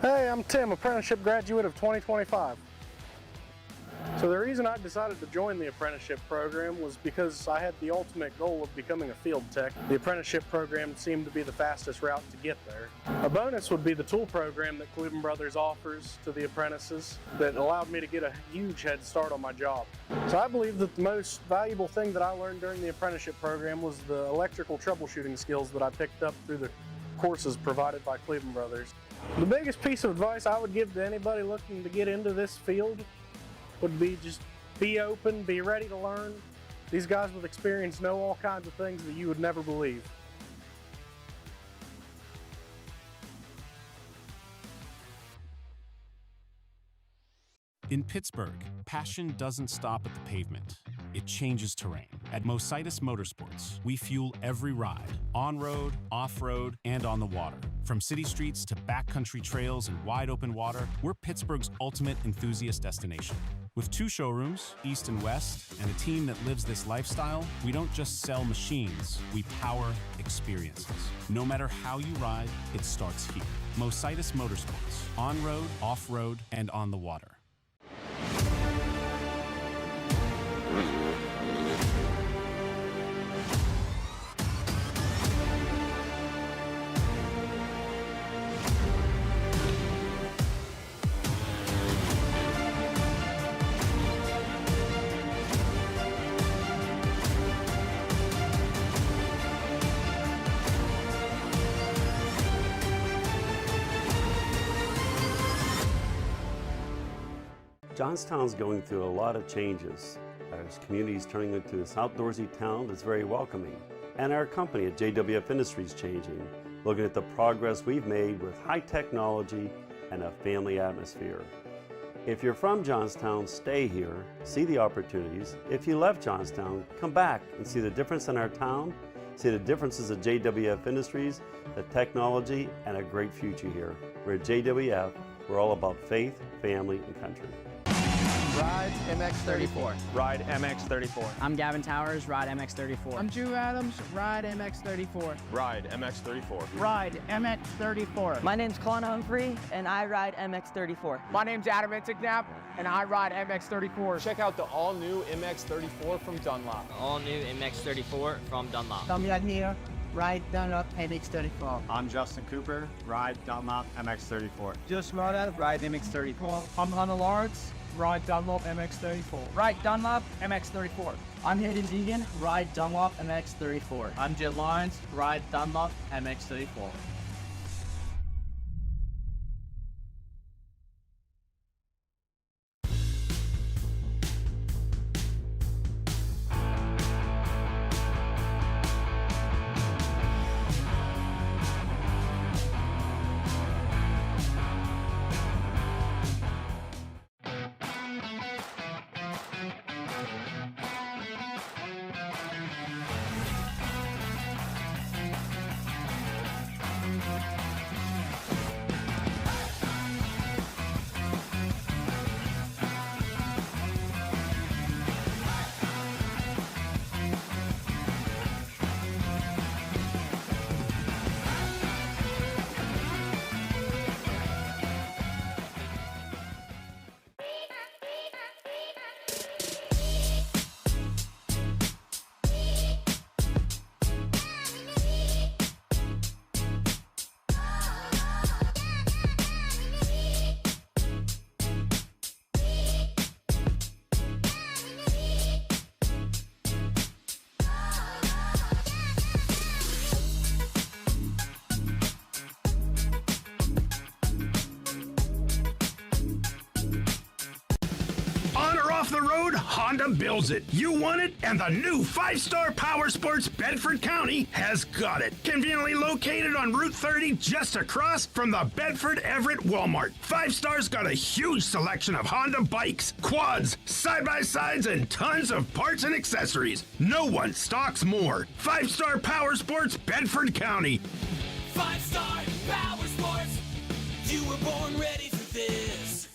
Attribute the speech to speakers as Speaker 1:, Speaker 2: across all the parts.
Speaker 1: Hey, I'm Tim, apprenticeship graduate of 2025. So the reason I decided to join the apprenticeship program was because I had the ultimate goal of becoming a field tech. The apprenticeship program seemed to be the fastest route to get there. A bonus would be the tool program that Cleveland Brothers offers to the apprentices that allowed me to get a huge head start on my job. So I believe that the most valuable thing that I learned during the apprenticeship program was the electrical troubleshooting skills that I picked up through the courses provided by Cleveland Brothers. The biggest piece of advice I would give to anybody looking to get into this field would be just be open, be ready to learn. These guys with experience know all kinds of things that you would never believe.
Speaker 2: In Pittsburgh, passion doesn't stop at the pavement. It changes terrain. At Mositis Motorsports, we fuel every ride, on-road, off-road, and on the water. From city streets to backcountry trails and wide open water, we're Pittsburgh's ultimate enthusiast destination. With 2 showrooms, East and West, and a team that lives this lifestyle, we don't just sell machines, we power experiences. No matter how you ride, it starts here. Mositis Motorsports, on-road, off-road, and on the water.
Speaker 3: Johnstown's going through a lot of changes. Our community is turning into this outdoorsy town that's very welcoming. And our company at JWF Industries changing, looking at the progress we've made with high technology and a family atmosphere. If you're from Johnstown, stay here, see the opportunities. If you left Johnstown, come back and see the difference in our town, see the differences at JWF Industries, the technology, and a great future here. We're at JWF, we're all about faith, family, and country.
Speaker 4: Ride MX34.
Speaker 5: Ride MX34.
Speaker 6: I'm Gavin Towers, Ride MX34.
Speaker 7: I'm Drew Adams, Ride MX34.
Speaker 5: Ride MX34.
Speaker 7: Ride MX34.
Speaker 8: My name's Colin Humphrey, and I ride MX34.
Speaker 9: My name's Adam Intignap, and I ride MX34.
Speaker 5: Check out the all-new MX34 from Dunlop.
Speaker 10: All new MX34 from Dunlop.
Speaker 7: Tom here, Ride Dunlop MX34.
Speaker 11: I'm Justin Cooper, Ride Dunlop MX34.
Speaker 12: Just Ride MX34.
Speaker 7: I'm Hunter Lawrence, Ride Dunlop MX34.
Speaker 6: Ride Dunlop MX34.
Speaker 7: I'm Hayden Deegan, Ride Dunlop MX34.
Speaker 12: I'm Jet Lyons, Ride Dunlop MX34.
Speaker 13: Off the road, Honda builds it. You want it, and the new 5-star Power Sports Bedford County has got it. Conveniently located on Route 30, just across from the Bedford Everett Walmart. 5-star's got a huge selection of Honda bikes, quads, side-by-sides, and tons of parts and accessories. No one stocks more. 5-star Power Sports Bedford County.
Speaker 14: 5-star Power Sports. You were born ready for this.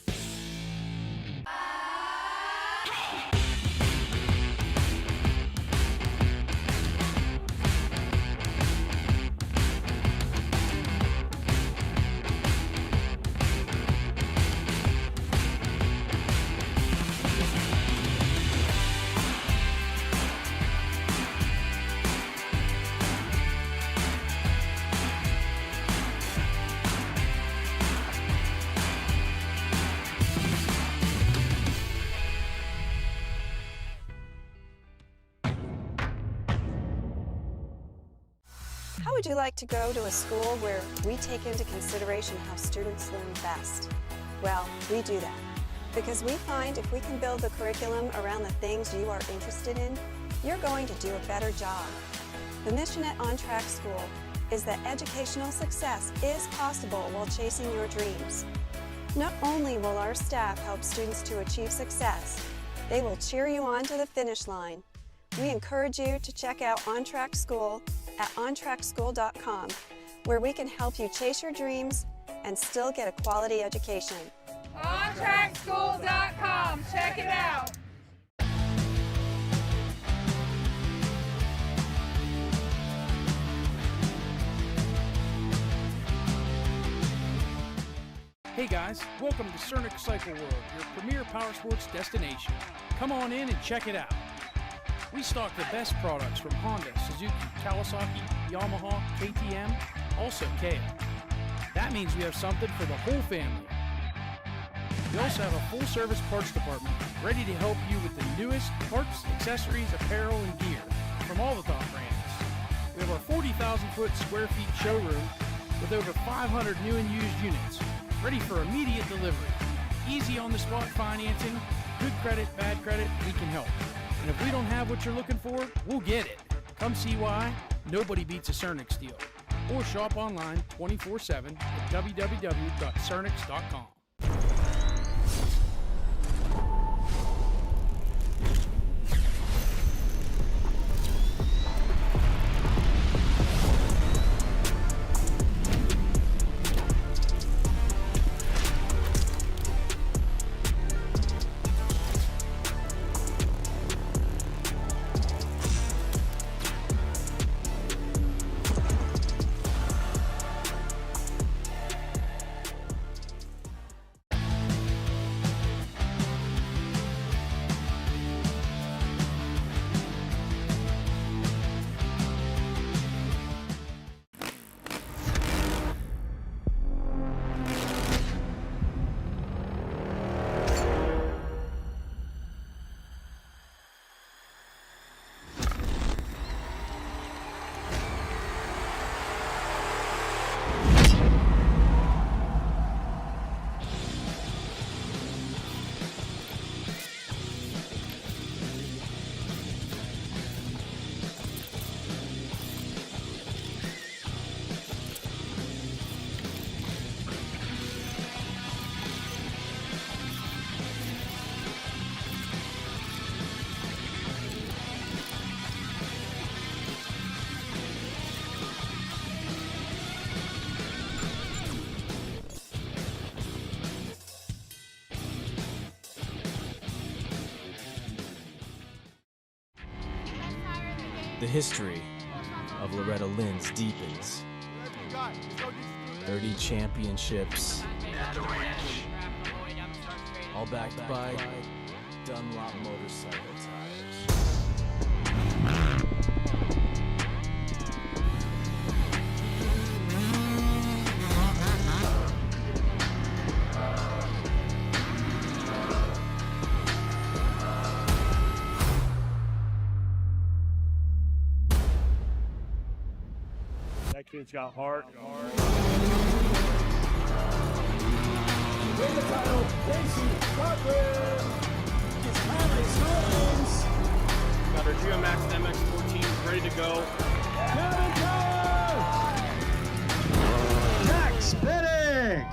Speaker 15: would you like to go to a school where we take into consideration how students learn best? Well, we do that because we find if we can build the curriculum around the things you are interested in, you're going to do a better job. The mission at On Track School is that educational success is possible while chasing your dreams. Not only will our staff help students to achieve success, they will cheer you on to the finish line. We encourage you to check out On Track School at ontrackschool.com, where we can help you chase your dreams and still get a quality education.
Speaker 16: ontrackschool.com. Check it out.
Speaker 17: Hey guys, welcome to Cernic Cycle World, your premier power sports destination. Come on in and check it out. We stock the best products from Honda, Suzuki, Kawasaki, Yamaha, KTM, also Kia. That means we have something for the whole family. We also have a full-service parts department ready to help you with the newest parts, accessories, apparel, and gear from all the top brands. We have our 40,000 square feet showroom with over 500 new and used units, ready for immediate delivery. Easy on-the-spot financing, good credit, bad credit, we can help. And if we don't have what you're looking for, we'll get it. Come see why nobody beats a Cernic Steel. Or shop online 24/7 at www.cernics.com.
Speaker 18: The history of Loretta Lynn's deepens. 30 championships, all backed by Dunlop motorcycle tires.
Speaker 19: That kid's got heart.
Speaker 14: Win the title, Casey Cochran. His Harley Stones.
Speaker 5: Got our GeoMax MX-14 ready to go.
Speaker 14: Kevin Jones.
Speaker 19: Max Bennick.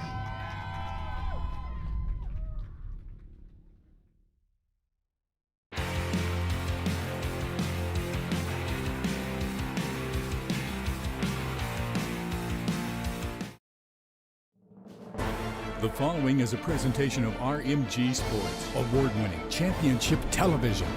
Speaker 20: The following is a presentation of RMG Sports, award-winning championship television.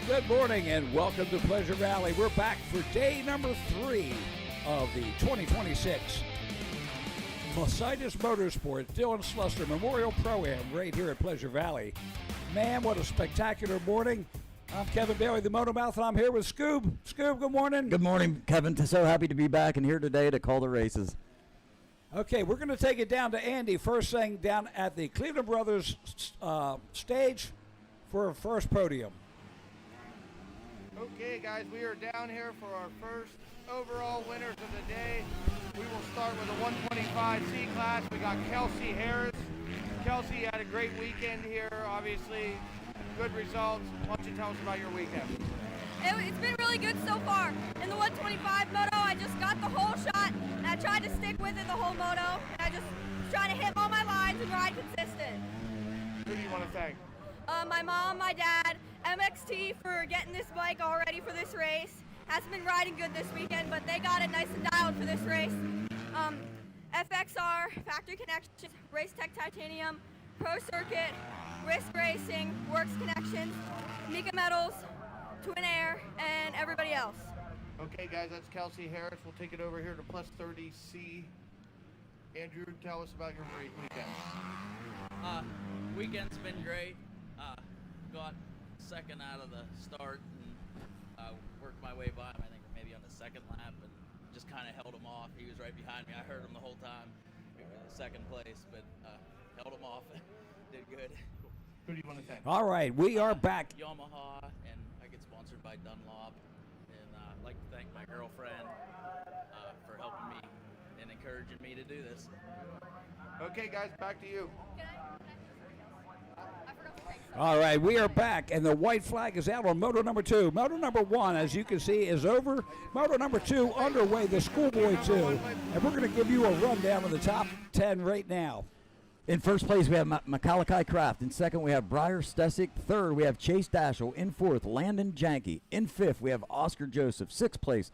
Speaker 21: Good morning and welcome to Pleasure Valley. We're back for day number 3 of the 2026 Mositis Motorsports Dylan Slusser Memorial Pro-Am right here at Pleasure Valley. Man, what a spectacular morning. I'm Kevin Bailey, the Moto Mouth, and I'm here with Scoob. Scoob, good morning.
Speaker 1: Good morning, Kevin. So happy to be back and here today to call the races.
Speaker 21: Okay, we're going to take it down to Andy. First thing down at the Cleveland Brothers stage for our first podium.
Speaker 4: Okay, guys, we are down here for our first overall winners of the day. We will start with the 125C class. We got Kelsey Harris. Kelsey had a great weekend here, obviously. Good results. Why don't you tell us about your weekend?
Speaker 22: It's been really good so far. In the 125 moto, I just got the whole shot, and I tried to stick with it the whole moto, and I just try to hit all my lines and ride consistent.
Speaker 4: Who do you want to thank?
Speaker 22: My mom, my dad, MXT for getting this bike all ready for this race. Hasn't been riding good this weekend, but they got it nice and dialed for this race. FXR, Factory Connections, Race Tech Titanium, Pro Circuit, Risk Racing, Works Connections, Mika Metals, Twin Air, and everybody else.
Speaker 4: Okay, guys, that's Kelsey Harris. We'll take it over here to Plus 30C. Andrew, tell us about your great weekend.
Speaker 23: Weekend's been great. Got second out of the start and worked my way by him, I think maybe on the second lap, and just kind of held him off. He was right behind me. I heard him the whole time. Second place, but held him off. Did good.
Speaker 4: Who do you want to thank?
Speaker 21: All right, we are back.
Speaker 23: Yamaha, and I get sponsored by Dunlop. And I'd like to thank my girlfriend for helping me and encouraging me to do this.
Speaker 4: Okay, guys, back to you.
Speaker 21: All right, we are back, and the white flag is out on moto number 2. Moto number 1, as you can see, is over. Moto number 2 underway, the Schoolboy 2. And we're going to give you a rundown of the top 10 right now.
Speaker 1: In first place, we have Macalakai Kraft. In second, we have Briar Stesick. Third, we have Chase Dashel. In fourth, Landon Janke. In fifth, we have Oscar Joseph. Sixth place,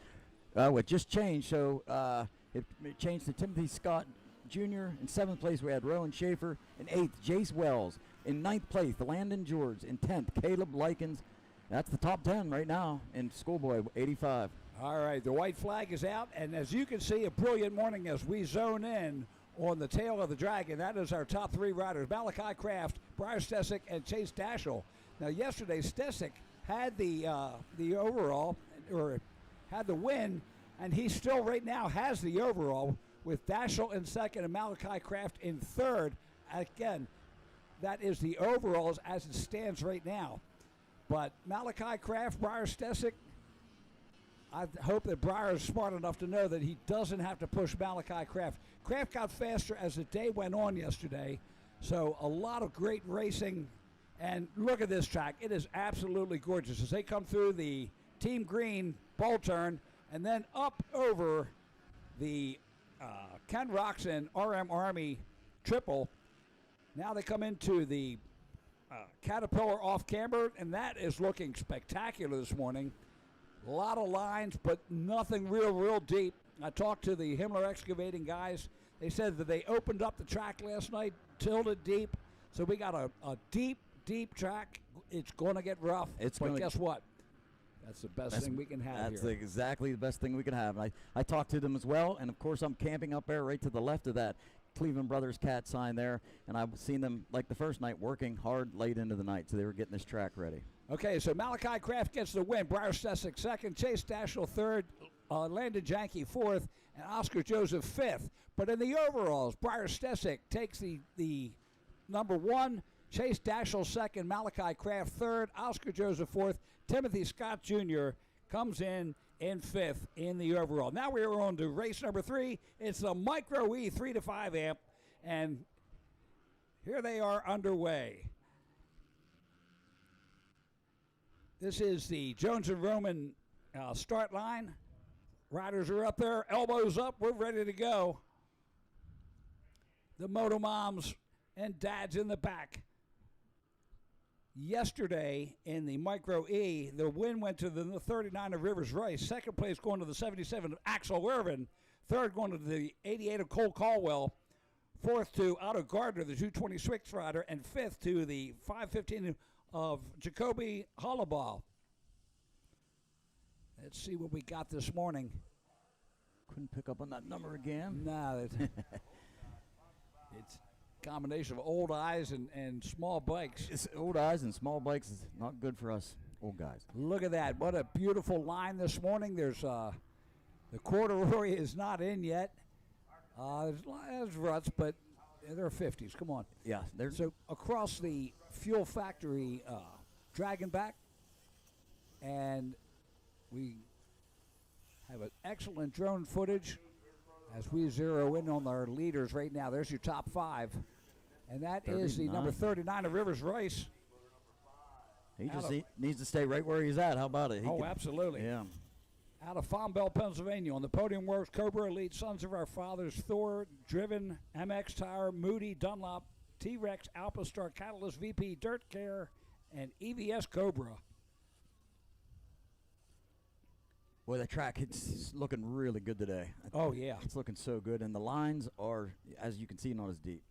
Speaker 1: it just changed, so it changed to Timothy Scott Jr. In seventh place, we had Rowan Schaefer. In eighth, Jace Wells. In ninth place, Landon George. In 10th, Caleb Likens. That's the top 10 right now in Schoolboy 85.
Speaker 21: All right, the white flag is out, and as you can see, a brilliant morning as we zone in on the tail of the dragon. That is our top 3 riders, Malachi Kraft, Briar Stesick, and Chase Dashel. Now, yesterday, Stesick had the overall, or had the win, and he still right now has the overall with Dashel in second and Malachi Kraft in third. Again, that is the overalls as it stands right now. But Malachi Kraft, Briar Stesick, I hope that Briar is smart enough to know that he doesn't have to push Malachi Kraft. Kraft got faster as the day went on yesterday, so a lot of great racing. And look at this track. It is absolutely gorgeous as they come through the Team Green bowl turn and then up over the Ken Roxon RM Army triple. Now they come into the Caterpillar off camber, and that is looking spectacular this morning. A lot of lines, but nothing real deep. I talked to the Himmler Excavating guys. They said that they opened up the track last night, tilted deep. So we got a deep track. It's going to get rough. But guess what? That's the best thing we can have
Speaker 1: That's
Speaker 21: here.
Speaker 1: exactly the best thing we can have. I talked to them as well, and of course I'm camping up there right to the left of that Cleveland Brothers Cat sign there, and I've seen them like the first night working hard late into the night, so they were getting this track ready.
Speaker 21: Okay, so Malachi Kraft gets the win. Briar Stesick second, Chase Dashel third, Landon Janke fourth, and Oscar Joseph fifth. But in the overalls, Briar Stesick takes the number 1, Chase Dashel second, Malachi Kraft third, Oscar Joseph fourth, Timothy Scott Jr. comes in fifth in the overall. Now we are on to race number 3. It's the Micro E 3 to 5 amp, and here they are underway. This is the Jones and Roman start line. Riders are up there, elbows up, we're ready to go. The Moto Moms and Dads in the back. Yesterday in the Micro E, the win went to the 39 of Rivers Rice. Second place going to the 77 of Axel Irvin. Third going to the 88 of Cole Caldwell. Fourth to Otto Gardner, the 220 Swix rider. And fifth to the 515 of Jacoby Hollaball. Let's see what we got this morning.
Speaker 1: Couldn't pick up on that number again.
Speaker 21: No, combination of old eyes and small bikes.
Speaker 1: It's old eyes and small bikes is not good for us old guys.
Speaker 21: Look at that. What a beautiful line this morning. There's the corduroy is not in yet. There's ruts, but they're 50s. Come on.
Speaker 1: Yeah.
Speaker 21: So across the Fuel Factory dragon back, and we have an excellent drone footage as we zero in on our leaders right now. There's your top 5. And that is the number 39 of Rivers Rice.
Speaker 1: He just needs to stay right where he's at. How about it?
Speaker 21: Absolutely.
Speaker 1: Yeah.
Speaker 21: Out of Fombell, Pennsylvania. On the podium works Cobra Elite, Sons of Our Fathers, Thor, Driven, MX Tire, Moody, Dunlop, T-Rex, Alpastar, Catalyst, VP, Dirt Care, and EVS Cobra.
Speaker 1: Boy, that track, it's looking really good today.
Speaker 21: Oh, yeah.
Speaker 1: It's looking so good, and the lines are, as you can see, not as deep.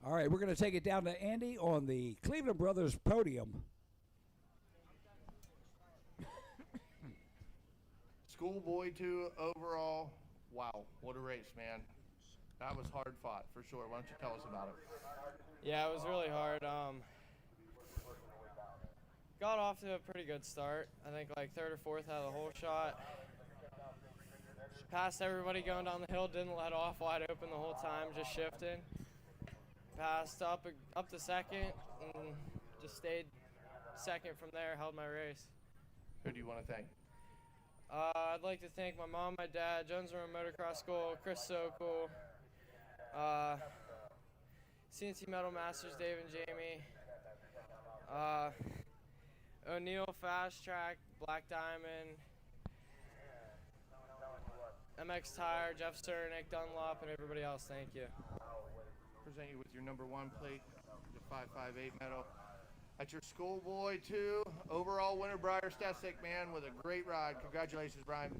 Speaker 21: All right, we're going to take it down to Andy on the Cleveland Brothers podium.
Speaker 4: Schoolboy 2 overall. Wow, what a race, man. That was hard fought, for sure. Why don't you tell us about it?
Speaker 2: Yeah, it was really hard. Got off to a pretty good start. I think like 3rd or 4th out of the whole shot. Passed everybody going down the hill, didn't let off wide open the whole time, just shifting. Passed up to 2nd and just stayed 2nd from there, held my race.
Speaker 4: Who do you want to thank?
Speaker 2: I'd like to thank my mom, my dad, Jonesboro Motocross School, Chris Sokol, CNC Metal Masters, Dave and Jamie, O'Neill Fast Track, Black Diamond, MX Tire, Jeff Cernick, Dunlop, and everybody else. Thank you.
Speaker 4: Present you with your number 1 plate, the 558 medal. That's your Schoolboy 2 overall winner, Briar Stesick, man, with a great ride. Congratulations, Brian.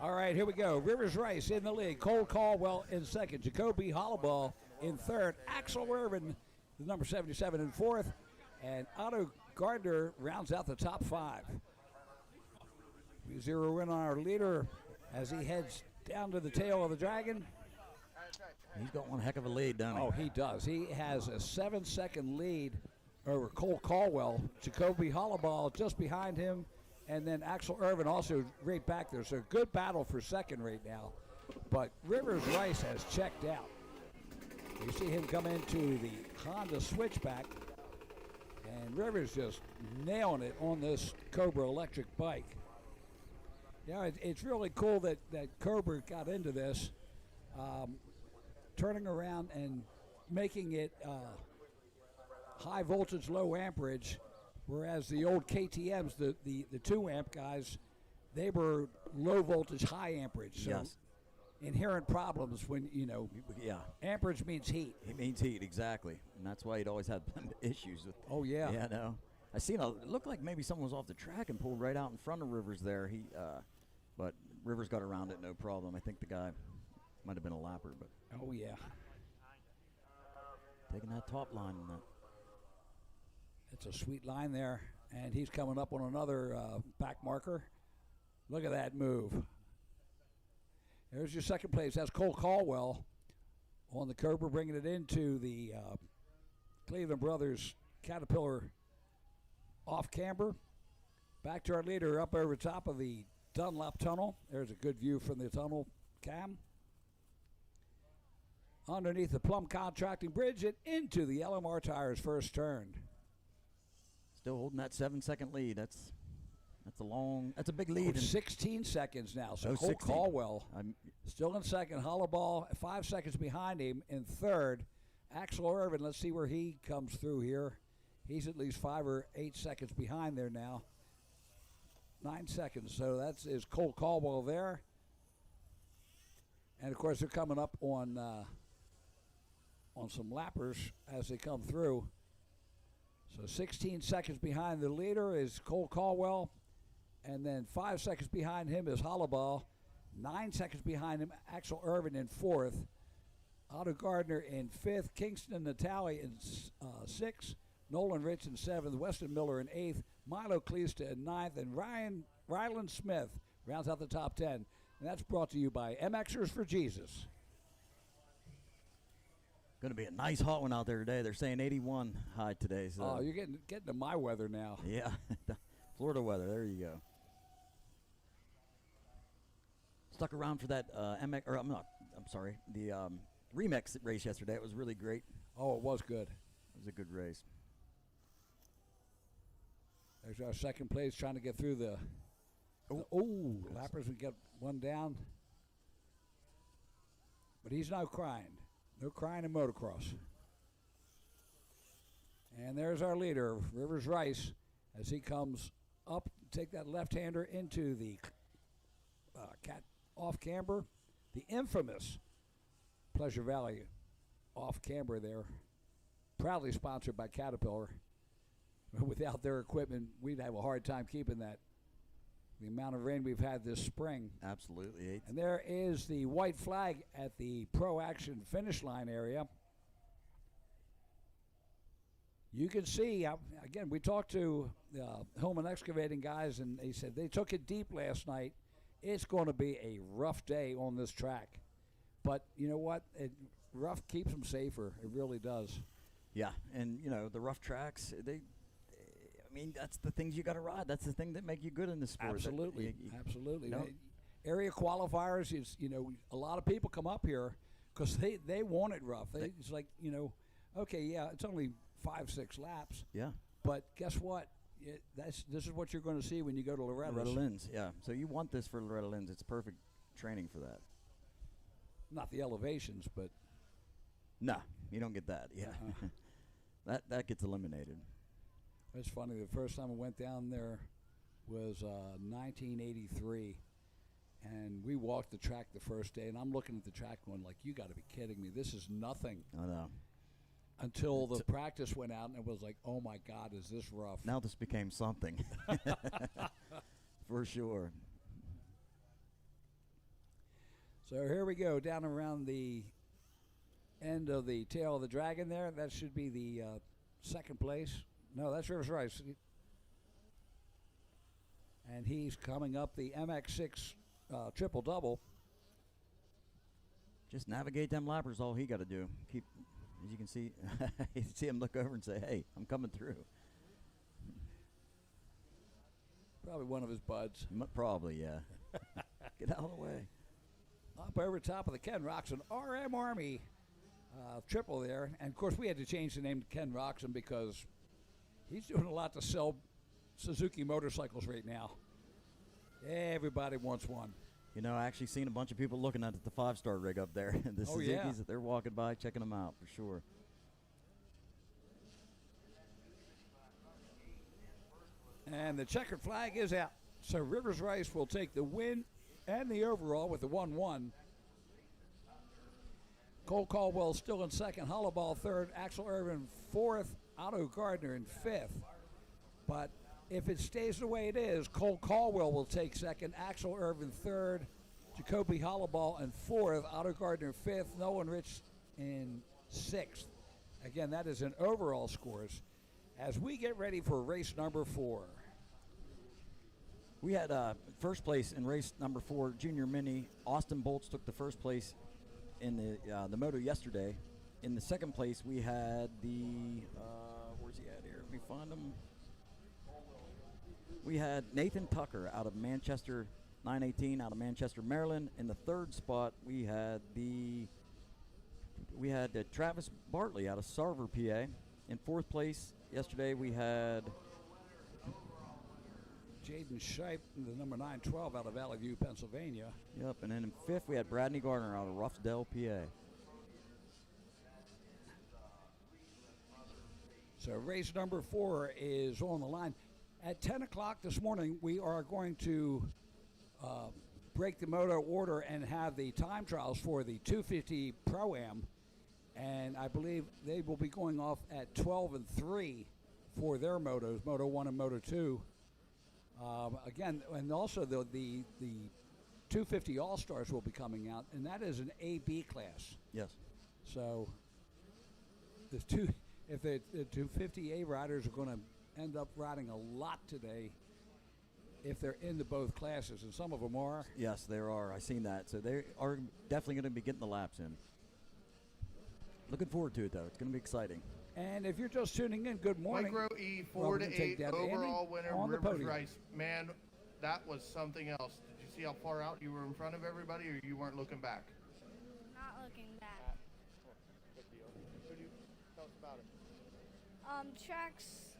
Speaker 21: All right, here we go. Rivers Rice in the lead. Cole Caldwell in 2nd. Jacoby Hollowball in 3rd. Axel Irvin, the number 77, in 4th. And Otto Gardner rounds out the top 5. We zero in on our leader as he heads down to the tail of the dragon.
Speaker 1: He's got one heck of a lead, doesn't he?
Speaker 21: Oh, he does. He has a 7-second lead over Cole Caldwell. Jacoby Hollowball just behind him, and then Axel Irvin also right back there. So good battle for 2nd right now. But Rivers Rice has checked out. You see him come into the Honda switchback, and Rivers just nailing it on this Cobra electric bike. Yeah, it's really cool that Cobra got into this. Turning around and making it high voltage, low amperage, whereas the old KTMs, the 2 amp guys, they were low voltage, high amperage. So
Speaker 1: yes.
Speaker 21: Inherent problems when,
Speaker 1: yeah,
Speaker 21: amperage means heat.
Speaker 1: It means heat, exactly. And that's why he'd always had issues with.
Speaker 21: Oh, yeah.
Speaker 1: Yeah, no. I seen it looked like maybe someone was off the track and pulled right out in front of Rivers there. But Rivers got around it, no problem. I think the guy might have been a lapper, but.
Speaker 21: Oh, yeah.
Speaker 1: Taking that top line on that.
Speaker 21: It's a sweet line there, and he's coming up on another back marker. Look at that move. There's your 2nd place. That's Cole Caldwell on the Cobra, bringing it into the Cleveland Brothers Caterpillar off camber. Back to our leader up over top of the Dunlop tunnel. There's a good view from the tunnel cam. Underneath the Plum Contracting Bridge and into the LMR Tires first turn.
Speaker 1: Still holding that 7-second lead. That's a big lead.
Speaker 21: 16 seconds now. So Cole
Speaker 1: 16.
Speaker 21: Caldwell still in 2nd. Hollowball 5 seconds behind him in 3rd. Axel Irvin, let's see where he comes through here. He's at least 5 or 8 seconds behind there now. 9 seconds. So that's is Cole Caldwell there. And of course they're coming up on some lappers as they come through. So 16 seconds behind the leader is Cole Caldwell, and then 5 seconds behind him is Hollowball. 9 seconds behind him, Axel Irvin in 4th. Otto Gardner in 5th. Kingston Natali in 6th. Nolan Rich in 7th. Weston Miller in 8th. Milo Cleista in 9th. And Ryland Smith rounds out the top 10. And that's brought to you by MXers for Jesus.
Speaker 1: Going to be a nice hot one out there today. They're saying 81 high today. So.
Speaker 21: Oh, you're getting to my weather now.
Speaker 1: Yeah, Florida weather. There you go. Stuck around for that MX, or I'm sorry, the remix race yesterday. It was really great.
Speaker 21: Oh, it was good.
Speaker 1: It was a good race.
Speaker 21: There's our second place trying to get through the. Lappers would get one down. But he's now crying. No crying in motocross. And there's our leader, Rivers Rice, as he comes up, take that left-hander into the cat off camber, the infamous Pleasure Valley off camber there, proudly sponsored by Caterpillar. Without their equipment, we'd have a hard time keeping that. The amount of rain we've had this spring.
Speaker 1: Absolutely.
Speaker 21: And there is the white flag at the Pro Action finish line area. You can see, again, we talked to the Hillman Excavating guys, and they said they took it deep last night. It's going to be a rough day on this track. But you know what? Rough keeps them safer. It really does.
Speaker 1: Yeah, and, the rough tracks, that's the things you got to ride. That's the thing that make you good in the sport.
Speaker 21: Absolutely. Absolutely. Area qualifiers is, a lot of people come up here because they want it rough. It's like, okay, yeah, it's only 5-6 laps.
Speaker 1: Yeah.
Speaker 21: But guess what? This is what you're going to see when you go to Loretta
Speaker 1: Lynn's, yeah. So you want this for Loretta Lynn's. It's perfect training for that.
Speaker 21: Not the elevations, but.
Speaker 1: No, you don't get that, yeah. That gets eliminated.
Speaker 21: It's funny. The first time I went down there was 1983, and we walked the track the first day, and I'm looking at the track going like, you got to be kidding me. This is nothing.
Speaker 1: I know.
Speaker 21: Until the practice went out, and it was like, oh, my God, is this rough?
Speaker 1: Now this became something. For sure.
Speaker 21: So here we go, down around the end of the tail of the dragon there. That should be the second place. No, that's Rivers Rice. And he's coming up the MX6 triple-double.
Speaker 1: Just navigate them lappers, all he got to do. Keep, as you can see, you see him look over and say, hey, I'm coming through.
Speaker 21: Probably one of his buds.
Speaker 1: Probably, yeah. Get out of the way.
Speaker 21: Up over top of the Ken Roxon RM Army triple there. And, of course, we had to change the name to Ken Roxon because he's doing a lot to sell Suzuki motorcycles right now. Everybody wants one.
Speaker 1: I actually seen a bunch of people looking at the 5-star rig up there. The Suzukis that they're walking by, checking them out for sure.
Speaker 21: And the checkered flag is out. So Rivers Rice will take the win and the overall with the 1-1. Cole Caldwell still in second, Hollowball third, Axel Irvin fourth, Otto Gardner in fifth. But if it stays the way it is, Cole Caldwell will take second, Axel Irvin third, Jacoby Hollowball in fourth, Otto Gardner fifth, Nolan Rich in sixth. Again, that is in overall scores. As we get ready for race number 4.
Speaker 1: We had first place in race number 4, Junior Mini. Austin Bolts took the first place in the moto yesterday. In the second place, we had the where's he at here? Let me find him. We had Nathan Tucker out of Manchester, 918 out of Manchester, Maryland. In the third spot, we had Travis Bartley out of Sarver, PA. In fourth place yesterday, we had
Speaker 21: Jaden Shipe, the number 912 out of Valley View, Pennsylvania.
Speaker 1: Yep, and then in fifth, we had Bradney Gardner out of Ruffsdale, PA.
Speaker 21: So race number 4 is on the line. At 10 o'clock this morning, we are going to break the moto order and have the time trials for the 250 Pro-Am. And I believe they will be going off at 12 and 3 for their motos, Moto 1 and Moto 2. Again, and also the 250 All-Stars will be coming out, and that is an AB class.
Speaker 1: Yes.
Speaker 21: So if the 250A riders are going to end up riding a lot today, if they're into both classes, and some of them are.
Speaker 1: Yes, there are. I seen that. So they are definitely going to be getting the laps in. Looking forward to it, though. It's going to be exciting.
Speaker 21: And if you're just tuning in, good morning.
Speaker 4: Micro E 4 to 8 overall winner,
Speaker 21: on the
Speaker 4: Rivers
Speaker 21: podium.
Speaker 4: Rice. Man, that was something else. Did you see how far out you were in front of everybody, or you weren't looking back?
Speaker 3: Not looking back.
Speaker 4: Good deal. Who do you tell us about it?
Speaker 3: Track's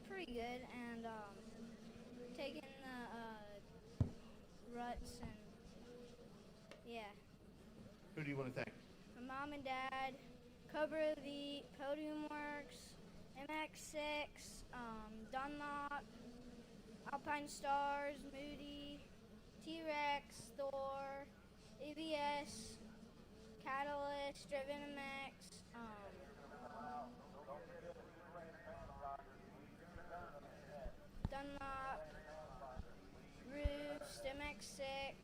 Speaker 3: pretty good, and taking the ruts, and yeah.
Speaker 4: Who do you want to thank?
Speaker 3: My mom and dad, Cobra Elite, Podium Works, MX6, Dunlop, Alpine Stars, Moody, T-Rex, Thor, ABS, Catalyst, Driven MX, Dunlop, Roost, MX6,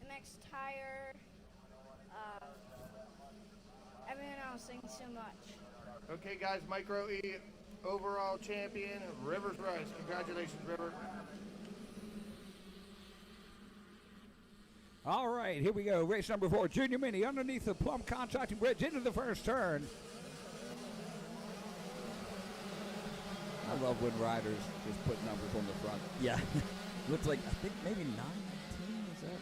Speaker 3: MX Tire, everyone else, thank you so much.
Speaker 4: Okay, guys, Micro E overall champion, Rivers Rice. Congratulations, River.
Speaker 21: All right, here we go. Race number 4, Junior Mini, underneath the Plum Contracting Bridge into the first turn. I love when riders just put numbers on the front.
Speaker 1: Yeah. Looks like, I think maybe 918, is that?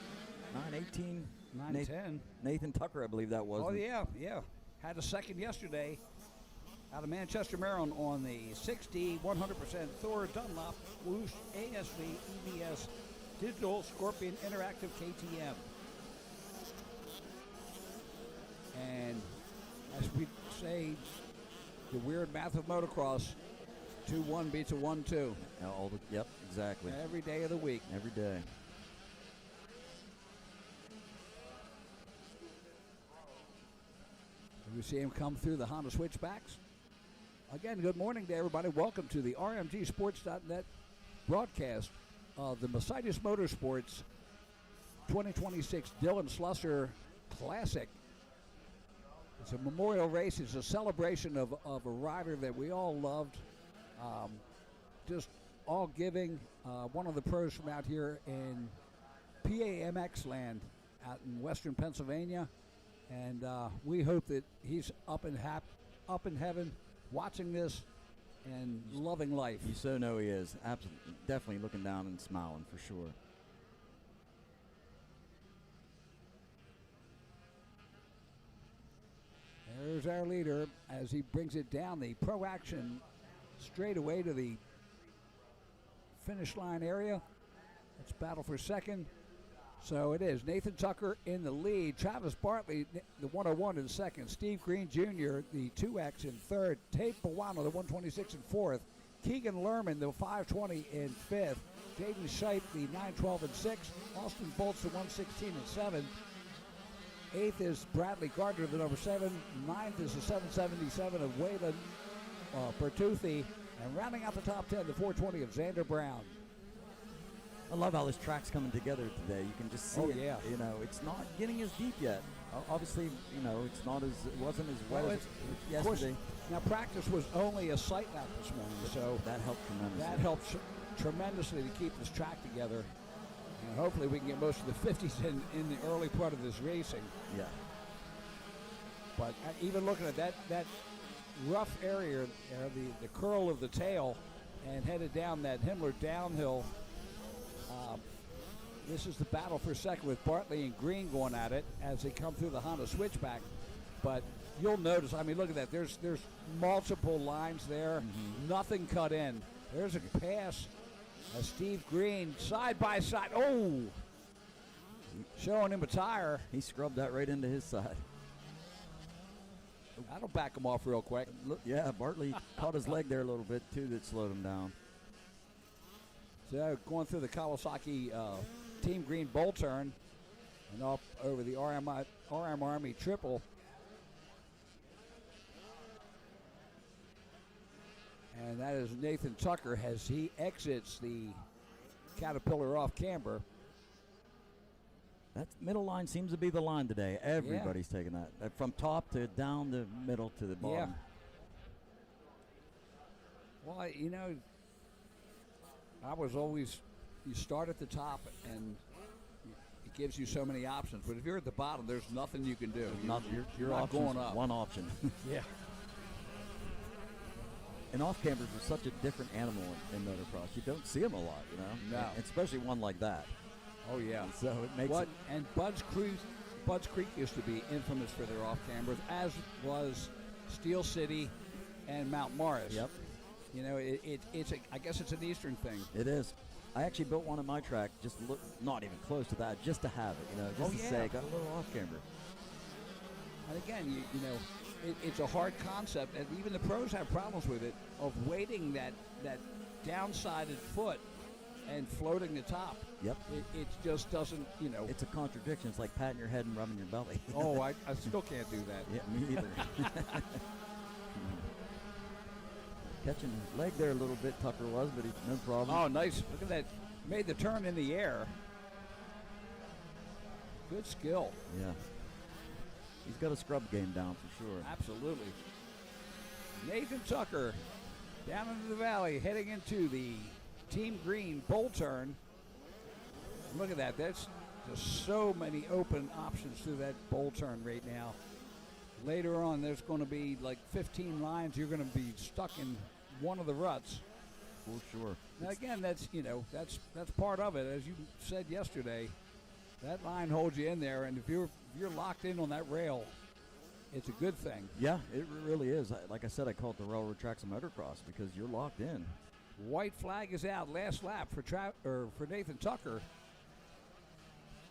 Speaker 1: 918?
Speaker 21: 910.
Speaker 1: Nathan Tucker, I believe that was.
Speaker 21: Oh, yeah. Had a second yesterday out of Manchester, Maryland on the 60 100% Thor Dunlop Whoosh ASV EBS Digital Scorpion Interactive KTM. And as we say, the weird math of motocross, 2-1 beats a 1-2.
Speaker 1: Yep, exactly.
Speaker 21: Every day of the week.
Speaker 1: Every day.
Speaker 21: We see him come through the Honda switchbacks. Again, good morning to everybody. Welcome to the RMGSports.net broadcast of the Mercedes Motorsports 2026 Dylan Slusser Classic. It's a memorial race. It's a celebration of a rider that we all loved. Just all giving. One of the pros from out here in PAMX land out in western Pennsylvania. And we hope that he's up in heaven watching this and loving life.
Speaker 1: You so know he is. Absolutely, definitely looking down and smiling for sure.
Speaker 21: There's our leader as he brings it down the Pro Action straight away to the finish line area. Let's battle for second. So it is Nathan Tucker in the lead. Travis Bartley, the 101 in second. Steve Green Jr., the 2X in third. Tate Bawano, the 126 in fourth. Keegan Lerman, the 520 in fifth. Jaden Shipe, the 912 in sixth. Austin Bolts, the 116 in seventh. Eighth is Bradley Gardner, the number 7. Ninth is the 777 of Waylon Bertuzzi. And rounding out the top 10, the 420 of Xander Brown.
Speaker 1: I love how this track's coming together today. You can just see it.
Speaker 21: Yeah.
Speaker 1: You know, it's not getting as deep yet. Obviously, you know, it wasn't as wet as yesterday.
Speaker 21: Now, practice was only a sight lap this morning, so
Speaker 1: that helped tremendously.
Speaker 21: That helps tremendously to keep this track together. And hopefully we can get most of the 50s in the early part of this racing.
Speaker 1: Yeah.
Speaker 21: But even looking at that rough area, the curl of the tail, and headed down that Himmler downhill. This is the battle for second with Bartley and Green going at it as they come through the Honda switchback. But you'll notice, I mean, look at that. There's multiple lines there. Mm-hmm. Nothing cut in. There's a pass as Steve Green side by side. Oh! Showing him a tire.
Speaker 1: He scrubbed that right into his side.
Speaker 21: That'll back him off real quick.
Speaker 1: Look, yeah, Bartley caught his leg there a little bit, too, that slowed him down.
Speaker 21: So going through the Kawasaki Team Green bowl turn and up over the RM Army triple. And that is Nathan Tucker as he exits the Caterpillar off camber.
Speaker 1: That middle line seems to be the line today. Everybody's taking that. From top to down the middle to the bottom.
Speaker 21: Yeah. Well, you know, I was always you start at the top and it gives you so many options. But if you're at the bottom, there's nothing you can do.
Speaker 1: You're
Speaker 21: not going up.
Speaker 1: One option.
Speaker 21: Yeah.
Speaker 1: And off-campers are such a different animal in motocross. You don't see them a lot, you know?
Speaker 21: No.
Speaker 1: And especially one like that.
Speaker 21: Oh, yeah.
Speaker 1: And so it makes it.
Speaker 21: And Bud's Creek used to be infamous for their off-campers, as was Steel City and Mount Morris.
Speaker 1: Yep.
Speaker 21: You know, I guess it's an Eastern thing.
Speaker 1: It is. I actually built one at my track, not even close to that, just to have it, you know, just to say, got a little off-camber.
Speaker 21: And again, you know, it's a hard concept, and even the pros have problems with it, of weighting that downsided foot and floating the top.
Speaker 1: Yep.
Speaker 21: It just doesn't, you know.
Speaker 1: It's a contradiction. It's like patting your head and rubbing your belly.
Speaker 21: Oh, I still can't do that.
Speaker 1: Yeah, me either. Catching his leg there a little bit, Tucker was, but no problem.
Speaker 21: Oh, nice. Look at that. Made the turn in the air. Good skill.
Speaker 1: Yeah. He's got a scrub game down for sure.
Speaker 21: Absolutely. Nathan Tucker down into the valley, heading into the Team Green bowl turn. Look at that. There's just so many open options through that bowl turn right now. Later on, there's going to be like 15 lines. You're going to be stuck in one of the ruts.
Speaker 1: For sure.
Speaker 21: Now again, that's part of it. As you said yesterday, that line holds you in there, and if you're locked in on that rail, it's a good thing.
Speaker 1: Yeah, it really is. Like I said, I call it the railroad tracks of motocross because you're locked in.
Speaker 21: White flag is out. Last lap for Nathan Tucker.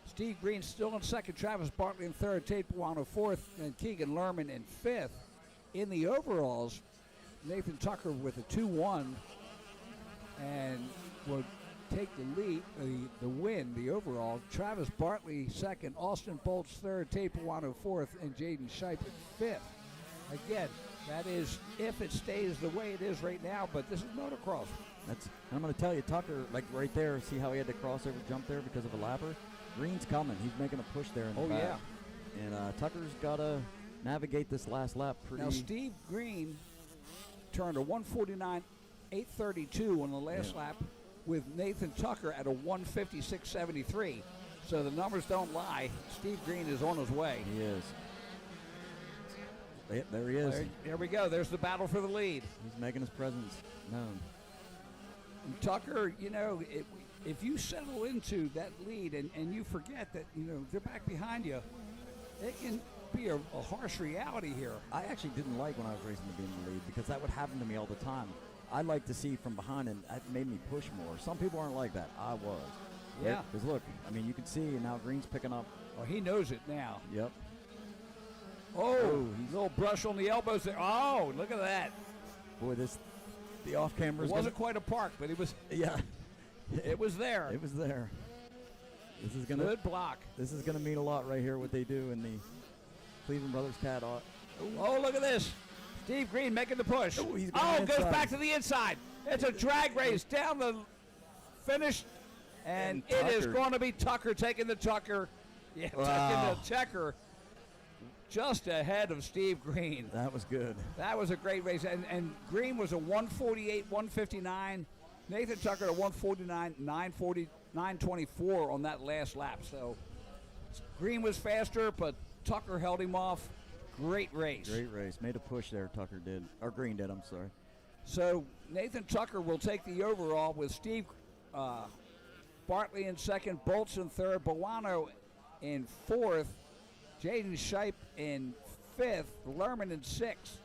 Speaker 21: Steve Green still in second. Travis Bartley in third. Tate Buono fourth, and Keegan Lerman in fifth. In the overalls, Nathan Tucker with a 2-1 and will take the lead, the win, the overall. Travis Bartley second, Austin Bolts third, Tate Buono fourth, and Jaden Shipe in fifth. Again, that is if it stays the way it is right now, but this is motocross.
Speaker 1: I'm going to tell you, Tucker, like right there, see how he had to crossover jump there because of a lapper? Green's coming. He's making a push there in the back.
Speaker 21: Yeah.
Speaker 1: And Tucker's got to navigate this last lap pretty.
Speaker 21: Now, Steve Green turned a 149.832 on the last lap with Nathan Tucker at a 156.73. So the numbers don't lie. Steve Green is on his way.
Speaker 1: He is. There he is.
Speaker 21: There we go. There's the battle for the lead.
Speaker 1: He's making his presence known.
Speaker 21: And Tucker, you know, if you settle into that lead and you forget that, you know, they're back behind you, it can be a harsh reality here.
Speaker 1: I actually didn't like when I was racing to be in the lead because that would happen to me all the time. I like to see from behind, and it made me push more. Some people aren't like that. I was.
Speaker 21: Yeah.
Speaker 1: Because look, I mean, you can see now Green's picking up.
Speaker 21: Well, he knows it now.
Speaker 1: Yep.
Speaker 21: Oh, little brush on the elbows there. Oh, look at that.
Speaker 1: Boy, the off camera.
Speaker 21: It wasn't quite a park, but it was.
Speaker 1: Yeah.
Speaker 21: It was there.
Speaker 1: It was there. This is gonna
Speaker 21: good block.
Speaker 1: This is gonna mean a lot right here. What they do in the Cleveland Brothers Cat.
Speaker 21: Oh, look at this. Steve Green making the push. Goes back to the inside. It's a drag race down the finish, and it is going to be Tucker taking the Tucker. Yeah, taking the checker just ahead of Steve Green.
Speaker 1: That was good.
Speaker 21: That was a great race, and Green was a 148, 159. Nathan Tucker at 149, 924 on that last lap. So Green was faster, but Tucker held him off. Great race.
Speaker 1: Great race. Made a push there, Tucker did. Or Green did, I'm sorry.
Speaker 21: So Nathan Tucker will take the overall with Steve Bartley in second, Bolts in third, Buono in fourth, Jaden Shipe in fifth, Lerman in sixth.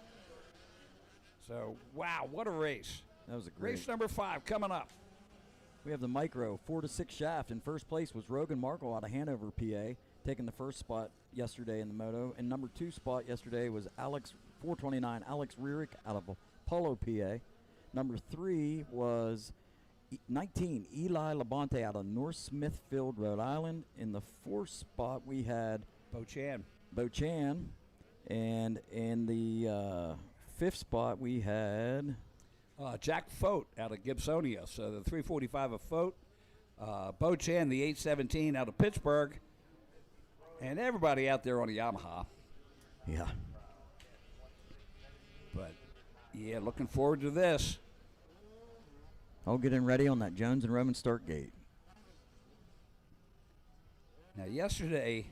Speaker 21: So, wow, what a race.
Speaker 1: That was a great
Speaker 21: race. Number 5 coming up.
Speaker 1: We have the micro 4-6 shaft. In first place was Rogan Markle out of Hanover, PA, taking the first spot yesterday in the moto. And number 2 spot yesterday was Alex 429 Alex Rierick out of Apollo, PA. Number 3 was 19 Eli Labonte out of North Smithfield, Rhode Island. In the 4th spot we had
Speaker 21: Bo Chan.
Speaker 1: And in the 5th spot we had
Speaker 21: Jack Fote out of Gibsonia. So the 345 of Fote. Bo Chan, the 817 out of Pittsburgh. And everybody out there on a Yamaha.
Speaker 1: Yeah.
Speaker 21: But, yeah, looking forward to this.
Speaker 1: All getting ready on that Jones and Roman start gate.
Speaker 21: Now, yesterday,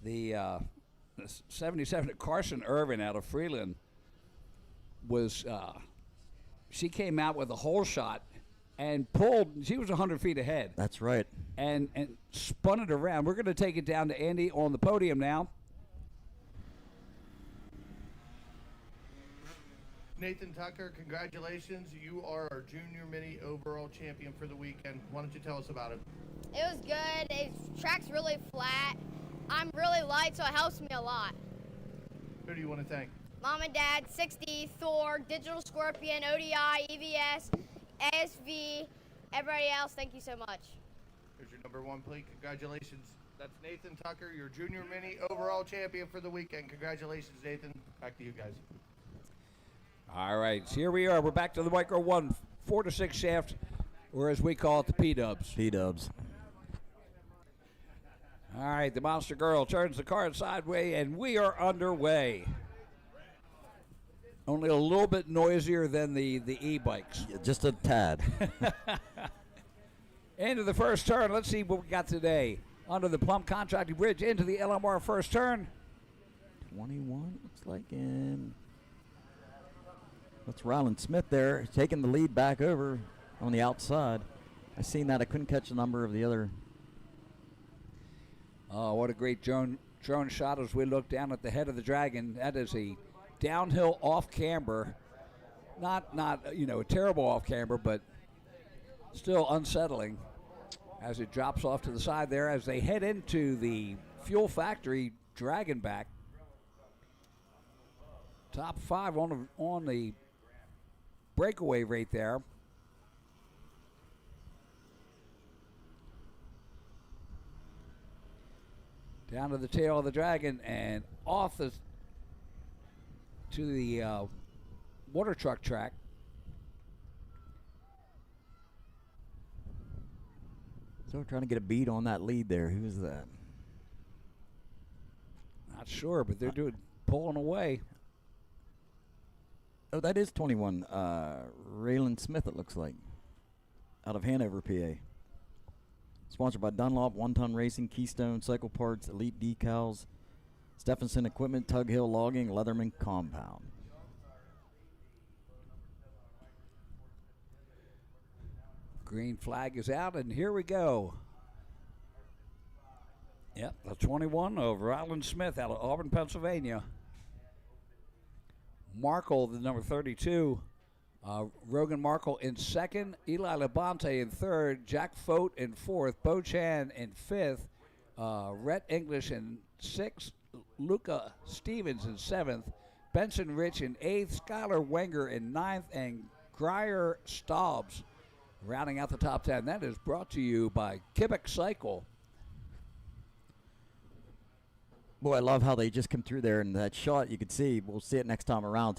Speaker 21: the 77 Carson Irvin out of Freeland was, she came out with a hole shot and pulled. She was 100 feet ahead.
Speaker 1: That's right.
Speaker 21: And spun it around. We're going to take it down to Andy on the podium now.
Speaker 4: Nathan Tucker, congratulations. You are our junior mini overall champion for the weekend. Why don't you tell us about it?
Speaker 3: It was good. The track's really flat. I'm really light, so it helps me a lot.
Speaker 4: Who do you want to thank?
Speaker 3: Mom and Dad, 60, Thor, Digital Scorpion, ODI, EVS, ASV, everybody else, thank you so much.
Speaker 4: Here's your number one plate. Congratulations. That's Nathan Tucker, your junior mini overall champion for the weekend. Congratulations, Nathan. Back to you guys.
Speaker 21: All right, so here we are. We're back to the Micro 1 4 to 6 shaft, or as we call it, the P-dubs.
Speaker 1: P-dubs.
Speaker 21: All right, the Monster Girl turns the car sideways, and we are underway. Only a little bit noisier than the e-bikes.
Speaker 1: Yeah, just a tad.
Speaker 21: Into the first turn. Let's see what we got today. Under the Plum Contracting Bridge into the LMR first turn.
Speaker 1: 21 looks like in. That's Ryland Smith there, taking the lead back over on the outside. I seen that. I couldn't catch the number of the other.
Speaker 21: Oh, what a great drone shot as we look down at the head of the Dragon. That is a downhill off camber. Not a terrible off camber, but still unsettling as it drops off to the side there as they head into the Fuel Factory Dragon back. Top 5 on the breakaway right there. Down to the tail of the Dragon and off to the water truck track.
Speaker 1: So we're trying to get a beat on that lead there. Who is that?
Speaker 21: Not sure, but they're pulling away.
Speaker 1: Oh, that is 21. Raylan Smith, it looks like, out of Hanover, PA. Sponsored by Dunlop, One Ton Racing, Keystone, Cycle Parts, Elite Decals, Stephenson Equipment, Tug Hill Logging, Leatherman Compound.
Speaker 21: Green flag is out, and here we go. Yep, the 21 of Ryland Smith out of Auburn, Pennsylvania. Markle, the number 32. Rogan Markle in second. Eli Labonte in third. Jack Fote in fourth. Bo Chan in fifth. Rhett English in sixth. Luca Stevens in seventh. Benson Rich in eighth. Skylar Wenger in ninth. And Grier Staubs rounding out the top 10. That is brought to you by Quebec Cycle.
Speaker 1: Boy, I love how they just come through there, and that shot you could see. We'll see it next time around.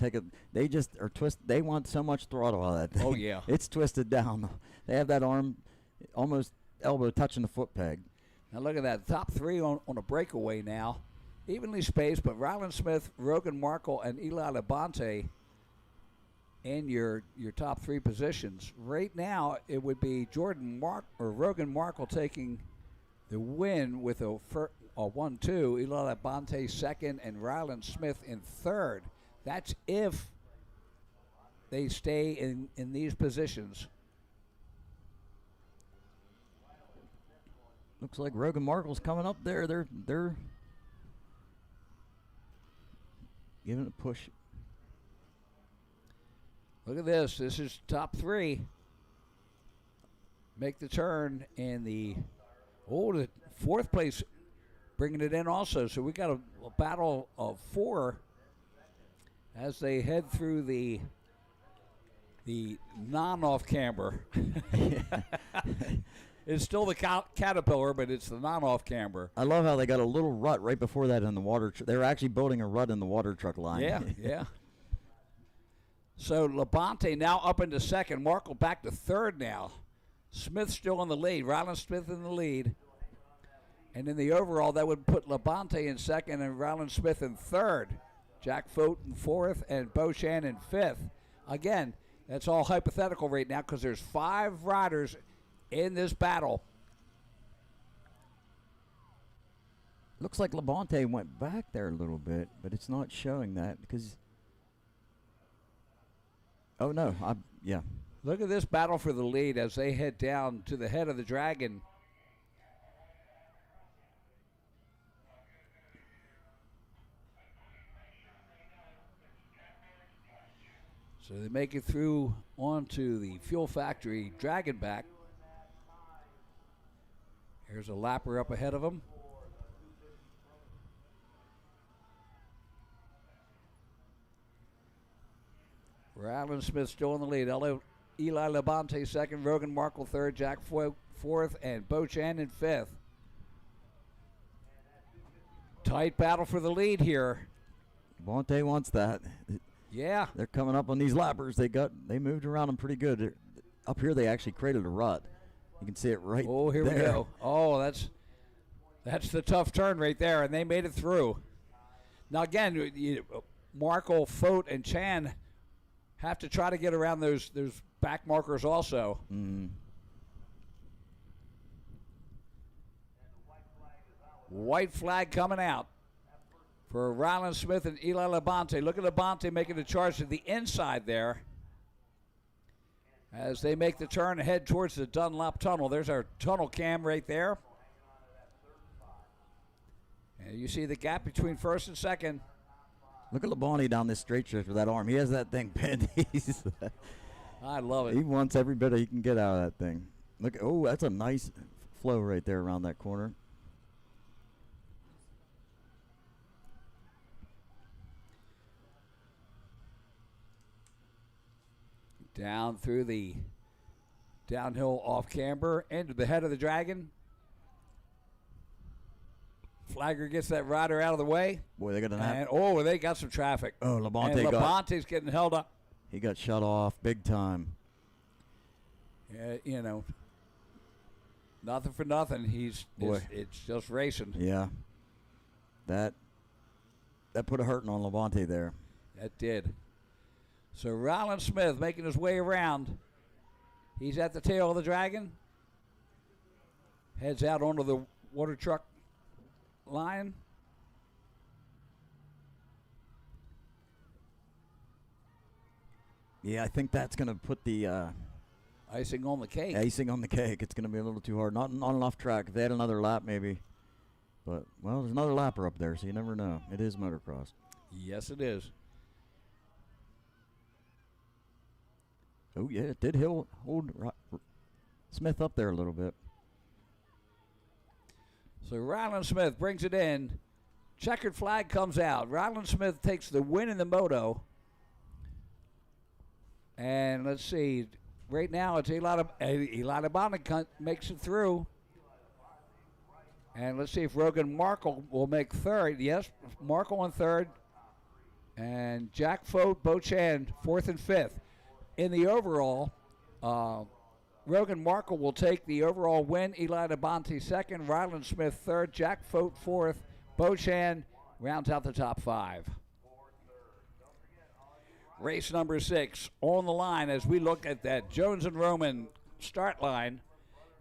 Speaker 1: They just are They want so much throttle out of that thing.
Speaker 21: Oh yeah,
Speaker 1: it's twisted down. They have that arm almost elbow touching the foot peg.
Speaker 21: Now look at that, top 3 on a breakaway now, evenly spaced. But Ryland Smith, Rogan Markle, and Eli Labonte in your top 3 positions. Right now, it would be Rogan Markle taking the win with a 1-2, Eli Labonte second, and Ryland Smith in third. That's if they stay in these positions.
Speaker 1: Looks like Rogan Markle's coming up there. They're giving it a push.
Speaker 21: Look at this. This is top 3. Make the turn in the fourth place, bringing it in also. So we got a battle of 4 as they head through the non-off camber. It's still the Caterpillar, but it's the non-off camber.
Speaker 1: I love how they got a little rut right before that in the water. They were actually building a rut in the water truck line.
Speaker 21: Yeah, yeah. So Labonte now up into second. Markle back to third now. Smith still in the lead. Ryland Smith in the lead. And in the overall, that would put Labonte in second and Ryland Smith in third. Jack Fote in fourth and Bo Chan in fifth. Again, that's all hypothetical right now because there's 5 riders in this battle.
Speaker 1: Looks like Labonte went back there a little bit, but it's not showing that because. Oh no! Yeah.
Speaker 21: Look at this battle for the lead as they head down to the head of the Dragon. So they make it through onto the Fuel Factory Dragon back. Here's a lapper up ahead of them. Rylan Smith still in the lead. Eli Labonte second, Rogan Markle third, Jack fourth, and Bo Chan in fifth. Tight battle for the lead here.
Speaker 1: Labonte wants that.
Speaker 21: Yeah.
Speaker 1: They're coming up on these lappers. They moved around them pretty good. Up here they actually created a rut. You can see it right there.
Speaker 21: Oh, here we go. Oh, that's the tough turn right there, and they made it through. Now again, Markle, Fote, and Chan have to try to get around those back markers also. White flag coming out for Rylan Smith and Eli Labonte. Look at Labonte making the charge to the inside there as they make the turn and head towards the Dunlop Tunnel. There's our tunnel cam right there. And you see the gap between first and second.
Speaker 1: Look at Labonte down this straight stretch with that arm. He has that thing pinned.
Speaker 21: I love it.
Speaker 1: He wants every bit he can get out of that thing. Look, oh, that's a nice flow right there around that corner.
Speaker 21: Down through the downhill off camber into the head of the Dragon. Flagger gets that rider out of the way.
Speaker 1: Boy, they got
Speaker 21: they got some traffic.
Speaker 1: Oh,
Speaker 21: Labonte's getting held up.
Speaker 1: He got shut off big time.
Speaker 21: Nothing for nothing. It's just racing.
Speaker 1: Yeah. That put a hurting on Labonte there.
Speaker 21: That did. So Rylan Smith making his way around. He's at the tail of the Dragon. Heads out onto the water truck line.
Speaker 1: Yeah, I think that's going to put the
Speaker 21: icing on the cake.
Speaker 1: Icing on the cake. It's going to be a little too hard. Not enough track. If they had another lap, maybe. But, well, there's another lapper up there, so you never know. It is motocross.
Speaker 21: Yes, it is.
Speaker 1: Oh, yeah, it did hold Smith up there a little bit.
Speaker 21: So Rylan Smith brings it in. Checkered flag comes out. Rylan Smith takes the win in the moto. And let's see. Right now it's Eli Labonte makes it through. And let's see if Rogan Markle will make third. Yes, Markle in third. And Jack Fote, Bo Chan, fourth and fifth. In the overall, Rogan Markle will take the overall win. Eli Labonte second, Rylan Smith third, Jack Fote fourth, Bo Chan rounds out the top five. Race number 6 on the line as we look at that Jones and Roman start line.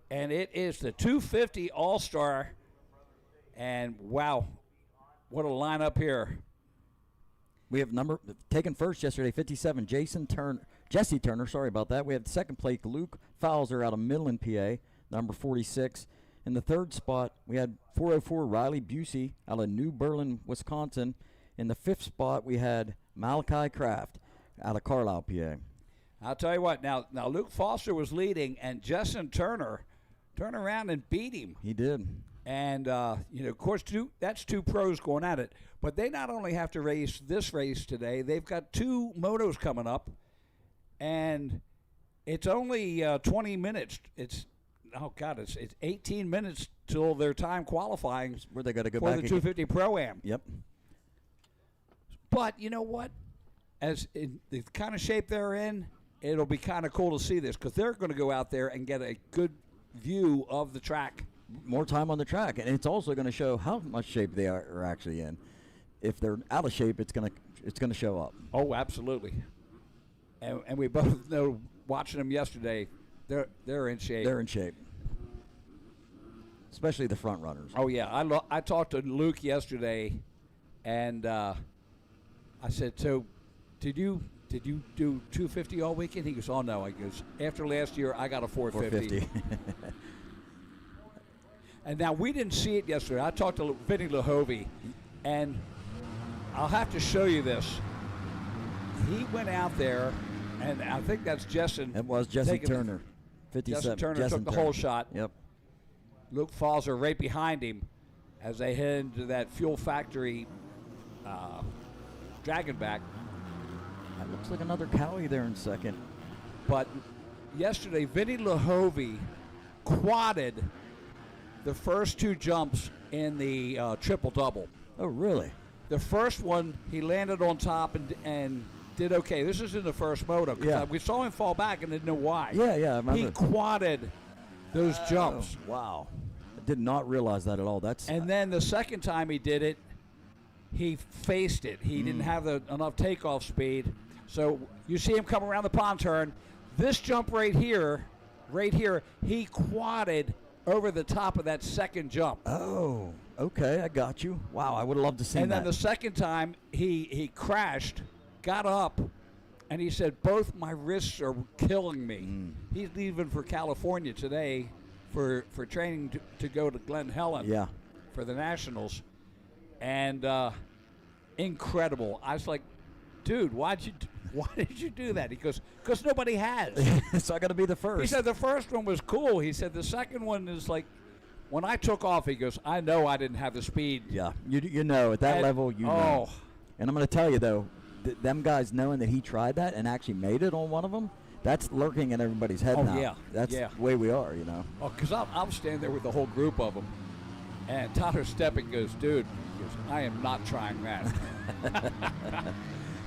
Speaker 21: And it is the 250 All-Star. And wow, what a lineup here.
Speaker 1: We have taken first yesterday, 57, Jesse Turner, sorry about that. We have the second place, Luke Fowler out of Midland, PA, number 46. In the third spot, we had 404 Riley Busey out of New Berlin, Wisconsin. In the fifth spot, we had Malachi Kraft out of Carlisle, PA.
Speaker 21: I'll tell you what, now Luke Foster was leading, and Justin Turner turned around and beat him.
Speaker 1: He did.
Speaker 21: And, of course, that's two pros going at it. But they not only have to race this race today, they've got 2 motos coming up. And it's only 20 minutes. It's 18 minutes till their time qualifying
Speaker 1: where they got to go
Speaker 21: for
Speaker 1: back
Speaker 21: the 250 Pro-Am.
Speaker 1: Yep.
Speaker 21: But you know what? As in the kind of shape they're in, it'll be kind of cool to see this because they're going to go out there and get a good view of the track.
Speaker 1: More time on the track, and it's also going to show how much shape they are actually in. If they're out of shape, it's going to show up.
Speaker 21: Oh, absolutely. And we both know, watching them yesterday, they're in shape.
Speaker 1: They're in shape. especially the front runners.
Speaker 21: Oh yeah, I talked to Luke yesterday, and I said, so did you do 250 all weekend? He goes, oh no. I goes, after last year, I got a 450. And now we didn't see it yesterday. I talked to Vinny Lahovey, and I'll have to show you this. He went out there, and I think that's Jessen.
Speaker 1: It was Jesse Turner, 57.
Speaker 21: Jesse Turner took the whole shot.
Speaker 1: Yep.
Speaker 21: Luke Falzer right behind him as they head into that Fuel Factory Dragonback.
Speaker 1: That looks like another Cowie there in second.
Speaker 21: But yesterday, Vinny Lahovey quadded the first two jumps in the triple-double.
Speaker 1: Oh, really?
Speaker 21: The first one, he landed on top and did okay. This is in the first moto.
Speaker 1: Yeah.
Speaker 21: We saw him fall back and didn't know why.
Speaker 1: Yeah, I remember.
Speaker 21: He quadded those jumps.
Speaker 1: Wow. I did not realize that at all.
Speaker 21: And then the second time he did it, he faced it. He didn't have enough takeoff speed. So you see him come around the pond turn. This jump right here, he quadded over the top of that second jump.
Speaker 1: Oh, okay, I got you. Wow, I would have loved to see that.
Speaker 21: And then the second time, he crashed, got up, and he said, both my wrists are killing me. He's leaving for California today for training to go to Glen Helen for the Nationals. And incredible. I was like, dude, why did you do that? He goes, because nobody has.
Speaker 1: So I got to be the first.
Speaker 21: He said the first one was cool. He said the second one is like, when I took off, he goes, I know I didn't have the speed.
Speaker 1: Yeah, you know, at that level, you know. And I'm going to tell you, though, them guys knowing that he tried that and actually made it on one of them, that's lurking in everybody's head now.
Speaker 21: Yeah.
Speaker 1: That's the way we are, you know.
Speaker 21: Oh, because I'm standing there with the whole group of them. And Tyler Stepping goes, dude, he goes, I am not trying that.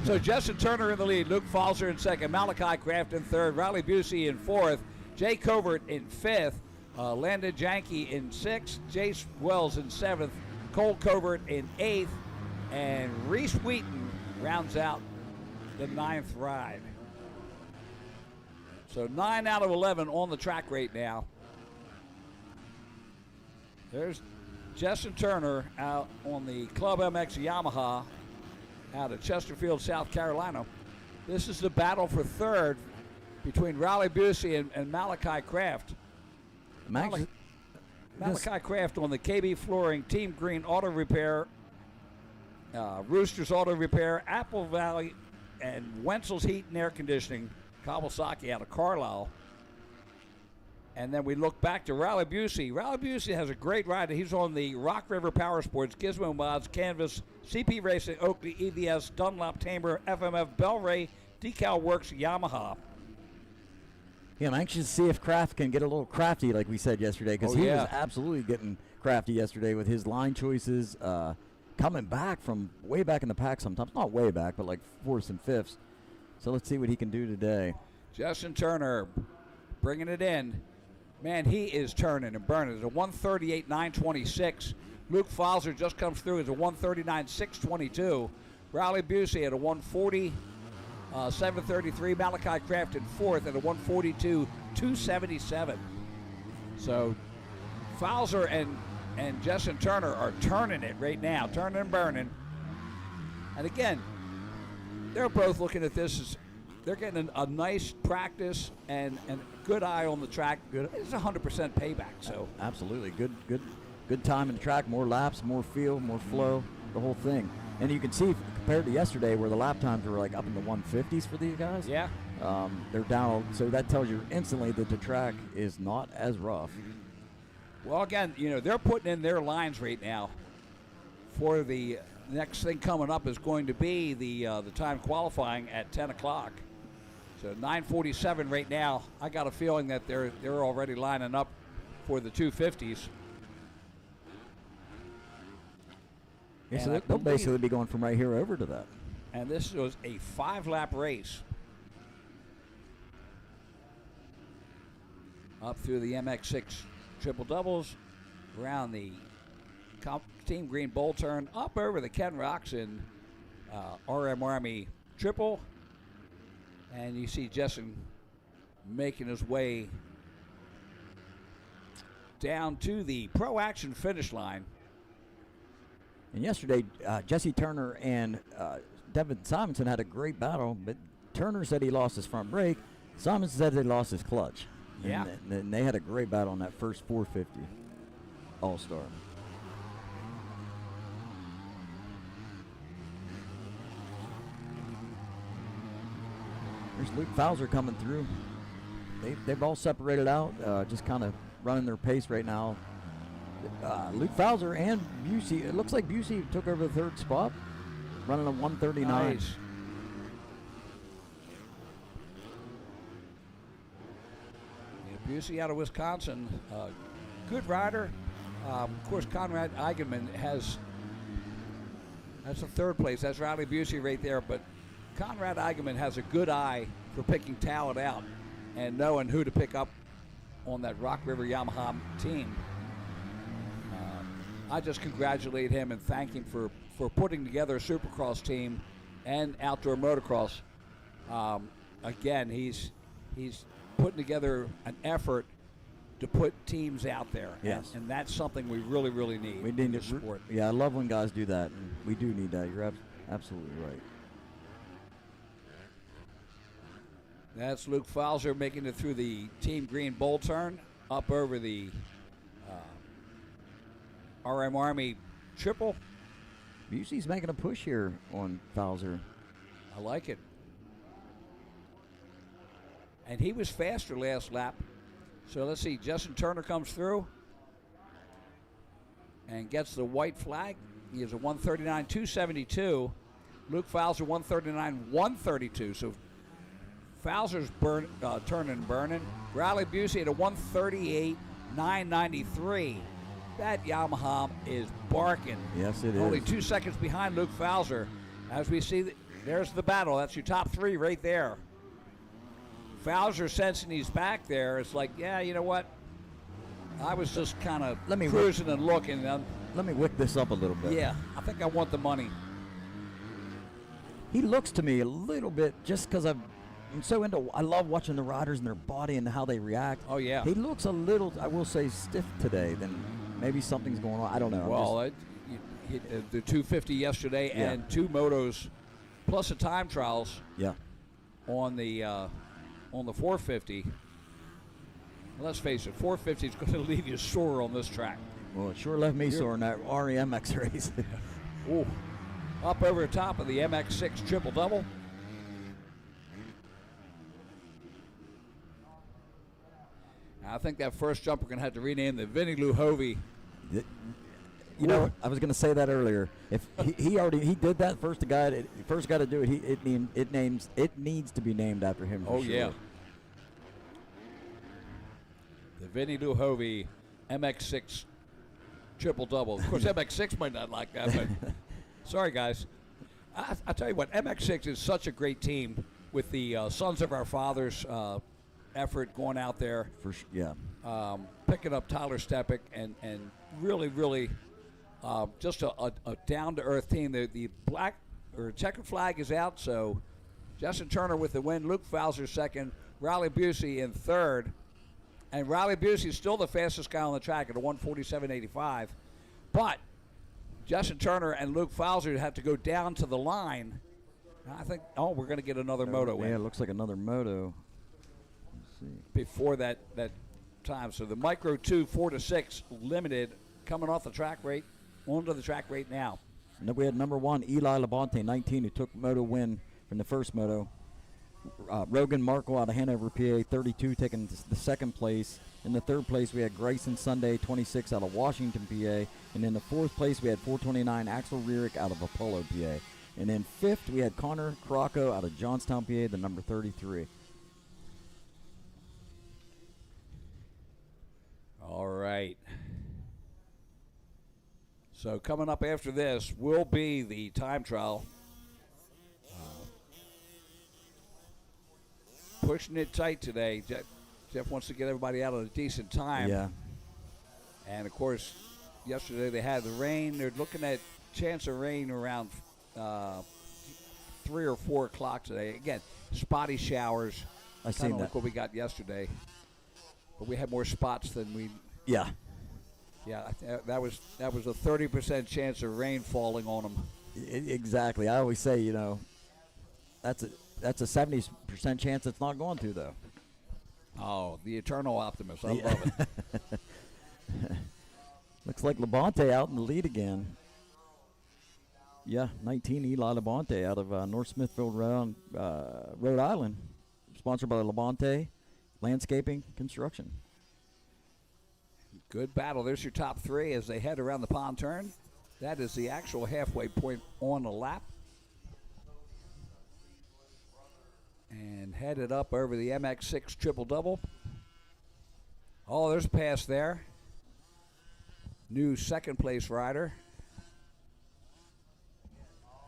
Speaker 21: So Justin Turner in the lead, Luke Falzer in second, Malachi Kraft in third, Riley Busey in fourth, Jay Covert in fifth, Landon Janke in sixth, Jace Wells in seventh, Cole Covert in eighth, and Reese Wheaton rounds out the ninth ride. So 9 out of 11 on the track right now. There's Justin Turner out on the Club MX Yamaha out of Chesterfield, South Carolina. This is the battle for third between Riley Busey and Malachi Kraft. Malachi Kraft on the KB Flooring, Team Green Auto Repair, Roosters Auto Repair, Apple Valley, and Wenzel's Heat and Air Conditioning, Kawasaki out of Carlisle. And then we look back to Riley Busey. Riley Busey has a great ride. He's on the Rock River Power Sports, Gizmo Mods, Canvas, CP Racing, Oakley, EVS, Dunlop, Tamer, FMF, Bellray, Decal Works, Yamaha.
Speaker 1: Yeah, I'm anxious to see if Kraft can get a little crafty, like we said yesterday, because he was absolutely getting crafty yesterday with his line choices, coming back from way back in the pack sometimes. Not way back, but like fourths and fifths. So let's see what he can do today.
Speaker 21: Justin Turner bringing it in. Man, he is turning and burning. It's a 138.926. Luke Falzer just comes through as a 139.622. Riley Busey at a 140.733. Malachi Kraft in fourth at a 142.277. So Falzer and Justin Turner are turning it right now, turning and burning. And again, they're both looking at this as they're getting a nice practice and good eye on the track. Good, it's 100% payback. So
Speaker 1: absolutely good time in the track. More laps, more feel, more flow, the whole thing. And you can see compared to yesterday, where the lap times were like up in the 150s for these guys.
Speaker 21: Yeah,
Speaker 1: they're down. So that tells you instantly that the track is not as rough.
Speaker 21: Well, again, you know, they're putting in their lines right now for the next thing coming up is going to be the time qualifying at 10 o'clock. So 9:47 right now. I got a feeling that they're already lining up for the 250s.
Speaker 1: Yeah, so they'll basically be going from right here over to that.
Speaker 21: And this was a 5-lap race. Up through the MX6 triple doubles, around the Team Green Bull turn, up over the Ken Roxon RM Army triple. And you see Justin making his way down to the Pro Action finish line.
Speaker 1: And yesterday, Jesse Turner and Devin Simonson had a great battle, but Turner said he lost his front brake. Simonson said he lost his clutch.
Speaker 21: Yeah.
Speaker 1: And they had a great battle on that first 450 All-Star. There's Luke Fowler coming through. They've all separated out, just kind of running their pace right now. Luke Fowler and Busey. It looks like Busey took over the third spot, running a 139.
Speaker 21: Nice. Yeah, Busey out of Wisconsin, good rider. Of course, Conrad Eigenman that's the third place. That's Riley Busey right there. But Conrad Eigenman has a good eye for picking talent out and knowing who to pick up on that Rock River Yamaha team. I just congratulate him and thank him for putting together a Supercross team and outdoor motocross. Again, he's putting together an effort to put teams out there.
Speaker 1: Yes.
Speaker 21: And that's something we really, really need.
Speaker 1: We need
Speaker 21: in
Speaker 1: to
Speaker 21: this sport.
Speaker 1: Yeah, I love when guys do that. And we do need that. You're absolutely right.
Speaker 21: That's Luke Fowler making it through the Team Green bowl turn up over the RM Army triple.
Speaker 1: Busey's making a push here on Fowler.
Speaker 21: I like it. And he was faster last lap. So let's see, Justin Turner comes through and gets the white flag. He has a 139.272. Luke Fowler 139.132. So Fowler's turning and burning. Riley Busey at a 138.993. That Yamaha is barking.
Speaker 1: Yes, it is.
Speaker 21: Only 2 seconds behind Luke Fowler. As we see, there's the battle. That's your top three right there. Fowler sensing he's back there. It's like, yeah, you know what? I was just kind of cruising and looking.
Speaker 1: Let me wick this up a little bit.
Speaker 21: Yeah, I think I want the money.
Speaker 1: He looks to me a little bit, just because I'm so into, I love watching the riders and their body and how they react.
Speaker 21: Oh, yeah.
Speaker 1: He looks a little, I will say, stiff today. Then maybe something's going on. I don't know.
Speaker 21: Well, the 250 yesterday and two motos plus the time trials on the 450. Well, let's face it, 450 is going to leave you sore on this track.
Speaker 1: Well, it sure left me sore in that REMX race.
Speaker 21: Ooh. Up over the top of the MX6 triple-double. I think that first jump we're going to have to rename the Vinnie Lou Hovey.
Speaker 1: You know, I was going to say that earlier. If he did that first guy to do it. It needs to be named after him. For sure.
Speaker 21: Yeah. The Vinnie Lou Hovey MX6 triple double. Of course, MX6 might not like that, but sorry guys. I tell you what, MX6 is such a great team with the Sons of Our Fathers effort going out there. Picking up Tyler Steppick and really just a down-to-earth team. The black or checkered flag is out, so Justin Turner with the win, Luke Fowler second, Riley Busey in third. And Riley Busey is still the fastest guy on the track at a 147.85. But Justin Turner and Luke Fowler have to go down to the line. I think, we're going to get another moto win.
Speaker 1: Yeah, it looks like another moto. Let's see.
Speaker 21: Before that time. So the Micro 2 4 to 6 limited coming off the track rate, onto the track rate now.
Speaker 1: And then we had number one, Eli Labonte, 19, who took moto win from the first moto. Rogan Markle out of Hanover, PA, 32, taking the second place. In the third place, we had Grayson Sunday, 26, out of Washington, PA. And in the fourth place, we had 429, Axel Rierick out of Apollo, PA. And in fifth, we had Connor Crocco out of Johnstown, PA, the number 33.
Speaker 21: All right. So coming up after this will be the time trial. Pushing it tight today. Jeff wants to get everybody out at a decent time.
Speaker 1: Yeah.
Speaker 21: And, of course, yesterday they had the rain. They're looking at chance of rain around 3 or 4 o'clock today. Again, spotty showers.
Speaker 1: I seen that.
Speaker 21: Like what we got yesterday. But we had more spots than we Yeah, that was a 30% chance of rain falling on them.
Speaker 1: Exactly. I always say, that's a 70% chance it's not going to, though.
Speaker 21: Oh, the eternal optimist. I love it.
Speaker 1: Looks like Labonte out in the lead again. Yeah, 19 Eli Labonte out of North Smithfield, Rhode Island. Sponsored by Labonte Landscaping Construction.
Speaker 21: Good battle. There's your top three as they head around the pond turn. That is the actual halfway point on the lap. And headed up over the MX6 triple-double. Oh, there's a pass there. New second-place rider.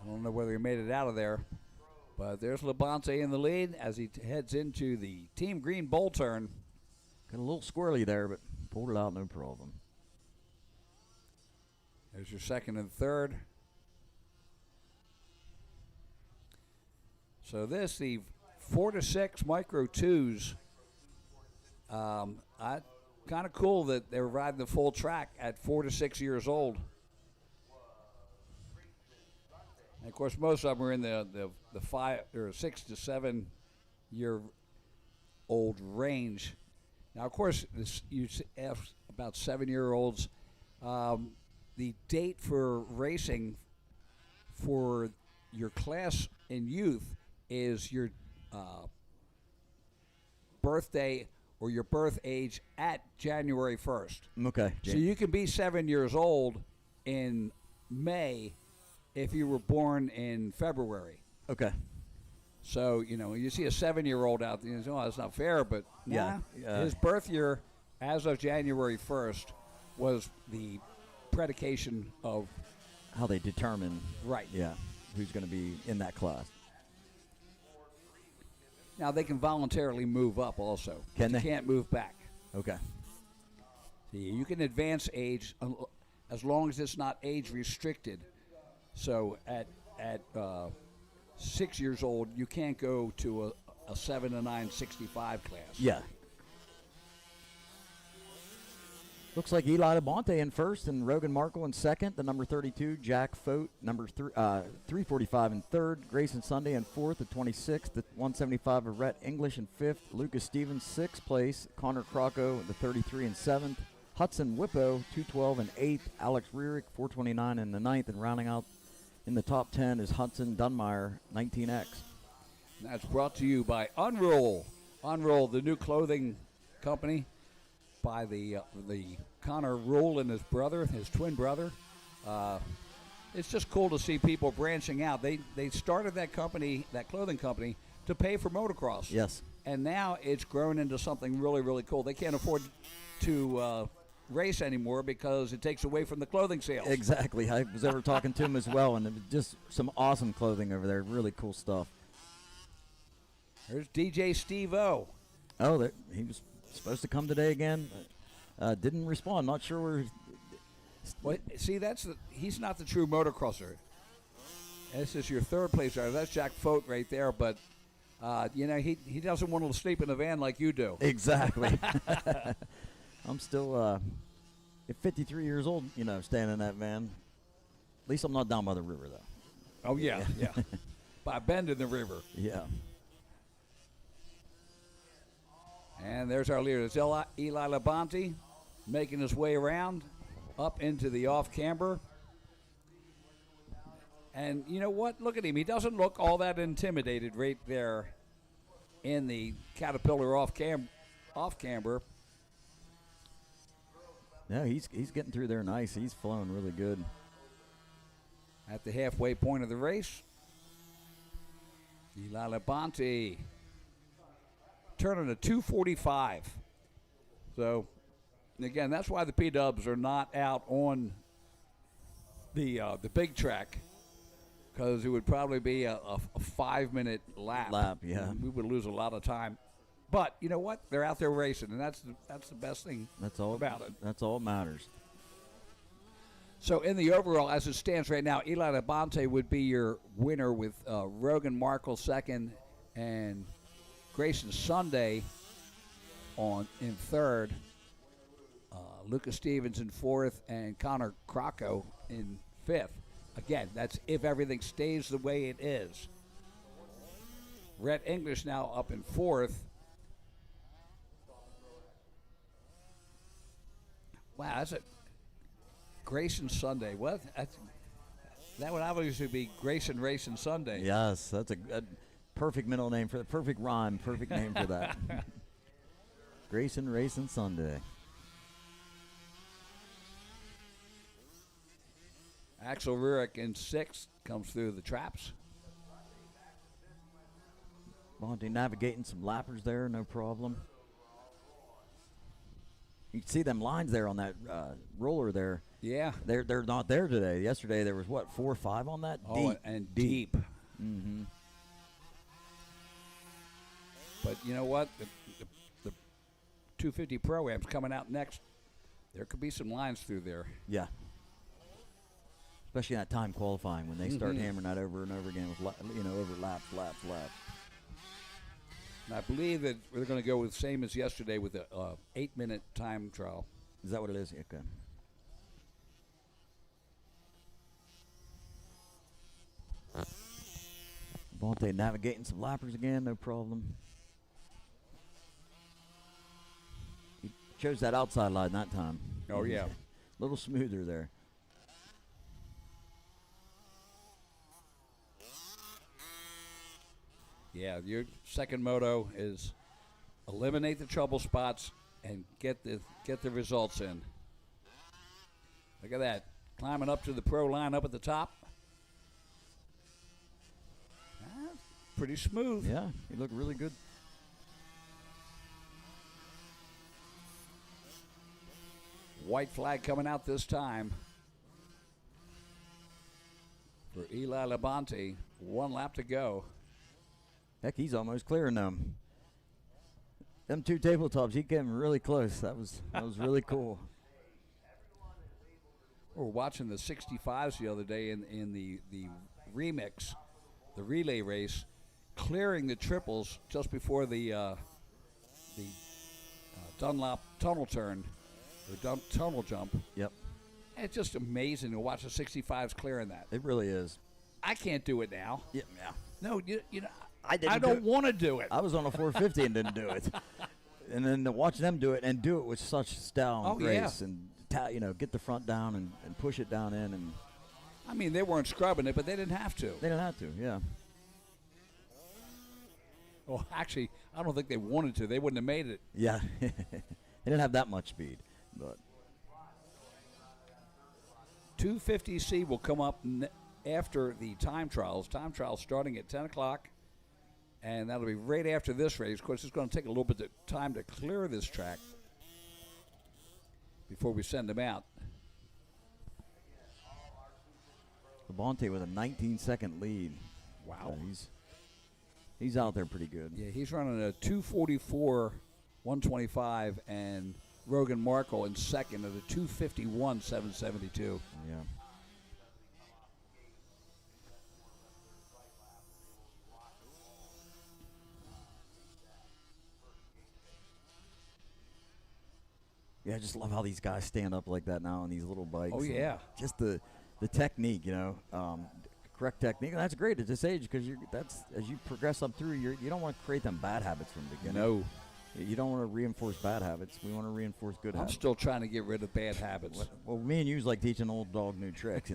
Speaker 21: I don't know whether he made it out of there. But there's Labonte in the lead as he heads into the Team Green bowl turn.
Speaker 1: Got a little squirrely there, but pulled it out, no problem.
Speaker 21: There's your second and third. So this, the 4 to 6 Micro 2s. Kind of cool that they're riding the full track at 4 to 6 years old. And of course, most of them are in the 5 or 6 to 7 year old range. Now, of course, you asked about 7-year-olds. The date for racing for your class in youth is your birthday or your birth age at January 1st.
Speaker 1: Okay.
Speaker 21: So you can be 7 years old in May if you were born in February.
Speaker 1: Okay.
Speaker 21: So, you see a 7-year-old out there, you say, oh, that's not fair, but
Speaker 1: Yeah.
Speaker 21: His birth year, as of January 1st, was the predication of
Speaker 1: how they determine,
Speaker 21: right?
Speaker 1: Yeah, who's going to be in that class.
Speaker 21: Now, they can voluntarily move up also.
Speaker 1: Can they?
Speaker 21: You can't move back.
Speaker 1: Okay.
Speaker 21: See, you can advance age as long as it's not age restricted. So at 6 years old, you can't go to a 7 to 9 65 class.
Speaker 1: Yeah. Looks like Eli Labonte in first and Rogan Markle in second. The number 32, Jack Fote, number 345 in third. Grayson Sunday in fourth. The 26th, the 175 of Rhett English in fifth. Lucas Stevens, sixth place. Connor Crocco, the 33 in seventh. Hudson Whippo, 212 in eighth. Alex Rierick, 429 in the ninth. And rounding out in the top 10 is Hudson Dunmeyer, 19X.
Speaker 21: That's brought to you by Unroll. Unroll, the new clothing company by the Connor Roll and his brother, his twin brother. It's just cool to see people branching out. They started that company, that clothing company, to pay for motocross.
Speaker 1: Yes.
Speaker 21: And now it's grown into something really, really cool. They can't afford to race anymore because it takes away from the clothing sales.
Speaker 1: Exactly. I was ever talking to him as well, and it was just some awesome clothing over there. Really cool stuff.
Speaker 21: There's DJ Steve-O.
Speaker 1: Oh, he was supposed to come today again. Didn't respond. Not sure where.
Speaker 21: Well, see, he's not the true motocrosser. This is your third place rider. That's Jack Fote right there, but he doesn't want to sleep in a van like you do.
Speaker 1: Exactly. I'm still at 53 years old, staying in that van. At least I'm not down by the river, though.
Speaker 21: Oh, yeah. By a bend in the river.
Speaker 1: Yeah.
Speaker 21: And there's our leader. It's Eli Labonte making his way around up into the off-camber. And you know what? Look at him. He doesn't look all that intimidated right there in the Caterpillar off-camber.
Speaker 1: No, he's getting through there nice. He's flowing really good.
Speaker 21: At the halfway point of the race, Eli Labonte turning a 245. So, again, that's why the P-Dubs are not out on the big track, because it would probably be a 5-minute lap.
Speaker 1: Yeah.
Speaker 21: We would lose a lot of time. But you know what? They're out there racing, and that's the best thing about it.
Speaker 1: That's all that matters.
Speaker 21: So in the overall, as it stands right now, Eli Labonte would be your winner with Rogan Markle second and Grayson Sunday in third. Lucas Stevens in 4th, and Connor Crocco in 5th. Again, that's if everything stays the way it is. Rhett English now up in 4th. Wow, that's a Grayson Sunday. What? That would obviously be Grayson Racing Sunday.
Speaker 1: Yes, that's a perfect middle name for the perfect rhyme, perfect name for that. Grayson Racing Sunday.
Speaker 21: Axel Rurik in 6th comes through the traps.
Speaker 1: Monty navigating some lappers there, no problem. You can see them lines there on that roller there.
Speaker 21: Yeah.
Speaker 1: They're not there today. Yesterday there was, what, 4 or 5 on that?
Speaker 21: Oh,
Speaker 1: deep.
Speaker 21: and deep.
Speaker 1: Mm-hmm.
Speaker 21: But you know what? The 250 Pro-Am's coming out next. There could be some lines through there.
Speaker 1: Yeah. Especially in that time qualifying when they start hammering that over and over again with, over laps.
Speaker 21: And I believe that we're going to go with the same as yesterday with a 8-minute time trial.
Speaker 1: Is that what it is? Okay. Bonte navigating some lappers again, no problem. He chose that outside line that time.
Speaker 21: Oh, yeah.
Speaker 1: A little smoother there.
Speaker 21: Yeah, your second moto is eliminate the trouble spots and get the results in. Look at that, climbing up to the pro line up at the top. Pretty smooth.
Speaker 1: Yeah, he looked really good.
Speaker 21: White flag coming out this time for Eli Labonte. 1 lap to go.
Speaker 1: Heck, he's almost clearing them. Them 2 tabletops, he came really close. That was really cool.
Speaker 21: We were watching the 65s the other day in the remix, the relay race, clearing the triples just before the Dunlop tunnel turn, or tunnel jump.
Speaker 1: Yep.
Speaker 21: It's just amazing to watch the 65s clearing that.
Speaker 1: It really is.
Speaker 21: I can't do it now.
Speaker 1: Yeah.
Speaker 21: No, you know.
Speaker 1: I
Speaker 21: don't want to do it.
Speaker 1: I was on a 450 and didn't do it. And then to watch them do it and do it with such style and grace and get the front down and push it down in. And
Speaker 21: I mean, they weren't scrubbing it, but they didn't have to.
Speaker 1: They didn't have to, yeah.
Speaker 21: Well, actually, I don't think they wanted to. They wouldn't have made it.
Speaker 1: Yeah. They didn't have that much speed. But
Speaker 21: 250C will come up after the time trials. Time trials starting at 10 o'clock. And that'll be right after this race. Of course, it's going to take a little bit of time to clear this track before we send them out.
Speaker 1: Labonte with a 19-second lead.
Speaker 21: Wow.
Speaker 1: He's out there pretty good.
Speaker 21: Yeah, he's running a 2:44, 125, and Rogan Markle in second at a 2:51, 772.
Speaker 1: Yeah. Yeah, I just love how these guys stand up like that now on these little bikes.
Speaker 21: Oh, yeah.
Speaker 1: Just the technique, correct technique. And that's great at this age because as you progress up through, you don't want to create them bad habits from the beginning.
Speaker 21: No.
Speaker 1: You don't want to reinforce bad habits. We want to reinforce good habits.
Speaker 21: I'm still trying to get rid of bad habits.
Speaker 1: Well, me and you's like teaching old dog new tricks,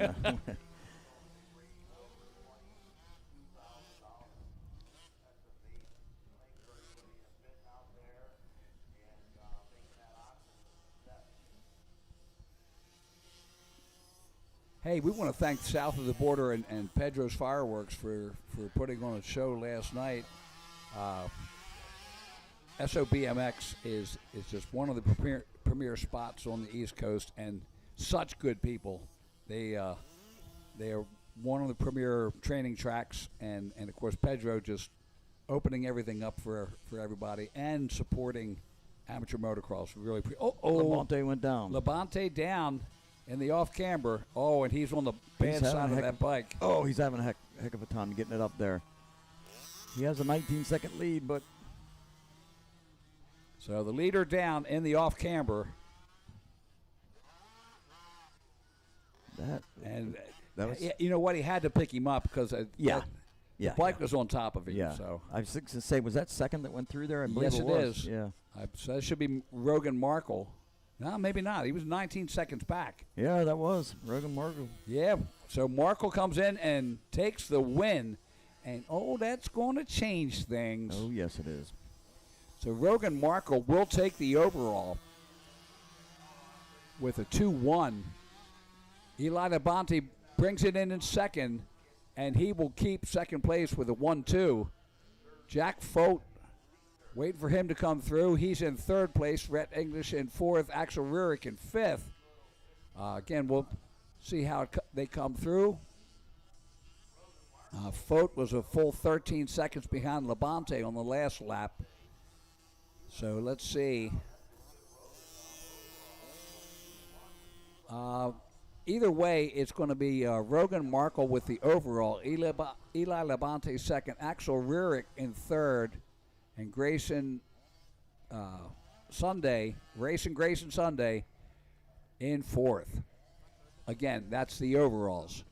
Speaker 21: Hey, we want to thank South of the Border and Pedro's Fireworks for putting on a show last night. SOBMX is just one of the premier spots on the East Coast, and such good people. They are one of the premier training tracks, and of course Pedro just opening everything up for everybody and supporting amateur motocross. Really,
Speaker 1: Labonte went down.
Speaker 21: Labonte down in the off camber. Oh, and he's on the bad side of that bike.
Speaker 1: Oh, he's having a heck of a time getting it up there. He has a 19-second lead, but.
Speaker 21: So the leader down in the off camber. That was, you know what? He had to pick him up because the bike was on top of him.
Speaker 1: Yeah.
Speaker 21: So
Speaker 1: I was going to say, was that second that went through there? I believe
Speaker 21: yes,
Speaker 1: it
Speaker 21: was.
Speaker 1: is. Yeah.
Speaker 21: So that should be Rogan Markle. No, maybe not. He was 19 seconds back.
Speaker 1: Yeah, that was Rogan Markle.
Speaker 21: Yeah. So Markle comes in and takes the win. And, that's going to change things.
Speaker 1: Oh, yes, it is.
Speaker 21: So Rogan Markle will take the overall with a 2-1. Eli Labonte brings it in second, and he will keep second place with a 1-2. Jack Fote, waiting for him to come through. He's in third place. Rhett English in fourth. Axel Rurik in fifth. Again, we'll see how they come through. Fote was a full 13 seconds behind Labonte on the last lap. So let's see. Either way, it's going to be Rogan Markle with the overall, Eli Labonte second, Axel Rurik in third, and Grayson Sunday in fourth. Again, that's the overalls.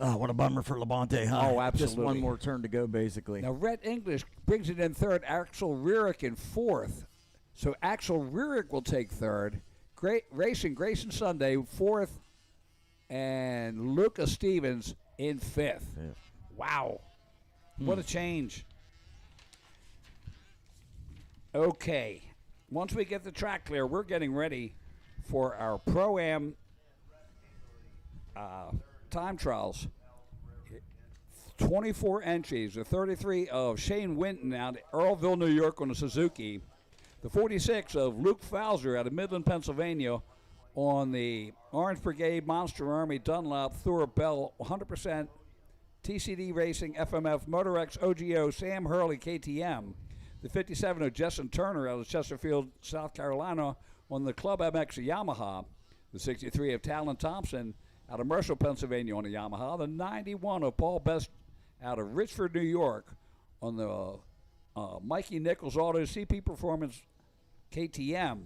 Speaker 1: Oh, what a bummer for Labonte, huh?
Speaker 21: Oh, absolutely.
Speaker 1: Just one more turn to go, basically.
Speaker 21: Now, Rhett English brings it in third, Axel Rurik in fourth. So Axel Rurik will take third. Grayson Sunday fourth, and Lucas Stevens in fifth.
Speaker 1: Yeah.
Speaker 21: Wow. What a change. Okay. Once we get the track clear, we're getting ready for our Pro-Am time trials. 24 entries, the 33 of Shane Winton out of Earlville, New York on the Suzuki, the 46 of Luke Fowler out of Midland, Pennsylvania on the Orange Brigade Monster Army Dunlop Thor Bell 100% TCD Racing FMF Motorex OGO Sam Hurley KTM, the 57 of Justin Turner out of Chesterfield, South Carolina on the Club MX Yamaha, the 63 of Talon Thompson out of Mercer, Pennsylvania on the Yamaha, the 91 of Paul Best out of Richford, New York on the Mikey Nichols Auto CP Performance KTM,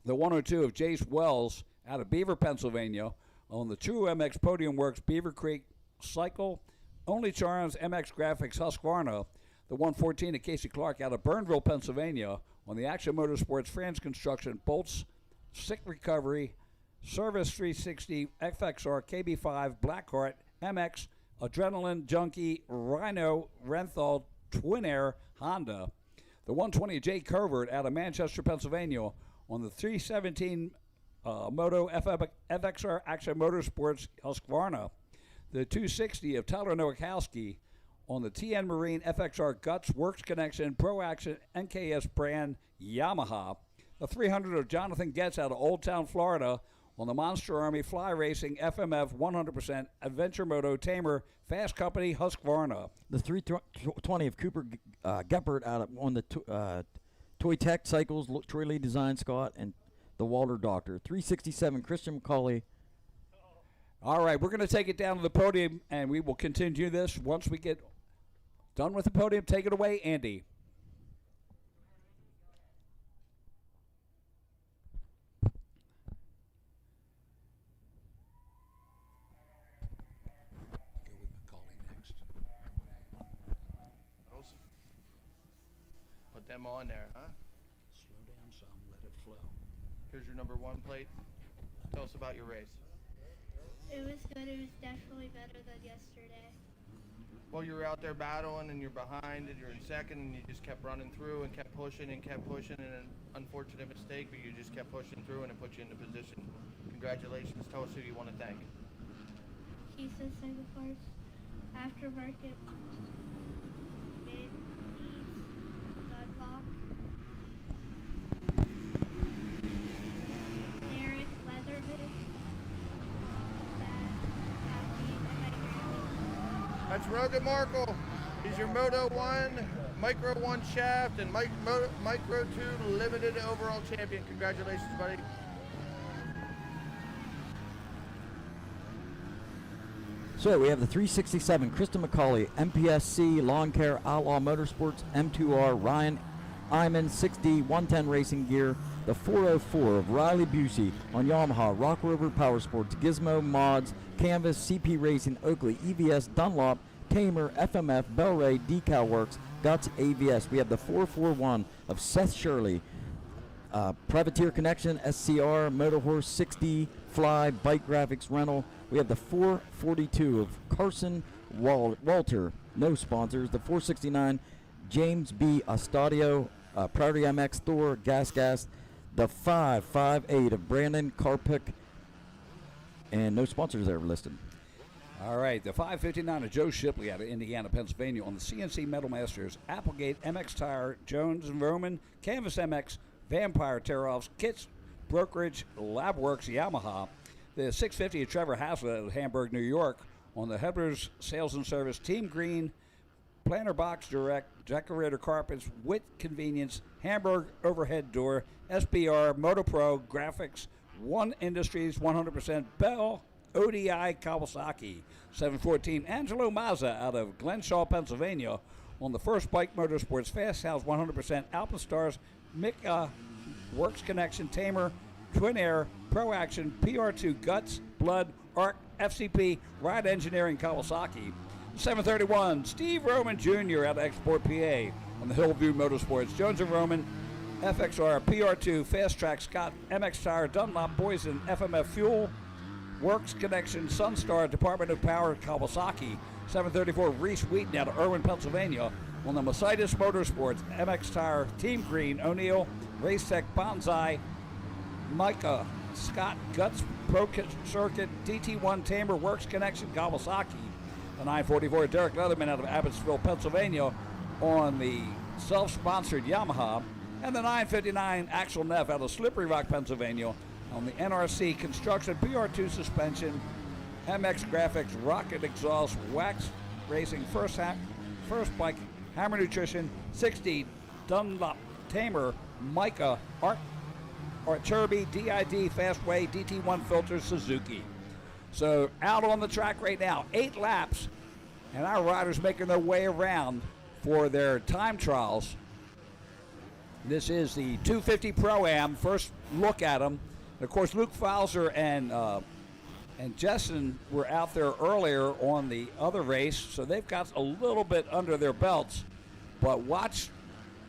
Speaker 21: the 102 of Jace Wells out of Beaver, Pennsylvania on the True MX Podium Works Beaver Creek Cycle, Only Charms MX Graphics Husqvarna, the 114 of Casey Clark out of Burnville, Pennsylvania on the Action Motorsports France Construction Bolts Sick Recovery Service 360 FXR KB5 Blackheart MX Adrenaline Junkie Rhino Renthal Twin Air Honda, the 120 of Jay Covert out of Manchester, Pennsylvania on the 317 Moto FXR Action Motorsports Husqvarna, the 260 of Tyler Nowakowski on the TN Marine FXR Guts Works Connection Pro Action NKS brand Yamaha, the 300 of Jonathan Getz out of Old Town, Florida on the Monster Army Fly Racing FMF 100% Adventure Moto Tamer Fast Company Husqvarna.
Speaker 1: The 320 of Cooper Geppert out on the Toy Tech Cycles, Troy Lee Design Scott, and the Walter Doctor. 367 Christian McCauley.
Speaker 21: All right, we're going to take it down to the podium, and we will continue this once we get done with the podium. Take it away, Andy.
Speaker 4: Put them on there, huh?
Speaker 21: Slow down some, let it flow.
Speaker 4: Here's your number one plate. Tell us about your race.
Speaker 8: It was good. It was definitely better than yesterday.
Speaker 4: Well, you were out there battling and you're behind and you're in second and you just kept running through and kept pushing and an unfortunate mistake, but you just kept pushing through and it put you into position. Congratulations. Tell us who you want to thank.
Speaker 8: He says second parts. Aftermarket.
Speaker 4: That's Rogan Markle. He's your Moto 1, Micro 1 Shaft, and Micro 2 Limited Overall Champion. Congratulations, buddy.
Speaker 1: So we have the 367 Krista McCauley MPSC Lawn Care Outlaw Motorsports M2R Ryan Iman 6D 110 racing gear. The 404 of Riley Busey on Yamaha, Rock River Power Sports, Gizmo Mods, Canvas, CP Racing, Oakley, EVS, Dunlop, Tamer, FMF, Bellray, Decal Works, Guts, AVS. We have the 441 of Seth Shirley, Privateer Connection, SCR, Motorhorse, 6D, Fly, Bike Graphics Rental. We have the 442 of Carson Walter, no sponsors. The 469, James B. Astadio, Priority MX, Thor, Gas. The 558 of Brandon Karpik, and no sponsors there listed.
Speaker 21: All right, the 559 of Joe Shipley out of Indiana, Pennsylvania on the CNC Metal Masters, Applegate, MX Tire, Jones and Roman, Canvas MX, Vampire Tear-Offs, Kits, Brokerage, Labworks, Yamaha. The 650 of Trevor Haslett out of Hamburg, New York on the Hebner's Sales and Service, Team Green, Planter Box Direct, Decorator Carpets, Wit Convenience, Hamburg Overhead Door, SBR, MotoPro, Graphics, One Industries, 100% Bell, ODI Kawasaki. 714, Angelo Mazza out of Glenshaw, Pennsylvania on the First Bike Motorsports, Fast House, 100% Alpenstars, Mika, Works Connection, Tamer, Twin Air, Pro Action, PR2, Guts, Blood, ARC, FCP, Ride Engineering, Kawasaki. 731, Steve Roman Jr. out of Export, PA on the Hillview Motorsports, Jones and Roman, FXR, PR2, Fast Track, Scott, MX Tire, Dunlop, Boyson, FMF Fuel, Works Connection, Sunstar, Department of Power, Kawasaki. 734, Reese Wheaton out of Irwin, Pennsylvania on the Mercedes Motorsports, MX Tire, Team Green, O'Neill, Racetech, Bonsai, Micah, Scott, Guts, Pro Circuit, DT1, Tamer, Works Connection, Kawasaki. The 944, Derek Leatherman out of Abbotsville, Pennsylvania on the self-sponsored Yamaha. And the 959, Axel Neff out of Slippery Rock, Pennsylvania on the NRC Construction, PR2 Suspension, MX Graphics, Rocket Exhaust, Wax Racing, First Bike, Hammer Nutrition, 60, Dunlop, Tamer, Micah, Arturby, DID, Fastway, DT1 Filters, Suzuki. So out on the track right now, 8 laps, and our riders making their way around for their time trials. This is the 250 Pro-Am. First look at them. And of course, Luke Fowler and Jessen were out there earlier on the other race, so they've got a little bit under their belts. But watch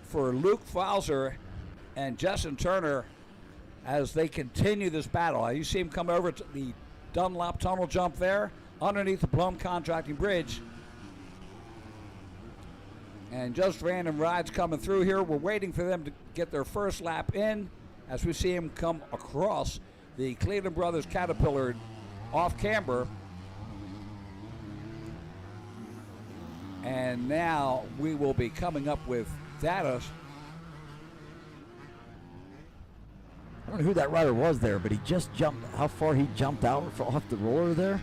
Speaker 21: for Luke Fowler and Jessen Turner as they continue this battle. You see him come over to the Dunlop tunnel jump there underneath the Plum Contracting Bridge. And just random rides coming through here. We're waiting for them to get their first lap in as we see him come across the Cleveland Brothers Caterpillar off camber. And now we will be coming up with data.
Speaker 1: I don't know who that rider was there, but he just jumped. How far he jumped out off the roller there?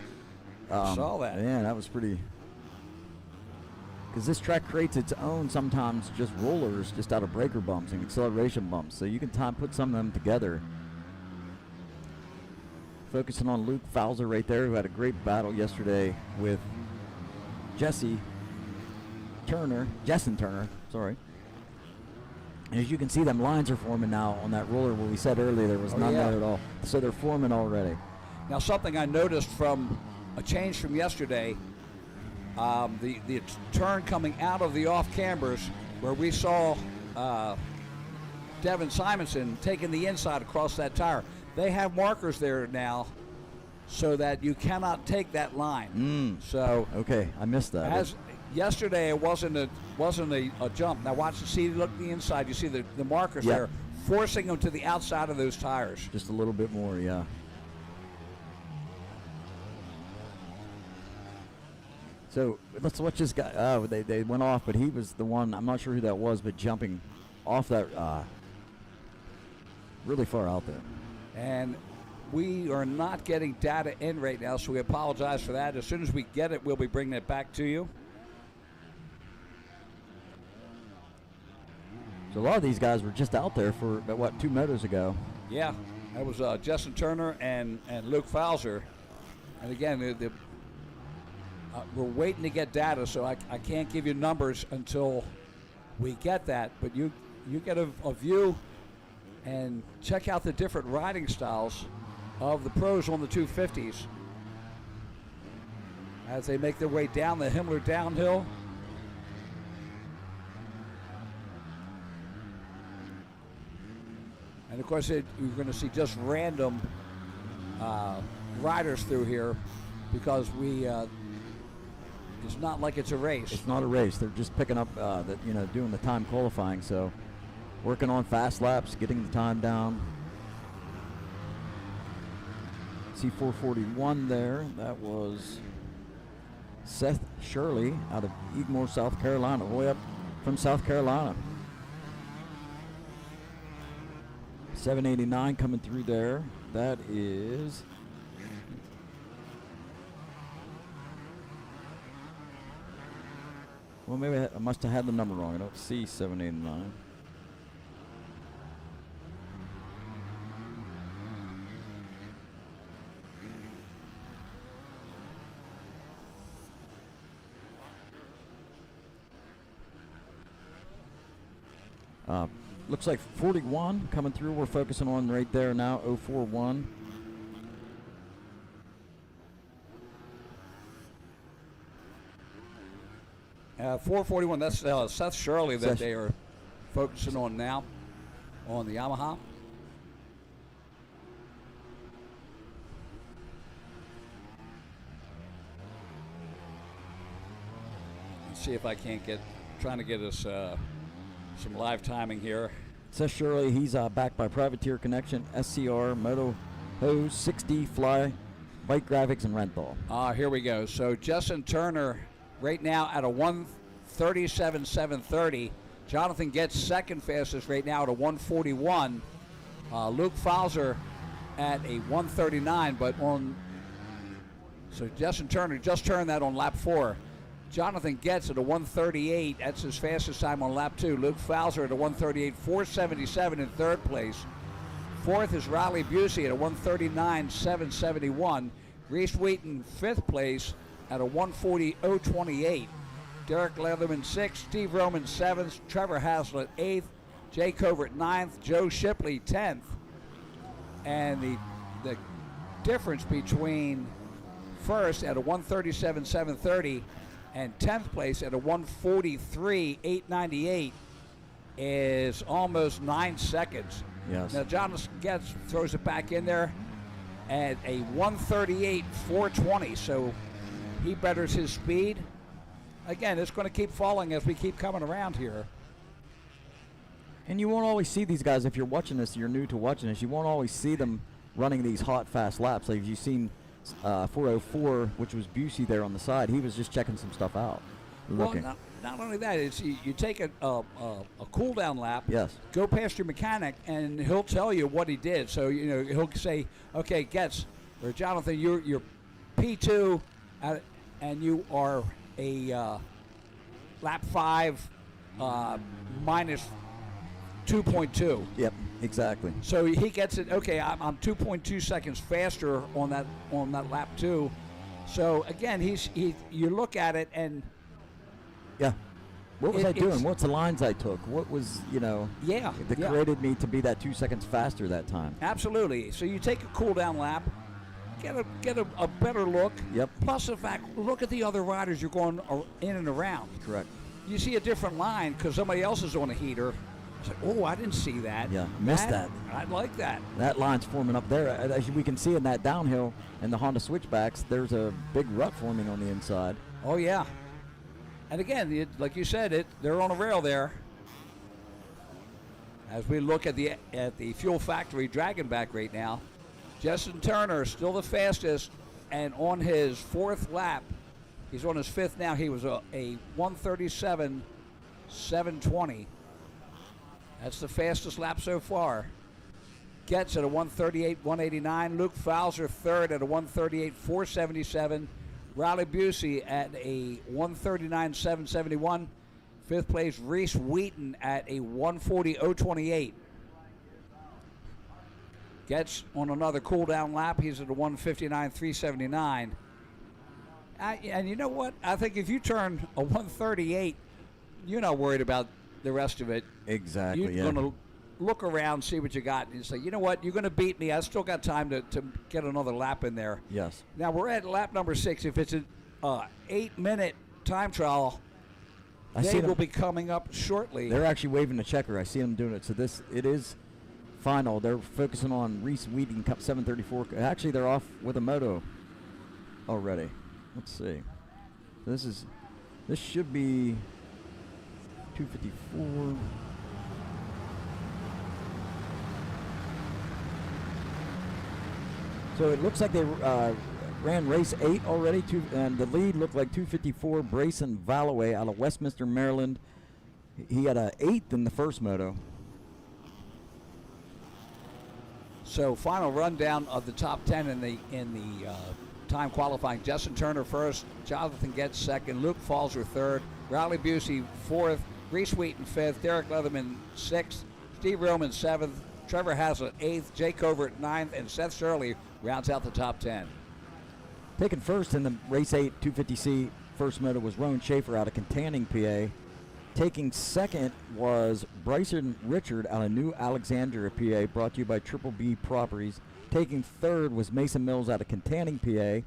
Speaker 21: Saw that.
Speaker 1: Yeah, that was pretty. Because this track creates its own sometimes just rollers just out of breaker bumps and acceleration bumps. So you can put some of them together. Focusing on Luke Fowler right there, who had a great battle yesterday with Jessen Turner, sorry. And as you can see, them lines are forming now on that roller where we said earlier there was none there at all. So they're forming already.
Speaker 21: Now something I noticed from a change from yesterday, the turn coming out of the off cambers where we saw Devin Simonson taking the inside across that tire. They have markers there now so that you cannot take that line. So
Speaker 1: okay, I missed that.
Speaker 21: As yesterday, it wasn't a jump. Now watch look the inside. You see the markers there, forcing them to the outside of those tires.
Speaker 1: Just a little bit more, yeah. So let's watch this guy. Oh, they went off, but he was the one. I'm not sure who that was, but jumping off that really far out there.
Speaker 21: And we are not getting data in right now, so we apologize for that. As soon as we get it, we'll be bringing it back to you.
Speaker 1: So a lot of these guys were just out there for, 2 motos ago.
Speaker 21: Yeah, that was Jessen Turner and Luke Fowler. And again, we're waiting to get data, so I can't give you numbers until we get that. But you get a view and check out the different riding styles of the pros on the 250s as they make their way down the Himmler downhill. And of course, you're going to see just random riders through here because it's not like it's a race.
Speaker 1: It's not a race. They're just picking up, doing the time qualifying. So working on fast laps, getting the time down. See 441 there. That was Seth Shirley out of Egmore, South Carolina, way up from South Carolina. 789 coming through there. That is well, maybe I must have had the number wrong. I don't see 789. Looks like 41 coming through. We're focusing on right there now, 041.
Speaker 21: Uh, 441, that's Seth Shirley that they are focusing on now on the Yamaha. Let's see if I can't trying to get us some live timing here.
Speaker 1: Seth Shirley, he's backed by Privateer Connection, SCR, Moto Hose, 6D Fly, Bike Graphics, and Renthal.
Speaker 21: Here we go. So Justin Turner right now at a 1:37.730. Jonathan Getz second fastest right now at a 1:41. Luke Fowler at a 1:39, so Justin Turner just turned that on lap 4. Jonathan Getz at a 1:38. That's his fastest time on lap 2. Luke Fowler at a 1:38.477 in third place. Fourth is Riley Busey at a 1:39.771. Reese Wheaton fifth place at a 1:40.028. Derek Leatherman sixth. Steve Roman seventh. Trevor Haslett eighth. Jay Covert ninth. Joe Shipley 10th. And the difference between first at a 1:37.730 and 10th place at a 1:43.898 is almost 9 seconds.
Speaker 1: Yes.
Speaker 21: Now Jonathan Getz throws it back in there at a 1:38.420, so he betters his speed. Again, it's going to keep falling as we keep coming around here.
Speaker 1: And you won't always see these guys, if you're watching this, you're new to watching this, you won't always see them running these hot, fast laps. Like you've seen 404, which was Busey there on the side. He was just checking some stuff out, looking.
Speaker 21: Well, not only that, it's you take a cool down lap.
Speaker 1: Yes.
Speaker 21: Go past your mechanic, and he'll tell you what he did. So he'll say, "Okay, Getz or Jonathan, you're P2, and you are a lap 5 minus 2.2."
Speaker 1: Yep, exactly.
Speaker 21: So he gets it. Okay, I'm 2.2 seconds faster on that lap 2. So again, you look at it and
Speaker 1: yeah, what was I doing? What's the lines I took? What was
Speaker 21: Yeah,
Speaker 1: that created me to be that 2 seconds faster that time?
Speaker 21: Absolutely. So you take a cool down lap, get a better look.
Speaker 1: Yep.
Speaker 21: Plus the fact, look at the other riders you're going in and around.
Speaker 1: Correct.
Speaker 21: You see a different line because somebody else is on a heater. It's like, oh, I didn't see that.
Speaker 1: Yeah, missed that.
Speaker 21: I like that.
Speaker 1: That line's forming up there. As we can see in that downhill and the Honda switchbacks, there's a big rut forming on the inside.
Speaker 21: Oh, yeah. And again, like you said, they're on a rail there. As we look at the Fuel Factory Dragonback right now, Justin Turner still the fastest, and on his 4th lap, he's on his 5th now. He was a 1:37.720. That's the fastest lap so far. Getz at a 1:38.189. Luke Fowler third at a 1:38.477. Riley Busey at a 1:39.771. 5th place, Reese Wheaton at a 1:40.028. Getz on another cool down lap. He's at a 1:59.379. And you know what? I think if you turn a 1:38, you're not worried about the rest of it.
Speaker 1: Exactly.
Speaker 21: You're going to look around, see what you got, and you say, you know what, you're going to beat me. I still got time to get another lap in there.
Speaker 1: Yes.
Speaker 21: Now we're at lap number 6. If it's an 8-minute time trial, they will be coming up shortly.
Speaker 1: They're actually waving the checker. I see them doing it. So it is final. They're focusing on Reese Wheaton Cup 734. Actually, they're off with a moto already. Let's see. This should be 254. So it looks like they ran race 8 already, and the lead looked like 254. Brayson Valloway out of Westminster, Maryland. He had a 8th in the first moto.
Speaker 21: So final rundown of the top 10 in the time qualifying. Justin Turner first, Jonathan Getz second, Luke Falzer third, Riley Busey fourth, Reese Wheaton fifth, Derek Leatherman sixth, Steve Roman seventh, Trevor Haslett eighth, Jake Covert ninth, and Seth Shirley rounds out the top 10.
Speaker 1: Taken first in the race 8 250C first moto was Rowan Schaefer out of Contanning, PA. Taking second was Bryson Richard out of New Alexandria, PA, brought to you by Triple B Properties. Taking third was Mason Mills out of Contanning, PA.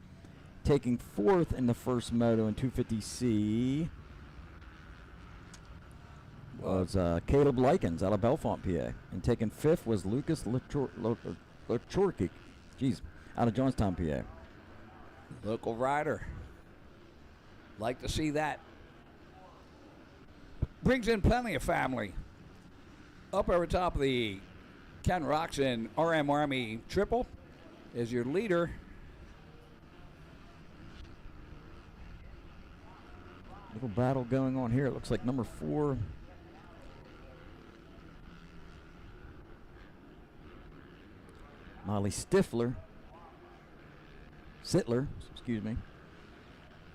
Speaker 1: Taking fourth in the first moto in 250C was Caleb Likens out of Belfont, PA. And taking fifth was Lucas Lachorki, out of Johnstown, PA.
Speaker 21: Local rider. Like to see that. Brings in plenty of family. Up over top of the Ken Roxon RM Army Triple is your leader.
Speaker 1: Little battle going on here. It looks like number 4. Molly Sittler, excuse me.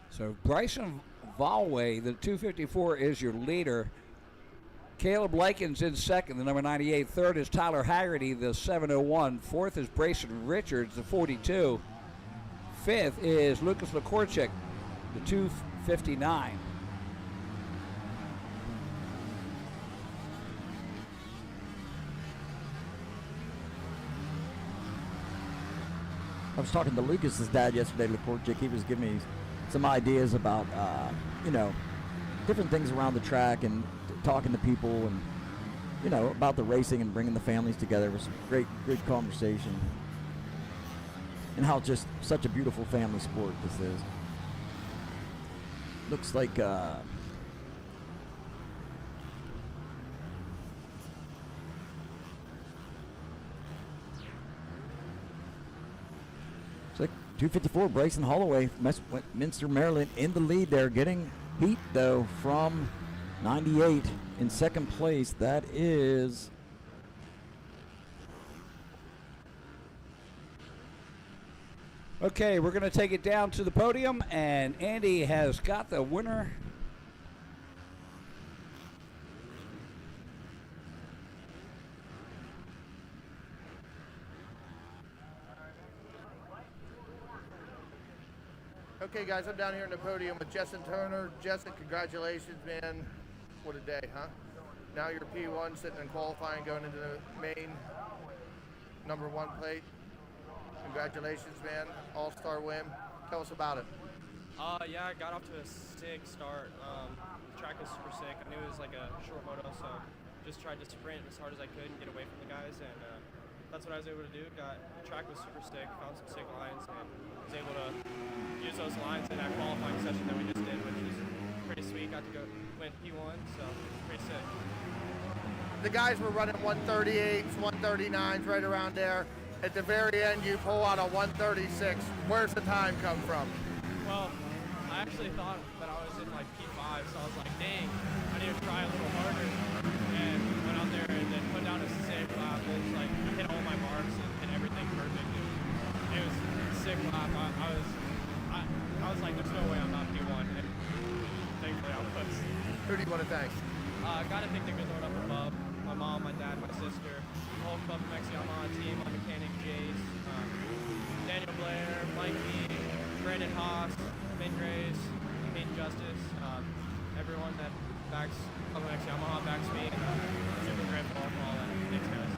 Speaker 21: So Bryson Valway, the 254, is your leader. Caleb Likens in second, the number 98. Third is Tyler Haggerty, the 701. Fourth is Brayson Richards, the 42. Fifth is Lucas Lakorchik, the 259.
Speaker 1: I was talking to Lucas's dad yesterday, Lakorchik. He was giving me some ideas about, different things around the track and talking to people and, about the racing and bringing the families together. It was a great conversation. And how just such a beautiful family sport this is. Looks like, it's like 254, Bryson Holloway, Minster, Maryland, in the lead there, getting heat though from 98 in second place. That is
Speaker 21: okay. We're going to take it down to the podium, and Andy has got the winner.
Speaker 4: Okay, guys, I'm down here in the podium with Justin Turner. Justin, congratulations, man. What a day, huh? Now you're P1, sitting in qualifying, going into the main number 1 plate. Congratulations, man. All-star win. Tell us about it.
Speaker 2: Yeah, I got off to a sick start. The track was super sick. I knew it was like a short moto, so just tried to sprint as hard as I could and get away from the guys, and that's what I was able to do. The track was super sick, found some sick lines, and was able to use those lines in that qualifying session that we just did, which was pretty sweet. Got to go win P1, so pretty sick.
Speaker 4: The guys were running 138s, 139s, right around there. At the very end, you pull out a 136. Where's the time come from?
Speaker 2: Well, I actually thought that I was in like P5, so I was like, dang, I need to try a little harder. And went out there and then put down a sick lap. It was like, I hit all my marks and hit everything perfect. It was a sick lap. I was like, there's no way I'm not P1. And thankfully I was.
Speaker 4: Who do you want to thank?
Speaker 2: Got to thank the good Lord up above. My mom, my dad, my sister, the whole Club MX Yamaha team, my mechanic Jace, Daniel Blair, Mikey, Brandon Haas, Ben Grace, Peyton Justice, everyone that Yamaha backspeed, super grip, all that. Thanks, guys.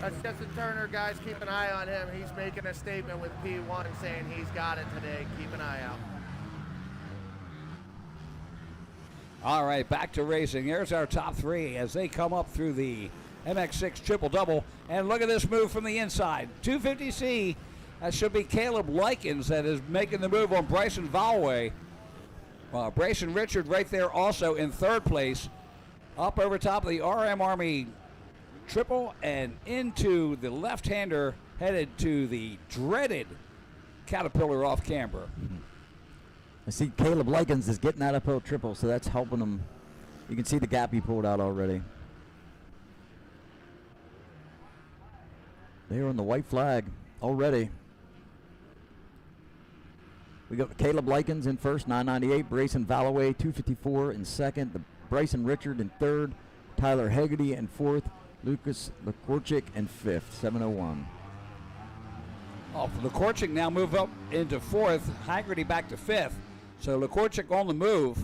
Speaker 4: That's Justin Turner, guys. Keep an eye on him. He's making a statement with P1 saying he's got it today. Keep an eye out.
Speaker 21: All right, back to racing. Here's our top three as they come up through the MX6 triple-double. And look at this move from the inside. 250C. That should be Caleb Likens that is making the move on Bryson Valway. Brayson Richard right there also in third place. Up over top of the RM Army triple and into the left-hander headed to the dreaded Caterpillar off camber.
Speaker 1: I see Caleb Likens is getting that uphill triple, so that's helping him. You can see the gap he pulled out already. They're on the white flag already. We got Caleb Likens in first, 998. Brayson Valaway, 254 in second. Bryson Richard in third. Tyler Haggerty in fourth. Lucas Lekorchik in fifth, 701.
Speaker 21: Oh, Lekorchik now move up into fourth. Haggerty back to fifth. So Lekorchik on the move.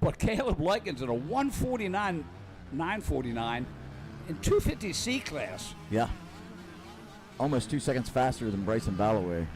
Speaker 21: But Caleb Likens at a 149, 949 in 250C class.
Speaker 1: Yeah. Almost 2 seconds faster than Bryson Valaway.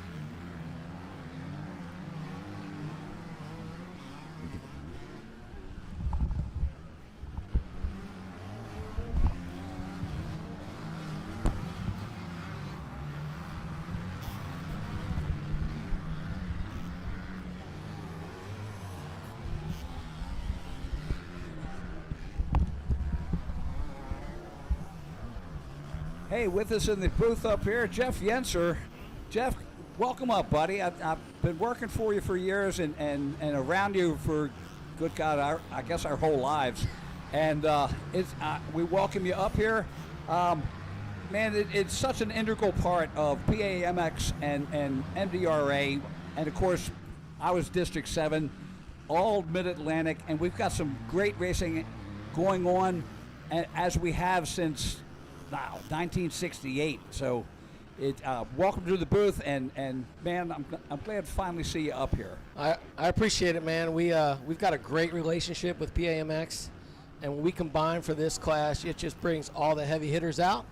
Speaker 21: Hey, with us in the booth up here, Jeff Yenser. Jeff, welcome up, buddy. I've been working for you for years and around you for, good God, I guess our whole lives. And we welcome you up here. Man, it's such an integral part of PAMX and MDRA. And, of course, I was District 7, all Mid-Atlantic, and we've got some great racing going on as we have since 1968. So welcome to the booth, and man, I'm glad to finally see you up here.
Speaker 9: I appreciate it, man. We've got a great relationship with PAMX, and when we combine for this class, it just brings all the heavy hitters out,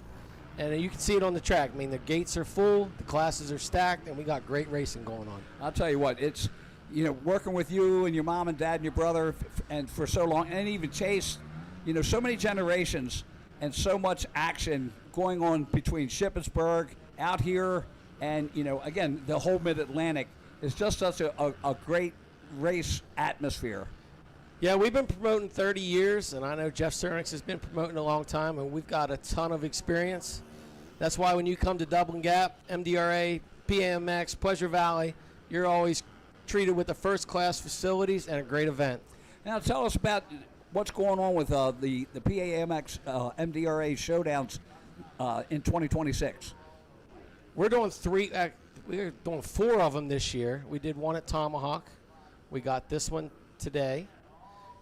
Speaker 9: and you can see it on the track. I mean, the gates are full, the classes are stacked, and we got great racing going on.
Speaker 21: I'll tell you what, it's, working with you and your mom and dad and your brother and for so long, and even Chase, so many generations and so much action going on between Shippensburg out here and, again, the whole Mid-Atlantic is just such a great race atmosphere.
Speaker 9: Yeah, we've been promoting 30 years, and I know Jeff Cernix has been promoting a long time, and we've got a ton of experience. That's why when you come to Dublin Gap, MDRA, PAMX, Pleasure Valley, you're always treated with the first-class facilities and a great event.
Speaker 21: Now tell us about what's going on with the PAMX MDRA showdowns in 2026.
Speaker 9: We're doing we're doing 4 of them this year. We did one at Tomahawk. We got this one today.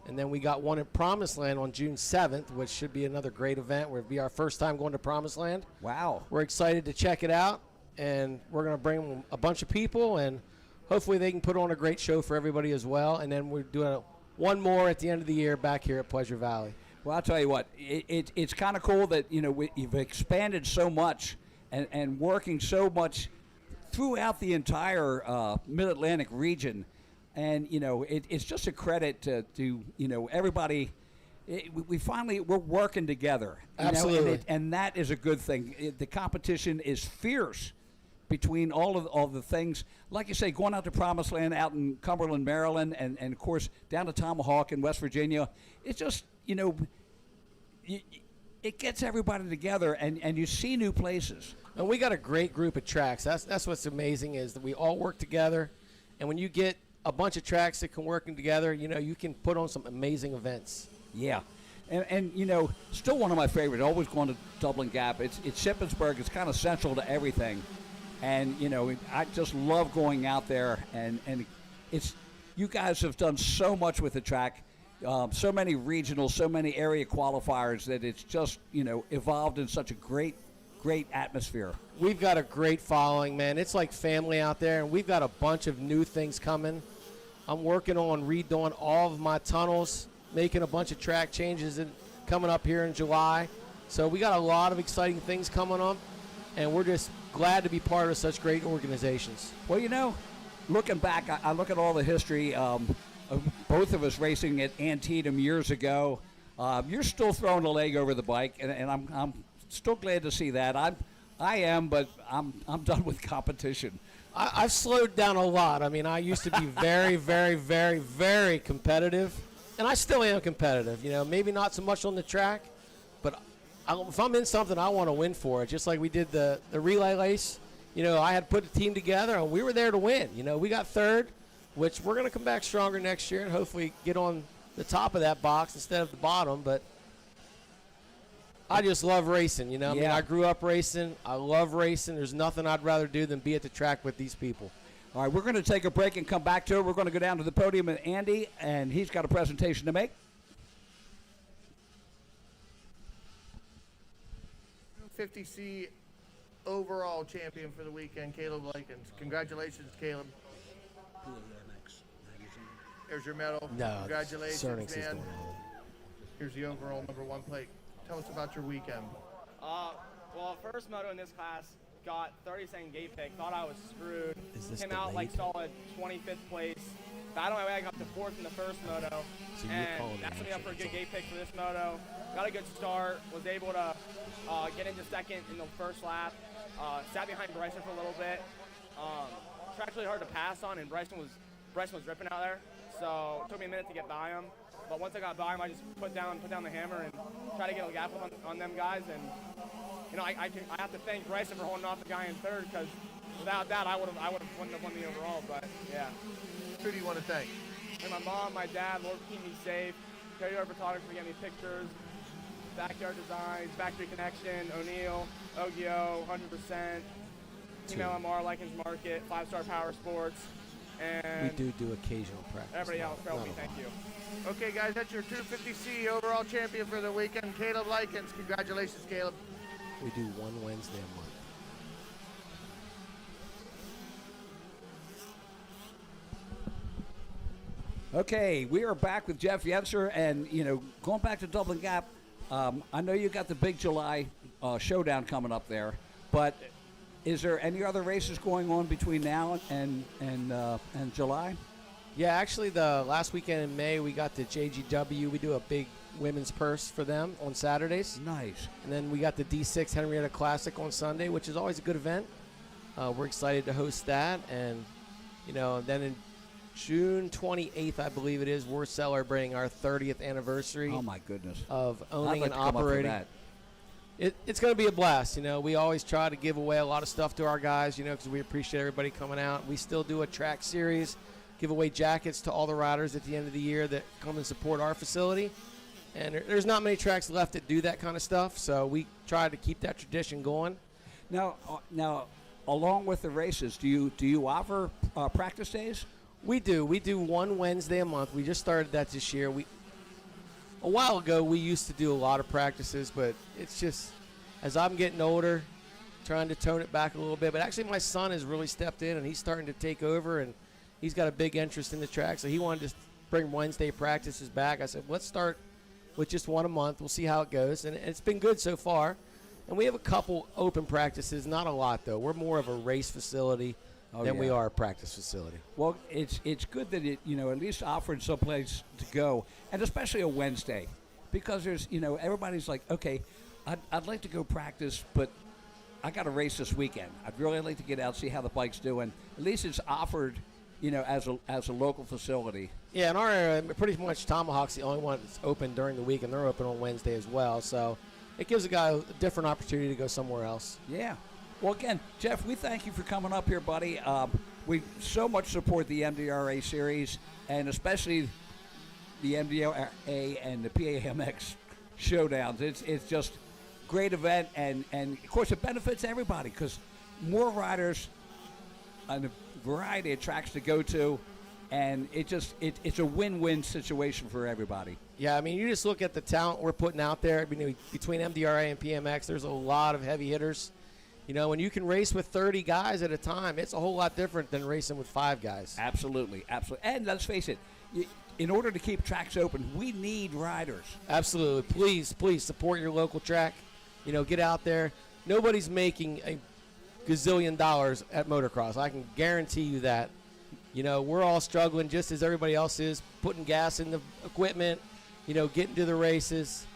Speaker 9: And then we got one at Promised Land on June 7th, which should be another great event. It'll be our first time going to Promised Land.
Speaker 21: Wow.
Speaker 9: We're excited to check it out. And we're going to bring a bunch of people, and hopefully they can put on a great show for everybody as well. And then we're doing one more at the end of the year back here at Pleasure Valley.
Speaker 21: Well, I'll tell you what, it's kind of cool that, you've expanded so much and working so much throughout the entire Mid-Atlantic region. And, it's just a credit to everybody. We're working together.
Speaker 9: Absolutely.
Speaker 21: And that is a good thing. The competition is fierce between all the things, like you say, going out to Promised Land out in Cumberland, Maryland, and of course down to Tomahawk in West Virginia. It's just, it gets everybody together, and you see new places.
Speaker 9: And we got a great group of tracks. That's what's amazing is that we all work together, and when you get a bunch of tracks that can work together, you can put on some amazing events.
Speaker 21: Yeah. And still one of my favorites, always going to Dublin Gap. It's Shippensburg. It's kind of central to everything. And, I just love going out there. And it's, you guys have done so much with the track, so many regionals, so many area qualifiers that it's just, evolved in such a great atmosphere.
Speaker 9: We've got a great following, man. It's like family out there, and we've got a bunch of new things coming. I'm working on redoing all of my tunnels, making a bunch of track changes coming up here in July. So we got a lot of exciting things coming up, and we're just glad to be part of such great organizations.
Speaker 21: Well, you know, looking back, I look at all the history of both of us racing at Antietam years ago. You're still throwing a leg over the bike, and I'm still glad to see that. I am, but I'm done with competition.
Speaker 9: I've slowed down a lot. I mean, I used to be very, very, very, very competitive, and I still am competitive. You know, maybe not so much on the track, but if I'm in something, I want to win for it. Just like we did the relay race. You know, I had put the team together, and we were there to win. You know, we got third, which we're going to come back stronger next year and hopefully get on the top of that box instead of the bottom. But I just love racing, you know. I mean, I grew up racing. I love racing. There's nothing I'd rather do than be at the track with these people.
Speaker 21: All right, we're going to take a break and come back to it. We're going to go down to the podium with Andy, and he's got a presentation to make.
Speaker 4: 250C overall champion for the weekend, Caleb Likens. Congratulations, Caleb. There's your medal.
Speaker 9: No,
Speaker 4: congratulations,
Speaker 9: Cernix
Speaker 4: man. Here's the overall #1 plate. Tell us about your weekend.
Speaker 2: Well, first moto in this class, got 32nd gate pick. Thought I was screwed. Came
Speaker 9: the
Speaker 2: out
Speaker 9: lead?
Speaker 2: like solid 25th place. Battled my way. I got to 4th in the first moto.
Speaker 9: So you're
Speaker 2: and
Speaker 9: calling
Speaker 2: that set me up for a
Speaker 9: it.
Speaker 2: good gate pick for this moto. Got a good start. Was able to get into second in the first lap. Sat behind Bryson for a little bit. Track's really hard to pass on, and Bryson was ripping out there. So it took me a minute to get by him. But once I got by him, I just put down the hammer and try to get a gap on them guys. And you know, I have to thank Bryson for holding off the guy in third, because without that, I wouldn't have won the overall. But yeah.
Speaker 4: Who do you want to thank?
Speaker 2: And my mom, my dad, Lord keep me safe. Carryover photography for getting me pictures. Backyard Designs, Factory Connection, O'Neill, Ogio, 100%. Email MR, Likens Market, 5-Star Power Sports. And
Speaker 9: We do occasional practice.
Speaker 2: everybody else for helping me, thank you.
Speaker 4: Okay, guys, that's your 250C overall champion for the weekend, Caleb Likens. Congratulations, Caleb.
Speaker 9: We do one Wednesday a month.
Speaker 21: Okay, we are back with Jeff Yenser, and you know, going back to Dublin Gap, I know you got the big July showdown coming up there, but is there any other races going on between now and July?
Speaker 9: Yeah, actually, the last weekend in May, we got the JGW. We do a big women's purse for them on Saturdays.
Speaker 21: Nice.
Speaker 9: And then we got the D6 Henrietta Classic on Sunday, which is always a good event. We're excited to host that. And, you know, then in June 28th, I believe it is, we're celebrating our 30th anniversary.
Speaker 21: Oh, my goodness.
Speaker 9: Of
Speaker 21: I'd
Speaker 9: owning
Speaker 21: like
Speaker 9: and
Speaker 21: to come up for
Speaker 9: operating.
Speaker 21: that.
Speaker 9: It's going to be a blast. You know, we always try to give away a lot of stuff to our guys, you know, because we appreciate everybody coming out. We still do a track series, give away jackets to all the riders at the end of the year that come and support our facility. And there's not many tracks left that do that kind of stuff, so we try to keep that tradition going.
Speaker 21: Now, along with the races, do you offer practice days?
Speaker 9: We do. We do one Wednesday a month. We just started that this year. A while ago, we used to do a lot of practices, but it's just, as I'm getting older, trying to tone it back a little bit. But actually, my son has really stepped in, and he's starting to take over, and he's got a big interest in the track, so he wanted to bring Wednesday practices back. I said, let's start with just one a month. We'll see how it goes, and it's been good so far. And we have a couple open practices, not a lot, though. We're more of a race facility than we are a practice facility.
Speaker 21: Well, it's good that it, you know, at least offering someplace to go, and especially a Wednesday, because there's, you know, everybody's like, okay, I'd like to go practice, but I got a race this weekend. I'd really like to get out, see how the bike's doing. At least it's offered, you know, as a local facility.
Speaker 9: Yeah, in our area, pretty much Tomahawk's the only one that's open during the week, and they're open on Wednesday as well. So it gives a guy a different opportunity to go somewhere else.
Speaker 21: Yeah. Well, again, Jeff, we thank you for coming up here, buddy. We so much support the MDRA series, and especially the MDRA and the PAMX showdowns. It's just great event, and of course it benefits everybody because more riders and a variety of tracks to go to, and it's a win-win situation for everybody.
Speaker 9: Yeah, I mean, you just look at the talent we're putting out there. I mean, between MDRA and PMX, there's a lot of heavy hitters. You know, when you can race with 30 guys at a time, it's a whole lot different than racing with 5 guys.
Speaker 21: Absolutely, absolutely. And let's face it, in order to keep tracks open, we need riders.
Speaker 9: Absolutely. Please support your local track. You know, get out there. Nobody's making a gazillion dollars at motocross. I can guarantee you that. You know, we're all struggling just as everybody else is, putting gas in the equipment, you know, getting to the races.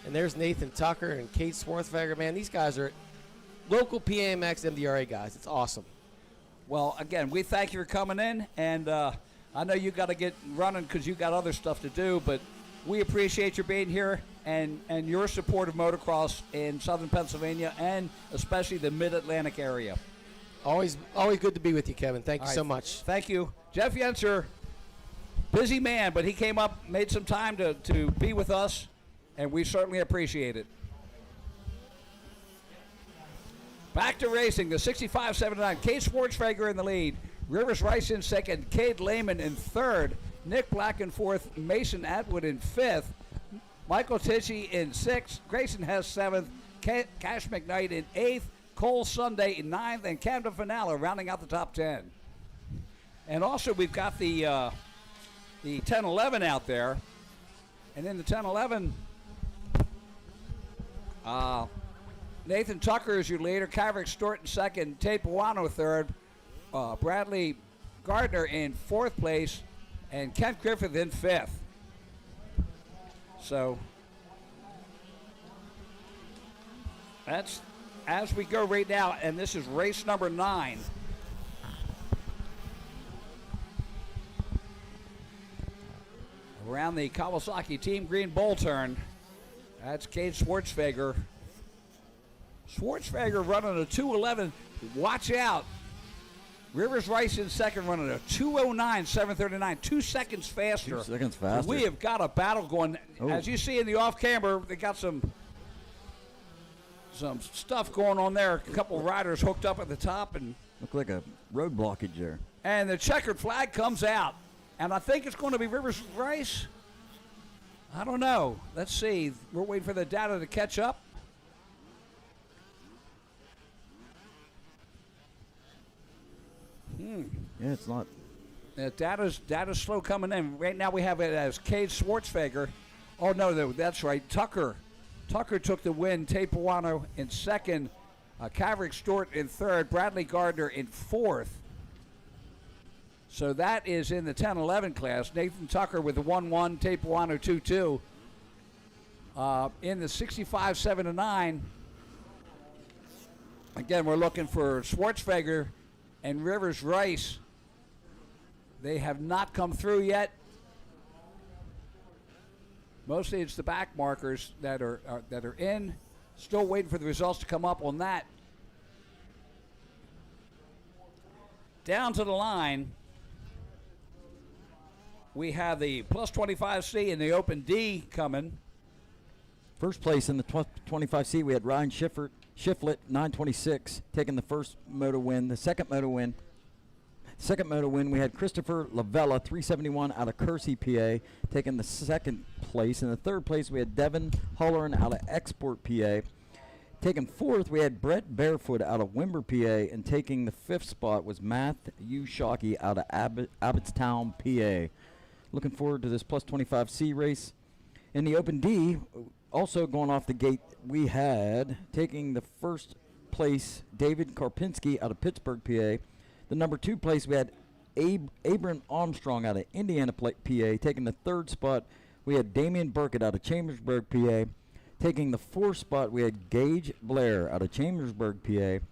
Speaker 9: And there's Nathan Tucker and Kate Swarthfager. Man, these guys are local PAMX MDRA guys. It's awesome.
Speaker 21: Well, again, we thank you for coming in, and I know you got to get running because you got other stuff to do, but we appreciate you being here and your support of motocross in southern Pennsylvania and especially the Mid-Atlantic area.
Speaker 9: Always good to be with you, Kevin. Thank you so much.
Speaker 21: Thank you. Jeff Yenser, busy man, but he came up, made some time to be with us, and we certainly appreciate it. Back to racing, the 65-79. Kate Schwartzfeger in the lead. Rivers Rice in second. Cade Lehman in third. Nick Black in fourth. Mason Atwood in fifth. Michael Tichy in sixth. Grayson Hess seventh. Cash McKnight in eighth. Cole Sunday in ninth. And Camden Finale rounding out the top 10. And also we've got the 10-11 out there. And in the 10-11, Nathan Tucker is your leader. Caverick Stort in second. Tate Buono third. Bradley Gardner in fourth place. And Kent Griffith in fifth. So that's as we go right now. And this is race number 9. Around the Kawasaki Team Green Bull turn. That's Cade Schwartzfeger. Schwartzfeger running a 2:11. Watch out. Rivers Rice in second running a 2:09.739. 2 seconds faster.
Speaker 1: 2 seconds faster.
Speaker 21: We have got a battle going.
Speaker 1: Oh.
Speaker 21: As you see in the off camera, they got some stuff going on there. A couple riders hooked up at the top. And
Speaker 1: look like a road blockage there.
Speaker 21: And the checkered flag comes out. And I think it's going to be Rivers Rice. I don't know. Let's see. We're waiting for the data to catch up.
Speaker 1: Yeah, it's not.
Speaker 21: Data's slow coming in. Right now we have it as Cade Schwartzfeger. Oh, no, that's right. Tucker took the win. Tate Buono in second. Caverick Stort in third. Bradley Gardner in fourth. So that is in the 10-11 class. Nathan Tucker with the 1-1. Tate Buono 2-2. In the 65-7-9, again, we're looking for Schwartzfeger and Rivers Rice. They have not come through yet. Mostly it's the back markers that are in. Still waiting for the results to come up on that. Down to the line, we have the plus 25C and the Open D coming.
Speaker 1: First place in the 25C, we had Ryan Shiflett, 926, taking the first moto win. The second moto win, we had Christopher Lavella, 371 out of Kersey, PA, taking the second place. In the third place, we had Devin Holleran out of Export, PA. Taking fourth, we had Brett Barefoot out of Wimber, PA, and taking the fifth spot was Matthew Shockey out of Abbottstown, PA. Looking forward to this plus 25C race. In the Open D, also going off the gate, we had taking the first place David Karpinski out of Pittsburgh, PA. The number 2 place, we had Abram Armstrong out of Indiana, PA. Taking the third spot, we had Damian Burkett out of Chambersburg, PA. Taking the fourth spot, we had Gage Blair out of Chambersburg, PA.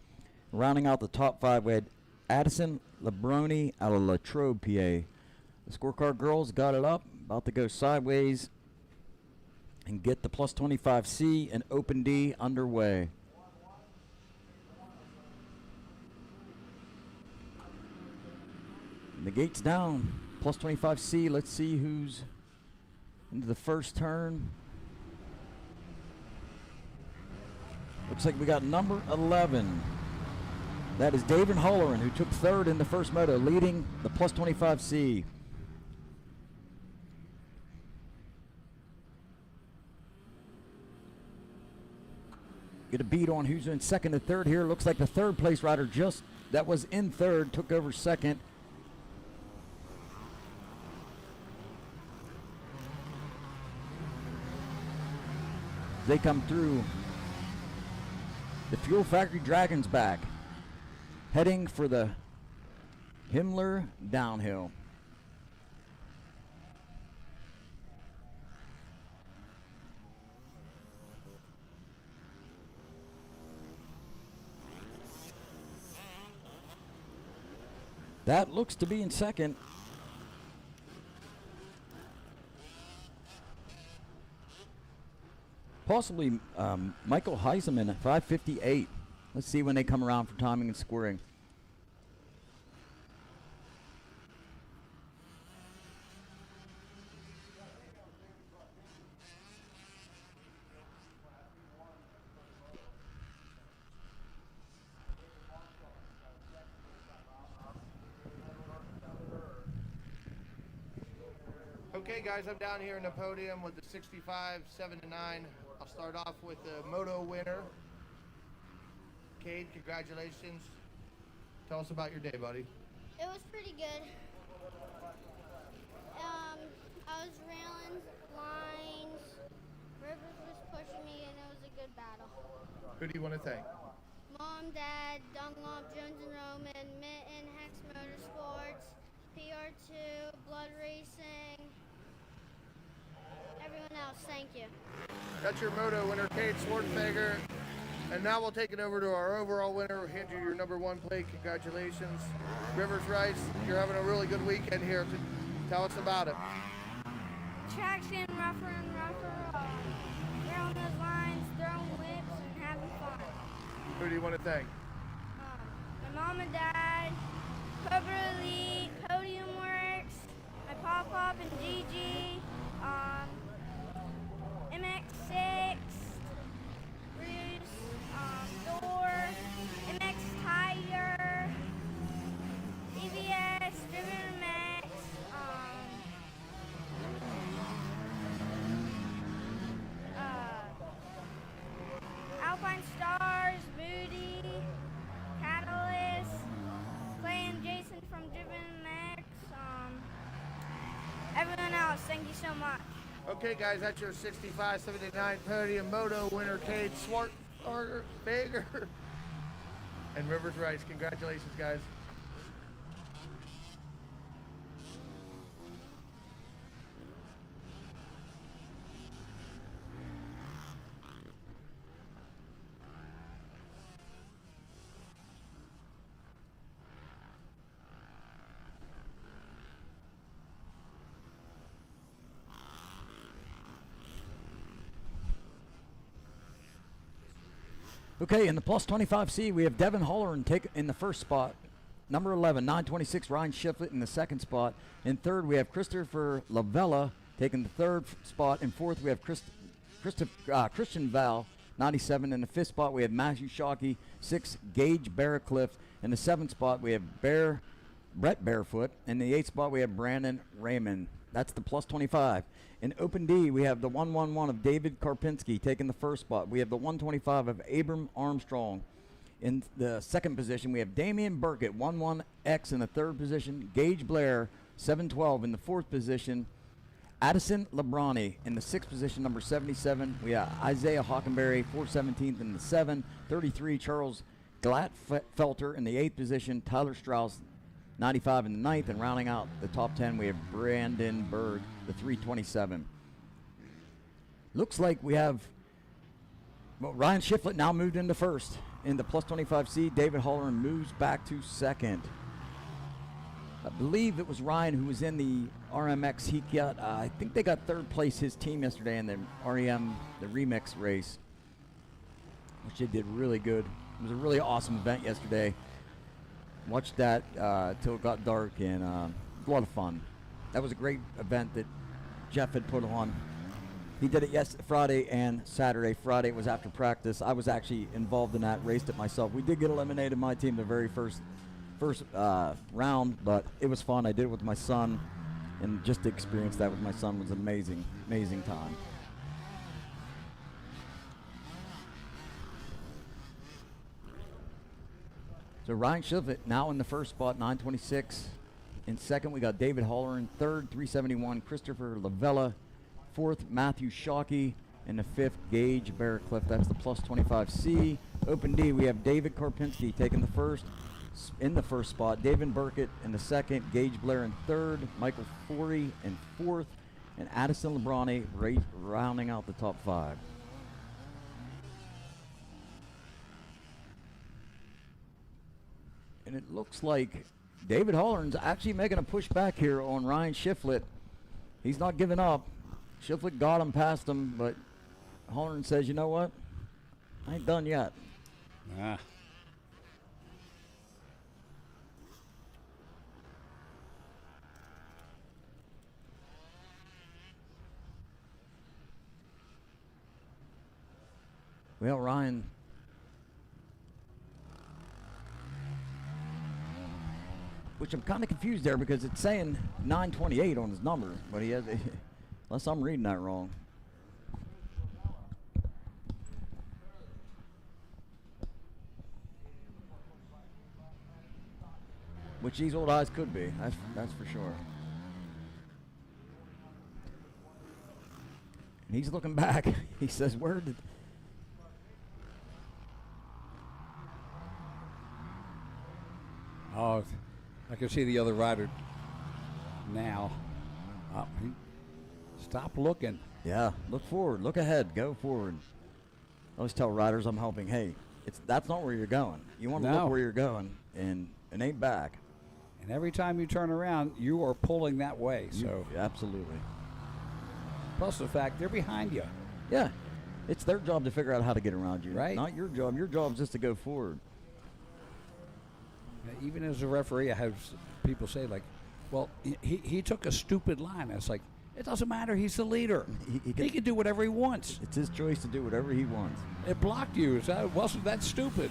Speaker 1: Rounding out the top 5, we had Addison Lebroni out of Latrobe, PA. The scorecard girls got it up, about to go sideways and get the plus 25C and Open D underway. And the gate's down. Plus 25C. Let's see who's into the first turn. Looks like we got number 11. That is David Holleran, who took third in the first moto, leading the plus 25C. get a beat on who's in second and third here. Looks like the third place rider that was in third took over second. They come through. The Fuel Factory Dragons back, heading for the Himmler downhill. That looks to be in second. Possibly Michael Heiseman at 5:58. Let's see when they come around for timing and scoring.
Speaker 4: Okay, guys, I'm down here in the podium with the 65, 7-9. I'll start off with the moto winner. Cade, congratulations. Tell us about your day, buddy.
Speaker 8: It was pretty good. I was railing lines. Rivers was pushing me, and it was a good battle.
Speaker 4: Who do you want to thank?
Speaker 8: Mom, Dad, Dunlop, Jones and Roman, Mitten, Hex Motorsports, PR2, Blood Racing, everyone else, thank you.
Speaker 4: That's your moto winner, Cade Schwarzenegger. And now we'll take it over to our overall winner. We'll hand you your number 1 plate. Congratulations. Rivers Rice, you're having a really good weekend here. Tell us about it.
Speaker 22: Traction, rougher and rougher, railing those lines, throwing whips, and having fun.
Speaker 4: Who do you want to thank?
Speaker 22: My mom and dad, Cobra Elite, Podium Works, my Pop-Pop and Gigi, MX6, Bruce, Thor, MX Tiger, EVS, Driven Max, Alpine Stars, Moody, Catalyst, Clay and Jason from Driven Max, everyone else, thank you so much.
Speaker 4: Okay, guys, that's your 65-79 podium moto winner, Cade Schwarzenegger. And Rivers Rice. Congratulations, guys.
Speaker 1: Okay, in the plus 25C, we have Devin Holleran in the first spot. Number 11, 926, Ryan Shiflett in the second spot. In third, we have Christopher Lavella taking the third spot. In fourth, we have Christian Val, 97. In the fifth spot, we have Matthew Shockey, 6, Gage Barracliff. In the seventh spot, we have Brett Barefoot. In the eighth spot, we have Brandon Raymond. That's the plus 25. In Open D, we have the 111 of David Karpinski taking the first spot. We have the 125 of Abram Armstrong. In the second position, we have Damian Burkett, 11X in the third position. Gage Blair, 712 in the fourth position. Addison Lebrani in the sixth position, number 77. We have Isaiah Hockenberry, 417th in the 7. 33, Charles Glatfelter in the eighth position. Tyler Strauss, 95 in the ninth. And rounding out the top 10, we have Brandon Berg, the 327. Looks like we have Ryan Shiflett now moved into first. In the plus 25C, David Holleran moves back to second. I believe it was Ryan who was in the RMX. He got, I think they got third place, his team yesterday in the REM, the remix race, which they did really good. It was a really awesome event yesterday. Watched that till it got dark, and it was a lot of fun. That was a great event that Jeff had put on. He did it Friday and Saturday. Friday was after practice. I was actually involved in that, raced it myself. We did get eliminated, my team, the very first round, but it was fun. I did it with my son, and just to experience that with my son was an amazing, amazing time. So Ryan Shiflett now in the first spot, 926. In second, we got David Holleran. Third, 371, Christopher Lavella. Fourth, Matthew Shockey. And the fifth, Gage Bearcliff. That's the plus 25C. Open D, we have David Karpinski taking the first. In the first spot, David Burkett in the second, Gage Blair in third, Michael Forey in fourth, and Addison Lebrani rounding out the top 5. And it looks like David Holleran's actually making a push back here on Ryan Shiflett. He's not giving up. Shiflett got him past him, but Holleran says, you know what? I ain't done yet.
Speaker 21: Ah.
Speaker 1: Well, Ryan, which I'm kind of confused there because it's saying 928 on his number, but he has, unless I'm reading that wrong. Which these old eyes could be, that's for sure. And he's looking back. He says, where did...
Speaker 21: Oh, I can see the other rider now. Stop looking.
Speaker 1: Yeah, look forward, look ahead, go forward. I always tell riders I'm helping, hey, that's not where you're going. You want to look where you're going, and it ain't back.
Speaker 21: And every time you turn around, you are pulling that way. So
Speaker 1: absolutely.
Speaker 21: Plus the fact they're behind you.
Speaker 1: Yeah, it's their job to figure out how to get around you.
Speaker 21: Right.
Speaker 1: Not your job. Your job is just to go forward.
Speaker 21: Even as a referee, I have people say, like, well, he took a stupid line. It's like, it doesn't matter. He's the leader. He can do whatever he wants.
Speaker 1: It's his choice to do whatever he wants.
Speaker 21: It blocked you. So it wasn't that stupid.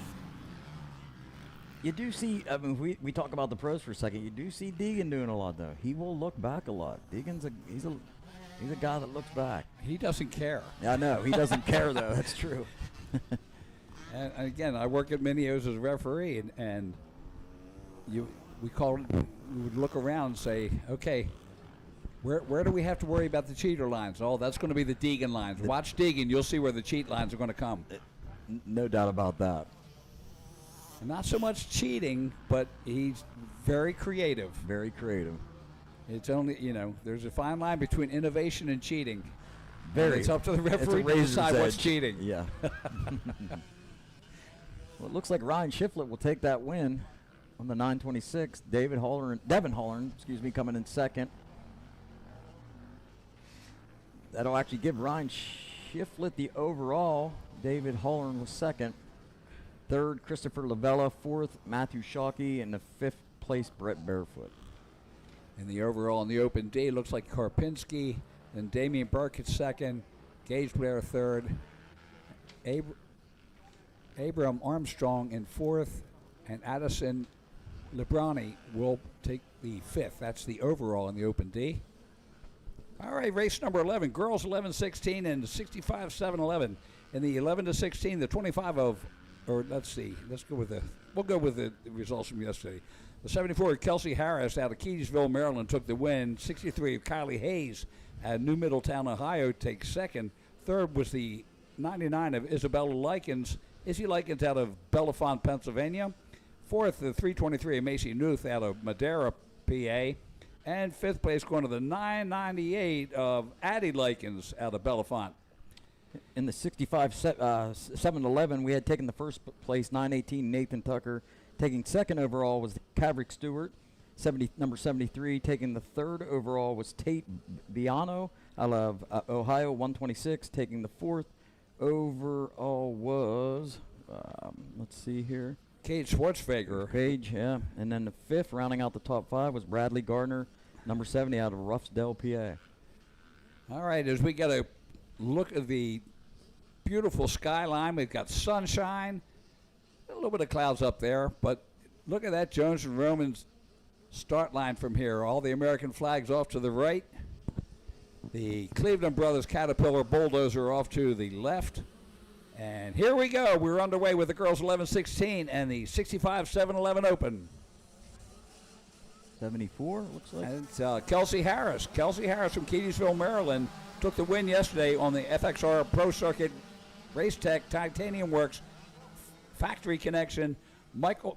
Speaker 1: You do see, I mean, we talk about the pros for a second. You do see Deegan doing a lot, though. He will look back a lot. Deegan's he's a guy that looks back.
Speaker 21: He doesn't care.
Speaker 1: Yeah, I know. He doesn't care, though. That's true.
Speaker 21: And again, I work at Minios as a referee, and we would look around and say, okay, where do we have to worry about the cheater lines? Oh, that's going to be the Deegan lines. Watch Deegan, you'll see where the cheat lines are going to come.
Speaker 1: No doubt about that.
Speaker 21: And not so much cheating, but he's very creative.
Speaker 1: Very creative.
Speaker 21: It's only, there's a fine line between innovation and cheating.
Speaker 1: Very.
Speaker 21: And it's up to the referee to decide what's cheating.
Speaker 1: Yeah. Well, it looks like Ryan Shiflett will take that win on the 926. Devin Holleran, coming in second. That'll actually give Ryan Shiflett the overall. David Holleran was second. Third, Christopher Lavella. Fourth, Matthew Shockey. And the fifth place, Brett Barefoot.
Speaker 21: In the overall in the Open D, looks like Karpinski, then Damian Burkett second, Gage Blair third, Abram Armstrong in fourth, and Addison Lebrani will take the fifth. That's the overall in the Open D. All right, race number 11, girls 11-16 and 65-7-11. In the 11-16, the 25 of, or let's see, we'll go with the results from yesterday. The 74 Kelsey Harris out of Keysville, Maryland took the win. 63 of Kylie Hayes at New Middletown, Ohio takes second. Third was the 99 of Isabella Likens. Izzy Likens out of Bellefonte, Pennsylvania. Fourth, the 323 of Macy Newth out of Madera, PA. And fifth place going to the 998 of Addie Likens out of Bellefonte.
Speaker 1: In the 65-7-11, we had taken the first place, 918 Nathan Tucker. Taking second overall was the Caverick Stewart, number 73. Taking the third overall was Tate Biano out of Ohio, 126. Taking the fourth overall was, let's see here.
Speaker 21: Cage Schwartzfeger.
Speaker 1: Cage, yeah. And then the fifth, rounding out the top five, was Bradley Gardner, number 70 out of Ruffsdale, PA.
Speaker 21: All right, as we get a look at the beautiful skyline, we've got sunshine. A little bit of clouds up there, but look at that Jones and Roman's start line from here. All the American flags off to the right. The Cleveland Brothers Caterpillar Bulldozer off to the left. And here we go. We're underway with the girls 11-16 and the 65-7-11 Open.
Speaker 1: 74, looks like.
Speaker 21: And it's Kelsey Harris. Kelsey Harris from Keedysville, Maryland, took the win yesterday on the FXR Pro Circuit Race Tech Titanium Works Factory Connection Michael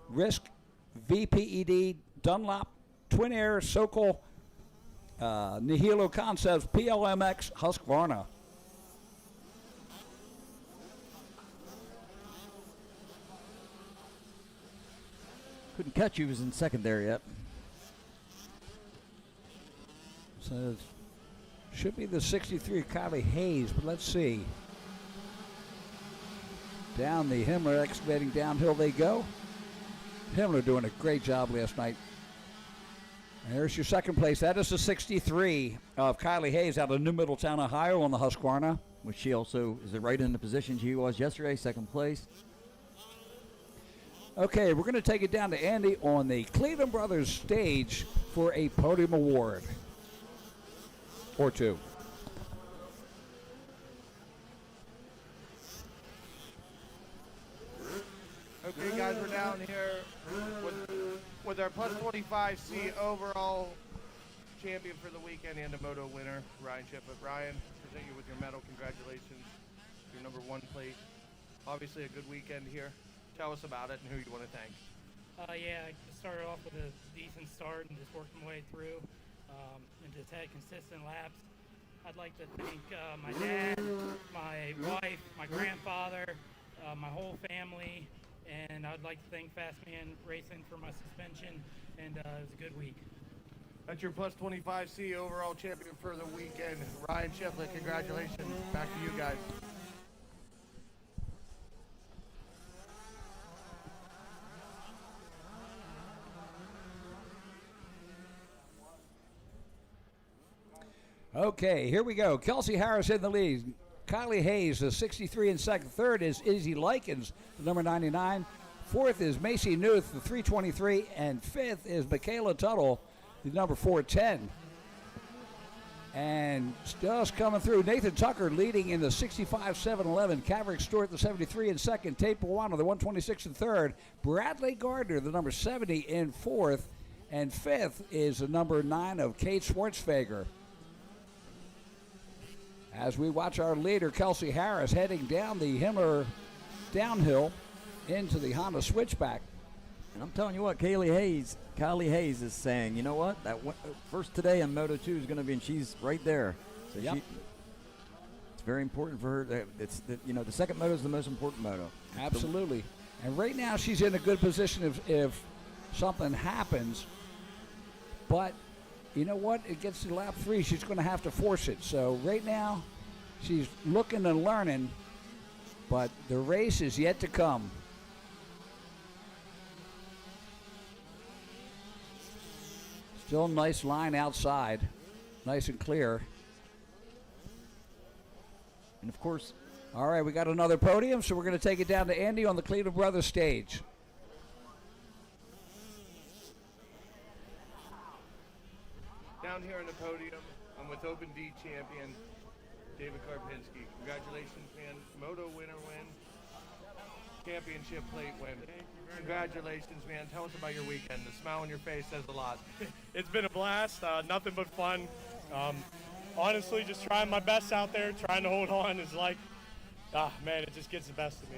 Speaker 21: Risk VPED Dunlop Twin Air Sokol Nihilo Concepts PLMX Husqvarna.
Speaker 1: Couldn't catch you. He was in second there yet.
Speaker 21: So it should be the 63 Kylie Hayes, but let's see. Down the Himmler Excavating downhill they go. Himmler doing a great job last night. And there's your second place. That is the 63 of Kylie Hayes out of New Middletown, Ohio on the Husqvarna.
Speaker 1: Which she also is right in the position she was yesterday, second place.
Speaker 21: Okay, we're going to take it down to Andy on the Cleveland Brothers stage for a podium award. Or two.
Speaker 4: Okay, guys, we're down here with our plus 25C overall champion for the weekend and a moto winner, Ryan Shiplett. Ryan, present you with your medal. Congratulations. Your number one plate. Obviously a good weekend here. Tell us about it and who you want to thank.
Speaker 6: Yeah, I started off with a decent start and just worked my way through and just had consistent laps. I'd like to thank my dad, my wife, my grandfather, my whole family, and I'd like to thank Fastman Racing for my suspension, and it was a good week.
Speaker 4: That's your plus 25C overall champion for the weekend, Ryan Shiplett. Congratulations. Back to you guys.
Speaker 21: Okay, here we go. Kelsey Harris in the lead. Kylie Hayes, the 63 in second. Third is Izzy Likens, the number 99. Fourth is Macy Newth, the 323. And fifth is Michaela Tuttle, the number 410. And just coming through, Nathan Tucker leading in the 65-7-11. Caverick Stewart, the 73 in second. Tate Pawano, the 126 in third. Bradley Gardner, the number 70 in fourth. And fifth is the number 9 of Kate Schwartzfeger. As we watch our leader, Kelsey Harris, heading down the Himmler downhill into the Honda switchback.
Speaker 1: And I'm telling you what, Kylie Hayes is saying, you know what? That first today on Moto 2 is going to be, and she's right there. So
Speaker 21: yep.
Speaker 1: It's very important for her. The second moto is the most important moto.
Speaker 21: Absolutely. And right now she's in a good position if something happens. But you know what? It gets to lap 3. She's going to have to force it. So right now, she's looking and learning, but the race is yet to come. Still a nice line outside, nice and clear.
Speaker 1: And of course,
Speaker 21: all right, we got another podium, so we're going to take it down to Andy on the Cleveland Brothers stage.
Speaker 4: Down here on the podium, I'm with Open D champion David Karpinski. Congratulations, man. Moto winner win. Championship plate win. Congratulations, man. Tell us about your weekend. The smile on your face says a lot.
Speaker 5: It's been a blast. Nothing but fun. Honestly, just trying my best out there, trying to hold on is like, man, it just gets the best of me.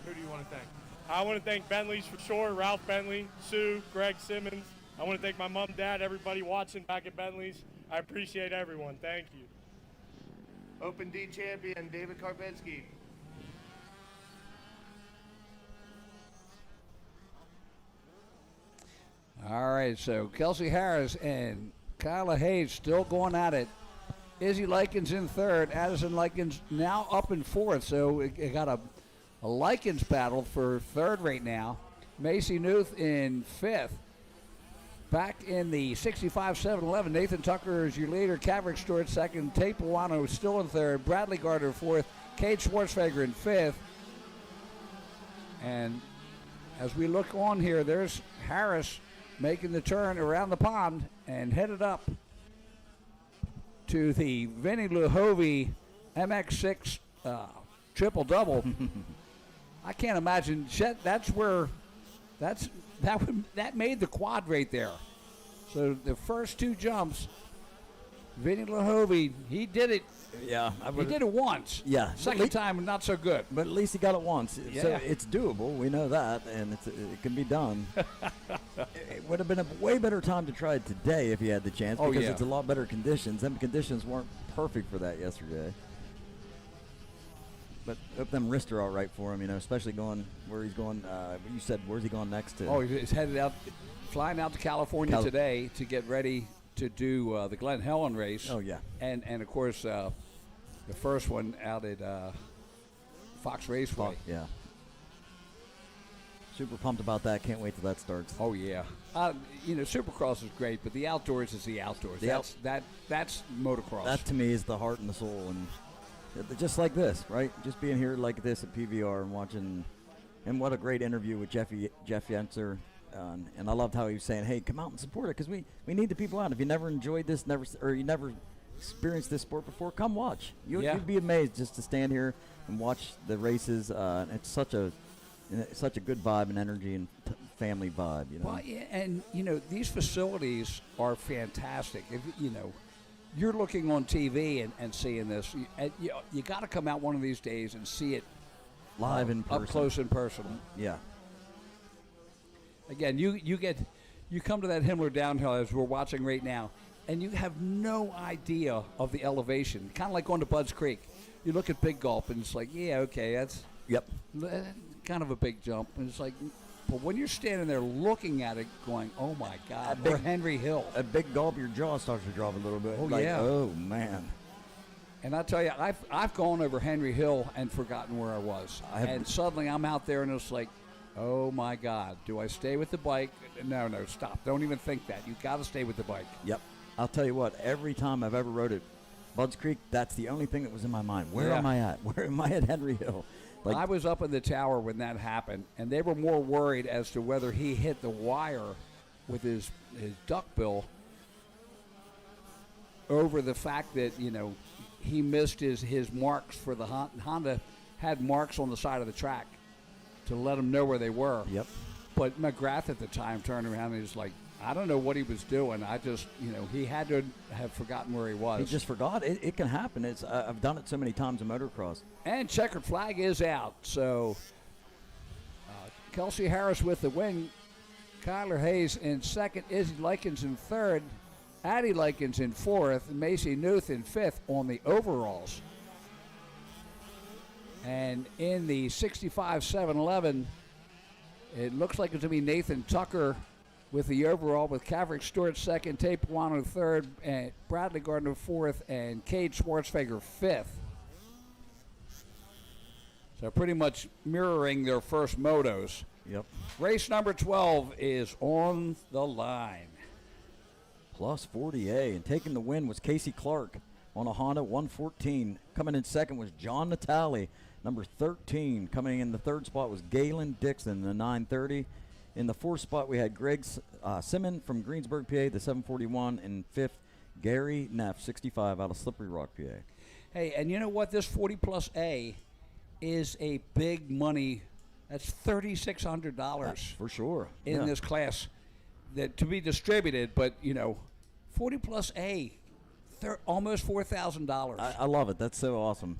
Speaker 4: Who do you want to thank?
Speaker 5: I want to thank Bentley's for sure, Ralph Bentley, Sue, Greg Simmons. I want to thank my mom, dad, everybody watching back at Bentley's. I appreciate everyone. Thank you.
Speaker 4: Open D champion, David Karpinski.
Speaker 21: All right, so Kelsey Harris and Kyla Hayes still going at it. Izzy Likens in third. Addison Likens now up in fourth, so it got a Likens battle for third right now. Macy Newth in fifth. Back in the 65-7-11, Nathan Tucker is your leader. Caverick Stewart second. Tate Pawano still in third. Bradley Gardner fourth. Kate Schwartzfeger in fifth. And as we look on here, there's Harris making the turn around the pond and headed up to the Vinnie Luhovi MX6 triple-double. I can't imagine. That's where that made the quad right there. So the first 2 jumps, Vinny Lahovey, he did it.
Speaker 1: Yeah,
Speaker 21: he did it once.
Speaker 1: Yeah,
Speaker 21: second time not so good.
Speaker 1: But at least he got it once.
Speaker 21: Yeah.
Speaker 1: So it's doable. We know that, and it can be done. It would have been a way better time to try it today if he had the chance, because it's a lot better conditions. Them conditions weren't perfect for that yesterday. But hope them wrists are all right for him, especially going where he's going. You said, where's he going next to?
Speaker 21: Oh, he's headed out, flying out to California today to get ready to do the Glen Helen race.
Speaker 1: Oh, yeah.
Speaker 21: And of course, the first one out at Fox Raceway.
Speaker 1: Yeah. Super pumped about that. Can't wait till that starts.
Speaker 21: Oh, yeah. Supercross is great, but the outdoors is the outdoors. That's motocross.
Speaker 1: That, to me, is the heart and the soul. And just like this, right? Just being here like this at PVR and watching. And what a great interview with Jeff Yenser. And I loved how he was saying, hey, come out and support it, because we need the people out. If you never enjoyed this, you never experienced this sport before, come watch. You'd be amazed just to stand here and watch the races. It's such a good vibe and energy and family vibe.
Speaker 21: Well, yeah, and these facilities are fantastic. If you're looking on TV and seeing this, you got to come out one of these days and see it
Speaker 1: live in person,
Speaker 21: up close in person.
Speaker 1: Yeah.
Speaker 21: Again, you come to that Himmler downhill as we're watching right now, and you have no idea of the elevation. Kind of like going to Budds Creek. You look at Big Gulp, and it's like, yeah, okay, that's kind of a big jump. And it's like, but when you're standing there looking at it going, oh, my God, or Henry Hill.
Speaker 1: A Big Gulp, your jaw starts to drop a little bit.
Speaker 21: Oh,
Speaker 1: like,
Speaker 21: yeah.
Speaker 1: Oh, man.
Speaker 21: And I tell you, I've gone over Henry Hill and forgotten where I was. And suddenly I'm out there, and it's like, oh, my God, do I stay with the bike? No, stop. Don't even think that. You got to stay with the bike.
Speaker 1: Yep. I'll tell you what, every time I've ever rode at Budds Creek, that's the only thing that was in my mind. Where am I at? Where am I at Henry Hill? Like,
Speaker 21: I was up in the tower when that happened, and they were more worried as to whether he hit the wire with his duckbill over the fact that, he missed his marks for the Honda had marks on the side of the track to let him know where they were.
Speaker 1: Yep.
Speaker 21: But McGrath at the time turned around and he was like, I don't know what he was doing. I just, he had to have forgotten where he was.
Speaker 1: He just forgot. It can happen. I've done it so many times in motocross.
Speaker 21: And checkered flag is out. So Kelsey Harris with the win. Kyler Hayes in second. Izzy Likens in third. Addie Likens in fourth. Macy Newth in fifth on the overalls. And in the 65-711, it looks like it's going to be Nathan Tucker with the overall, with Caverick Stewart second, Tate Puano third, and Bradley Gardner fourth, and Cade Schwartzfeger fifth. So pretty much mirroring their first motos.
Speaker 1: Yep.
Speaker 21: Race number 12 is on the line.
Speaker 1: Plus 40A, and taking the win was Casey Clark on a Honda 114. Coming in second was John Natale, number 13. Coming in the third spot was Galen Dixon, the 930. In the fourth spot, we had Greg Simon from Greensburg, PA, the 741. And fifth, Gary Neff, 65, out of Slippery Rock, PA.
Speaker 21: Hey, and you know what? This 40 plus A is a big money. That's $3,600
Speaker 1: for sure
Speaker 21: in this class that to be distributed. But 40 plus A, almost $4,000.
Speaker 1: I love it. That's so awesome.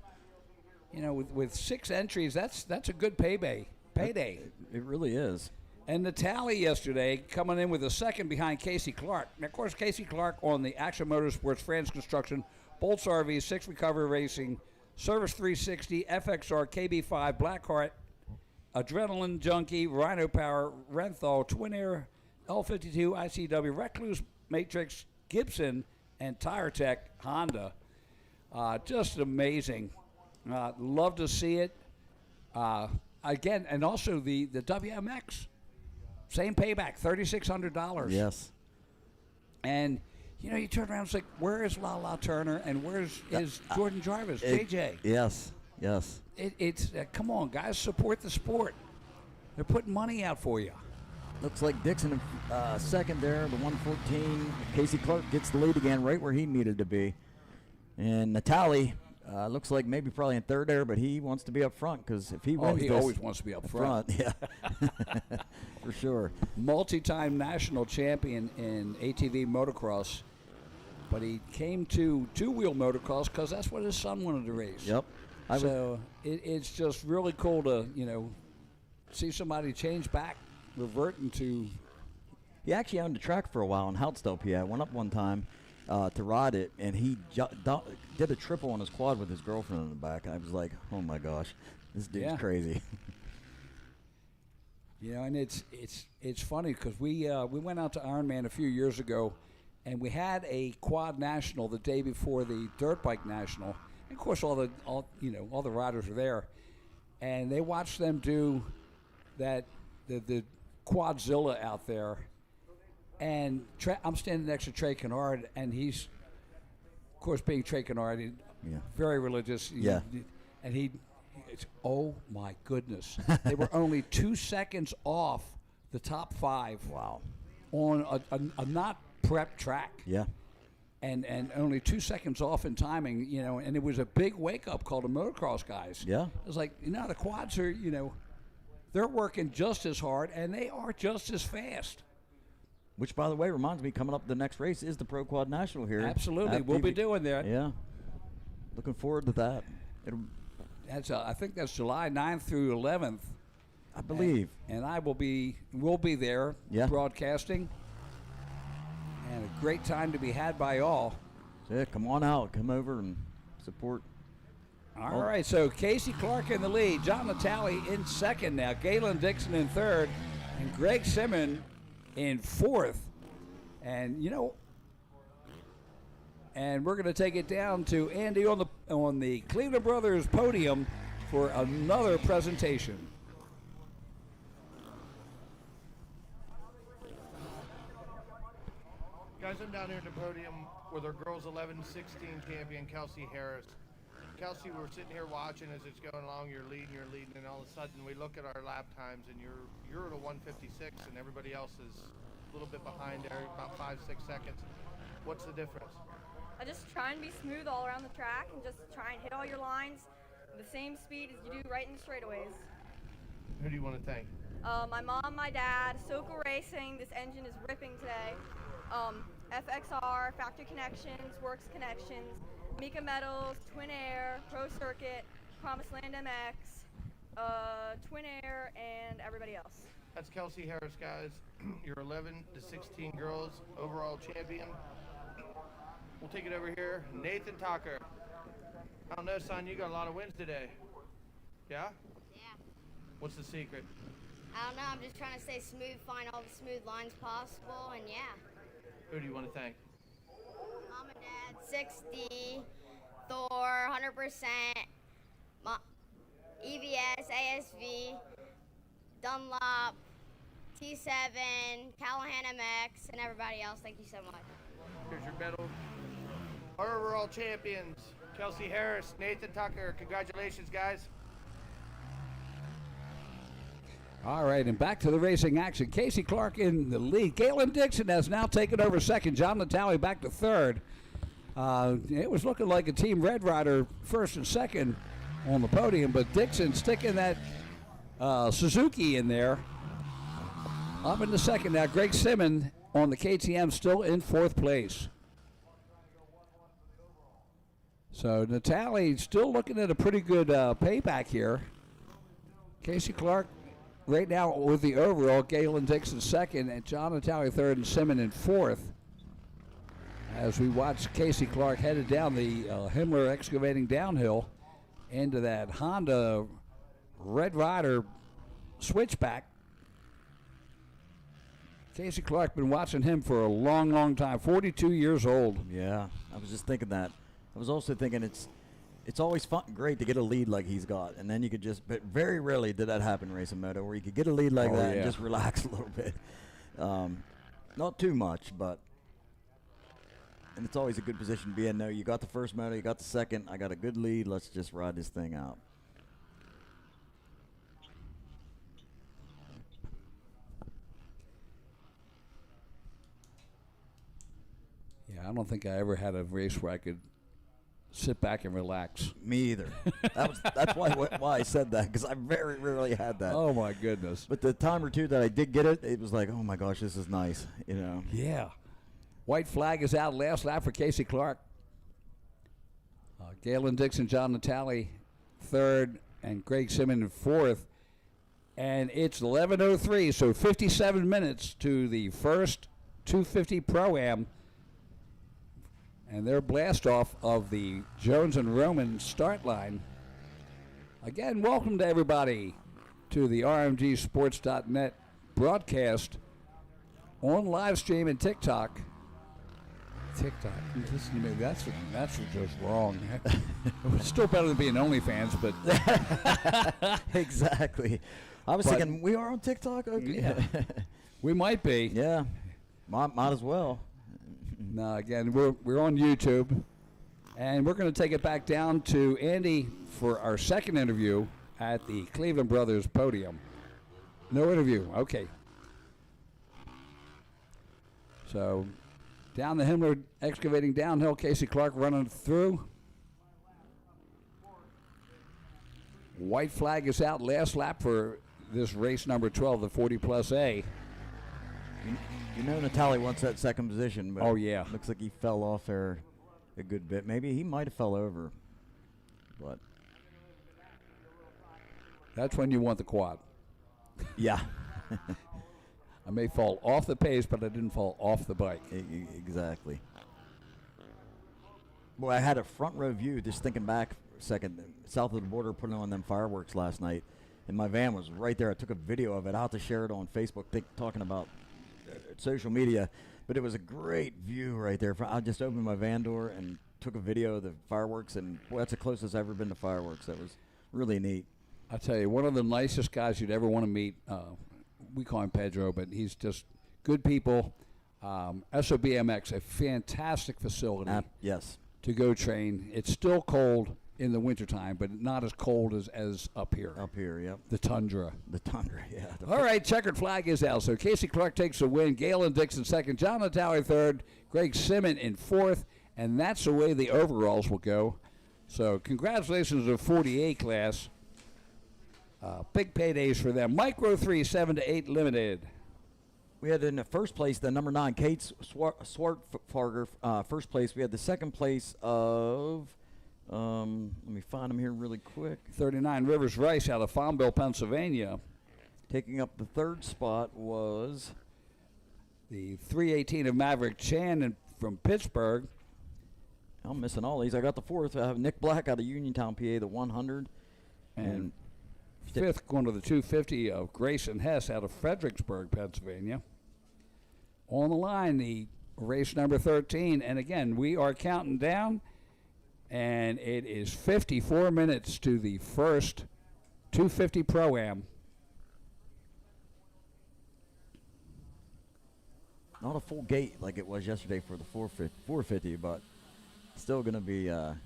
Speaker 21: With 6 entries, that's a good payday.
Speaker 1: It really is.
Speaker 21: And Natalie yesterday coming in with a second behind Casey Clark. And of course, Casey Clark on the Action Motorsports, France Construction, Bolts RV, 6 Recovery Racing, Service 360, FXR, KB5, Blackheart, Adrenaline Junkie, Rhino Power, Renthal, Twin Air, L52, ICW, Recluse, Matrix, Gibson, and Tire Tech Honda. Just amazing. Love to see it. Again, and also the WMX. Same payback, $3,600.
Speaker 1: Yes.
Speaker 21: And, you turn around and say, where is Lala Turner and where's Jordan Jarvis, JJ?
Speaker 1: Yes.
Speaker 21: It's come on, guys, support the sport. They're putting money out for you.
Speaker 1: Looks like Dixon second there, the 114. Casey Clark gets the lead again right where he needed to be. And Natale Looks like maybe probably in third there, but he wants to be up front because if he wins
Speaker 21: he
Speaker 1: this,
Speaker 21: always wants to be up front.
Speaker 1: Yeah, for sure.
Speaker 21: Multi-time national champion in ATV motocross, but he came to two-wheel motocross because that's what his son wanted to race.
Speaker 1: Yep.
Speaker 21: So it's just really cool to see somebody change back, reverting to.
Speaker 1: He actually owned the track for a while in Houtzdale, PA. I went up one time to ride it, and he did a triple on his quad with his girlfriend in the back. I was like, oh my gosh, this dude's crazy.
Speaker 21: And it's funny because we went out to Ironman a few years ago, and we had a quad national the day before the dirt bike national. And of course, all the riders were there, and they watched them do the Quadzilla out there. And I'm standing next to Trey Kennard, and he's, of course, being Trey Kennard, very religious. And oh my goodness, they were only 2 seconds off the top 5.
Speaker 1: Wow.
Speaker 21: On a not prep track.
Speaker 1: Yeah.
Speaker 21: And only 2 seconds off in timing, and it was a big wake up call to motocross guys.
Speaker 1: Yeah.
Speaker 21: It was like, the quads are, they're working just as hard, and they are just as fast.
Speaker 1: Which, by the way, reminds me, coming up the next race is the Pro Quad National here.
Speaker 21: Absolutely, we'll be doing that.
Speaker 1: Yeah, looking forward to that.
Speaker 21: I think that's July 9th through 11th,
Speaker 1: I believe.
Speaker 21: And we'll be there broadcasting. And a great time to be had by all.
Speaker 1: Yeah, come on out, come over and support.
Speaker 21: All right, so Casey Clark in the lead, John Natale in second now, Galen Dixon in third, and Greg Simmons in fourth. And and we're going to take it down to Andy on the Cleveland Brothers podium for another presentation.
Speaker 4: Guys, I'm down here at the podium with our girls 11-16 champion Kelsey Harris. Kelsey, we're sitting here watching as it's going along. You're leading, and all of a sudden we look at our lap times, and you're at a 156, and everybody else is a little bit behind there, about 5-6 seconds. What's the difference?
Speaker 22: I just try and be smooth all around the track and just try and hit all your lines the same speed as you do right in the straightaways.
Speaker 4: Who do you want to thank?
Speaker 22: My mom, my dad, Sokol Racing. This engine is ripping today. FXR, Factory Connections, Works Connections, Mika Metals, Twin Air, Pro Circuit, Promised Land MX, Twin Air, and everybody else.
Speaker 4: That's Kelsey Harris, guys. Your 11-16 girls overall champion. We'll take it over here. Nathan Tucker. I don't know, son, you got a lot of wins today. Yeah?
Speaker 3: Yeah.
Speaker 4: What's the secret?
Speaker 3: I don't know. I'm just trying to stay smooth, find all the smooth lines possible, and yeah.
Speaker 4: Who do you want to thank?
Speaker 3: Mom and Dad, 60, Thor, 100%, EVS, ASV, Dunlop, T7, Callahan MX, and everybody else. Thank you so much.
Speaker 4: Here's your medal. Our overall champions, Kelsey Harris, Nathan Tucker. Congratulations, guys.
Speaker 21: All right, and back to the racing action. Casey Clark in the lead. Galen Dixon has now taken over second. John Natale back to third. It was looking like a Team Red Rider first and second on the podium, but Dixon sticking that Suzuki in there. Up in the second now, Greg Simmons on the KTM still in fourth place. So Natale still looking at a pretty good payback here. Casey Clark right now with the overall, Galen Dixon second, and John Natale third, and Simmons in fourth. As we watch Casey Clark headed down the Himmler Excavating downhill into that Honda Red Rider switchback. Casey Clark, been watching him for a long, long time, 42 years old.
Speaker 1: Yeah, I was just thinking that. I was also thinking it's always fun, great to get a lead like he's got, and then you could but very rarely did that happen in racing moto, where you could get a lead like that and just relax a little bit. Not too much, but, and it's always a good position to be in. No, you got the first moto, you got the second, I got a good lead, let's just ride this thing out.
Speaker 21: Yeah, I don't think I ever had a race where I could sit back and relax.
Speaker 1: Me either. That's why I said that, because I very rarely had that.
Speaker 21: Oh my goodness!
Speaker 1: But the time or two that I did get it, it was like, oh my gosh, this is nice. You know.
Speaker 21: Yeah. White flag is out. Last lap for Casey Clark. Galen Dixon, John Natale, third, and Greg Simmons in fourth. And it's 11:03, so 57 minutes to the first 250 Pro-Am. And their blast off of the Jones and Roman start line. Again, welcome to everybody to the RMGSports.net broadcast on live stream and TikTok. TikTok. Listen to me. That's just wrong. It's still better than being OnlyFans, but
Speaker 1: exactly. I was thinking we are on TikTok. Okay.
Speaker 21: Yeah. We might be.
Speaker 1: Yeah. Might as well.
Speaker 21: No, again, we're on YouTube, and we're going to take it back down to Andy for our second interview at the Cleveland Brothers podium. No interview. Okay. So, down the Himmler excavating downhill, Casey Clark running through. White flag is out. Last lap for this race number 12, the 40 plus A.
Speaker 1: You know Natale wants that second position, but
Speaker 21: oh yeah,
Speaker 1: looks like he fell off there a good bit. Maybe he might have fell over, but
Speaker 21: that's when you want the quad.
Speaker 1: Yeah.
Speaker 21: I may fall off the pace, but I didn't fall off the bike.
Speaker 1: Exactly. Boy, I had a front row view just thinking back a second, south of the border, putting on them fireworks last night, and my van was right there. I took a video of it. I'll have to share it on Facebook, talking about social media, but it was a great view right there. I just opened my van door and took a video of the fireworks, and boy, that's the closest I've ever been to fireworks. That was really neat.
Speaker 21: I tell you, one of the nicest guys you'd ever want to meet. We call him Pedro, but he's just good people. SOBMX, a fantastic facility.
Speaker 1: Yes.
Speaker 21: To go train. It's still cold in the wintertime, but not as cold as up here.
Speaker 1: Up here, yep.
Speaker 21: The tundra.
Speaker 1: The tundra, yeah.
Speaker 21: All right, checkered flag is out. So Casey Clark takes the win. Galen Dixon second. John Natale third. Greg Simmons in fourth. And that's the way the overalls will go. So congratulations to the 48 class. Big paydays for them. Micro 3, 7 to 8 limited.
Speaker 1: We had in the first place the number 9, Kate Swartfarger, first place. We had the second place of... let me find them here really quick.
Speaker 21: 39 Rivers Rice out of Farmville, Pennsylvania.
Speaker 1: Taking up the third spot was
Speaker 21: the 318 of Maverick Chan from Pittsburgh.
Speaker 1: I'm missing all these. I got the fourth. I have Nick Black out of Uniontown, PA, the 100.
Speaker 21: And fifth going to the 250 of Grayson Hess out of Fredericksburg, Pennsylvania. On the line, the race number 13. And again, we are counting down. And it is 54 minutes to the first 250 Pro-Am.
Speaker 1: Not a full gate like it was yesterday for the 450, but still going to be, that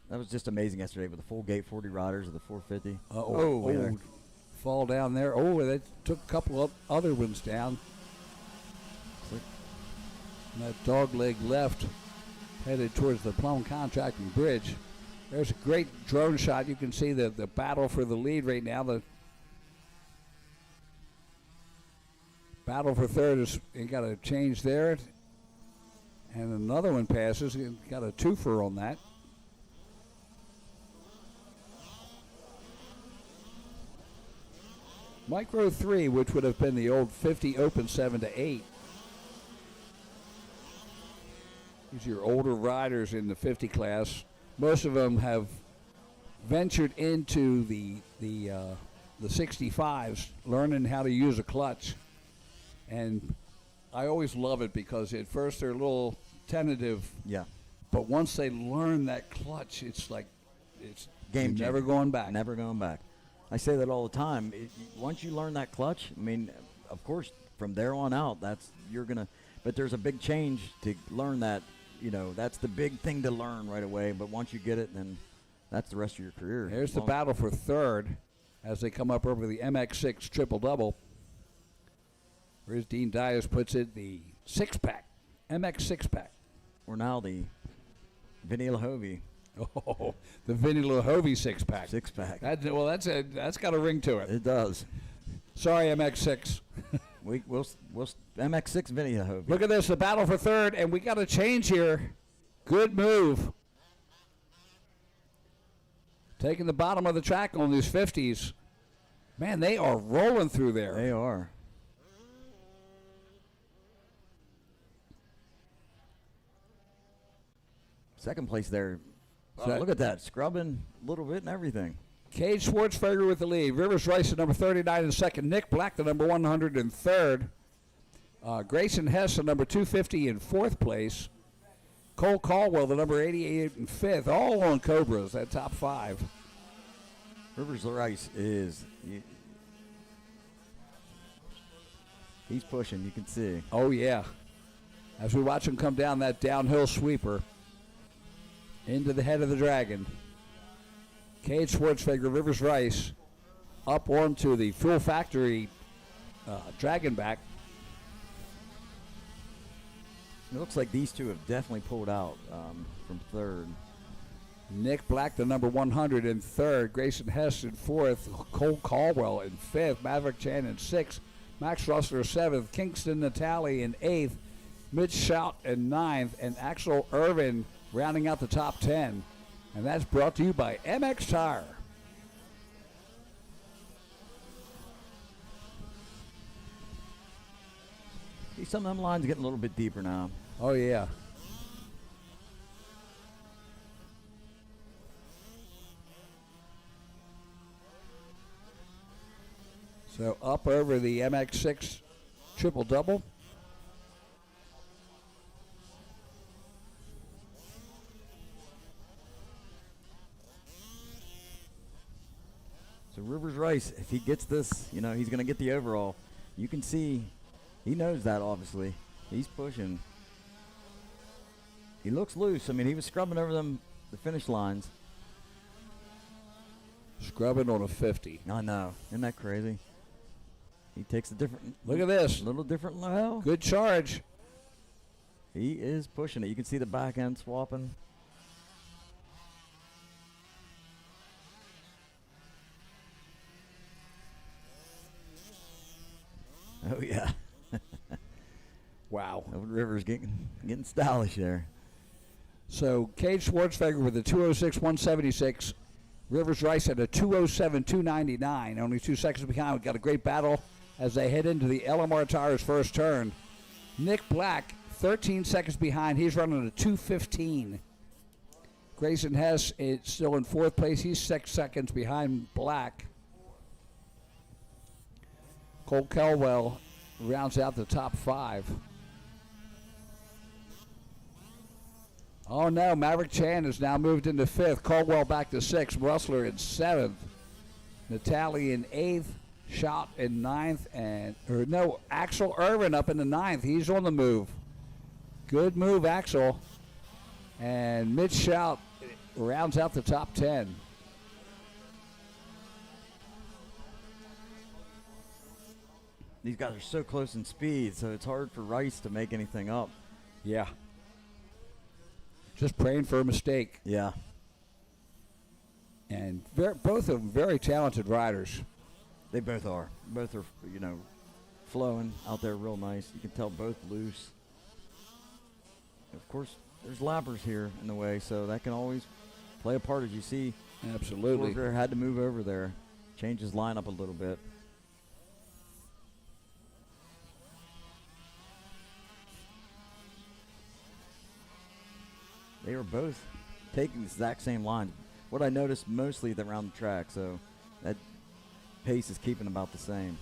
Speaker 1: was just amazing yesterday with the full gate, 40 riders of the 450.
Speaker 21: Fall down there. Oh, they took a couple of other ones down. And that dog leg left. Headed towards the Plum Contracting Bridge. There's a great drone shot. You can see the battle for the lead right now. The battle for third is got a change there. And another one passes. Got a twofer on that. Micro 3, which would have been the old 50 Open 7 to 8. These are your older riders in the 50 class. Most of them have ventured into the 65s, learning how to use a clutch. And I always love it because at first they're a little tentative.
Speaker 1: Yeah.
Speaker 21: But once they learn that clutch, it's like it's
Speaker 1: game changer.
Speaker 21: Never going back.
Speaker 1: Never going back. I say that all the time. Once you learn that clutch, I mean, of course, from there on out, but there's a big change to learn that. You know, that's the big thing to learn right away. But once you get it, then that's the rest of your career.
Speaker 21: Here's the battle for third as they come up over the MX6 triple-double. Whereas Dean Dias puts it, the six-pack, MX six-pack.
Speaker 1: Or now the Vinny Lahovey
Speaker 21: Oh, the Vinny Lahovey six-pack.
Speaker 1: Six-pack.
Speaker 21: That's got a ring to it.
Speaker 1: It does.
Speaker 21: Sorry, MX6.
Speaker 1: We'll MX6 Vinny Lahovey.
Speaker 21: Look at this, the battle for third, and we got a change here. Good move. Taking the bottom of the track on these 50s. Man, they are rolling through there.
Speaker 1: They are. Second place there. Look at that. Scrubbing a little bit and everything.
Speaker 21: Cade Schwartzberger with the lead. Rivers Rice at number 39 in second. Nick Black, the number 100 in third. Grayson Hess, the number 250 in fourth place. Cole Caldwell, the number 88 in fifth. All on Cobras, that top five.
Speaker 1: Rivers Rice is... He's pushing, you can see.
Speaker 21: Oh, yeah. As we watch him come down that downhill sweeper into the head of the dragon. Cade Schwartzberger, Rivers Rice, up onto the Fuel Factory dragon back.
Speaker 1: It looks like these two have definitely pulled out from third.
Speaker 21: Nick Black, the number 100 in third. Grayson Hess in fourth. Cole Caldwell in fifth. Maverick Chan in sixth. Max Russler seventh. Kingston Natali in eighth. Mitch Shout in ninth. And Axel Irvin rounding out the top 10. And that's brought to you by MX Tire.
Speaker 1: See, some of them lines getting a little bit deeper now.
Speaker 21: Oh, yeah. So up over the MX6 triple-double.
Speaker 1: So Rivers Rice, if he gets this, he's going to get the overall. You can see he knows that, obviously. He's pushing. He looks loose. I mean, he was scrubbing over the finish lines.
Speaker 21: Scrubbing on a 50.
Speaker 1: I know. Isn't that crazy? He takes a different...
Speaker 21: Look at this.
Speaker 1: Little different level.
Speaker 21: Good charge.
Speaker 1: He is pushing it. You can see the back end swapping. Oh, yeah.
Speaker 21: Wow.
Speaker 1: Rivers getting stylish there.
Speaker 21: So Cade Schwartzberger with a 206.176. Rivers Rice at a 207.299. Only 2 seconds behind. We've got a great battle as they head into the LMR Tires first turn. Nick Black, 13 seconds behind. He's running a 2:15. Grayson Hess is still in fourth place. He's 6 seconds behind Black. Cole Caldwell rounds out the top five. Oh, no. Maverick Chan has now moved into fifth. Caldwell back to sixth. Russler in seventh. Natali in eighth. Shot in ninth. Axel Irvin up in the ninth. He's on the move. Good move, Axel. And Mitch Shout rounds out the top 10.
Speaker 1: These guys are so close in speed, so it's hard for Rice to make anything up.
Speaker 21: Yeah. Just praying for a mistake.
Speaker 1: Yeah.
Speaker 21: And both of them very talented riders.
Speaker 1: They both are. Both are, flowing out there real nice. You can tell both loose. Of course, there's lappers here in the way, so that can always play a part, as you see.
Speaker 21: Absolutely.
Speaker 1: Schwarzer had to move over there, change his lineup a little bit. They were both taking the exact same line. What I noticed mostly around the track, so that pace is keeping about the same.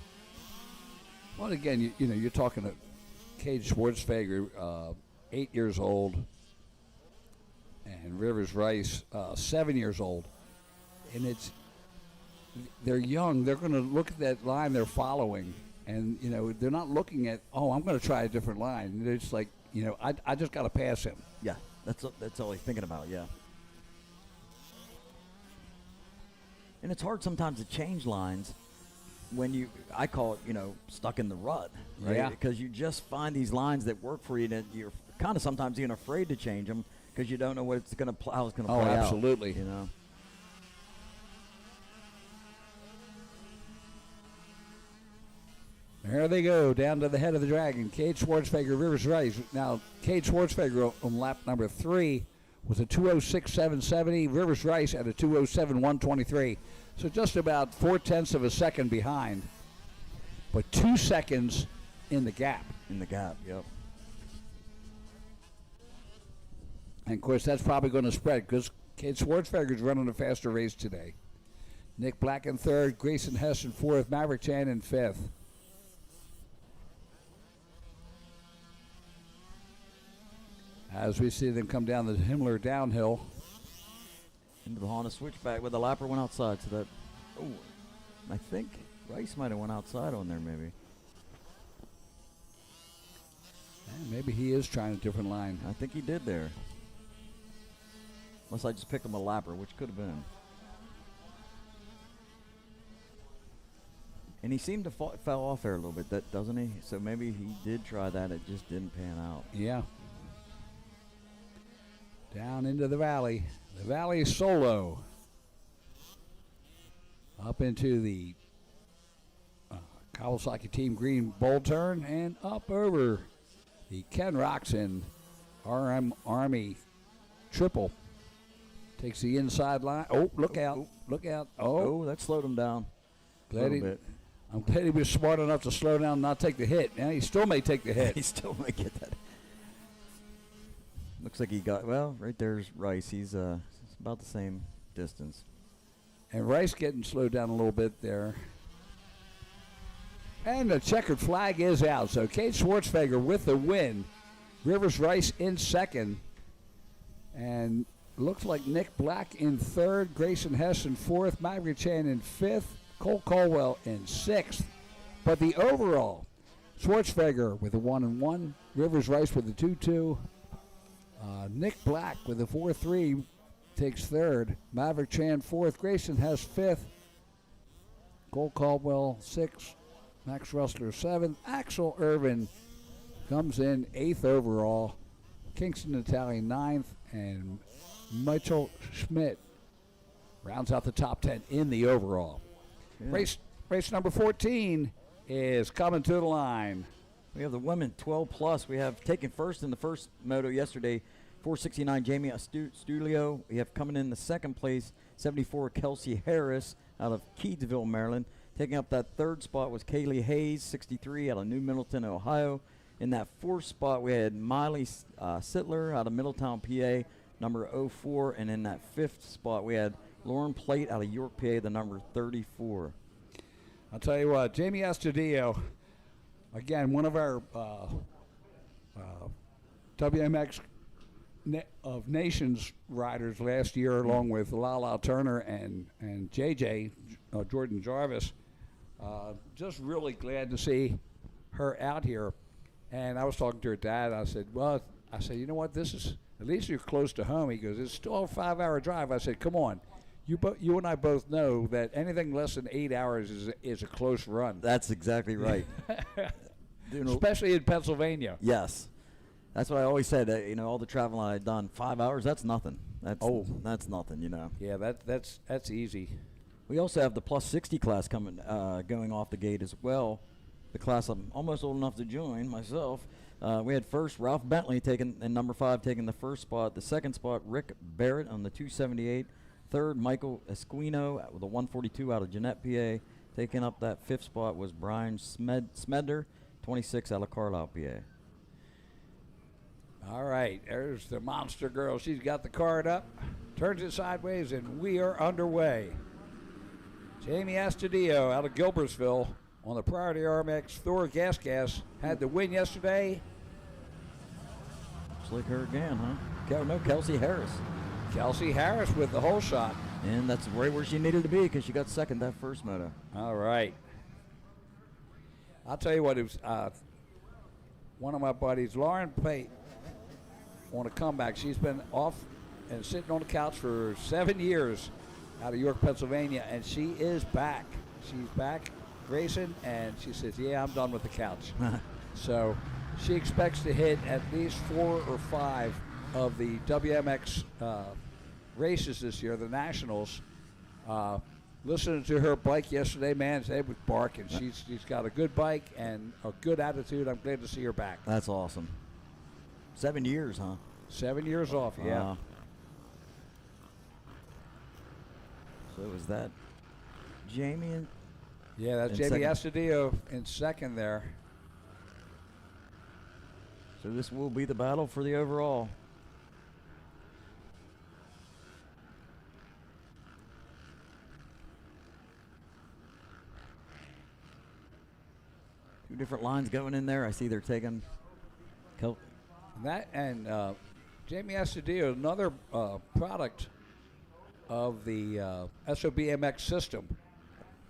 Speaker 21: Well, again, you're talking to Cade Schwartzberger, 8 years old, and Rivers Rice, 7 years old. And they're young. They're going to look at that line they're following, and, they're not looking at, I'm going to try a different line. They're just like, I just got to pass him.
Speaker 1: Yeah. That's all he's thinking about, yeah. And it's hard sometimes to change lines when I call it, stuck in the rut, right?
Speaker 21: Yeah.
Speaker 1: Because you just find these lines that work for you, and you're kind of sometimes even afraid to change them because you don't know what it's going to how it's going to
Speaker 21: Oh,
Speaker 1: play out.
Speaker 21: absolutely.
Speaker 1: You know.
Speaker 21: There they go, down to the head of the dragon. Cade Schwartzfeger, Rivers Rice. Now, Cade Schwartzfeger on lap number 3 was a 2:06.770. Rivers Rice at a 2:07.123. So just about 0.4 of a second behind. But 2 seconds in the gap.
Speaker 1: In the gap, yep.
Speaker 21: And, of course, that's probably going to spread because Cade Schwartzfeger's running a faster race today. Nick Black in third, Grayson Hess in fourth, Maverick Chan in fifth. As we see them come down the Himmler downhill.
Speaker 1: Into the Honda switchback, but the lapper went outside, so that, oh, I think Rice might have went outside on there maybe.
Speaker 21: And maybe he is trying a different line.
Speaker 1: I think he did there. Unless I just picked him a lapper, which could have been. And he seemed to fell off there a little bit, doesn't he? So maybe he did try that, it just didn't pan out.
Speaker 21: Yeah. Down into the valley. The valley solo. Up into the Kawasaki Team Green bowl turn and up over the Ken Roxon RM Army triple. Takes the inside line. Oh, look out. Look out. Oh,
Speaker 1: that slowed him down a little bit.
Speaker 21: I'm glad he was smart enough to slow down and not take the hit. Now he still may take the hit.
Speaker 1: He still may get that. Looks like he got, well, right there's Rice. He's about the same distance.
Speaker 21: And Rice getting slowed down a little bit there. And the checkered flag is out. So Cade Schwartzfeger with the win. Rivers Rice in second. And looks like Nick Black in third. Grayson Hess in fourth. Maverick Chan in fifth. Cole Caldwell in sixth. But the overall, Schwartzfeger with a 1-1. Rivers Rice with a 2-2. Nick Black with a 4-3 takes third. Maverick Chan fourth. Grayson Hess fifth. Cole Caldwell sixth. Max Rustler seventh. Axel Irvin comes in eighth overall. Kingston Natali ninth. And Mitchell Schmidt rounds out the top 10 in the overall. Yeah. Race number 14 is coming to the line.
Speaker 1: We have the women 12 plus. We have taken first in the first moto yesterday, 469 Jamie Astulio. We have coming in the second place, 74 Kelsey Harris out of Keedsville, Maryland. Taking up that third spot was Kaylee Hayes, 63 out of New Middleton, Ohio. In that fourth spot, we had Miley Sittler out of Middletown, PA, number 04. And in that fifth spot, we had Lauren Plate out of York, PA, the number 34.
Speaker 21: I'll tell you what, Jamie Astudillo, again, one of our WMX of Nations riders last year, along with Lala Turner and JJ, Jordan Jarvis. Just really glad to see her out here. And I was talking to her dad. I said, you know what, this is, at least you're close to home. He goes, it's still a 5-hour drive. I said, come on. You and I both know that anything less than 8 hours is a close run.
Speaker 1: That's exactly right.
Speaker 21: Especially in Pennsylvania.
Speaker 1: Yes. That's what I always said. All the traveling I've done, 5 hours, that's nothing. That's nothing,
Speaker 21: Yeah, that's easy.
Speaker 1: We also have the plus 60 class coming, going off the gate as well. The class I'm almost old enough to join myself. We had first Ralph Bentley and number 5 taking the first spot. The second spot, Rick Barrett on the 278. Third, Michael Esquino with a 142 out of Jeanette, PA. Taking up that fifth spot was Brian Smedder, 26 out of Carlisle, PA.
Speaker 21: All right, there's the monster girl. She's got the card up, turns it sideways, and we are underway. Jamie Astudillo out of Gilbertsville on the Priority RMX Thor Gas had the win yesterday.
Speaker 1: Looks like her again, huh? No, Kelsey Harris.
Speaker 21: Kelsey Harris with the whole shot.
Speaker 1: And that's right where she needed to be because she got second that first moto.
Speaker 21: All right. I'll tell you what, it was one of my buddies, Lauren Pate, on a comeback. She's been off and sitting on the couch for 7 years out of York, Pennsylvania, and she is back. She's back racing, and she says, yeah, I'm done with the couch. So she expects to hit at least 4 or 5 of the WMX races this year, the Nationals. Listening to her bike yesterday, man, it was barking. She's got a good bike and a good attitude. I'm glad to see her back.
Speaker 1: That's awesome. 7 years, huh?
Speaker 21: 7 years off, yeah.
Speaker 1: So was that Jamie and
Speaker 21: yeah, that's
Speaker 1: in
Speaker 21: Jamie
Speaker 1: second.
Speaker 21: Astudillo in second there.
Speaker 1: So this will be the battle for the overall. Two different lines going in there. I see they're taking
Speaker 21: That and Jamie Astudillo, another product of the SOBMX system.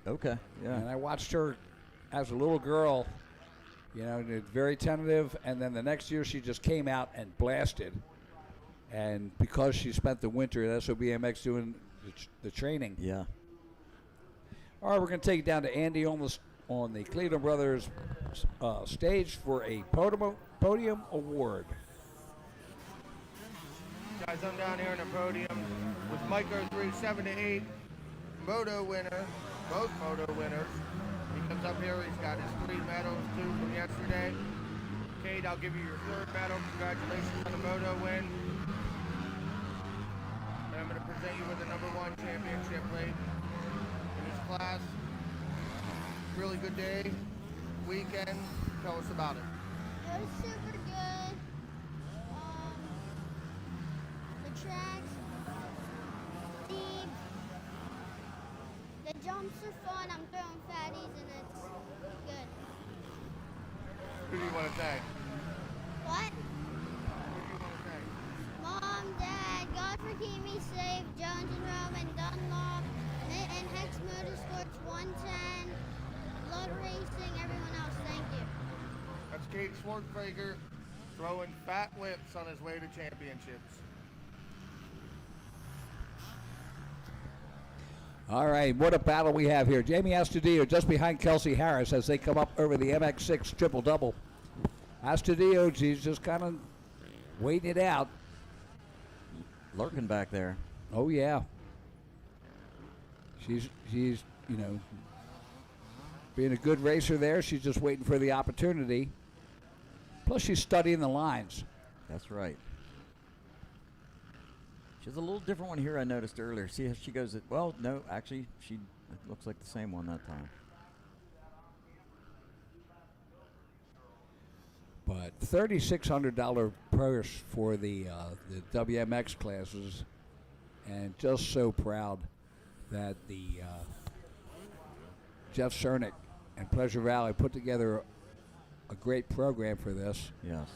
Speaker 1: Okay, yeah.
Speaker 21: And I watched her as a little girl, very tentative, and then the next year she just came out and blasted. And because she spent the winter at SOBMX doing the training.
Speaker 1: Yeah.
Speaker 21: All right, we're going to take it down to Andy on the Cleveland Brothers stage for a podium award.
Speaker 4: Guys, I'm down here on the podium with Micro 3 7-8 moto winner, both moto winners. He comes up here, he's got his 3 medals, 2 from yesterday. Kate, I'll give you your 3rd medal. Congratulations on the moto win. And I'm going to present you with the #1 championship plate in this class. Really good day, weekend. Tell us about it.
Speaker 8: It was super good. The track's deep. The jumps are fun. I'm throwing fatties and it's good.
Speaker 4: Who do you want to thank?
Speaker 8: What?
Speaker 4: Who do you want to thank?
Speaker 8: Mom, Dad, God for keeping me safe, Jones and Roman, Dunlop, and Hex Motorsports 110, Blood Racing, everyone else, thank you.
Speaker 4: That's Kate Schwartzberger throwing fat whips on his way to championships.
Speaker 21: All right, what a battle we have here. Jamie Astudillo just behind Kelsey Harris as they come up over the MX6 triple-double. Astudillo, she's just kind of waiting it out.
Speaker 1: Lurking back there.
Speaker 21: Oh, yeah. She's being a good racer there. She's just waiting for the opportunity. Plus, she's studying the lines.
Speaker 1: That's right. She has a little different one here I noticed earlier. See how she goes, well, no, actually, it looks like the same one that time.
Speaker 21: But $3,600 purse for the WMX classes, and just so proud that the Jeff Cernick and Pleasure Valley put together a great program for this.
Speaker 1: Yes.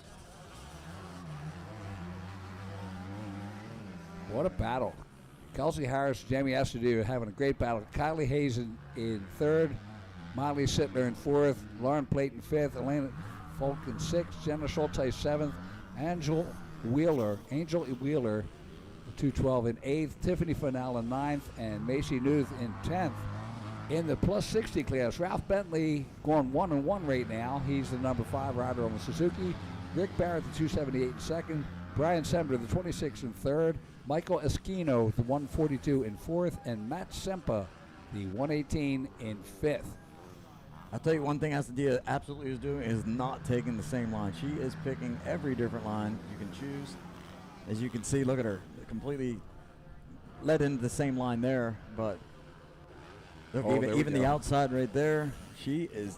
Speaker 21: What a battle. Kelsey Harris, Jamie Astudillo having a great battle. Kylie Hayes in 3rd, Molly Sittler in 4th, Lauren Plate in 5th, Elena Folk in 6th, Jenna Schulte 7th, Angel Wheeler, 212 in 8th, Tiffany Fennell in 9th, and Macy Newth in 10th. In the plus 60 class, Ralph Bentley going 1-1 right now. He's the number 5 rider on the Suzuki. Rick Barrett, the 278 in 2nd. Brian Sember, the 26 in 3rd. Michael Esquino, the 142 in 4th. And Matt Sempa, the 118 in 5th.
Speaker 1: I'll tell you one thing Astudillo absolutely is doing is not taking the same line. She is picking every different line you can choose. As you can see, look at her, completely led into the same line there, but look, even the outside right there, she is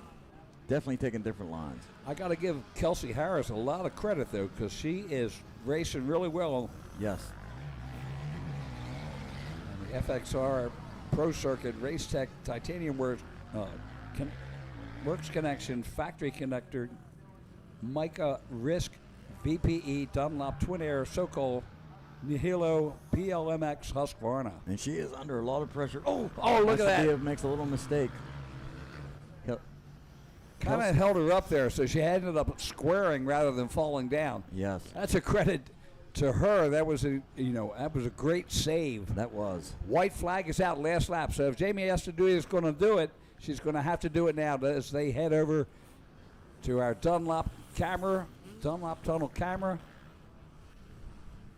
Speaker 1: definitely taking different lines.
Speaker 21: I got to give Kelsey Harris a lot of credit, though, because she is racing really well.
Speaker 1: Yes.
Speaker 21: And the FXR Pro Circuit Race Tech Titanium Works Connection Factory Connector Mica Risk VPE Dunlop Twin Air Sokol Nihilo PLMX Husqvarna.
Speaker 1: And she is under a lot of pressure. Oh,
Speaker 21: look at that.
Speaker 1: Makes a little mistake.
Speaker 21: Kind of held her up there, so she ended up squaring rather than falling down.
Speaker 1: Yes.
Speaker 21: That's a credit to her. That was a great save.
Speaker 1: That was.
Speaker 21: White flag is out last lap. So if Jamie Astudillo is going to do it, she's going to have to do it now as they head over to our Dunlop tunnel camera.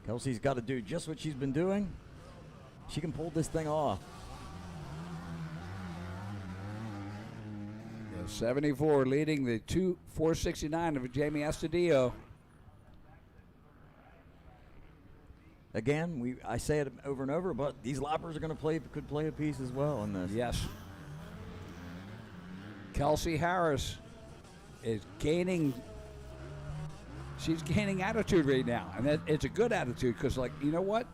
Speaker 1: Kelsey's got to do just what she's been doing. She can pull this thing off.
Speaker 21: The 74 leading the 469 of Jamie Astudillo.
Speaker 1: Again, I say it over and over, but these lappers are going to could play a piece as well in this.
Speaker 21: Yes. Kelsey Harris is gaining. She's gaining attitude right now, and it's a good attitude because, like, you know what?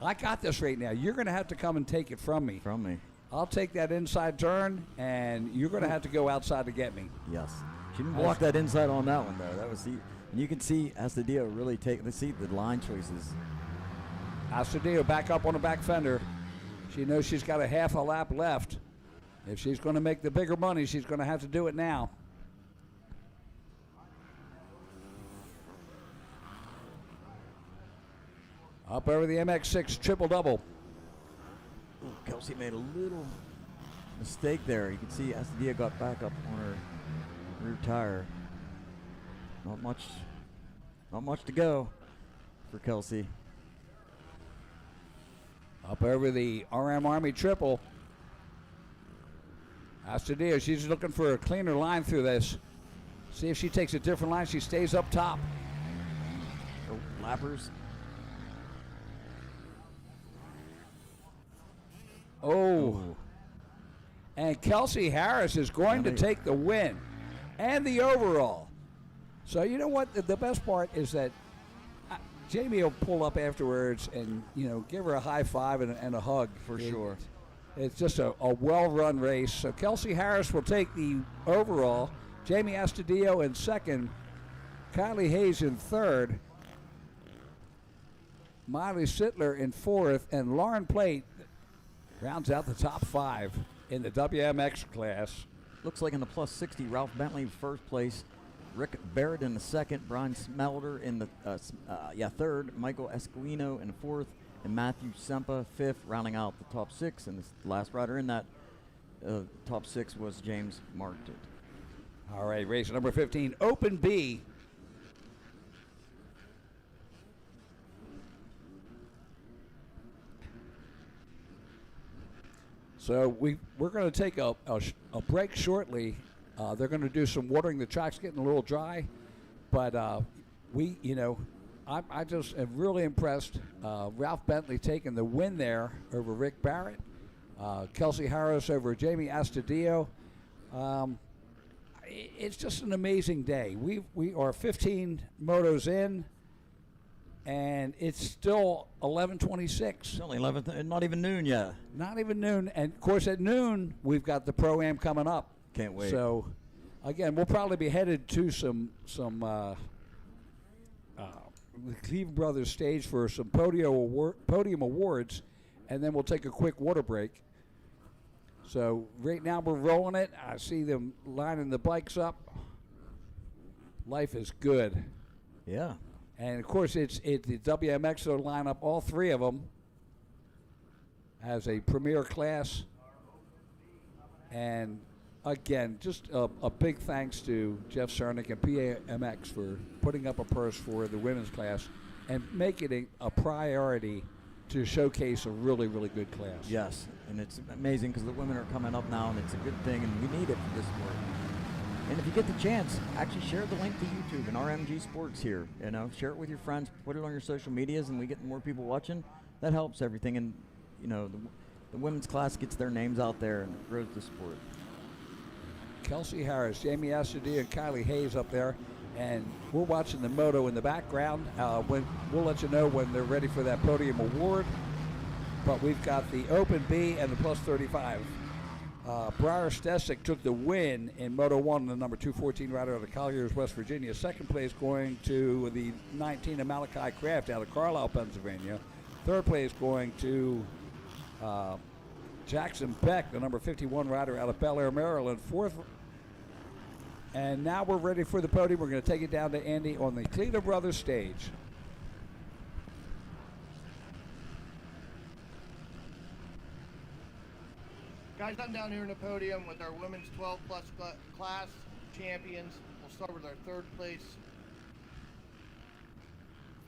Speaker 21: I got this right now. You're going to have to come and take it from me.
Speaker 1: From me.
Speaker 21: I'll take that inside turn, and you're going to have to go outside to get me.
Speaker 1: Yes. She didn't block that inside on that one, though. That was and you can see Astudillo really take the line choices.
Speaker 21: Astudillo back up on the back fender. She knows she's got a half a lap left. If she's going to make the bigger money, she's going to have to do it now. Up over the MX6 triple-double.
Speaker 1: Kelsey made a little mistake there. You can see Astudillo got back up on her rear tire. Not much to go for Kelsey.
Speaker 21: Up over the RM Army triple. Astudillo, she's looking for a cleaner line through this. See if she takes a different line. She stays up top.
Speaker 1: Lappers.
Speaker 21: Oh. And Kelsey Harris is going to take the win and the overall. So you know what? The best part is that Jamie will pull up afterwards and, give her a high five and a hug.
Speaker 1: For sure.
Speaker 21: It's just a well-run race. So Kelsey Harris will take the overall. Jamie Astudillo in second. Kylie Hayes in third. Miley Sittler in fourth. And Lauren Plate rounds out the top five in the WMX class.
Speaker 1: Looks like in the plus 60, Ralph Bentley first place. Rick Barrett in the second. Brian Smelter in the third. Michael Esquino in fourth. And Matthew Sempa fifth, rounding out the top six. And the last rider in that top six was James Martin.
Speaker 21: All right, race number 15, Open B. So we're going to take a break shortly. They're going to do some watering. The track's getting a little dry, but I just am really impressed. Ralph Bentley taking the win there over Rick Barrett. Kelsey Harris over Jamie Astudillo. It's just an amazing day. We are 15 motos in, and it's still 11:26.
Speaker 1: It's only 11, not even noon yet.
Speaker 21: Not even noon, and of course at noon we've got the Pro-Am coming up.
Speaker 1: Can't wait.
Speaker 21: So, again, we'll probably be headed to some the Cleveland Brothers stage for some podium awards, and then we'll take a quick water break. So right now we're rolling it. I see them lining the bikes up. Life is good.
Speaker 1: Yeah.
Speaker 21: And of course it's the WMX will line up all three of them as a premier class. And again, just a big thanks to Jeff Cernick and PAMX for putting up a purse for the women's class and making it a priority to showcase a really, really good class.
Speaker 1: Yes, and it's amazing because the women are coming up now, and it's a good thing, and we need it for this sport. And if you get the chance, actually share the link to YouTube and RMG Sports here. Share it with your friends, put it on your social medias, and we get more people watching. That helps everything, and the women's class gets their names out there and grows the sport.
Speaker 21: Kelsey Harris, Jamie Astudillo, and Kylie Hayes up there, and we're watching the moto in the background. When we'll let you know when they're ready for that podium award. But we've got the Open B and the plus 35. Briar Stesic took the win in Moto 1, the number 214 rider out of Colliers, West Virginia. Second place going to the 19 of Malachi Kraft out of Carlisle, Pennsylvania. Third place going to Jackson Beck, the number 51 rider out of Bel Air, Maryland. Fourth. And now we're ready for the podium. We're going to take it down to Andy on the Cleveland Brothers stage.
Speaker 4: Guys, I'm down here in the podium with our women's 12 plus class champions. We'll start with our third place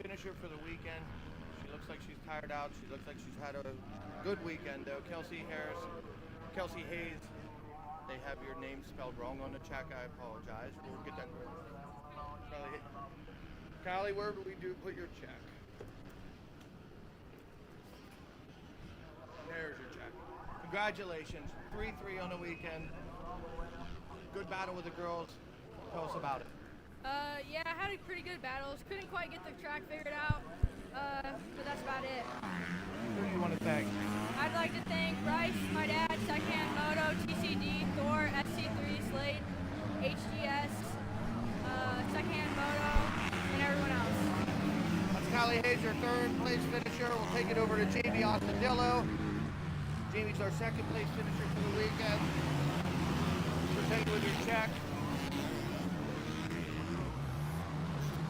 Speaker 4: finisher for the weekend. looks like she's tired out. She looks like she's had a good weekend, though. Kelsey Hayes. They have your name spelled wrong on the check. I apologize. We'll get that. Callie, where do we put your check? There's your check. Congratulations. 3-3 on the weekend. Good battle with the girls. Tell us about it.
Speaker 7: Yeah, I had a pretty good battles. Couldn't quite get the track figured out, but that's about it.
Speaker 4: Who do you want to thank?
Speaker 7: I'd like to thank Bryce, my dad, Second Moto, TCD, Thor, SC3, Slade, HGS, Second Moto, and everyone else.
Speaker 4: That's Callie Hayes, your third place finisher. We'll take it over to Jamie Ostadillo. Jamie's our second place finisher for the weekend. Present you with your check.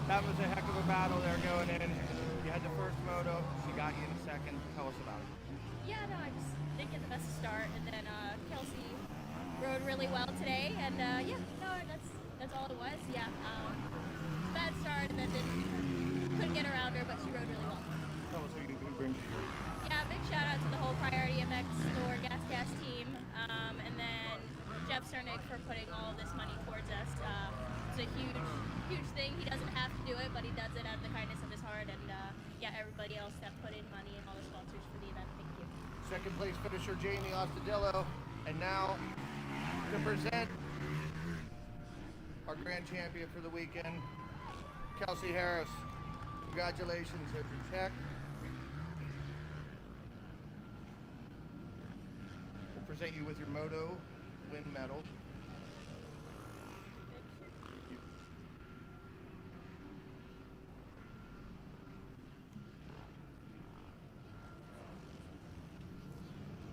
Speaker 4: That was a heck of a battle there going in. You had the first moto, she got you in the second. Tell us about it.
Speaker 10: Yeah, no, I just didn't get the best start, and then Kelsey rode really well today, and yeah, no, that's all it was. Yeah, bad start, and then couldn't get around her, but she rode really well.
Speaker 4: Tell us who you bring.
Speaker 10: Yeah, big shout out to the whole Priority MX Store Gas team, and then Jeff Cernick for putting all of this money towards us. It's a huge thing. He doesn't have to do it, but he does it out of the kindness of his heart, and yeah, everybody else that put in money and all the sponsors for the event. Thank you.
Speaker 4: Second place finisher Jamie Ostadillo, and now to present our grand champion for the weekend, Kelsey Harris. Congratulations, here's your check. We'll present you with your Moto Win medal.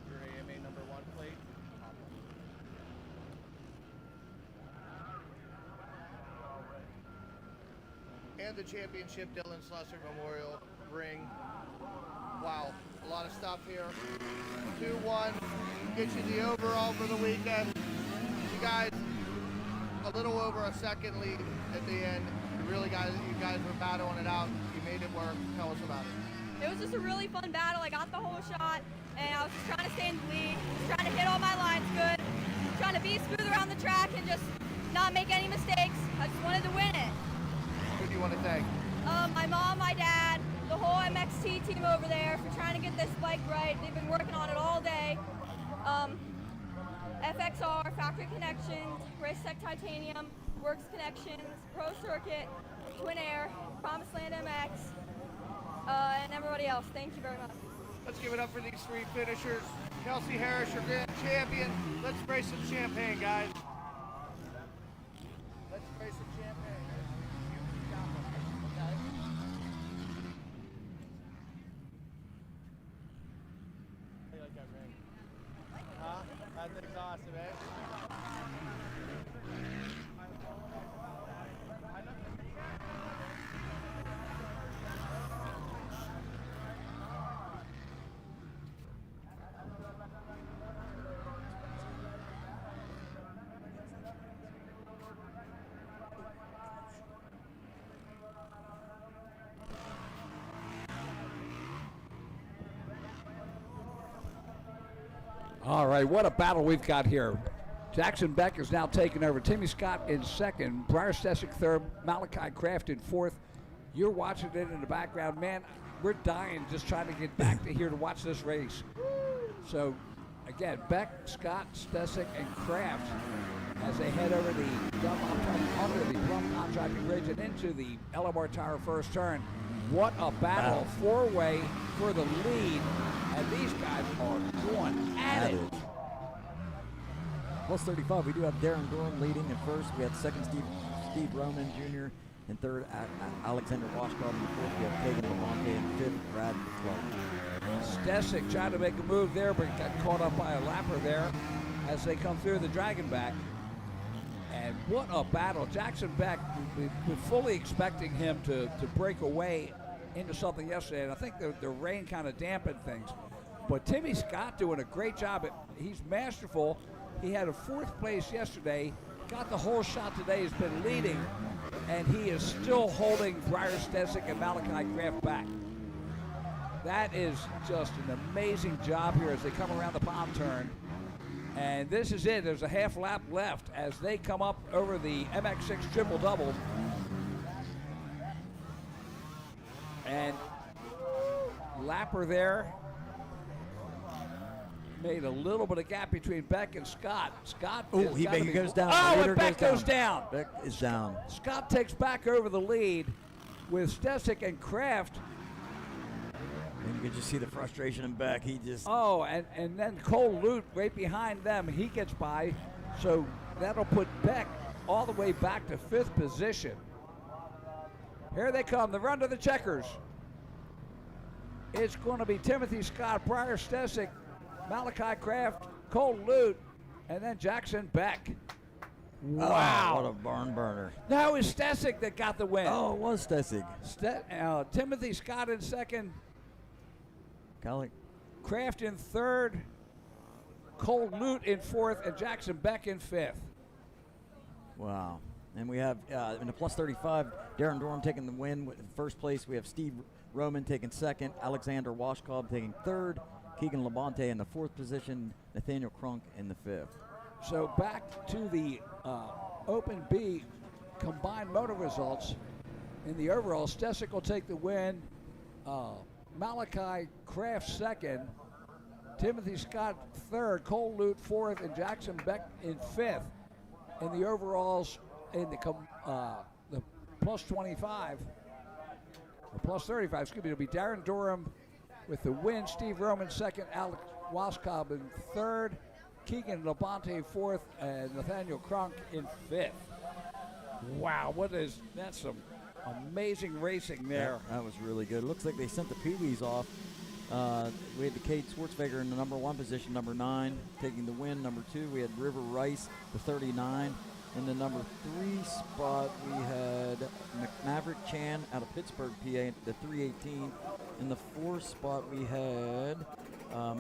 Speaker 4: Your AMA number 1 plate. And the championship Dylan Slusser Memorial ring. Wow, a lot of stuff here. 2-1 gets you the overall for the weekend. You guys, a little over a second lead at the end. You guys were battling it out. You made it work. Tell us about it.
Speaker 22: It was just a really fun battle. I got the whole shot, and I was just trying to stay in the lead, just trying to hit all my lines good, trying to be smooth around the track and just not make any mistakes. I just wanted to win it.
Speaker 4: Who do you want to thank?
Speaker 22: My mom, my dad, the whole MXT team over there for trying to get this bike right. They've been working on it all day. FXR, Factory Connections, Racetech Titanium, Works Connections, Pro Circuit, Twin Air, Promised Land MX, and everybody else. Thank you very much.
Speaker 4: Let's give it up for these three finishers. Kelsey Harris, your grand champion. Let's spray some champagne, guys. Let's spray some champagne. Okay. How do you like that ring? Huh? That thing's awesome, eh?
Speaker 21: All right, what a battle we've got here. Jackson Beck is now taking over. Timmy Scott in second, Briar Stesic third, Malachi Kraft in fourth. You're watching it in the background. Man, we're dying just trying to get back to here to watch this race. So, again, Beck, Scott, Stesic, and Kraft as they head over the under the Plum Contracting Bridge and into the LMR Tower first turn. What a battle, four-way for the lead, and these guys are going at it.
Speaker 1: Plus 35, we do have Darren Gorham leading in first. We have second Steve Roman Jr. in third, Alexander Washcott in fourth. We have Kagan Lamonte in fifth, Brad McClellan.
Speaker 21: Stesic tried to make a move there, but got caught up by a lapper there as they come through the Dragon back. And what a battle. Jackson Beck, we were fully expecting him to break away into something yesterday, and I think the rain kind of dampened things. But Timmy Scott doing a great job. He's masterful. He had a fourth place yesterday, got the whole shot today, has been leading, and he is still holding Briar Stesic and Malachi Kraft back. That is just an amazing job here as they come around the palm turn. And this is it. There's a half lap left as they come up over the MX6 triple-double. And Lapper there made a little bit of gap between Beck and Scott. Scott
Speaker 1: He goes down.
Speaker 21: Oh, and Beck goes down.
Speaker 1: Beck is down.
Speaker 21: Scott takes back over the lead with Stesic and Kraft.
Speaker 1: And you can just see the frustration in Beck. He just...
Speaker 21: Oh, and then Cole Lute right behind them. He gets by. So that'll put Beck all the way back to 5th position. Here they come, the run to the checkers. It's going to be Timothy Scott, Briar Stesic, Malachi Kraft, Cole Lute, and then Jackson Beck. Wow.
Speaker 1: Oh, what a barn burner.
Speaker 21: That was Stesic that got the win.
Speaker 1: Oh, it was Stesic.
Speaker 21: Timothy Scott in second.
Speaker 1: Colleague.
Speaker 21: Kraft in third. Cole Lute in fourth, and Jackson Beck in fifth.
Speaker 1: Wow. And we have, in the plus 35, Darren Dorham taking the win with first place. We have Steve Roman taking second, Alexander Washcobb taking third, Keegan Labonte in the fourth position, Nathaniel Crunk in the fifth.
Speaker 21: So back to the Open B combined motor results. In the overall, Stesic will take the win. Malachi Kraft second, Timothy Scott third, Cole Lute fourth, and Jackson Beck in fifth. In the overalls, in the plus 25, or plus 35, excuse me, it'll be Darren Durham with the win, Steve Roman second, Alex Waskob in third, Keegan Labonte fourth, and Nathaniel Crunk in fifth. Wow, that's some amazing racing there.
Speaker 1: Yeah, that was really good. Looks like they sent the Pee-wees off. We had the Cade Schwartzweger in the number 1 position, number 9, taking the win. Number 2, we had River Rice, the 39. In the number 3 spot, we had Maverick Chan out of Pittsburgh, PA, the 318. In the 4th spot, we had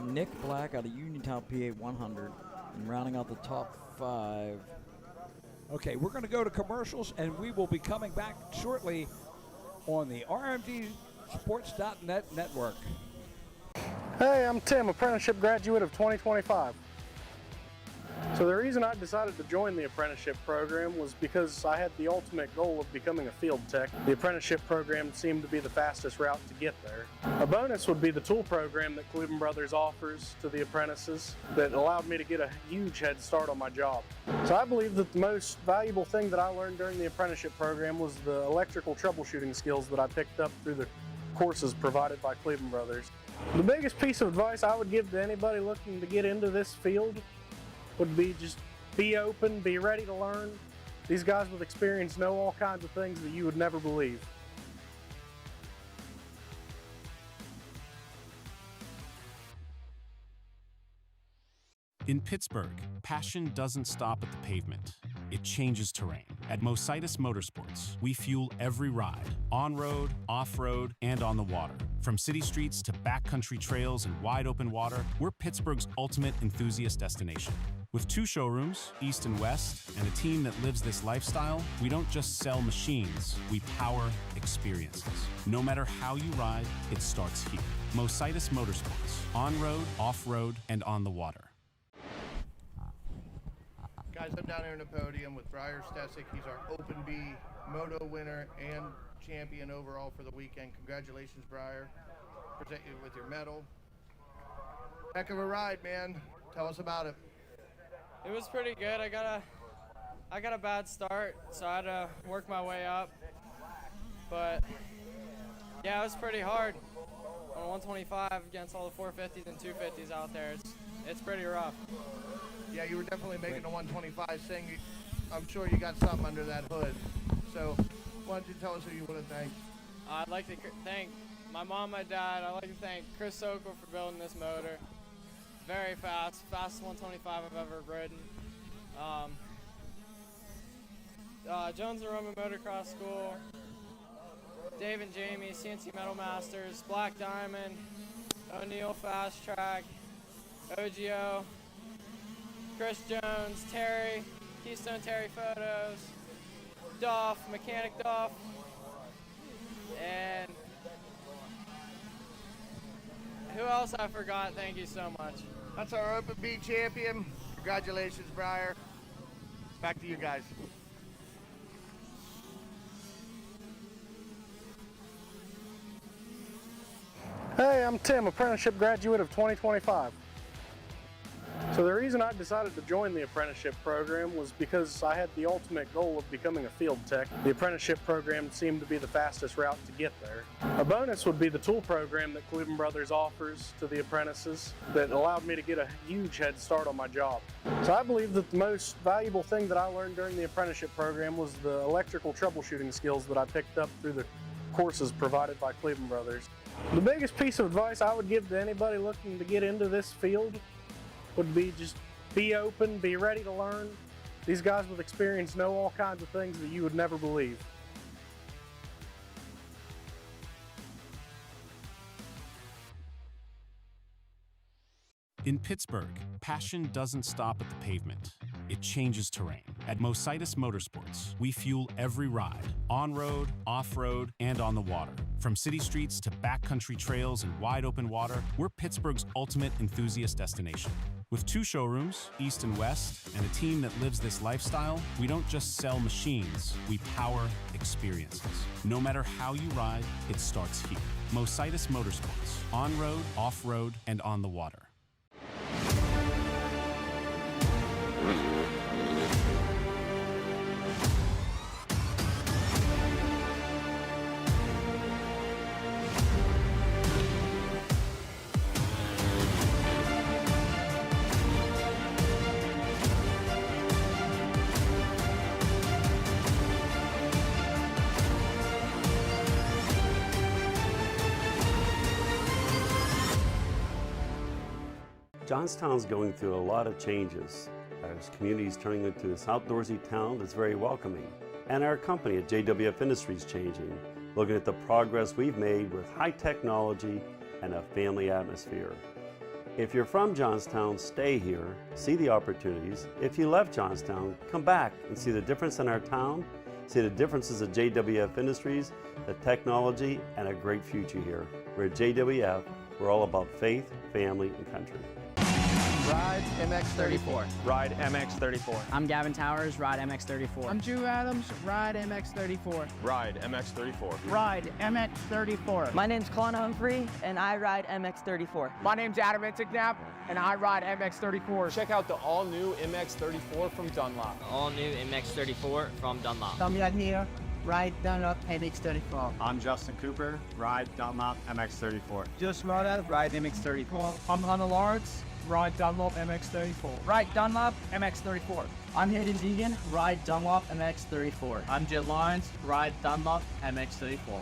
Speaker 1: Nick Black out of Uniontown, PA, 100. And rounding out the top 5.
Speaker 21: Okay, we're going to go to commercials, and we will be coming back shortly on the RMGSports.net network.
Speaker 11: Hey, I'm Tim, apprenticeship graduate of 2025. So the reason I decided to join the apprenticeship program was because I had the ultimate goal of becoming a field tech. The apprenticeship program seemed to be the fastest route to get there. A bonus would be the tool program that Cleveland Brothers offers to the apprentices that allowed me to get a huge head start on my job. So I believe that the most valuable thing that I learned during the apprenticeship program was the electrical troubleshooting skills that I picked up through the courses provided by Cleveland Brothers. The biggest piece of advice I would give to anybody looking to get into this field would be just be open, be ready to learn. These guys with experience know all kinds of things that you would never believe.
Speaker 12: In Pittsburgh, passion doesn't stop at the pavement. It changes terrain. At Mositis Motorsports, we fuel every ride, on-road, off-road, and on the water. From city streets to backcountry trails and wide open water, we're Pittsburgh's ultimate enthusiast destination. With 2 showrooms, East and West, and a team that lives this lifestyle, we don't just sell machines, we power experiences. No matter how you ride, it starts here. Mositis Motorsports, on-road, off-road, and on the water.
Speaker 4: Guys, I'm down here in the podium with Briar Stesic. He's our Open B Moto winner and champion overall for the weekend. Congratulations, Briar. Present you with your medal. Heck of a ride, man. Tell us about it.
Speaker 2: It was pretty good. I got a bad start, so I had to work my way up. But yeah, it was pretty hard on 125 against all the 450s and 250s out there. It's pretty rough.
Speaker 4: Yeah, you were definitely making the 125 thing. I'm sure you got something under that hood. So why don't you tell us who you want to thank?
Speaker 2: I'd like to thank my mom, my dad. I'd like to thank Chris Sokol for building this motor. Very fast, fastest 125 I've ever ridden. Jones and Roman Motocross School, Dave and Jamie, CNC Metal Masters, Black Diamond, O'Neill Fast Track, OGO, Chris Jones, Terry, Keystone Terry Photos, Duff, Mechanic Duff, and Who else I forgot? Thank you so much.
Speaker 4: That's our Open B champion. Congratulations, Briar. Back to you guys.
Speaker 11: Hey, I'm Tim, apprenticeship graduate of 2025. So the reason I decided to join the apprenticeship program was because I had the ultimate goal of becoming a field tech. The apprenticeship program seemed to be the fastest route to get there. A bonus would be the tool program that Cleveland Brothers offers to the apprentices that allowed me to get a huge head start on my job. So I believe that the most valuable thing that I learned during the apprenticeship program was the electrical troubleshooting skills that I picked up through the courses provided by Cleveland Brothers. The biggest piece of advice I would give to anybody looking to get into this field would be just be open, be ready to learn. These guys with experience know all kinds of things that you would never believe.
Speaker 12: In Pittsburgh, passion doesn't stop at the pavement. It changes terrain. At Mositis Motorsports, we fuel every ride, on-road, off-road, and on the water. From city streets to backcountry trails and wide open water, we're Pittsburgh's ultimate enthusiast destination. With 2 showrooms, East and West, and a team that lives this lifestyle, we don't just sell machines, we power experiences. No matter how you ride, it starts here. Mositis Motorsports, on-road, off-road, and on the water.
Speaker 13: Johnstown's going through a lot of changes. Our community is turning into this outdoorsy town that's very welcoming. And our company at JWF Industries changing, looking at the progress we've made with high technology and a family atmosphere. If you're from Johnstown, stay here, see the opportunities. If you left Johnstown, come back and see the difference in our town, see the differences at JWF Industries, the technology, and a great future here. We're at JWF, we're all about faith, family, and country.
Speaker 15: Ride MX34.
Speaker 16: Ride MX34.
Speaker 15: I'm Gavin Towers, Ride MX34.
Speaker 24: I'm Drew Adams, Ride MX34.
Speaker 16: Ride MX34.
Speaker 24: Ride MX34.
Speaker 25: My name's Colin Humphrey, and I ride MX34.
Speaker 26: My name's Adam Intignap, and I ride MX34.
Speaker 16: Check out the all-new MX34 from Dunlop.
Speaker 27: All-new MX34 from Dunlop.
Speaker 24: Damian here, Ride Dunlop MX34.
Speaker 28: I'm Justin Cooper, Ride Dunlop MX34.
Speaker 24: Just Rada, Ride MX34.
Speaker 26: I'm Hunter Lawrence, Ride Dunlop MX34.
Speaker 25: Ride Dunlop MX34. I'm Hayden Deegan, Ride Dunlop MX34.
Speaker 27: I'm Jed Lawrence, Ride Dunlop MX34.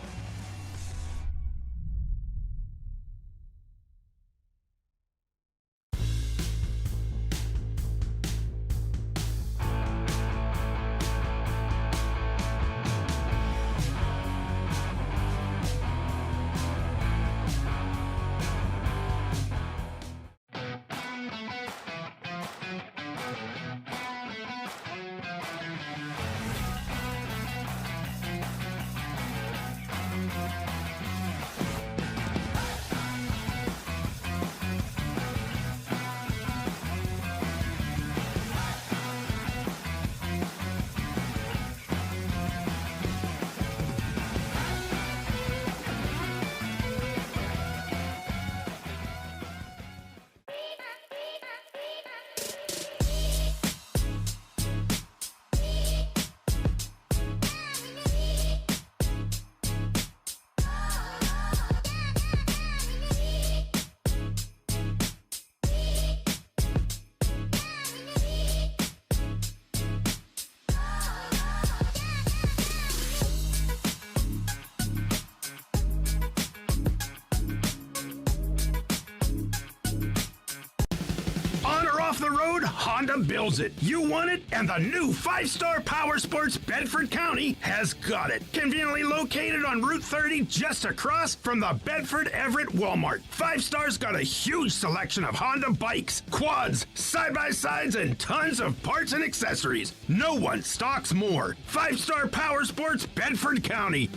Speaker 29: Off the road, Honda builds it. You want it, and the new 5-star Power Sports Bedford County has got it. Conveniently located on Route 30, just across from the Bedford Everett Walmart. 5-star's got a huge selection of Honda bikes, quads, side-by-sides, and tons of parts and accessories. No one stocks more. 5-star Power Sports Bedford County.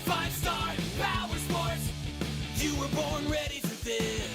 Speaker 14: 5-star Power Sports. You were born ready for this.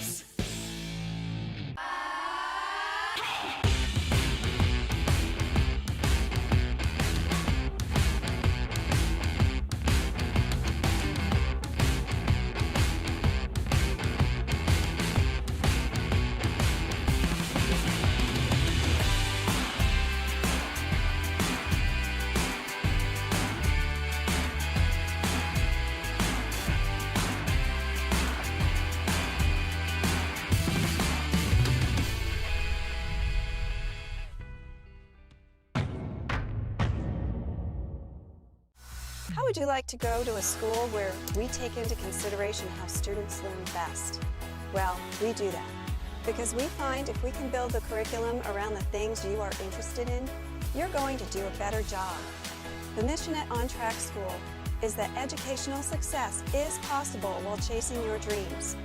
Speaker 3: How would you like to go to a school where we take into consideration how students learn best? Well, we do that because we find if we can build the curriculum around the things you are interested in, you're going to do a better job. The mission at On Track School is that educational success is possible while chasing your dreams.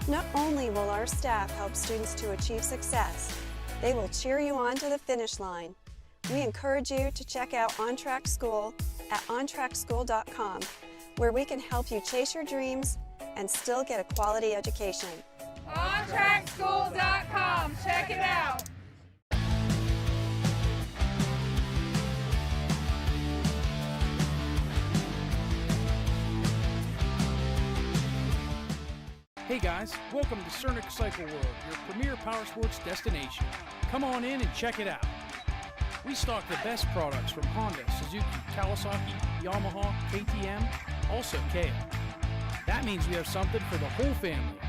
Speaker 3: Not only will our staff help students to achieve success, they will cheer you on to the finish line. We encourage you to check out On Track School at ontrackschool.com, where we can help you chase your dreams and still get a quality education.
Speaker 5: OnTrackSchool.com. Check it out.
Speaker 6: Hey guys, welcome to Cernic Cycle World, your premier power sports destination. Come on in and check it out. We stock the best products from Honda, Suzuki, Kawasaki, Yamaha, KTM, also KA. That means we have something for the whole family.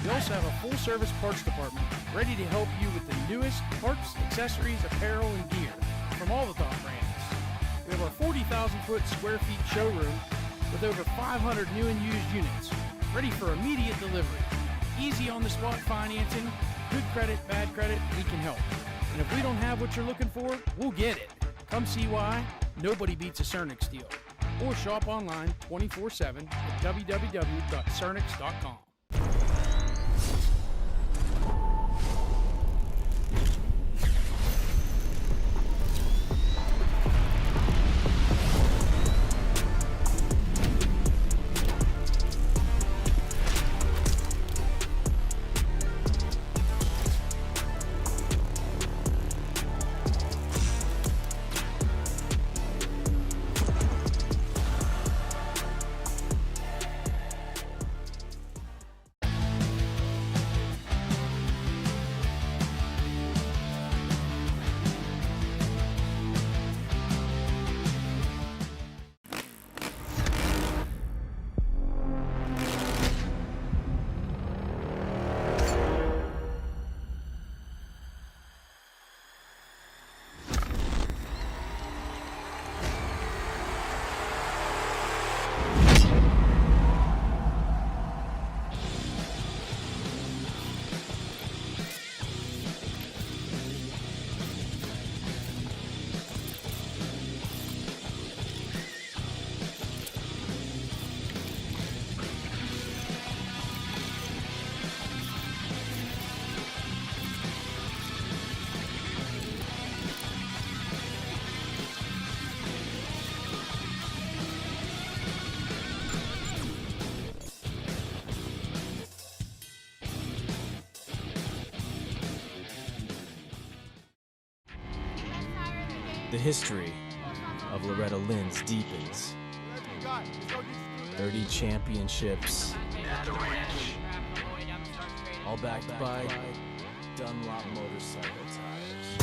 Speaker 6: We also have a full-service parts department ready to help you with the newest parts, accessories, apparel, and gear from all the top brands. We have our 40,000 square feet showroom with over 500 new and used units, ready for immediate delivery. Easy on-the-spot financing, good credit, bad credit, we can help. And if we don't have what you're looking for, we'll get it. Come see why nobody beats a Cernic deal. Or shop online 24/7 at www.cernics.com.
Speaker 9: The history of Loretta Lynn's deepens. 30 championships, all backed by Dunlop motorcycle tires.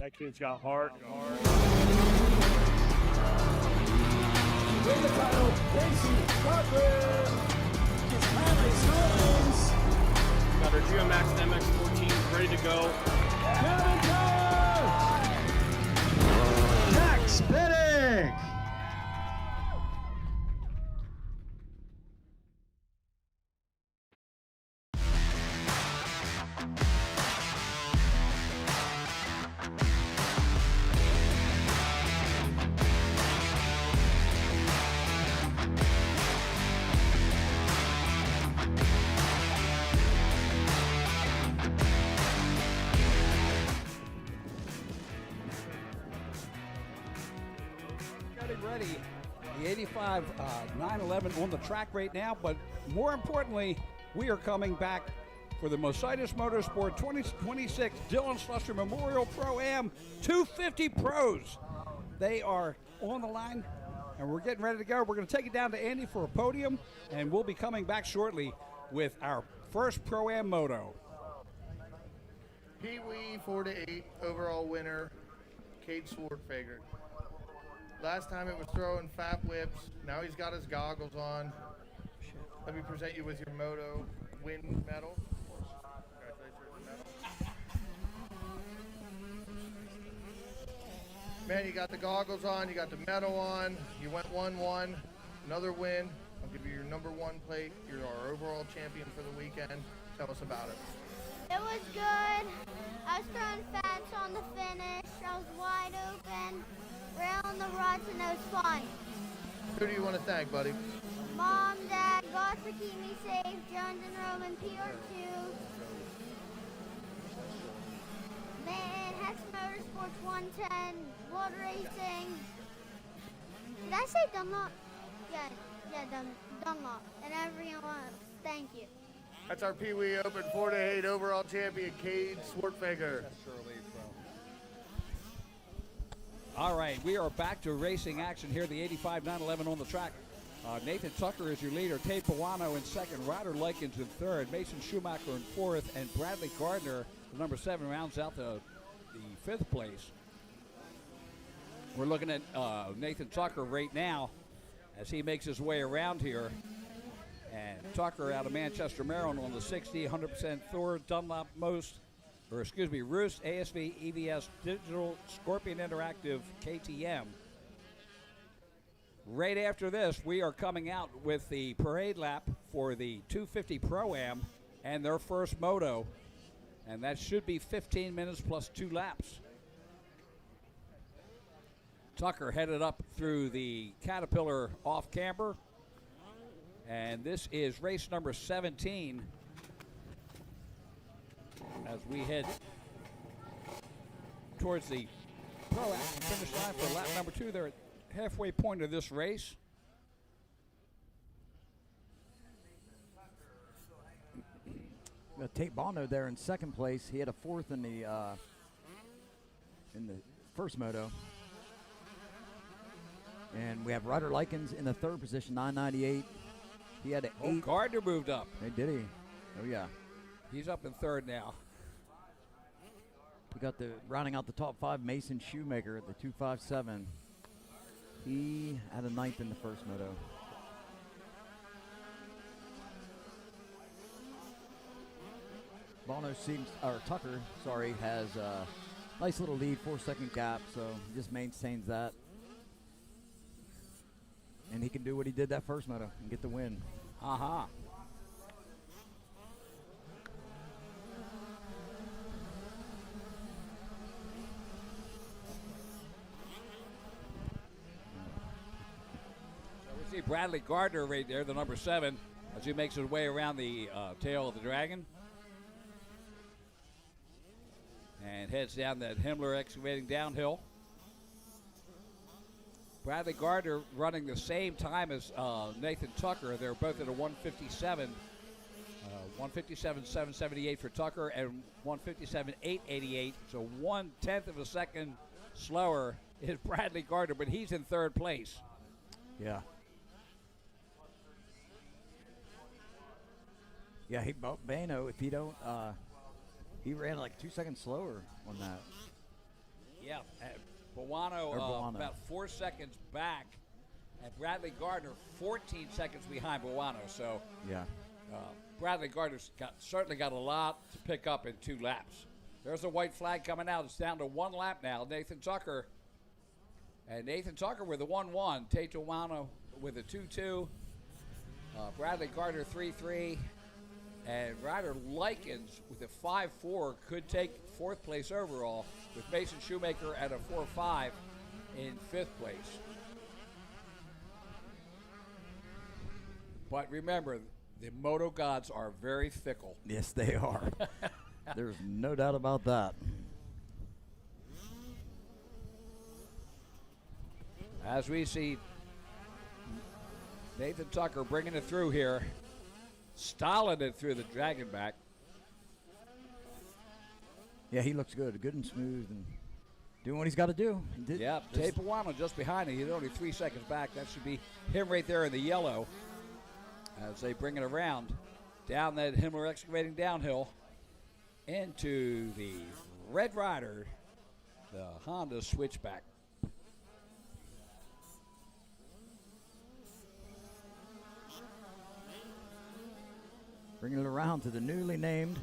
Speaker 17: That kid's got heart.
Speaker 21: Win the title, Casey Cochran.
Speaker 16: Got our GeoMax MX-14 ready to go.
Speaker 17: Max Bennick.
Speaker 21: Ready, the 85 911 on the track right now, but more importantly, we are coming back for the Mositis Motorsport 2026 Dylan Slusher Memorial Pro-Am 250 Pros. They are on the line, and we're getting ready to go. We're going to take it down to Andy for a podium, and we'll be coming back shortly with our first Pro-Am moto.
Speaker 4: Pee Wee 4-8 overall winner, Cade Swartfager. Last time it was throwing fat whips. Now he's got his goggles on. Let me present you with your Moto win medal. Man, you got the goggles on, you got the medal on, you went 1-1, another win. I'll give you your number 1 plate. You're our overall champion for the weekend. Tell us about it.
Speaker 1: It was good. I was throwing fats on the finish. I was wide open, railing the rods, and it was fun.
Speaker 4: Who do you want to thank, buddy?
Speaker 1: Mom, Dad, God for keeping me safe, Jones and Roman, PR2, man, Hex Motorsports 110, World Racing. Did I say Dunlop? Yeah, Dunlop. And everyone, thank you.
Speaker 4: That's our Pee Wee Open 4-8 overall champion, Cade Swartfager.
Speaker 21: All right, we are back to racing action here, the 85 911 on the track. Nathan Tucker is your leader, Tate Pawano in second, Ryder Likens in third, Mason Schumacher in fourth, and Bradley Gardner, the number 7, rounds out the 5th place. We're looking at Nathan Tucker right now as he makes his way around here. And Tucker out of Manchester, Maryland on the 60, 100% Thor, Dunlop Roost, ASV, EVS, Digital, Scorpion Interactive, KTM. Right after this, we are coming out with the parade lap for the 250 Pro-Am and their first moto. And that should be 15 minutes plus 2 laps. Tucker headed up through the Caterpillar off-camber. And this is race number 17 as we head towards the Pro-Am finish line for lap number 2. They're at halfway point of this race.
Speaker 7: Tate Bono there in second place. He had a 4th in the first moto. And we have Ryder Likens in the 3rd position, 998. He had an 8.
Speaker 21: Gardner moved up.
Speaker 7: Hey, did he? Oh, yeah.
Speaker 21: He's up in 3rd now.
Speaker 7: We got rounding out the top 5, Mason Shoemaker at the 257. He had a 9th in the first moto. Tucker has a nice little lead, 4-second gap, so he just maintains that. And he can do what he did that first moto and get the win.
Speaker 21: Uh-huh. So we see Bradley Gardner right there, the number 7, as he makes his way around the tail of the Dragon. And heads down that Himmler excavating downhill. Bradley Gardner running the same time as Nathan Tucker. They're both at a 157. 157.778 for Tucker and 157.888. So 1/10 of a second slower is Bradley Gardner, but he's in 3rd place.
Speaker 7: Yeah. Yeah, Bano, if he don't, he ran like 2 seconds slower on that.
Speaker 21: Yeah. Bawano about 4 seconds back, and Bradley Gardner 14 seconds behind Bawano. So
Speaker 7: yeah,
Speaker 21: Bradley Gardner's certainly got a lot to pick up in 2 laps. There's a white flag coming out. It's down to 1 lap now. Nathan Tucker with a 1-1. Tate Bawano with a 2-2. Bradley Gardner 3-3. And Ryder Likens with a 5-4 could take 4th place overall, with Mason Shoemaker at a 4-5 in 5th place. But remember, the moto gods are very fickle.
Speaker 7: Yes, they are. There's no doubt about that.
Speaker 21: As we see Nathan Tucker bringing it through here, styling it through the Dragon back.
Speaker 7: Yeah, he looks good and smooth and doing what he's got to do.
Speaker 21: Yeah, Tate Pawano just behind him. He's only 3 seconds back. That should be him right there in the yellow as they bring it around down that Himmler excavating downhill into the Red Rider, the Honda Switchback.
Speaker 7: Bringing it around to the newly named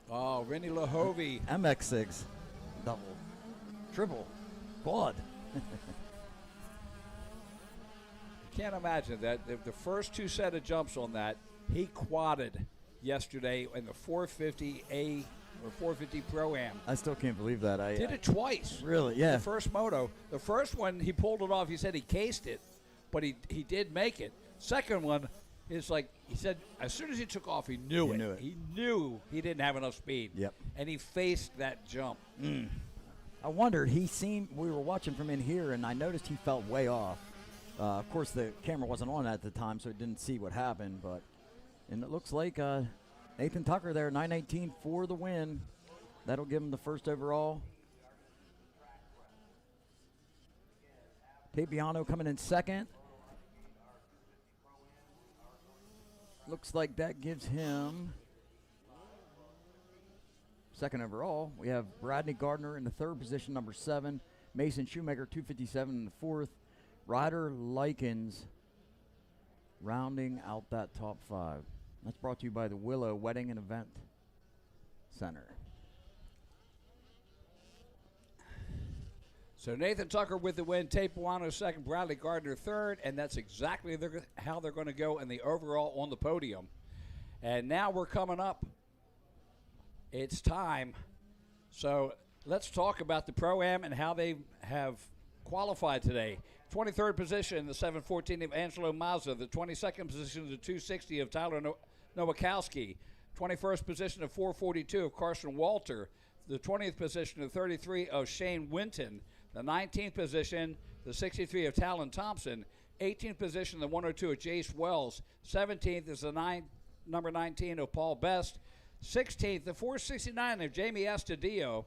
Speaker 21: Rennie Lahovey.
Speaker 7: MX6. Double. Triple. Quad.
Speaker 21: Can't imagine that. The first two set of jumps on that, he quadded yesterday in the 450A or 450 Pro-Am.
Speaker 7: I still can't believe that. I
Speaker 21: did it twice.
Speaker 7: Really? Yeah.
Speaker 21: The first moto. The first one, he pulled it off. He said he cased it, but he did make it. Second one is like, he said as soon as he took off, he knew it. He knew he didn't have enough speed.
Speaker 7: Yep.
Speaker 21: And he faced that jump.
Speaker 7: I wondered, we were watching from in here, and I noticed he felt way off. Of course, the camera wasn't on at the time, so it didn't see what happened. And it looks like Nathan Tucker there, 918 for the win. That'll give him the first overall. Tapiano coming in second. Looks like that gives him second overall. We have Bradley Gardner in the third position, number 7. Mason Shoemaker, 257 in the fourth. Ryder Likens rounding out that top 5. That's brought to you by the Willow Wedding and Event Center.
Speaker 21: So Nathan Tucker with the win, Tapiano second, Bradley Gardner third, and that's exactly how they're going to go in the overall on the podium. And now we're coming up. It's time. So let's talk about the Pro-Am and how they have qualified today. 23rd position, the 714 of Angelo Mazza. The 22nd position, the 260 of Tyler Nowakowski. 21st position of 442 of Carson Walter. The 20th position of 33 of Shane Winton. The 19th position, the 63 of Talon Thompson. 18th position, the 102 of Jace Wells. 17th is the number 19 of Paul Best. 16th, the 469 of Jamie Estudillo.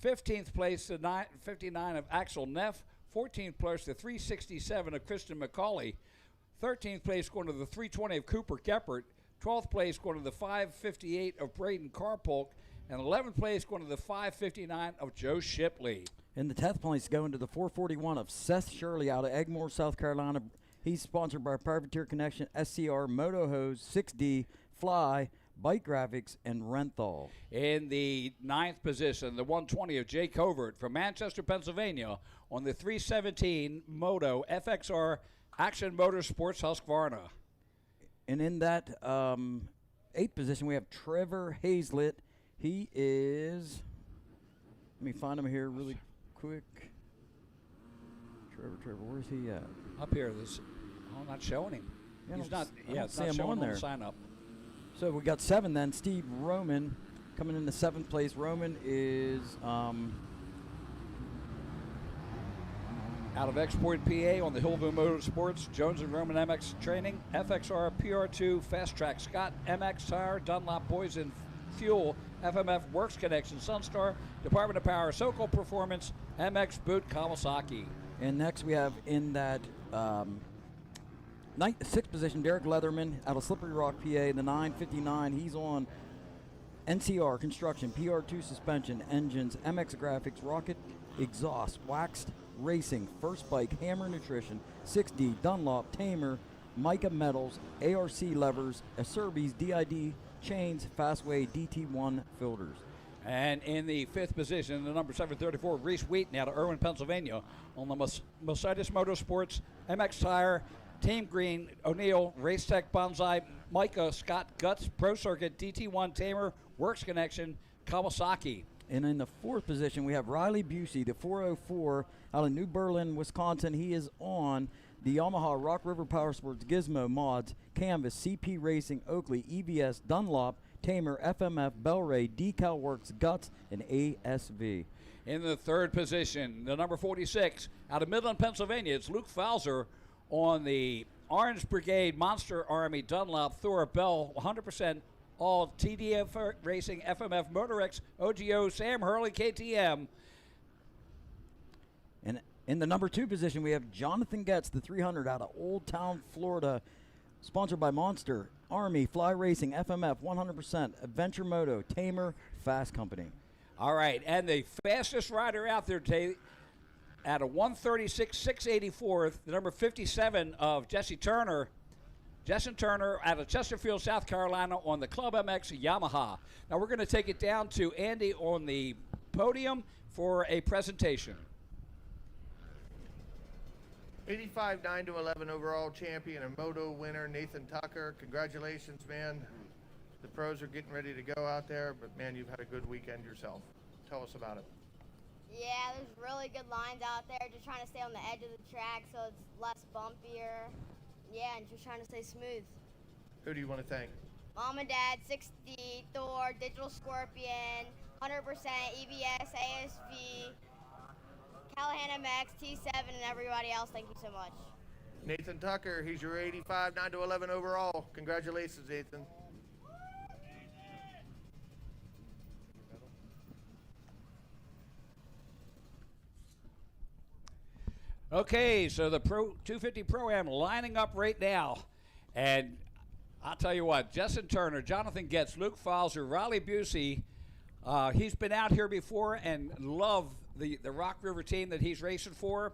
Speaker 21: 15th place, the 59 of Axel Neff. 14th place, the 367 of Kristen McCauley. 13th place going to the 320 of Cooper Geppert. 12th place going to the 558 of Braden Carpolk. And 11th place going to the 559 of Joe Shipley.
Speaker 7: In the 10th place going to the 441 of Seth Shirley out of Egmore, South Carolina. He's sponsored by Privateer Connection, SCR, Moto Hose, 6D, Fly, Bike Graphics, and Renthal.
Speaker 21: In the 9th position, the 120 of Jay Covert from Manchester, Pennsylvania on the 317 Moto FXR Action Motorsports Husqvarna.
Speaker 7: And in that 8th position, we have Trevor Hazlett. He is, let me find him here really quick. Trevor, where's he at?
Speaker 21: Up here, not showing him.
Speaker 7: Yeah,
Speaker 21: He's not,
Speaker 7: it's
Speaker 21: not
Speaker 7: not
Speaker 21: showing
Speaker 7: on there.
Speaker 21: The sign up.
Speaker 7: So we got 7 then. Steve Roman coming in the 7th place. Roman is
Speaker 21: out of Export PA on the Hillview Motorsports, Jones and Roman MX Training, FXR PR2, Fast Track Scott, MX Tire, Dunlop Boys and Fuel, FMF Works Connection, Sunstar, Department of Power, Sokol Performance, MX Boot, Kawasaki.
Speaker 7: And next we have in that 6th position, Derek Leatherman out of Slippery Rock, PA, the 959. He's on NCR Construction, PR2 Suspension, Engines, MX Graphics, Rocket Exhaust, Waxed Racing, First Bike, Hammer Nutrition, 6D, Dunlop, Tamer, Mica Metals, ARC Levers, Acerbis, DID Chains, Fastway, DT1 Filters.
Speaker 21: And in the 5th position, the number 734, Reese Wheaton out of Irwin, Pennsylvania on the Mercedes Motorsports, MX Tire, Team Green, O'Neill, Racetech Bonsai, Micah, Scott Guts, Pro Circuit, DT1 Tamer, Works Connection, Kawasaki.
Speaker 7: And in the 4th position, we have Riley Busey, the 404 out of New Berlin, Wisconsin. He is on the Yamaha Rock River Power Sports, Gizmo Mods, Canvas, CP Racing, Oakley, EVS, Dunlop, Tamer, FMF, Bellray, Decal Works, Guts, and ASV.
Speaker 21: In the 3rd position, the number 46 out of Midland, Pennsylvania, it's Luke Fowler on the Orange Brigade Monster Army Dunlop Thor Bell 100% all TDF Racing, FMF, Motorex, OGO, Sam Hurley, KTM.
Speaker 7: And in the number 2 position, we have Jonathan Getz, the 300 out of Old Town, Florida, sponsored by Monster Army, Fly Racing, FMF, 100%, Adventure Moto, Tamer, Fast Company.
Speaker 21: All right, and the fastest rider out there today at a 1:36.684, the number 57 of Justin Turner out of Chesterfield, South Carolina on the Club MX Yamaha. Now we're going to take it down to Andy on the podium for a presentation.
Speaker 4: 85 9-11 overall champion and moto winner Nathan Tucker. Congratulations, man. The pros are getting ready to go out there, but man, you've had a good weekend yourself. Tell us about it.
Speaker 1: Yeah, there's really good lines out there. Just trying to stay on the edge of the track so it's less bumpier. Yeah, and just trying to stay smooth.
Speaker 4: Who do you want to thank?
Speaker 1: Mom and Dad, 60, Thor, Digital Scorpion, 100%, EBS, ASV, Callahan MX, T7, and everybody else. Thank you so much.
Speaker 4: Nathan Tucker, he's your 85 9-11 overall. Congratulations, Nathan.
Speaker 21: Okay, so the 250 Pro-Am lining up right now. And I'll tell you what, Justin Turner, Jonathan Getz, Luke Falzer, Riley Busey, he's been out here before and loved the Rock River team that he's racing for.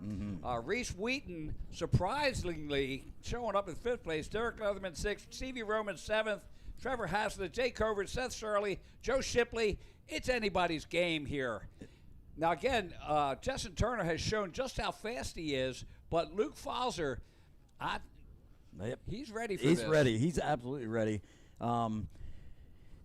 Speaker 21: Reese Wheaton, surprisingly, showing up in 5th place. Derek Leatherman 6th, Stevie Roman 7th, Trevor Haslett, Jay Covert, Seth Shirley, Joe Shipley. It's anybody's game here. Now, again, Justin Turner has shown just how fast he is, but Luke Falzer, he's ready for this.
Speaker 7: He's ready. He's absolutely ready. Some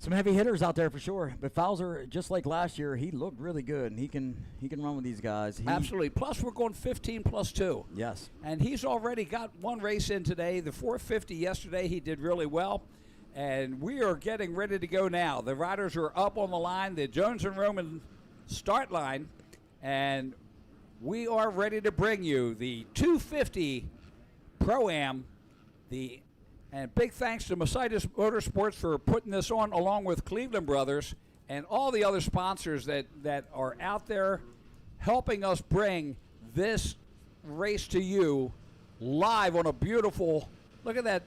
Speaker 7: heavy hitters out there for sure. But Falzer, just like last year, he looked really good, and he can run with these guys.
Speaker 21: Absolutely. Plus, we're going 15 plus 2.
Speaker 7: Yes.
Speaker 21: And he's already got one race in today. The 450 yesterday, he did really well. And we are getting ready to go now. The riders are up on the line. The Jones and Roman start line, and we are ready to bring you the 250 Pro-Am. And big thanks to Mercedes Motorsports for putting this on, along with Cleveland Brothers and all the other sponsors that are out there helping us bring this race to you live on a beautiful, look at that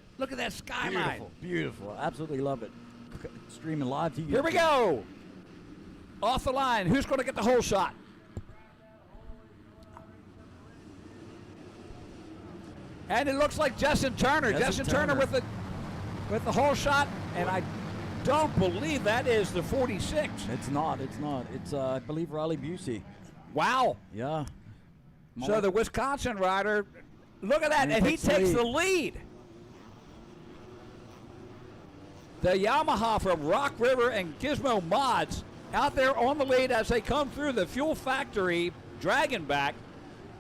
Speaker 21: skyline.
Speaker 7: Beautiful. Absolutely love it. Streaming live to you.
Speaker 21: Here we go. Off the line, who's going to get the whole shot? And it looks like Justin Turner. Justin Turner with the whole shot, and I don't believe that is the 46.
Speaker 7: It's not. It's I believe Riley Busey.
Speaker 21: Wow.
Speaker 7: Yeah.
Speaker 21: So the Wisconsin rider, look at that, and he takes the lead. The Yamaha from Rock River and Gizmo Mods out there on the lead as they come through the Fuel Factory Dragon back.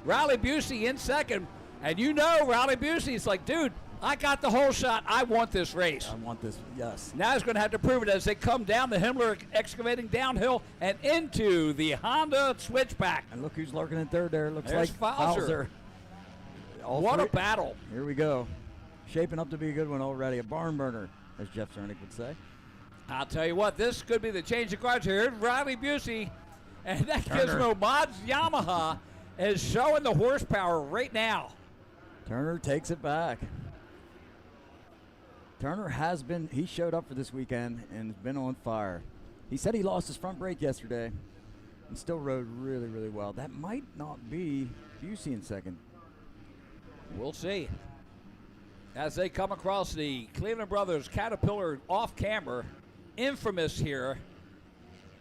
Speaker 21: Riley Busey in second. And you know Riley Busey's like, dude, I got the whole shot. I want this race.
Speaker 7: I want this, yes.
Speaker 21: Now he's going to have to prove it as they come down the Himmler Excavating downhill and into the Honda switchback.
Speaker 7: And look who's lurking in third there. Looks
Speaker 21: There's
Speaker 7: like Falzer.
Speaker 21: What a battle.
Speaker 7: Here we go. Shaping up to be a good one already. A barn burner, as Jeff Cernick would say.
Speaker 21: I'll tell you what, this could be the change of guards here. Riley Busey and that Gizmo Mods Yamaha is showing the horsepower right now.
Speaker 7: Turner takes it back. Turner he showed up for this weekend and has been on fire. He said he lost his front brake yesterday and still rode really, really well. That might not be Busey in second.
Speaker 21: We'll see. As they come across the Cleveland Brothers Caterpillar off camera, infamous here.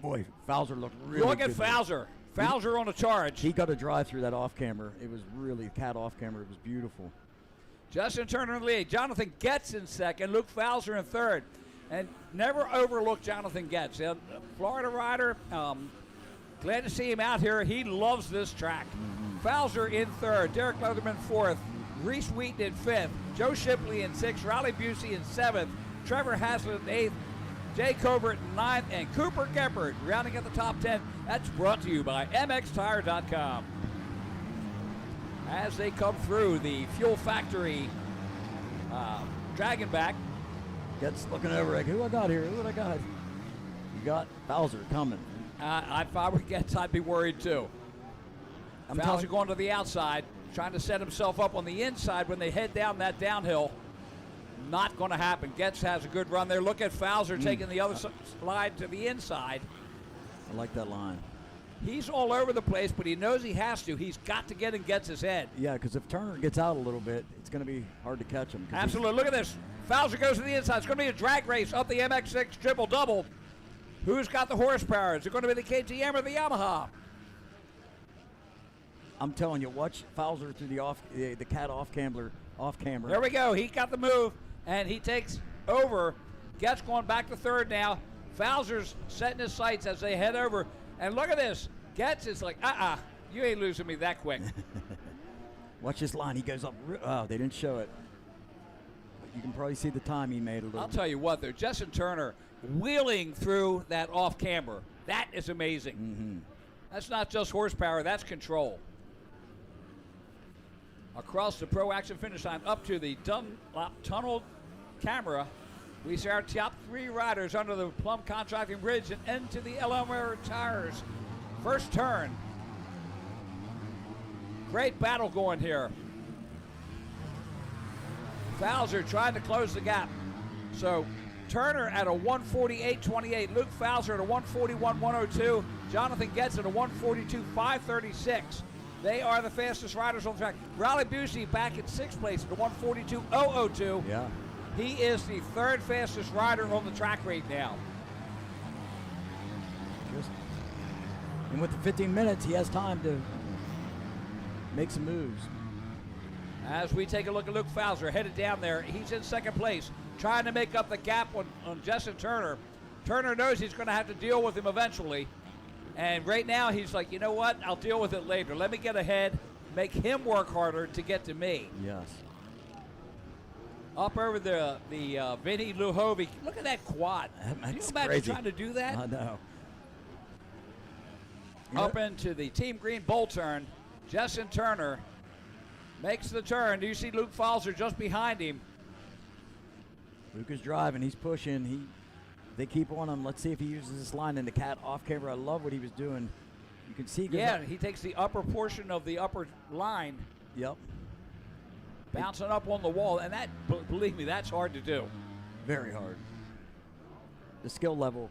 Speaker 7: Boy, Falzer looked really good.
Speaker 21: Look at Falzer. Falzer on a charge.
Speaker 7: He got a drive through that off camera. It was really cat off camera. It was beautiful.
Speaker 21: Justin Turner in the lead. Jonathan Getz in second. Luke Falzer in third. And never overlook Jonathan Getz. A Florida rider. Glad to see him out here. He loves this track. Falzer in third. Derek Leatherman fourth. Reese Wheaton in fifth. Joe Shipley in sixth. Riley Busey in seventh. Trevor Haslett in eighth. Jay Covert in ninth. And Cooper Geppert rounding at the top 10. That's brought to you by MXTire.com. As they come through the Fuel Factory Dragonback.
Speaker 7: Getz looking over like, who I got here? Who I got? You got Falzer coming.
Speaker 21: If I were Getz, I'd be worried too. Falzer going to the outside, trying to set himself up on the inside when they head down that downhill. Not going to happen. Getz has a good run there. Look at Falzer taking the other slide to the inside.
Speaker 7: I like that line.
Speaker 21: He's all over the place, but he knows he has to. He's got to get and gets his head.
Speaker 7: Yeah, because if Turner gets out a little bit, it's going to be hard to catch him.
Speaker 21: Absolutely. Look at this. Fowler goes to the inside. It's going to be a drag race up the MX6 triple-double. Who's got the horsepower? Is it going to be the KTM or the Yamaha?
Speaker 7: I'm telling you, watch Fowler through the cat off camber.
Speaker 21: There we go. He got the move, and he takes over. Getz going back to third now. Fowler's setting his sights as they head over. And look at this. Getz is like, you ain't losing me that quick.
Speaker 7: Watch this line. He goes up. Oh, they didn't show it. But you can probably see the time he made a little
Speaker 21: I'll
Speaker 7: bit.
Speaker 21: tell you what, though. Justin Turner wheeling through that off camber. That is amazing.
Speaker 7: Mm-hmm.
Speaker 21: That's not just horsepower. That's control. Across the Pro Action finish line up to the Dunlop Tunnel camera. We see our top 3 riders under the Plum Contracting Bridge and into the LMR tires. First turn. Great battle going here. Fowler trying to close the gap. So Turner at a 148.28. Luke Fowler at a 141.102. Jonathan Getz at a 142.536. They are the fastest riders on the track. Riley Busey back in 6th place at a 142.002.
Speaker 7: Yeah.
Speaker 21: He is the 3rd fastest rider on the track right now.
Speaker 7: And with the 15 minutes, he has time to make some moves.
Speaker 21: As we take a look at Luke Fowler headed down there, he's in 2nd place, trying to make up the gap on Justin Turner. Turner knows he's going to have to deal with him eventually. And right now he's like, you know what? I'll deal with it later. Let me get ahead, make him work harder to get to me.
Speaker 7: Yes.
Speaker 21: Up over the Vinny Luhovi. Look at that quad. Can you imagine
Speaker 7: crazy.
Speaker 21: trying to do that?
Speaker 7: I know.
Speaker 21: Up into the Team Green bull turn. Justin Turner makes the turn. Do you see Luke Fowler just behind him?
Speaker 7: Luke is driving. He's pushing. They keep on him. Let's see if he uses this line in the cat off camera. I love what he was doing. You can see.
Speaker 21: He takes the upper portion of the upper line.
Speaker 7: Yep.
Speaker 21: Bouncing up on the wall, and that, believe me, that's hard to do.
Speaker 7: Very hard. The skill level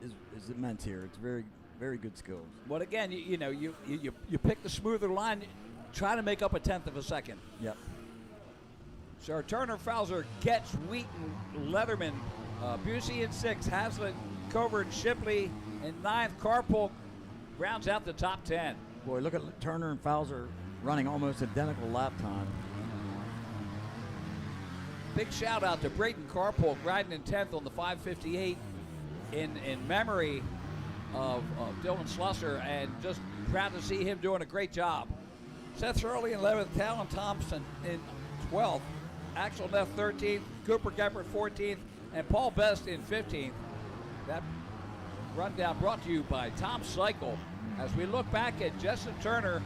Speaker 7: is immense here. It's very, very good skills.
Speaker 21: But again, you pick the smoother line, try to make up a 1/10 of a second.
Speaker 7: Yep.
Speaker 21: So Turner, Fowler, Getz, Wheaton, Leatherman, Busey in 6th, Haslett, Covert, Shipley in 9th. Carpool rounds out the top 10.
Speaker 7: Boy, look at Turner and Fowler running almost identical lap time.
Speaker 21: Big shout out to Brayton Carpool riding in 10th on the 558 in memory of Dylan Slusser, and just proud to see him doing a great job. Seth Shirley in 11th, Talon Thompson in 12th, Axel Neff 13th, Cooper Geppert 14th, and Paul Best in 15th. That rundown brought to you by Tom Cycle. As we look back at Justin Turner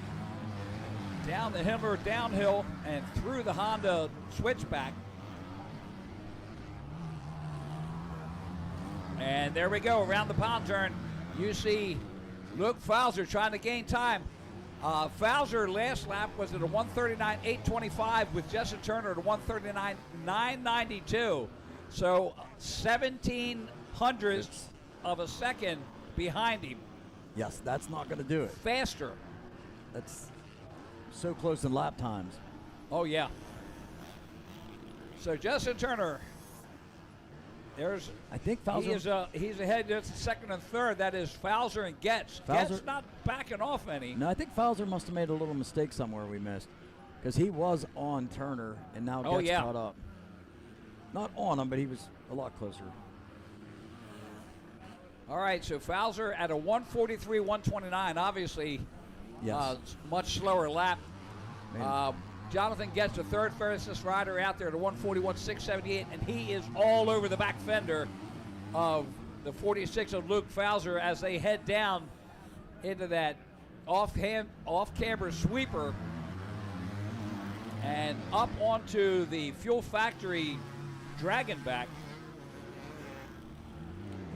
Speaker 21: down the Himmler downhill and through the Honda switchback. And there we go, around the pond turn. You see Luke Fowler trying to gain time. Fowler last lap was at a 139.825 with Justin Turner at a 139.992. So 17 hundredths of a second behind him.
Speaker 7: Yes, that's not going to do it.
Speaker 21: Faster.
Speaker 7: That's so close in lap times.
Speaker 21: Oh, yeah. So Justin Turner,
Speaker 7: I think Fowler.
Speaker 21: He's ahead just 2nd and 3rd. That is Fowler and Getz. Getz not backing off any.
Speaker 7: No, I think Fowler must have made a little mistake somewhere we missed, because he was on Turner and now Getz caught up. Not on him, but he was a lot closer.
Speaker 21: All right, so Fowler at a 143.129. Obviously, much slower lap. Jonathan Getz the 3rd fastest rider out there at a 141.678, and he is all over the back fender of the 46 of Luke Fowler as they head down into that off-camber sweeper and up onto the Fuel Factory Dragonback.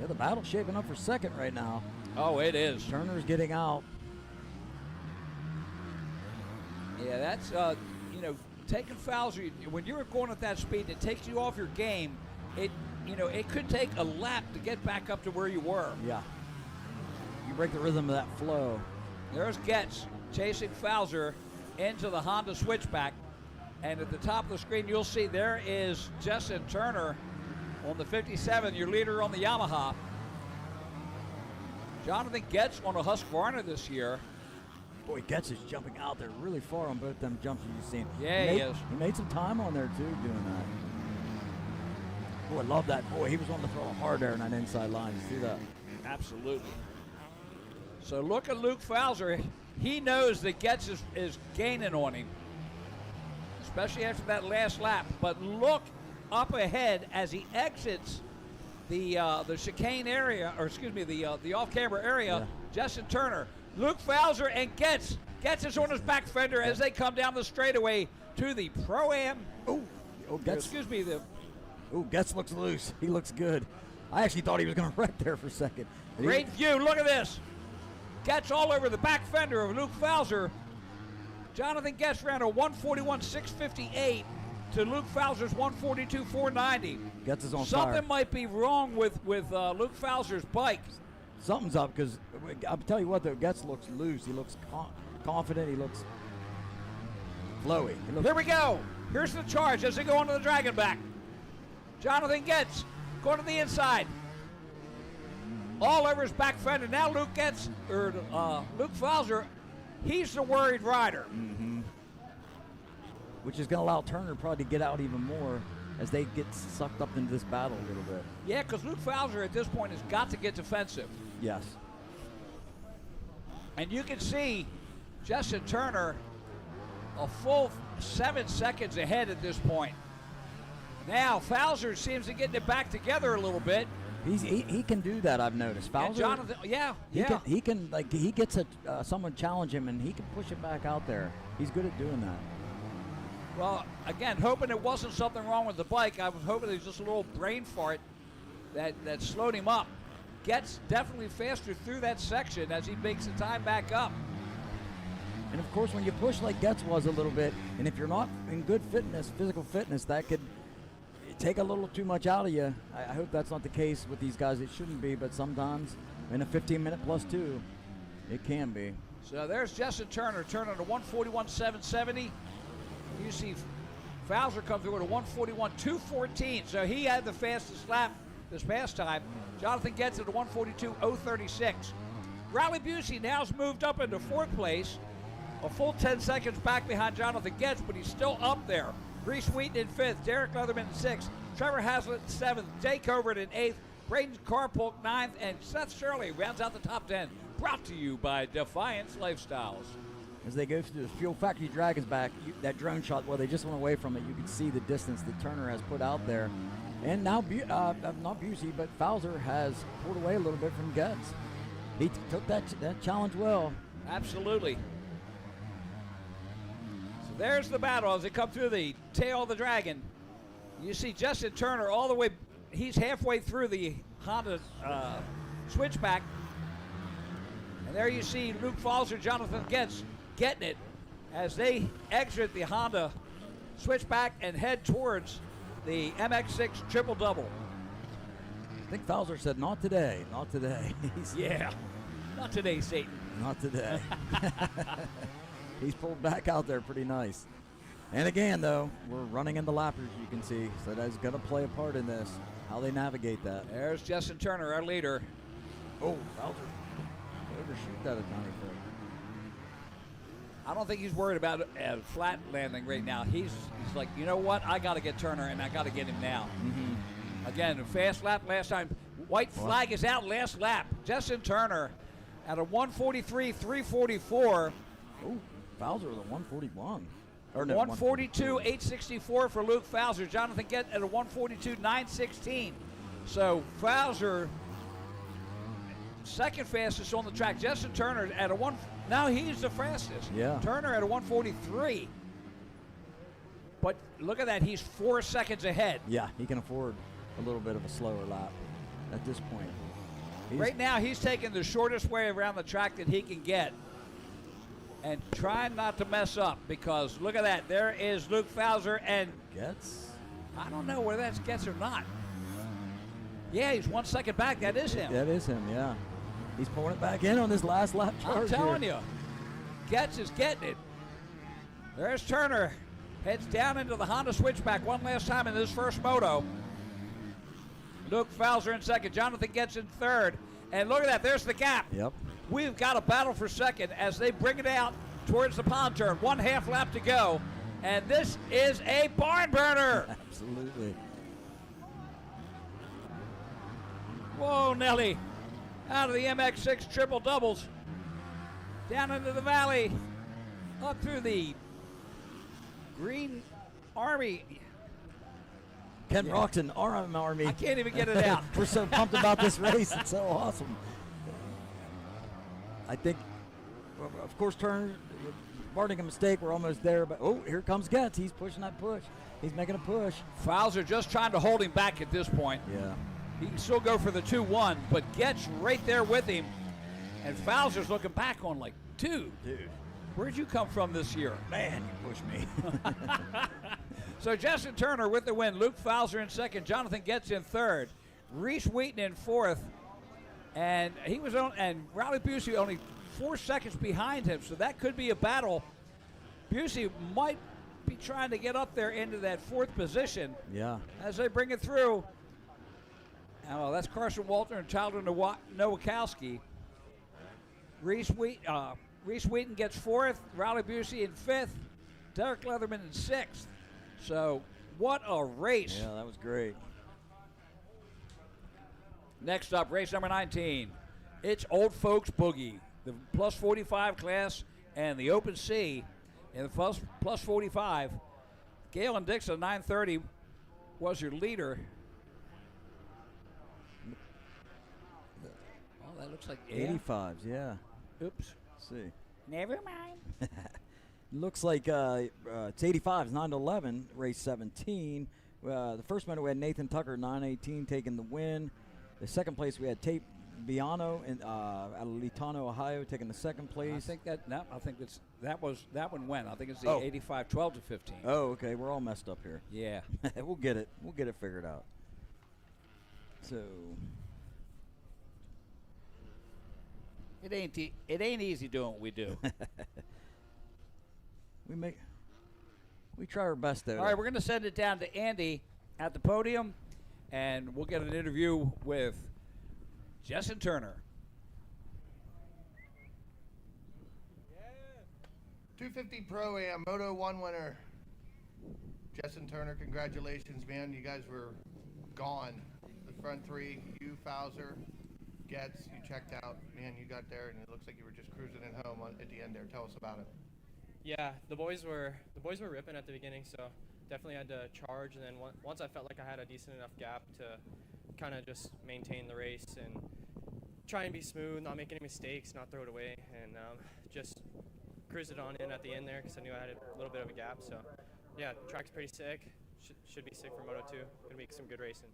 Speaker 7: Yeah, the battle's shaping up for 2nd right now.
Speaker 21: Oh, it is.
Speaker 7: Turner's getting out.
Speaker 21: Yeah, that's taking Fowler. When you're going at that speed, it takes you off your game. It could take a lap to get back up to where you were.
Speaker 7: Yeah. you break the rhythm of that flow.
Speaker 21: There's Getz chasing Fowler into the Honda switchback. And at the top of the screen, you'll see there is Justin Turner on the 57, your leader on the Yamaha. Jonathan Getz on a Husqvarna this year.
Speaker 7: Boy, Getz is jumping out there really far on both them jumps you've seen.
Speaker 21: Yeah, he is.
Speaker 7: He made some time on there, too, doing that. Oh, I love that. Boy, he was on the throttle hard there in that inside line. You see that?
Speaker 21: Absolutely. So look at Luke Fowler. He knows that Getz is gaining on him, especially after that last lap. But look up ahead as he exits the chicane area, or excuse me, the off-camera area. Yeah. Justin Turner, Luke Fowler, and Getz. Getz is on his back fender as they come down the straightaway to the Pro-Am.
Speaker 7: Oh, Getz.
Speaker 21: Excuse me.
Speaker 7: Getz looks loose. He looks good. I actually thought he was going to wreck there for a second.
Speaker 21: Great view. Look at this. Getz all over the back fender of Luke Fowler. Jonathan Getz ran a 141.658 to Luke Fowler's 142.490.
Speaker 7: Getz is on
Speaker 21: Something
Speaker 7: fire.
Speaker 21: might be wrong with Luke Fowler's bike.
Speaker 7: Something's up because I'll tell you what, though, Getz looks loose. He looks confident. He looks flowy.
Speaker 21: Here we go. Here's the charge as they go onto the Dragon back. Jonathan Getz going to the inside. All over his back fender. Now Luke Fowler, he's the worried rider.
Speaker 7: Mm-hmm. Which is going to allow Turner probably to get out even more as they get sucked up into this battle a little bit.
Speaker 21: Yeah, because Luke Fowler at this point has got to get defensive.
Speaker 7: Yes.
Speaker 21: And you can see Justin Turner a full 7 seconds ahead at this point. Now Fowler seems to get it back together a little bit.
Speaker 7: He can do that, I've noticed. Fowler,
Speaker 21: Jonathan,
Speaker 7: he can like he gets someone challenge him and he can push it back out there. He's good at doing that.
Speaker 21: Well, again, hoping it wasn't something wrong with the bike. I was hoping it was just a little brain fart that slowed him up. Gets definitely faster through that section as he makes the time back up.
Speaker 7: And of course, when you push like Getz was a little bit, and if you're not in good fitness, physical fitness, that could take a little too much out of you. I hope that's not the case with these guys. It shouldn't be, but sometimes in a 15-minute plus two, it can be.
Speaker 21: So there's Justin Turner turning to 141.770. You see Fowler come through at a 141.214. So he had the fastest lap this past time. Jonathan gets it to 142.036. Riley Busey now's moved up into fourth place, a full 10 seconds back behind Jonathan Getz, but he's still up there. Reese Wheaton in fifth, Derek Leatherman in sixth, Trevor Haslett in seventh, Jay Covert in eighth, Braden Carpulk ninth, and Seth Shirley rounds out the top 10. Brought to you by Defiance Lifestyles.
Speaker 7: As they go through the Fuel Factory Dragons back, that drone shot, well, they just went away from it. You can see the distance that Turner has put out there. And now, not Busey, but Fowler has pulled away a little bit from Getz. He took that challenge well.
Speaker 21: Absolutely. So there's the battle as they come through the tail of the Dragon. You see Justin Turner all the way, he's halfway through the Honda switchback. And there you see Luke Fowler, Jonathan Getz getting it as they exit the Honda switchback and head towards the MX-6 triple-double.
Speaker 7: I think Fowler said, not today, not today.
Speaker 21: Yeah, not today, Satan.
Speaker 7: Not today. He's pulled back out there pretty nice. And again, though, we're running in the lappers, you can see, so that's going to play a part in this, how they navigate that.
Speaker 21: There's Justin Turner, our leader.
Speaker 7: Oh, Fowler overshoot that a tiny bit.
Speaker 21: I don't think he's worried about a flat landing right now. He's like, you know what? I got to get Turner, and I got to get him now.
Speaker 7: Mm-hmm.
Speaker 21: Again, a fast lap last time. White flag is out last lap. Justin Turner at a 143.344.
Speaker 7: Oh, Fowler with a 141. Or no,
Speaker 21: 142.864 for Luke Fowler. Jonathan Getz at a 142.916. So Fowler, second fastest on the track. Justin Turner at a one. Now he's the fastest.
Speaker 7: Yeah.
Speaker 21: Turner at a 143. But look at that, he's 4 seconds ahead.
Speaker 7: Yeah, he can afford a little bit of a slower lap at this point.
Speaker 21: Right now, he's taking the shortest way around the track that he can get and trying not to mess up because look at that. There is Luke Fowler and
Speaker 7: Getz.
Speaker 21: I don't know whether that's Getz or not. Yeah, he's 1 second back. That is him.
Speaker 7: That is him, yeah. He's pulling it back in on this last lap charge.
Speaker 21: I'm telling you, Getz is getting it. There's Turner. Heads down into the Honda switchback one last time in this first moto. Luke Fowler in second. Jonathan Getz in third. And look at that. There's the gap.
Speaker 7: Yep.
Speaker 21: We've got a battle for second as they bring it out towards the pond turn. 1/2 lap to go. And this is a barn burner.
Speaker 7: Absolutely.
Speaker 21: Whoa, Nelly. Out of the MX6 triple doubles. Down into the valley. Up through the Green Army.
Speaker 7: Ken Roxon, Army.
Speaker 21: I can't even get it out.
Speaker 7: We're so pumped about this race. It's so awesome. I think, of course, Turner, barring a mistake, we're almost there. But, oh, here comes Getz. He's pushing that push. He's making a push.
Speaker 21: Fowler just trying to hold him back at this point.
Speaker 7: Yeah.
Speaker 21: He can still go for the 2-1, but Getz right there with him. And Fowler's looking back on like, dude, where'd you come from this year?
Speaker 7: Man, you pushed me.
Speaker 21: So Justin Turner with the win. Luke Fowler in second. Jonathan Getz in third. Reese Wheaton in fourth. And he was on, and Riley Busey only 4 seconds behind him, so that could be a battle. Busey might be trying to get up there into that fourth position.
Speaker 7: Yeah.
Speaker 21: As they bring it through. Oh, that's Carson Walter and Tyler Nowakowski. Reese Wheaton gets fourth. Riley Busey in fifth. Derek Leatherman in sixth. So, what a race.
Speaker 7: Yeah, that was great.
Speaker 21: Next up, race number 19. It's Old Folks Boogie, the plus 45 class and the Open C in the plus 45. Galen Dixon, 930, was your leader. Oh, that looks like
Speaker 7: 85s, yeah.
Speaker 21: Oops.
Speaker 7: Let's see.
Speaker 21: Never mind.
Speaker 7: Looks like it's 85s, 9-11, race 17. The first moto we had Nathan Tucker, 918, taking the win. The second place we had Tate Biano out of Litano, Ohio, taking the second place.
Speaker 21: I think that one went. I think it's the 85 12 to 15.
Speaker 7: Oh, okay. We're all messed up here.
Speaker 21: Yeah.
Speaker 7: We'll get it. We'll get it figured out. So
Speaker 21: it ain't easy doing what we do.
Speaker 7: we try our best though.
Speaker 21: All right, we're going to send it down to Andy at the podium, and we'll get an interview with Justin Turner.
Speaker 4: 250 Pro-Am Moto 1 winner. Justin Turner, congratulations, man. You guys were gone. The front three, you, Fowler, Getz, you checked out. Man, you got there, and it looks like you were just cruising in home at the end there. Tell us about it.
Speaker 16: Yeah, the boys were ripping at the beginning, so definitely had to charge. And then once I felt like I had a decent enough gap to kind of just maintain the race and try and be smooth, not make any mistakes, not throw it away, and just cruise it on in at the end there because I knew I had a little bit of a gap. So yeah, track's pretty sick. Should be sick for Moto 2. Gonna make some good racing.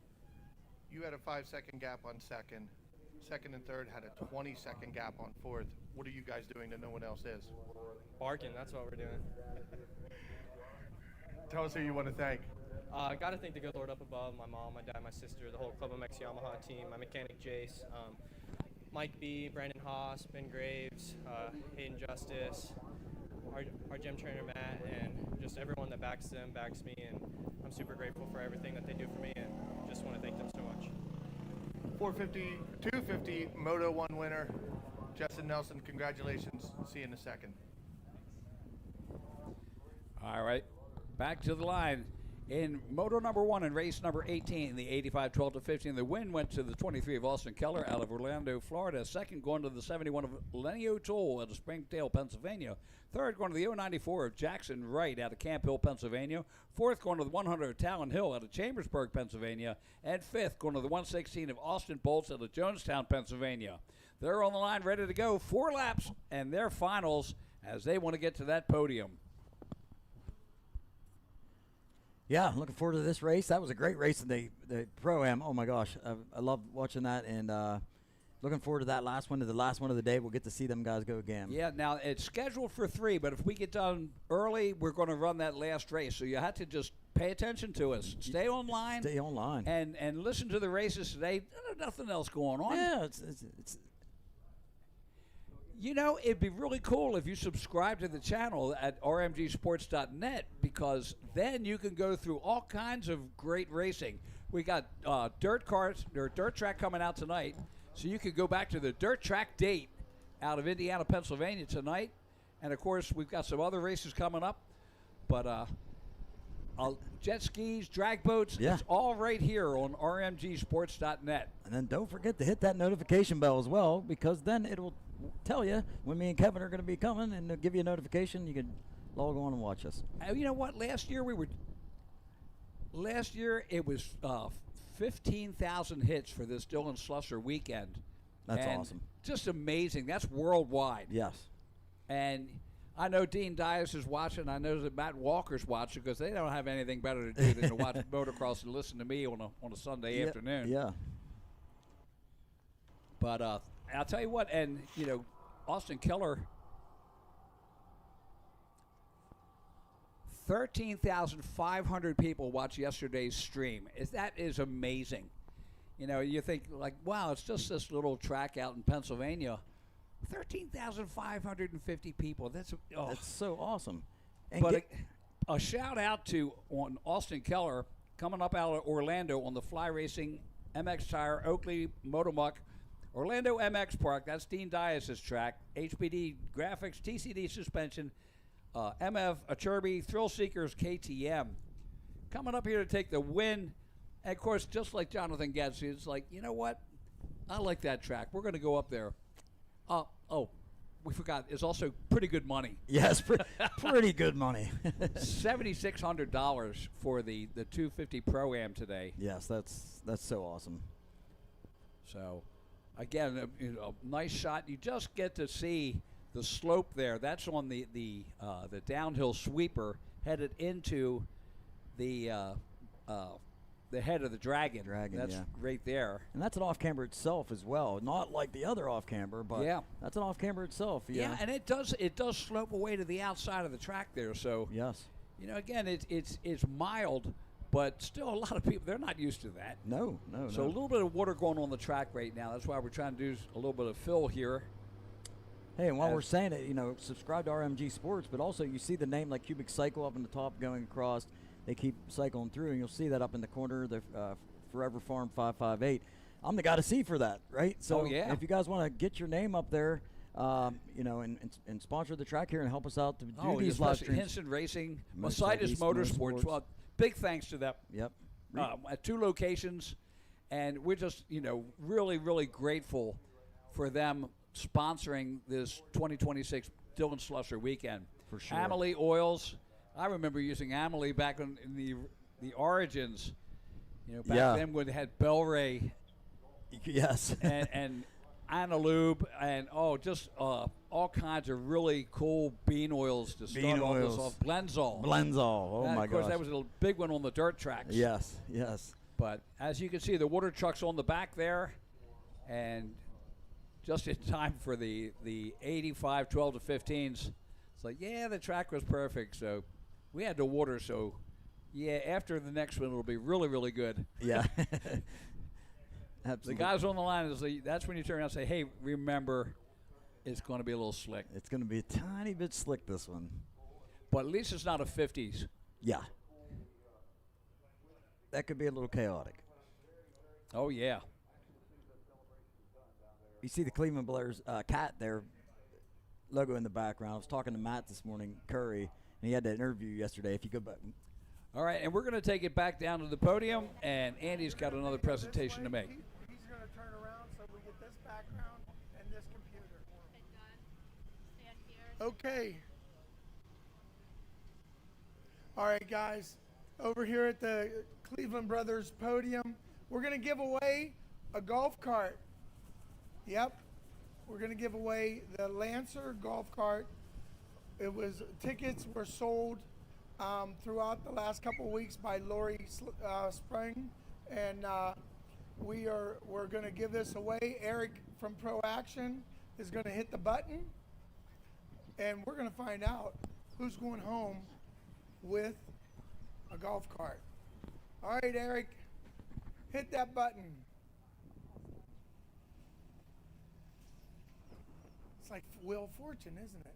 Speaker 4: You had a 5-second gap on second. Second and third had a 20-second gap on fourth. What are you guys doing that no one else is?
Speaker 16: Barking, that's what we're doing.
Speaker 4: Tell us who you want to thank.
Speaker 16: I got to thank the good Lord up above, my mom, my dad, my sister, the whole Club MX Yamaha team, my mechanic Jace, Mike B, Brandon Haas, Ben Graves, Hayden Justice, our gym trainer Matt, and just everyone that backs them, backs me, and I'm super grateful for everything that they do for me, and just want to thank them so much.
Speaker 4: 250 Moto 1 winner, Justin Nelson, congratulations. See you in a second.
Speaker 21: All right, back to the line. In Moto number 1 and race number 18, the 85 12 to 15, the win went to the 23 of Austin Keller out of Orlando, Florida. Second going to the 71 of Lenny O'Toole out of Springdale, Pennsylvania. Third going to the 094 of Jackson Wright out of Camp Hill, Pennsylvania. Fourth going to the 100 of Talon Hill out of Chambersburg, Pennsylvania. And fifth going to the 116 of Austin Bolts out of Jonestown, Pennsylvania. They're on the line ready to go. 4 laps and their finals as they want to get to that podium.
Speaker 7: Yeah, looking forward to this race. That was a great race in the Pro-Am. Oh, my gosh. I love watching that, and looking forward to that last one, to the last one of the day. We'll get to see them guys go again.
Speaker 21: Yeah, now it's scheduled for 3, but if we get done early, we're going to run that last race. So you have to just pay attention to us. Stay online.
Speaker 7: Stay online.
Speaker 21: And listen to the races today. There's nothing else going on.
Speaker 7: Yeah,
Speaker 21: You know, it'd be really cool if you subscribe to the channel at rmgsports.net, because then you can go through all kinds of great racing. We got dirt track coming out tonight, so you can go back to the dirt track date out of Indiana, Pennsylvania tonight. And, of course, we've got some other races coming up. But jet skis, drag boats, it's all right here on rmgsports.net.
Speaker 7: And then don't forget to hit that notification bell as well, because then it'll tell you when me and Kevin are going to be coming, and they'll give you a notification. You can log on and watch us.
Speaker 21: You know what? Last year it was 15,000 hits for this Dylan Slusser weekend.
Speaker 7: That's
Speaker 21: and
Speaker 7: awesome.
Speaker 21: Just amazing. That's worldwide.
Speaker 7: Yes.
Speaker 21: And I know Dean Dias is watching. I know that Matt Walker's watching, because they don't have anything better to do than to watch motocross and listen to me on a Sunday afternoon.
Speaker 7: Yeah.
Speaker 21: But I'll tell you what, and, you know, Austin Keller, 13,500 people watched yesterday's stream. That is amazing. You know, you think, like, wow, it's just this little track out in Pennsylvania. 13,550 people. That's
Speaker 7: so awesome. And
Speaker 21: but a shout out to Austin Keller coming up out of Orlando on the Fly Racing, MX Tire, Oakley Motomuck, Orlando MX Park. That's Dean Dias' track. HPD Graphics, TCD Suspension, MF Achirby, Thrill Seekers, KTM. Coming up here to take the win. And, of course, just like Jonathan Getz, it's like, you know what? I like that track. We're going to go up there. We forgot. It's also pretty good money.
Speaker 7: Yes, pretty good money.
Speaker 21: $7,600 for the 250 Pro-Am today.
Speaker 7: Yes, that's so awesome.
Speaker 21: So, again, a nice shot. You just get to see the slope there. That's on the downhill sweeper headed into the head of the Dragon. That's right there.
Speaker 7: And that's an off-camber itself as well. Not like the other off-camber, but that's an off-camber itself.
Speaker 21: Yeah, and it does slope away to the outside of the track there. So,
Speaker 7: yes.
Speaker 21: You know, again, it's mild, but still a lot of people, they're not used to that.
Speaker 7: No.
Speaker 21: So a little bit of water going on the track right now. That's why we're trying to do a little bit of fill here.
Speaker 7: Hey, and while we're saying it, you know, subscribe to RMG Sports, but also you see the name like Cubic Cycle up in the top going across. They keep cycling through, and you'll see that up in the corner, the Forever Farm 558. I'm the guy to see for that, right? So if you guys want to get your name up there, you know, and sponsor the track here and help us out to do these live streams.
Speaker 21: Henson Racing, Mercedes Motorsports. Well, big thanks to them.
Speaker 7: Yep.
Speaker 21: At 2 locations, and we're just, you know, really, really grateful for them sponsoring this 2026 Dylan Slusser weekend.
Speaker 7: For sure.
Speaker 21: Amelie Oils. I remember using Amelie back in the origins. You know, back then when they had Bel-Ray.
Speaker 7: Yes.
Speaker 21: and Analube, and just all kinds of really cool bean oils to start all this off. Blenzol.
Speaker 7: Oh my gosh.
Speaker 21: Of course, that was a big one on the dirt tracks.
Speaker 7: Yes.
Speaker 21: But as you can see, the water truck's on the back there, and just in time for the 85 12 to 15s. It's like, the track was perfect, so we had the water, so after the next one it'll be really, really good.
Speaker 7: Yeah. Absolutely.
Speaker 21: The guys on the line, that's when you turn around and say, hey, remember, it's going to be a little slick.
Speaker 7: It's going to be a tiny bit slick, this one.
Speaker 21: But at least it's not a 50s.
Speaker 7: Yeah. That could be a little chaotic.
Speaker 21: Oh, yeah.
Speaker 7: You see the Cleveland Blair's cat there, logo in the background. I was talking to Matt this morning, Curry, and he had that interview yesterday. If you go back.
Speaker 21: All right, and we're going to take it back down to the podium, and Andy's got another presentation to make.
Speaker 2: He's going to turn around so we get this background and this computer. Okay. All right, guys. Over here at the Cleveland Brothers podium, we're going to give away a golf cart. Yep. We're going to give away the Lancer golf cart. Tickets were sold throughout the last couple of weeks by Lori Spring, and we're going to give this away. Eric from Pro Action is going to hit the button, and we're going to find out who's going home with a golf cart. All right, Eric, hit that button. It's like Wheel of Fortune, isn't it?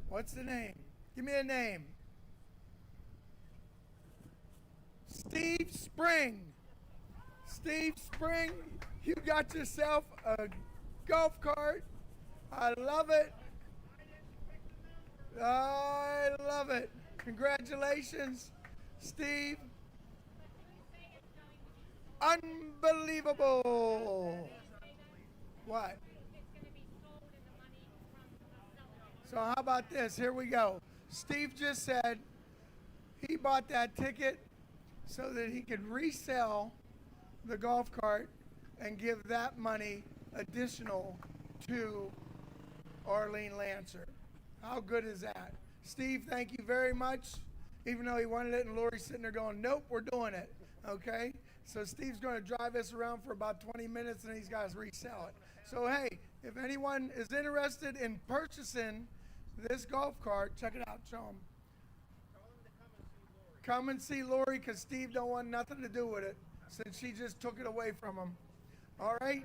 Speaker 2: What's the name? Give me a name. Steve Spring. Steve Spring, you got yourself a golf cart. I love it. I love it. Congratulations, Steve. Unbelievable. What? So how about this? Here we go. Steve just said he bought that ticket so that he could resell the golf cart and give that money additional to Arlene Lancer. How good is that? Steve, thank you very much. Even though he wanted it and Lori's sitting there going, nope, we're doing it. Okay? So Steve's going to drive us around for about 20 minutes and he's got to resell it. So hey, if anyone is interested in purchasing this golf cart, check it out, show them. Come and see Lori because Steve don't want nothing to do with it since she just took it away from him. All right?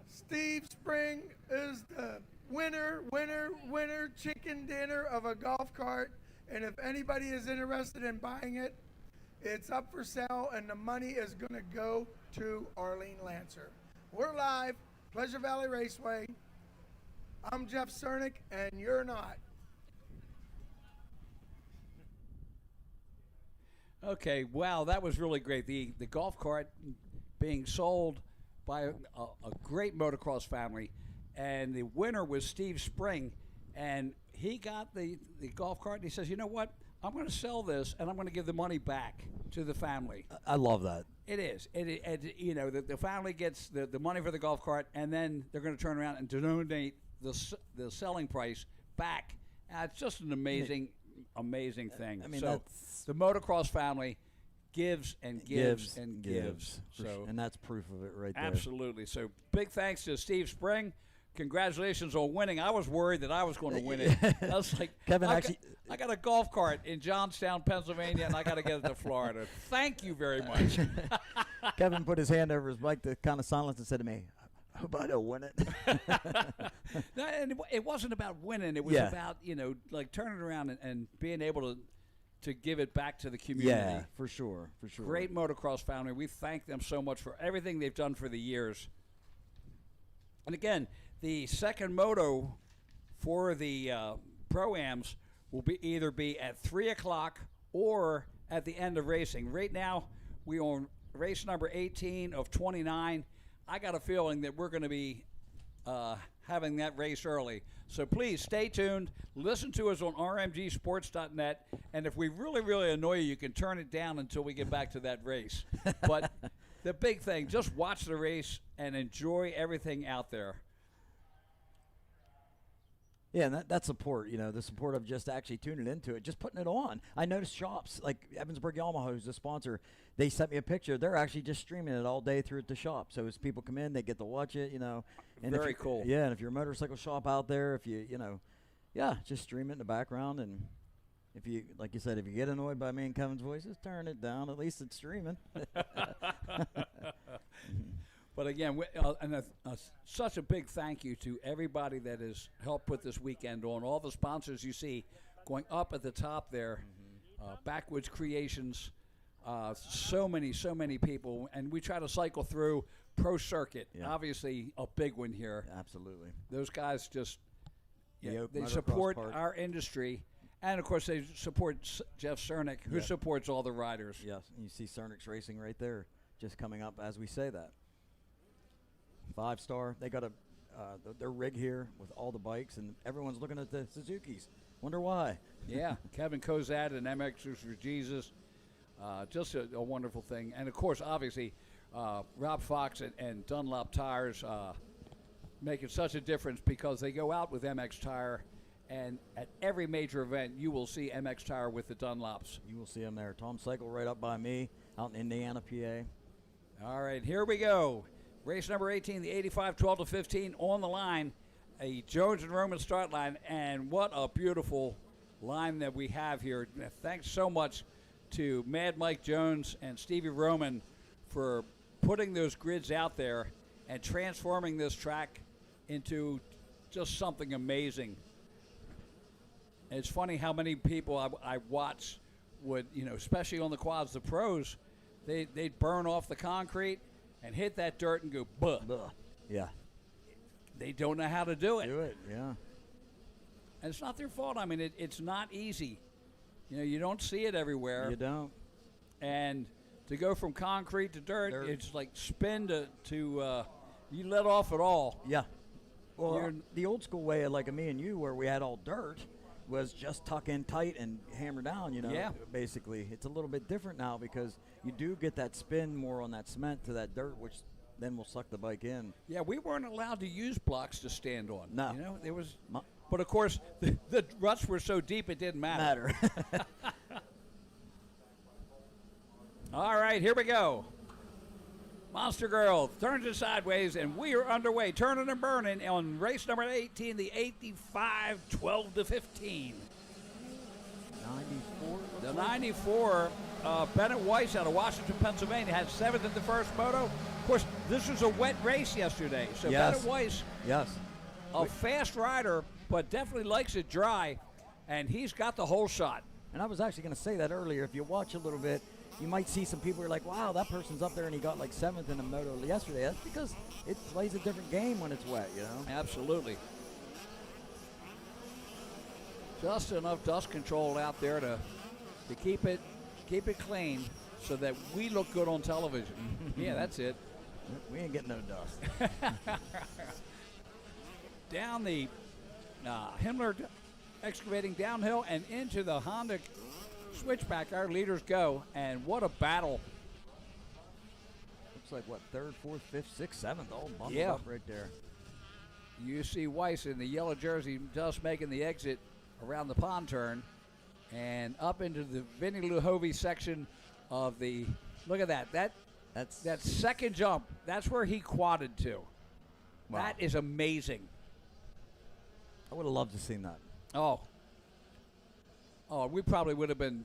Speaker 2: Steve Spring is the winner chicken dinner of a golf cart. And if anybody is interested in buying it, it's up for sale and the money is going to go to Arlene Lancer. We're live, Pleasure Valley Raceway. I'm Jeff Cernick and you're not.
Speaker 21: Okay, wow, that was really great. The golf cart being sold by a great motocross family, and the winner was Steve Spring, and he got the golf cart, and he says, you know what, I'm going to sell this, and I'm going to give the money back to the family.
Speaker 7: I love that.
Speaker 21: It is. You know, the family gets the money for the golf cart, and then they're going to turn around and donate the selling price back. It's just an amazing thing.
Speaker 7: I mean,
Speaker 21: so
Speaker 7: that's
Speaker 21: the motocross family gives and gives and gives. So
Speaker 7: and that's proof of it right there.
Speaker 21: absolutely. So big thanks to Steve Spring. Congratulations on winning. I was worried that I was going to win it. I was like,
Speaker 7: Kevin,
Speaker 21: I got a golf cart in Johnstown, Pennsylvania, and I got to get it to Florida. Thank you very much.
Speaker 7: Kevin put his hand over his mic to kind of silence and said to me, I hope I don't win it.
Speaker 21: No, and it wasn't about winning. It was about, you know, like turning around and being able to give it back to the community.
Speaker 7: Yeah, for sure.
Speaker 21: Great motocross family. We thank them so much for everything they've done for the years. And again, the second moto for the Pro-Ams will either be at 3 o'clock or at the end of racing. Right now, we on race number 18 of 29. I got a feeling that we're going to be having that race early. So please stay tuned. Listen to us on rmgsports.net. And if we really, really annoy you, you can turn it down until we get back to that race. But the big thing, just watch the race and enjoy everything out there.
Speaker 7: Yeah, and that support, you know, the support of just actually tuning into it, just putting it on. I noticed shops like Evansburg Yamaha, who's the sponsor, they sent me a picture. They're actually just streaming it all day through at the shop. So as people come in, they get to watch it, you know. And
Speaker 21: Very cool.
Speaker 7: Yeah, and if you're a motorcycle shop out there, if you know, just stream it in the background. And if you, like you said, if you get annoyed by me and Kevin's voices, turn it down. At least it's streaming.
Speaker 21: But again, such a big thank you to everybody that has helped put this weekend on. All the sponsors you see going up at the top there, Backwoods Creations, so many people. And we try to cycle through Pro Circuit, obviously a big one here.
Speaker 7: Absolutely.
Speaker 21: Those guys just, they support our industry. And, of course, they support Jeff Cernick, who supports all the riders.
Speaker 7: Yes, and you see Cernick's Racing right there just coming up as we say that. 5-star. They got their rig here with all the bikes, and everyone's looking at the Suzukis. Wonder why.
Speaker 21: Yeah, Kevin Kozad and MXers for Jesus. Just a wonderful thing. And, of course, obviously, Rob Fox and Dunlop Tires making such a difference because they go out with MX Tire, and at every major event, you will see MX Tire with the Dunlops.
Speaker 7: You will see them there. Tom Cycle right up by me out in Indiana, PA.
Speaker 21: All right, here we go. Race number 18, the 85 12-15 on the line, a Jones and Roman start line, and what a beautiful line that we have here. Thanks so much to Mad Mike Jones and Stevie Roman for putting those grids out there and transforming this track into just something amazing. And it's funny how many people I watch would, especially on the quads, the pros, they'd burn off the concrete and hit that dirt and go, buh.
Speaker 7: Yeah.
Speaker 21: They don't know how to do it.
Speaker 7: Yeah.
Speaker 21: And it's not their fault. I mean, it's not easy. You don't see it everywhere.
Speaker 7: You don't.
Speaker 21: And to go from concrete to dirt. It's like spin to you let off it all.
Speaker 7: Yeah. Well, the old school way, like me and you, where we had all dirt, was just tuck in tight and hammer down,
Speaker 21: Yeah.
Speaker 7: Basically. It's a little bit different now because you do get that spin more on that cement to that dirt, which then will suck the bike in.
Speaker 21: Yeah, we weren't allowed to use blocks to stand on.
Speaker 7: No.
Speaker 21: There was, but of course, the ruts were so deep it didn't matter. All right, here we go. Monster Girl turns it sideways, and we are underway, turning and burning on race number 18, the 85 12 to 15.
Speaker 7: 94.
Speaker 21: The 94, Bennett Weiss out of Washington, Pennsylvania, had 7th in the first moto. Of course, this was a wet race yesterday, so
Speaker 7: Yes.
Speaker 21: Bennett Weiss, a fast rider, but definitely likes it dry, and he's got the whole shot.
Speaker 7: And I was actually going to say that earlier. If you watch a little bit, you might see some people who are like, wow, that person's up there and he got like 7th in a moto yesterday. That's because it plays a different game when it's wet,
Speaker 21: Absolutely. Just enough dust control out there to keep it clean so that we look good on television. Yeah, that's it.
Speaker 7: We ain't getting no dust.
Speaker 21: Down the Himmler excavating downhill and into the Honda switchback, our leaders go, and what a battle.
Speaker 7: Looks like, 3rd, 4th, 5th, 6th, 7th, all bundled
Speaker 21: Yeah.
Speaker 7: up right there.
Speaker 21: You see Weiss in the yellow jersey just making the exit around the pond turn and up into the Vinny Luhovi section of the, look at that. That second jump, that's where he quadded to.
Speaker 7: Wow.
Speaker 21: That is amazing.
Speaker 7: I would have loved to have seen that.
Speaker 21: Oh, we probably would have been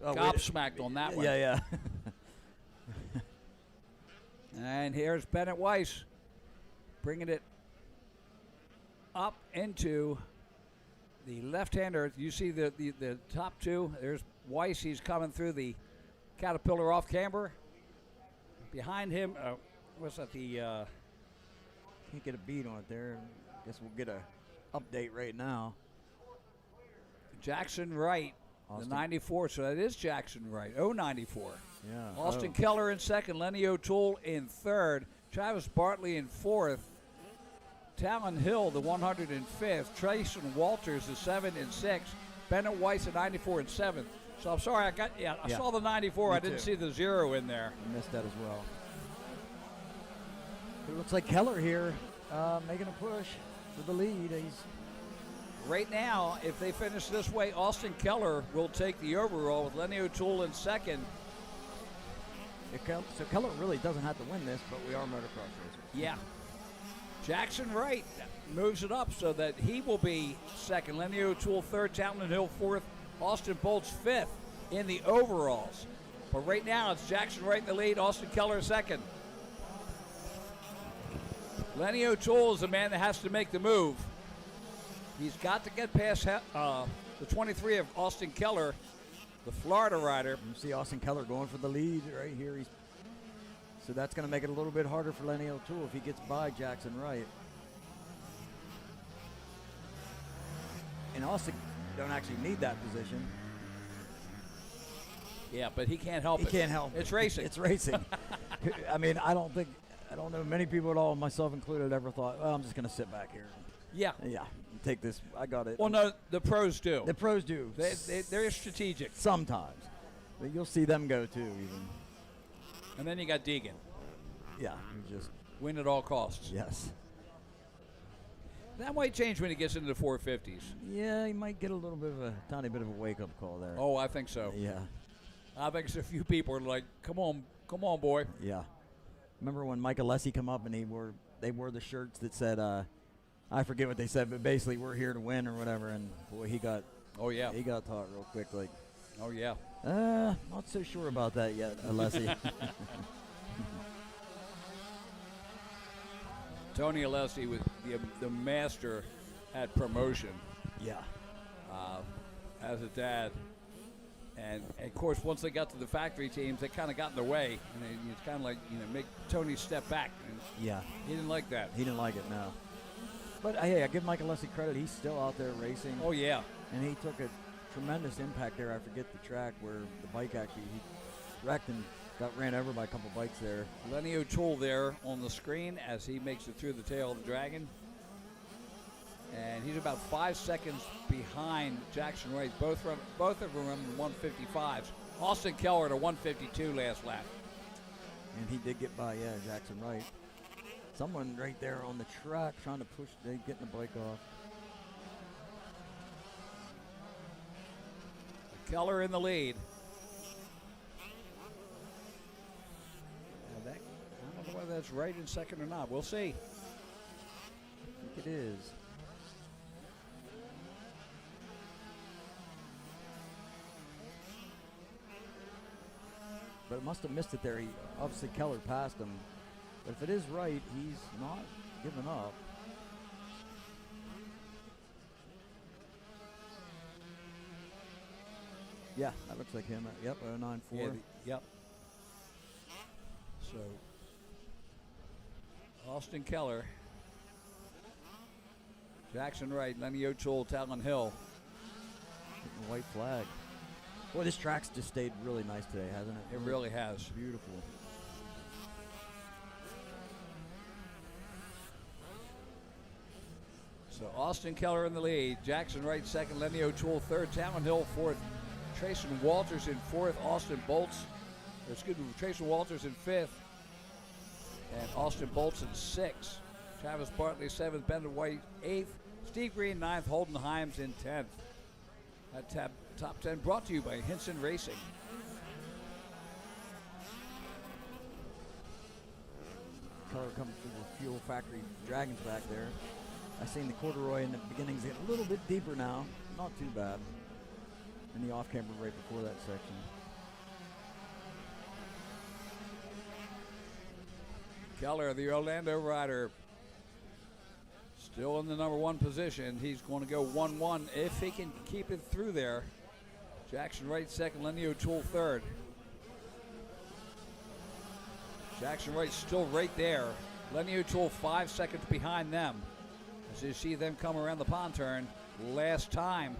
Speaker 21: gobsmacked on that one.
Speaker 7: Yeah.
Speaker 21: And here's Bennett Weiss bringing it up into the left-hander. You see the top two. There's Weiss. He's coming through the Caterpillar off camber. Behind him, what's that?
Speaker 7: Can't get a beat on it there. Guess we'll get a update right now.
Speaker 21: Jackson Wright, the 94. So that is Jackson Wright. 94.
Speaker 7: Yeah.
Speaker 21: Austin Keller in second. Lenny O'Toole in third. Travis Bartley in fourth. Talon Hill, the 105th. Trayson Walters, the 7th and 6th. Bennett Weiss, the 94 and 7th. So I'm sorry, I saw the 94. I didn't see the 0 in there.
Speaker 7: I missed that as well. It looks like Keller here making a push for the lead. He's
Speaker 21: right now, if they finish this way, Austin Keller will take the overall with Lenny O'Toole in second.
Speaker 7: So Keller really doesn't have to win this, but we are motocross racers.
Speaker 21: Yeah. Jackson Wright moves it up so that he will be second. Lenny O'Toole third, Talon Hill fourth, Austin Bolts fifth in the overalls. But right now it's Jackson Wright in the lead, Austin Keller second. Lenny O'Toole is the man that has to make the move. He's got to get past the 23 of Austin Keller, the Florida rider.
Speaker 7: You see Austin Keller going for the lead right here. So that's going to make it a little bit harder for Lenny O'Toole if he gets by Jackson Wright. And Austin don't actually need that position.
Speaker 21: Yeah, but he can't help it.
Speaker 7: He can't help it.
Speaker 21: It's racing.
Speaker 7: It's racing. I mean, I don't know many people at all, myself included, ever thought, well, I'm just going to sit back here.
Speaker 21: Yeah.
Speaker 7: Yeah. Take this. I got it.
Speaker 21: Well, no, the pros do.
Speaker 7: The pros do.
Speaker 21: They're strategic.
Speaker 7: Sometimes. But you'll see them go, too, even.
Speaker 21: And then you got Deegan.
Speaker 7: Yeah. You just
Speaker 21: win at all costs.
Speaker 7: Yes.
Speaker 21: That might change when he gets into the 450s.
Speaker 7: Yeah, he might get a little bit of a tiny bit of a wake-up call there.
Speaker 21: Oh, I think so.
Speaker 7: Yeah.
Speaker 21: I think a few people are like, come on, boy.
Speaker 7: Yeah. Remember when Mike Alessi come up and they wore the shirts that said, I forget what they said, but basically we're here to win or whatever, and boy, he got taught real quick. Like,
Speaker 21: oh yeah.
Speaker 7: Not so sure about that yet, Alessi.
Speaker 21: Tony Alessi was the master at promotion.
Speaker 7: Yeah.
Speaker 21: As a dad. And of course, once they got to the factory teams, they kind of got in the way. And it's kind of like, make Tony step back. And
Speaker 7: Yeah.
Speaker 21: he didn't like that.
Speaker 7: He didn't like it, no. But hey, I give Mike Alessi credit. He's still out there racing.
Speaker 21: Oh, yeah.
Speaker 7: And he took a tremendous impact there. I forget the track where the bike actually he wrecked and got ran over by a couple bikes there.
Speaker 21: Lenny O'Toole there on the screen as he makes it through the tail of the Dragon. And he's about 5 seconds behind Jackson Wright. Both of them run 155s. Austin Keller at a 152 last lap.
Speaker 7: And he did get by, Jackson Wright. Someone right there on the track trying to push, they getting the bike off.
Speaker 21: Keller in the lead. Now I don't know whether that's right in second or not. We'll see.
Speaker 7: I think it is. But it must have missed it there. He obviously Keller passed him. But if it is right, he's not giving up. Yeah, that looks like him. Yep, 094.
Speaker 21: Yeah, yep. So, Austin Keller, Jackson Wright, Lenny O'Toole, Talon Hill.
Speaker 7: Getting the white flag. Boy, this track's just stayed really nice today, hasn't it?
Speaker 21: It really has.
Speaker 7: Beautiful.
Speaker 21: So Austin Keller in the lead, Jackson Wright second, Lenny O'Toole third, Talon Hill fourth, Trayson Walters in fourth, Trayson Walters in fifth, and Austin Bolts in sixth. Travis Bartley seventh, Brendan White eighth, Steve Green ninth, Holden Himes in 10th. That top 10 brought to you by Hinson Racing.
Speaker 7: Keller coming through the fuel factory Dragons back there. I seen the corduroy in the beginnings get a little bit deeper now. Not too bad. And the off-camera right before that section.
Speaker 21: Keller, the Orlando rider, still in the number one position. He's going to go 1-1 if he can keep it through there. Jackson Wright second, Lenny O'Toole third. Jackson Wright still right there. Lenny O'Toole 5 seconds behind them. As you see them come around the pond turn last time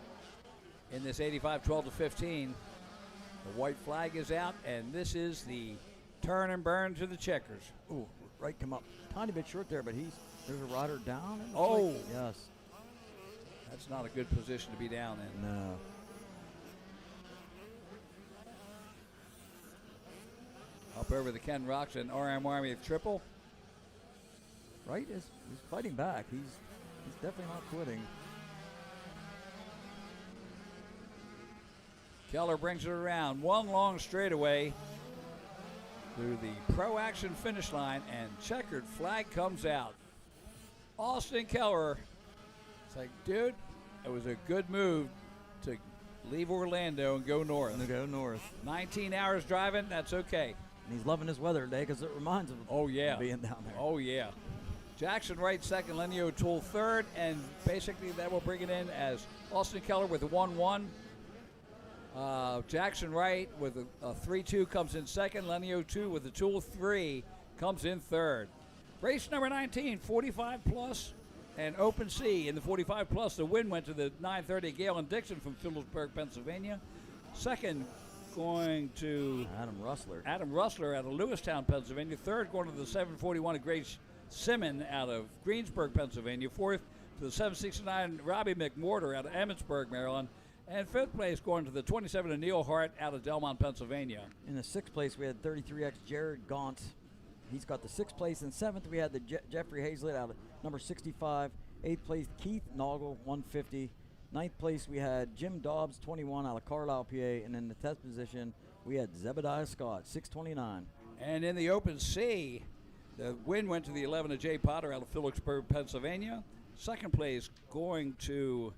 Speaker 21: in this 85 12-15. The white flag is out, and this is the turn and burn to the checkers.
Speaker 7: Ooh, Wright come up tiny bit short there, but there's a rider down.
Speaker 21: Oh,
Speaker 7: yes.
Speaker 21: That's not a good position to be down in.
Speaker 7: No.
Speaker 21: Up over the Ken Roxon RM Army triple.
Speaker 7: Wright is fighting back. He's definitely not quitting.
Speaker 21: Keller brings it around. One long straightaway through the Pro Action finish line, and checkered flag comes out. Austin Keller. It's like, dude, it was a good move to leave Orlando and go north. 19 hours driving, that's okay.
Speaker 7: And he's loving his weather today because it reminds him of being down there.
Speaker 21: Oh, yeah. Jackson Wright second, Lenny O'Toole third, and basically that will bring it in as Austin Keller with a 1-1. Jackson Wright with a 3-2 comes in second. Lenny O'Toole with a 2-3 comes in third. Race number 19, 45 plus and Open C. In the 45 plus, the win went to the 930 Galen Dixon from Phillipsburg, Pennsylvania. Second going to Adam Russler out of Lewistown, Pennsylvania. Third going to the 741 of Grace Simmon out of Greensburg, Pennsylvania. Fourth to the 769 Robbie McMortar out of Emmitsburg, Maryland. And fifth place going to the 27 of Neil Hart out of Delmont, Pennsylvania.
Speaker 7: In the sixth place, we had 33X Jared Gaunt. He's got the sixth place. In seventh, we had the Jeffrey Hazlett out of number 65. Eighth place, Keith Noggle, 150. Ninth place, we had Jim Dobbs, 21, out of Carlisle, PA. And in the 10th position, we had Zebediah Scott, 629.
Speaker 21: And in the Open C, the win went to the 11 of Jay Potter out of Phillipsburg, Pennsylvania. Second place going to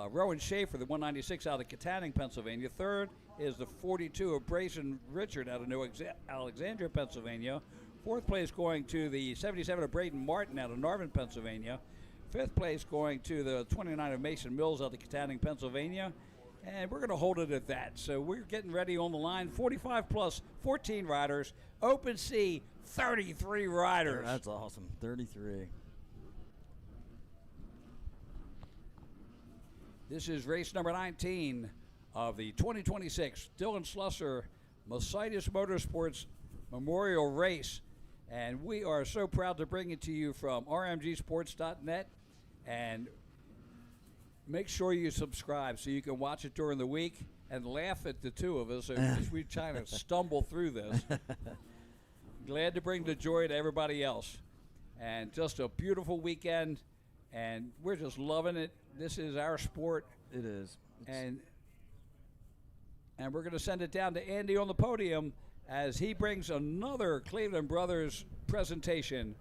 Speaker 21: Rowan Schaefer, the 196 out of Katanning, Pennsylvania. Third is the 42 of Brayson Richard out of New Alexandria, Pennsylvania. Fourth place going to the 77 of Braden Martin out of Narvin, Pennsylvania. Fifth place going to the 29 of Mason Mills out of Katanning, Pennsylvania. And we're going to hold it at that. So we're getting ready on the line. 45 plus 14 riders. Open C, 33 riders.
Speaker 7: That's awesome. 33.
Speaker 21: This is race number 19 of the 2026 Dylan Slusser Mercedes Motorsports Memorial Race. And we are so proud to bring it to you from rmgsports.net. And make sure you subscribe so you can watch it during the week and laugh at the two of us as we try to stumble through this. Glad to bring the joy to everybody else. And just a beautiful weekend, and we're just loving it. This is our sport.
Speaker 7: It is.
Speaker 21: And we're going to send it down to Andy on the podium as he brings another Cleveland Brothers presentation.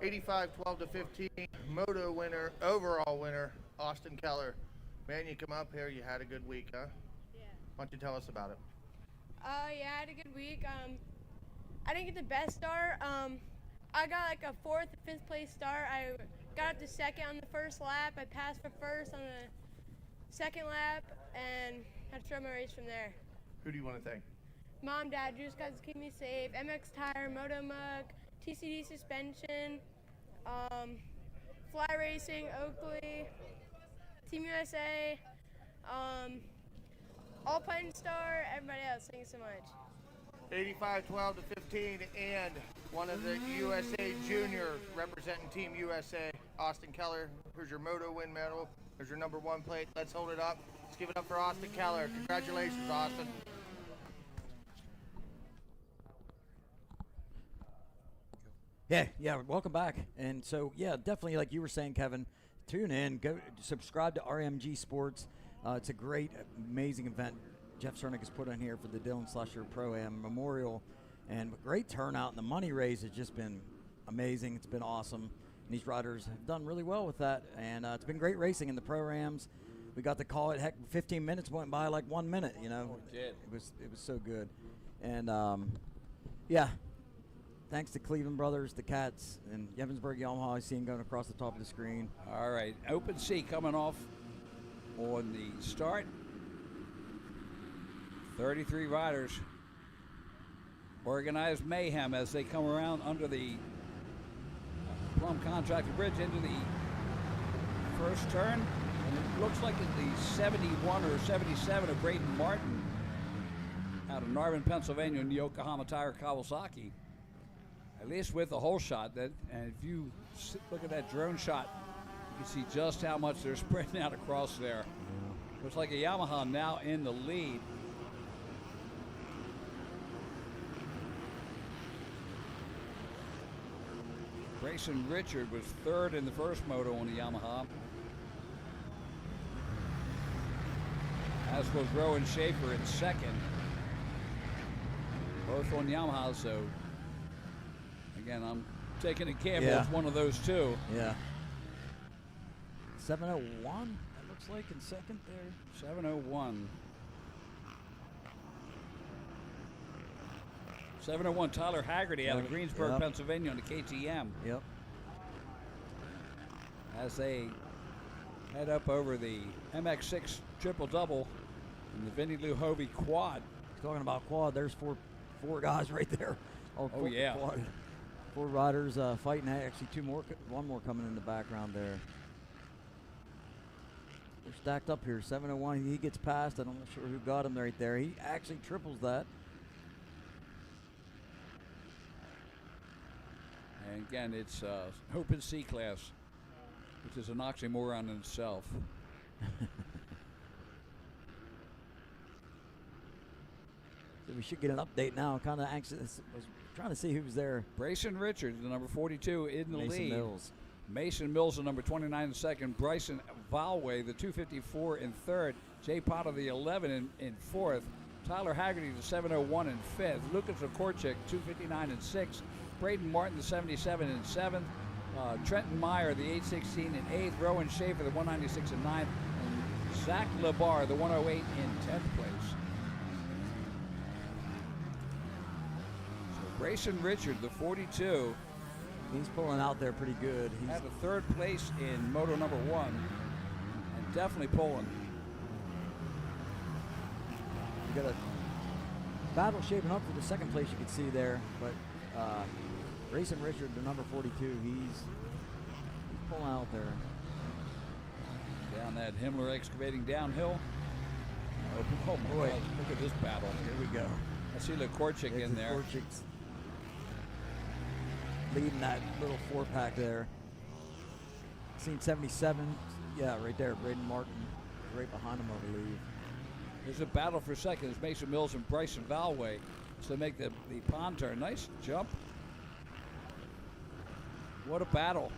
Speaker 4: 85-12-15, moto winner, overall winner, Austin Keller. Man, you come up here, you had a good week, huh?
Speaker 8: Yeah.
Speaker 4: Why don't you tell us about it?
Speaker 8: Yeah, I had a good week. I didn't get the best start. I got like a 4th, 5th place start. I got up to 2nd on the first lap. I passed for 1st on the 2nd lap, and had to throw my race from there.
Speaker 4: Who do you want to thank?
Speaker 8: Mom, Dad, Juice guys keep me safe. MX Tire, Moto Mug, TCD Suspension, Fly Racing, Oakley, Team USA, Alpine Star, everybody else. Thank you so much.
Speaker 4: 85-12-15, and one of the USA Junior representing Team USA, Austin Keller. Here's your Moto Win medal. Here's your number 1 plate. Let's hold it up. Let's give it up for Austin Keller. Congratulations, Austin.
Speaker 7: Yeah, welcome back. And so, yeah, definitely, like you were saying, Kevin, tune in, go subscribe to RMG Sports. It's a great, amazing event Jeff Cernick has put on here for the Dylan Slusher Pro-Am Memorial. And great turnout, and the money raise has just been amazing. It's been awesome. And these riders have done really well with that. And it's been great racing in the Pro-Ams. We got to call it, heck, 15 minutes went by like 1 minute, you know.
Speaker 21: It did.
Speaker 7: It was so good. And, yeah. Thanks to Cleveland Brothers, the Cats, and Evansburg Yamaha. I see him going across the top of the screen.
Speaker 21: All right, Open C coming off on the start. 33 riders. Organized mayhem as they come around under the Plum Contractor Bridge into the first turn. And it looks like it's the 71 or 77 of Braden Martin out of Narvin, Pennsylvania, in the Yokohama Tire Kawasaki. At least with the whole shot. And if you look at that drone shot, you can see just how much they're spreading out across there. Looks like a Yamaha now in the lead. Grayson Richard was 3rd in the first moto on the Yamaha, as was Rowan Schaefer in 2nd. Both on Yamaha, so again, I'm taking a gamble.
Speaker 7: Yeah.
Speaker 21: It's one of those two.
Speaker 7: Yeah. 701, that looks like, in 2nd there.
Speaker 21: 701. 701, Tyler Haggerty out of Greensburg, Pennsylvania on the KTM.
Speaker 7: Yep.
Speaker 21: As they head up over the MX6 triple-double and the Vinny Lou Hovey quad.
Speaker 7: Talking about quad, there's four guys right there.
Speaker 21: Oh, yeah.
Speaker 7: Quad. 4 riders fighting. Actually, one more coming in the background there. They're stacked up here. 701, he gets past. I'm not sure who got him right there. He actually triples that.
Speaker 21: And again, it's Open C class, which is an oxymoron in itself.
Speaker 7: So we should get an update now. Kind of anxious. Was trying to see who was there.
Speaker 21: Brayson Richards, the number 42, in the lead.
Speaker 7: Mason Mills.
Speaker 21: Mason Mills, the number 29 in 2nd. Bryson Valway, the 254 in 3rd. Jay Potter, the 11 in 4th. Tyler Haggerty, the 701 in 5th. Lucas Okorchik, 259 in 6th. Braden Martin, the 77 in 7th. Trenton Meyer, the 816 in 8th. Rowan Schaefer, the 196 in 9th. And Zach Labar, the 108 in 10th place. So Grayson Richard, the 42.
Speaker 7: He's pulling out there pretty good. He's
Speaker 21: Had a third place in Moto number 1, and definitely pulling.
Speaker 7: You got a battle shaping up for the second place, you can see there, but Grayson Richard, the number 42, he's pulling out there.
Speaker 21: Down that Himmler Excavating downhill. Oh boy, look at this battle.
Speaker 7: Here we go.
Speaker 21: I see Lekorchik in there.
Speaker 7: Lekorchik's leading that little 4-pack there. Seen 77, yeah, right there. Braden Martin right behind him, I believe.
Speaker 21: There's a battle for second. It's Mason Mills and Bryson Valway. So they make the pond turn. Nice jump. What a battle.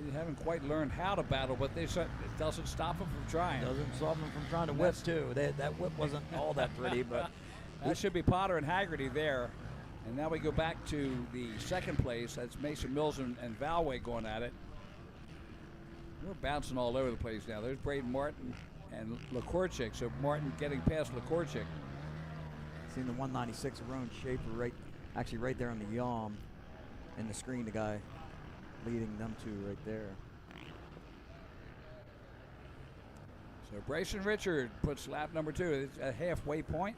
Speaker 21: They haven't quite learned how to battle, but it doesn't stop them from trying.
Speaker 7: Doesn't stop them from trying to whip, too. That whip wasn't all that pretty, but...
Speaker 21: That should be Potter and Haggerty there. And now we go back to the second place. That's Mason Mills and Valway going at it. We're bouncing all over the place now. There's Braden Martin and Lekorchik. So Martin getting past Lekorchik.
Speaker 7: Seen the 196 Roan Schaefer right there on the yawn in the screen, the guy leading them two right there.
Speaker 21: So Bryson Richard puts lap number 2. It's a halfway point.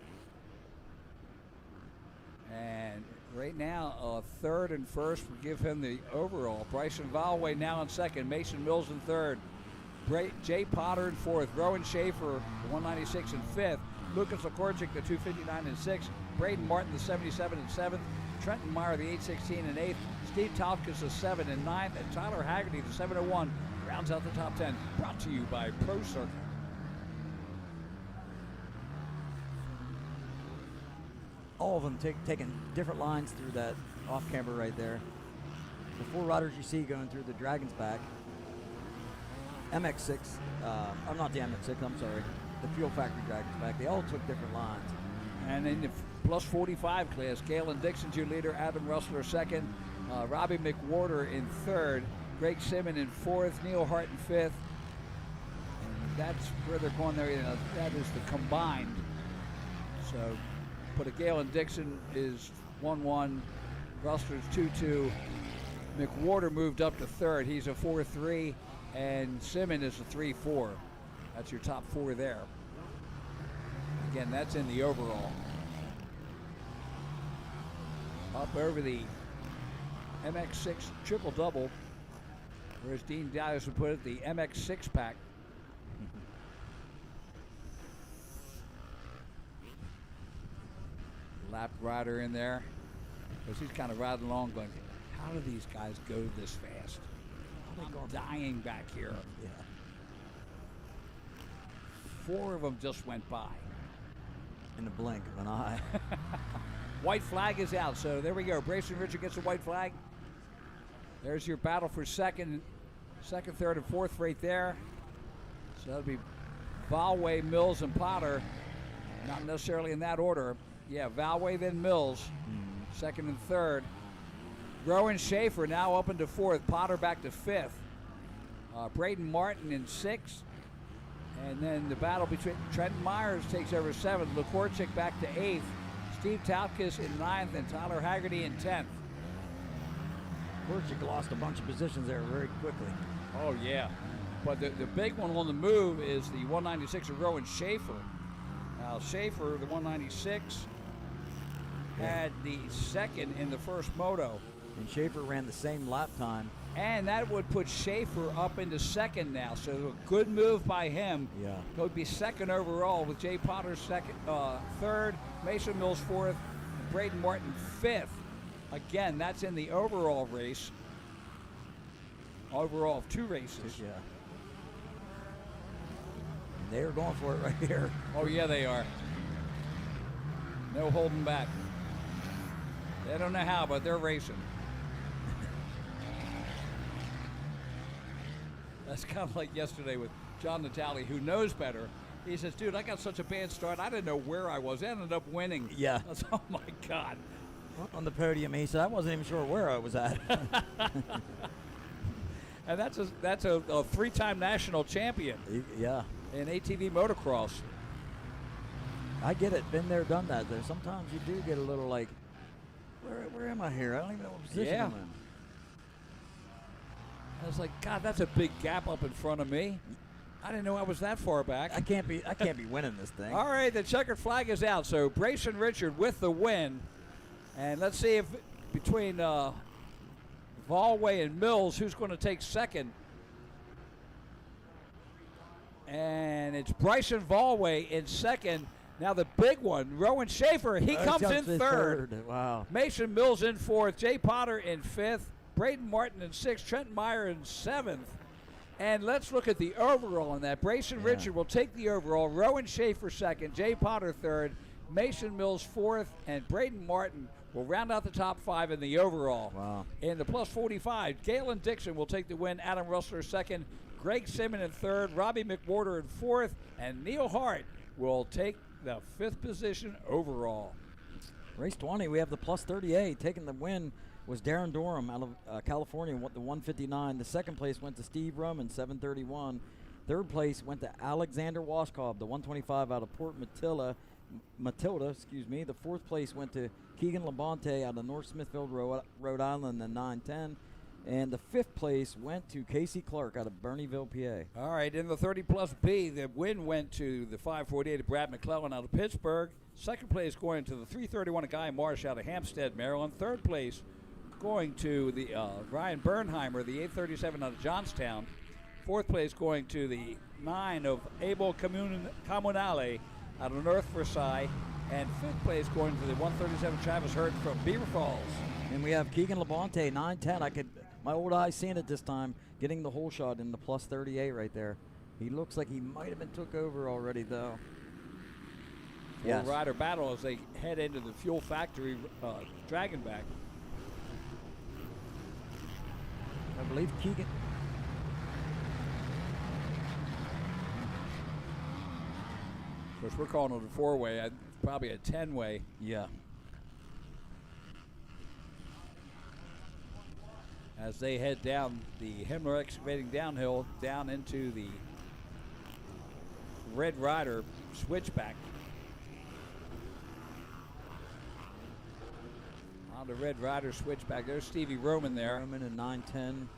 Speaker 21: And right now, third and first will give him the overall. Bryson Valway now in second. Mason Mills in third. Jay Potter in fourth. Rowan Schaefer, the 196 in fifth. Lucas Lekorchik, the 259 in sixth. Braden Martin, the 77 in seventh. Trenton Meyer, the 816 in eighth. Steve Talkis, the 7 in ninth. And Tyler Haggerty, the 701, rounds out the top 10. Brought to you by Pro Circuit.
Speaker 7: All of them taking different lines through that off-camber right there. The 4 riders you see going through the Dragon's Back. MX6, I'm not the MX6, I'm sorry. The Fuel Factory Dragon's Back. They all took different lines.
Speaker 21: And in the plus 45 class, Galen Dixon's your leader, Adam Russler second, Robbie McWhorter in third, Greg Simmon in fourth, Neil Hart in fifth. And that's where they're going there. You know, that is the combined. So, but a Galen Dixon is 1-1, Russler's 2-2. McWhorter moved up to third. He's a 4-3, and Simmon is a 3-4. That's your top 4 there. Again, that's in the overall. Up over the MX6 triple-double, or as Dean Dallas would put it, the MX six-pack. Lap rider in there, because he's kind of riding along going, how do these guys go this fast? I'm dying back here.
Speaker 7: Yeah.
Speaker 21: 4 of them just went by.
Speaker 7: In the blink of an eye.
Speaker 21: White flag is out, so there we go. Bryson Richard gets a white flag. There's your battle for second, third, and fourth right there. So that'll be Valway, Mills, and Potter. Not necessarily in that order. Yeah, Valway, then Mills, second and third. Rowan Schaefer now up into fourth. Potter back to fifth. Braden Martin in sixth. And then the battle between Trenton Myers takes over seventh. Lekorchik back to eighth. Steve Talkis in ninth, and Tyler Haggerty in 10th.
Speaker 7: Lekorchik lost a bunch of positions there very quickly.
Speaker 21: Oh, yeah. But the big one on the move is the 196 of Rowan Schaefer. Now, Schaefer, the 196, had the second in the first moto.
Speaker 7: And Schaefer ran the same lap time.
Speaker 21: And that would put Schaefer up into second now. So a good move by him.
Speaker 7: Yeah.
Speaker 21: He would be second overall with Jay Potter third, Mason Mills fourth, and Braden Martin fifth. Again, that's in the overall race. Overall of 2 races.
Speaker 7: Yeah. They are going for it right here.
Speaker 21: Oh, yeah, they are. No holding back. They don't know how, but they're racing. That's kind of like yesterday with John Natale, who knows better. He says, dude, I got such a bad start. I didn't know where I was. I ended up winning.
Speaker 7: Yeah.
Speaker 21: That's, oh, my God.
Speaker 7: On the podium, he said, I wasn't even sure where I was at.
Speaker 21: And that's a 3-time national champion.
Speaker 7: Yeah.
Speaker 21: In ATV motocross.
Speaker 7: I get it. Been there, done that. There, sometimes you do get a little like, where am I here? I don't even know what position I'm in.
Speaker 21: I was like, God, that's a big gap up in front of me. I didn't know I was that far back.
Speaker 7: I can't be winning this thing.
Speaker 21: All right, the checkered flag is out. So Brayson Richard with the win. And let's see if between Volway and Mills, who's going to take second. And it's Bryson Volway in second. Now the big one, Rowan Schaefer, he comes in third.
Speaker 7: Wow.
Speaker 21: Mason Mills in fourth. Jay Potter in fifth. Braden Martin in sixth. Trent Meyer in seventh. And let's look at the overall on that. Brayson Richard will take the overall. Rowan Schaefer second. Jay Potter third. Mason Mills fourth. And Braden Martin will round out the top five in the overall.
Speaker 7: Wow.
Speaker 21: In the plus 45, Galen Dixon will take the win. Adam Russler second. Greg Simmon in third. Robbie McWhorter in fourth. And Neil Hart will take the fifth position overall.
Speaker 7: Race 20, we have the plus 38. Taking the win was Darren Durham out of California, the 159. The second place went to Steve Roman, 731. Third place went to Alexander Washkob, the 125 out of Port Matilda. The fourth place went to Keegan Labonte out of North Smithfield, Rhode Island, the 910. And the fifth place went to Casey Clark out of Bernieville, PA.
Speaker 21: All right, in the 30 plus B, the win went to the 548 of Brad McClellan out of Pittsburgh. Second place going to the 331 of Guy Marsh out of Hampstead, Maryland. Third place going to the Ryan Bernheimer, the 837 out of Johnstown. Fourth place going to the 9 of Abel Comunale out of North Versailles. And fifth place going to the 137 Travis Hurt from Beaver Falls.
Speaker 7: And we have Keegan Labonte, 910. My old eye seeing it this time, getting the hole shot in the plus 38 right there. He looks like he might have been took over already, though.
Speaker 21: Yes. Rider battle as they head into the Fuel Factory Dragonback.
Speaker 7: I believe Keegan.
Speaker 21: Of course, we're calling it a four-way, probably a 10-way.
Speaker 7: Yeah.
Speaker 21: As they head down the Himmler Excavating downhill, down into the Red Rider switchback. On the Red Rider switchback, there's Stevie Roman there.
Speaker 7: Roman in 910.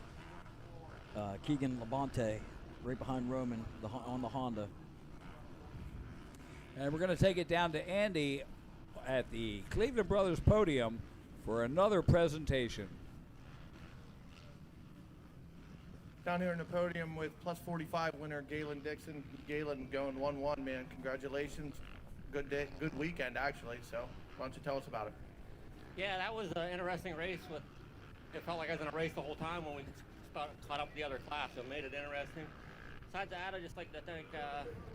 Speaker 7: Keegan Labonte right behind Roman on the Honda.
Speaker 21: And we're going to take it down to Andy at the Cleveland Brothers podium for another presentation.
Speaker 4: Down here in the podium with plus 45 winner Galen Dixon. Galen going 1-1, man. Congratulations. Good day, good weekend actually. So why don't you tell us about it?
Speaker 10: Yeah, that was an interesting race. It felt like I was in a race the whole time when we caught up with the other class, so it made it interesting. Besides that, I just like to thank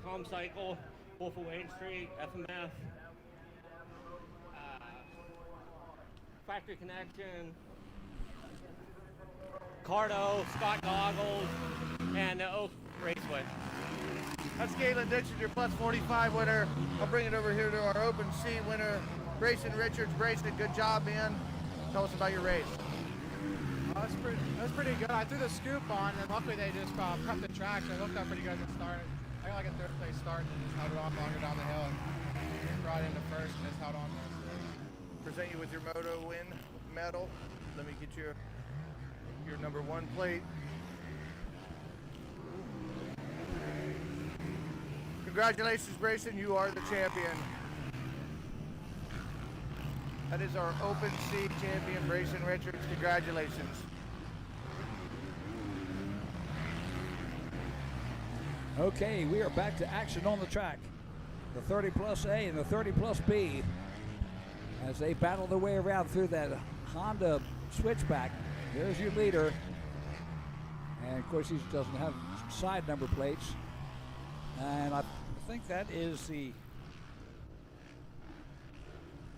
Speaker 10: Com Cycle, Wolf of Wayne Street, FMF, Factory Connection, Cardo, Scott Goggles, and Oak Raceway.
Speaker 4: That's Galen Dixon, your plus 45 winner. I'll bring it over here to our open C winner, Brayson Richards. Brayson, good job, man. Tell us about your race.
Speaker 26: That's pretty good. I threw the scoop on, and luckily they just prepped the track, so it looked up pretty good at the start. I got like a third place start and just held it on longer down the hill and brought into first and just held on there. So.
Speaker 4: Present you with your Moto Win medal. Let me get your number 1 plate. Congratulations, Brayson. You are the champion. That is our Open C champion, Brayson Richards. Congratulations.
Speaker 21: Okay, we are back to action on the track. The 30 plus A and the 30 plus B as they battle their way around through that Honda switchback. There's your leader. And of course, he doesn't have side number plates. And I think that is the,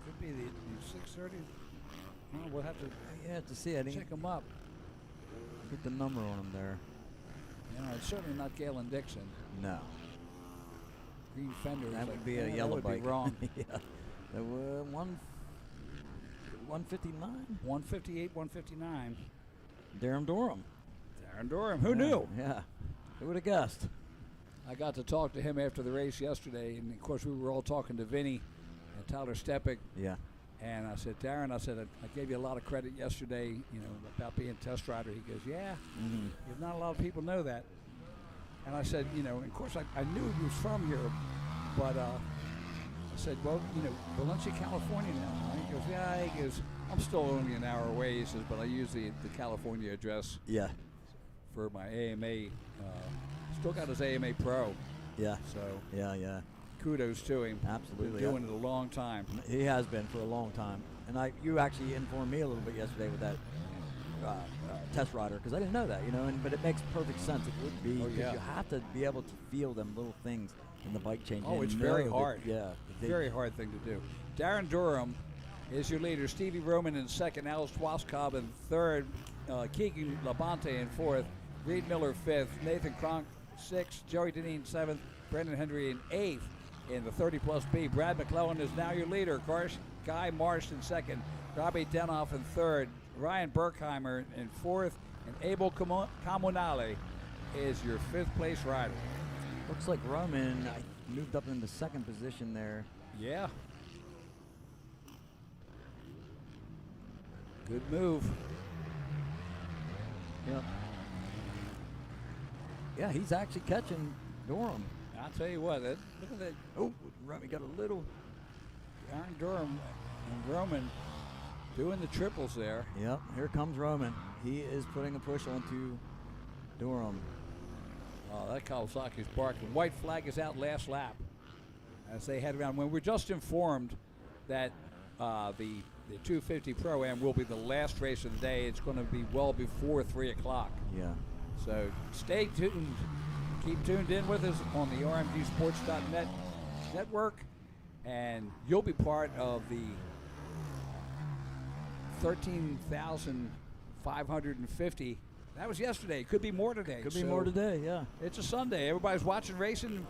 Speaker 21: could be the 630. Well, we'll have to
Speaker 7: see. I
Speaker 21: check them up.
Speaker 7: Put the number on them there.
Speaker 21: You know, it's certainly not Galen Dixon.
Speaker 7: No.
Speaker 21: Green fender.
Speaker 7: That would be a yellow
Speaker 21: that would
Speaker 7: bike.
Speaker 21: Be wrong.
Speaker 7: Yeah. There were 159?
Speaker 21: 158, 159.
Speaker 7: Darren Durham.
Speaker 21: Who knew?
Speaker 7: Yeah. Who would have guessed?
Speaker 21: I got to talk to him after the race yesterday, and of course we were all talking to Vinny and Tyler Steppick.
Speaker 7: Yeah.
Speaker 21: And I said, Darren, I gave you a lot of credit yesterday, about being a test rider. He goes, yeah, not a lot of people know that. And I said, and of course I knew he was from here, but I said, well, Valencia, California now. And he goes, yeah. He goes, I'm still only an hour away. He says, but I use the California address.
Speaker 7: Yeah.
Speaker 21: For my AMA. Still got his AMA Pro.
Speaker 7: Yeah.
Speaker 21: So.
Speaker 7: Yeah.
Speaker 21: Kudos to him.
Speaker 7: Absolutely.
Speaker 21: Been doing it a long time.
Speaker 7: He has been for a long time. And you actually informed me a little bit yesterday with that test rider, because I didn't know that, but it makes perfect sense. It would be, because you have to be able to feel them little things in the bike change.
Speaker 21: Oh, it's very hard.
Speaker 7: Very
Speaker 21: hard thing to do. Darren Durham is your leader. Stevie Roman in second. Alice Twaskob in third. Keegan Labonte in fourth. Reed Miller fifth. Nathan Cronk sixth. Joey Deneen seventh. Brendan Hendry in eighth. In the 30-plus B, Brad McClellan is now your leader. Guy Marsh in second. Robbie Denoff in third. Ryan Berkheimer in fourth. And Abel Comunale is your fifth-place rider.
Speaker 7: Looks like Roman moved up in the second position there.
Speaker 21: Yeah. Good move.
Speaker 7: Yep. Yeah, he's actually catching Durham.
Speaker 21: I'll tell you what, look at that.
Speaker 7: Oh, Roman got a little.
Speaker 21: Darren Durham and Roman doing the triples there.
Speaker 7: Yep, here comes Roman. He is putting a push onto Durham.
Speaker 21: Oh, that Kawasaki's barking. White flag is out last lap as they head around. When we're just informed that the 250 Pro-Am will be the last race of the day, it's going to be well before 3 o'clock.
Speaker 7: Yeah.
Speaker 21: So stay tuned. Keep tuned in with us on the RMGsports.net network, and you'll be part of the 13,550. That was yesterday. Could be more today.
Speaker 7: Could be more today, yeah.
Speaker 21: It's a Sunday. Everybody's watching racing.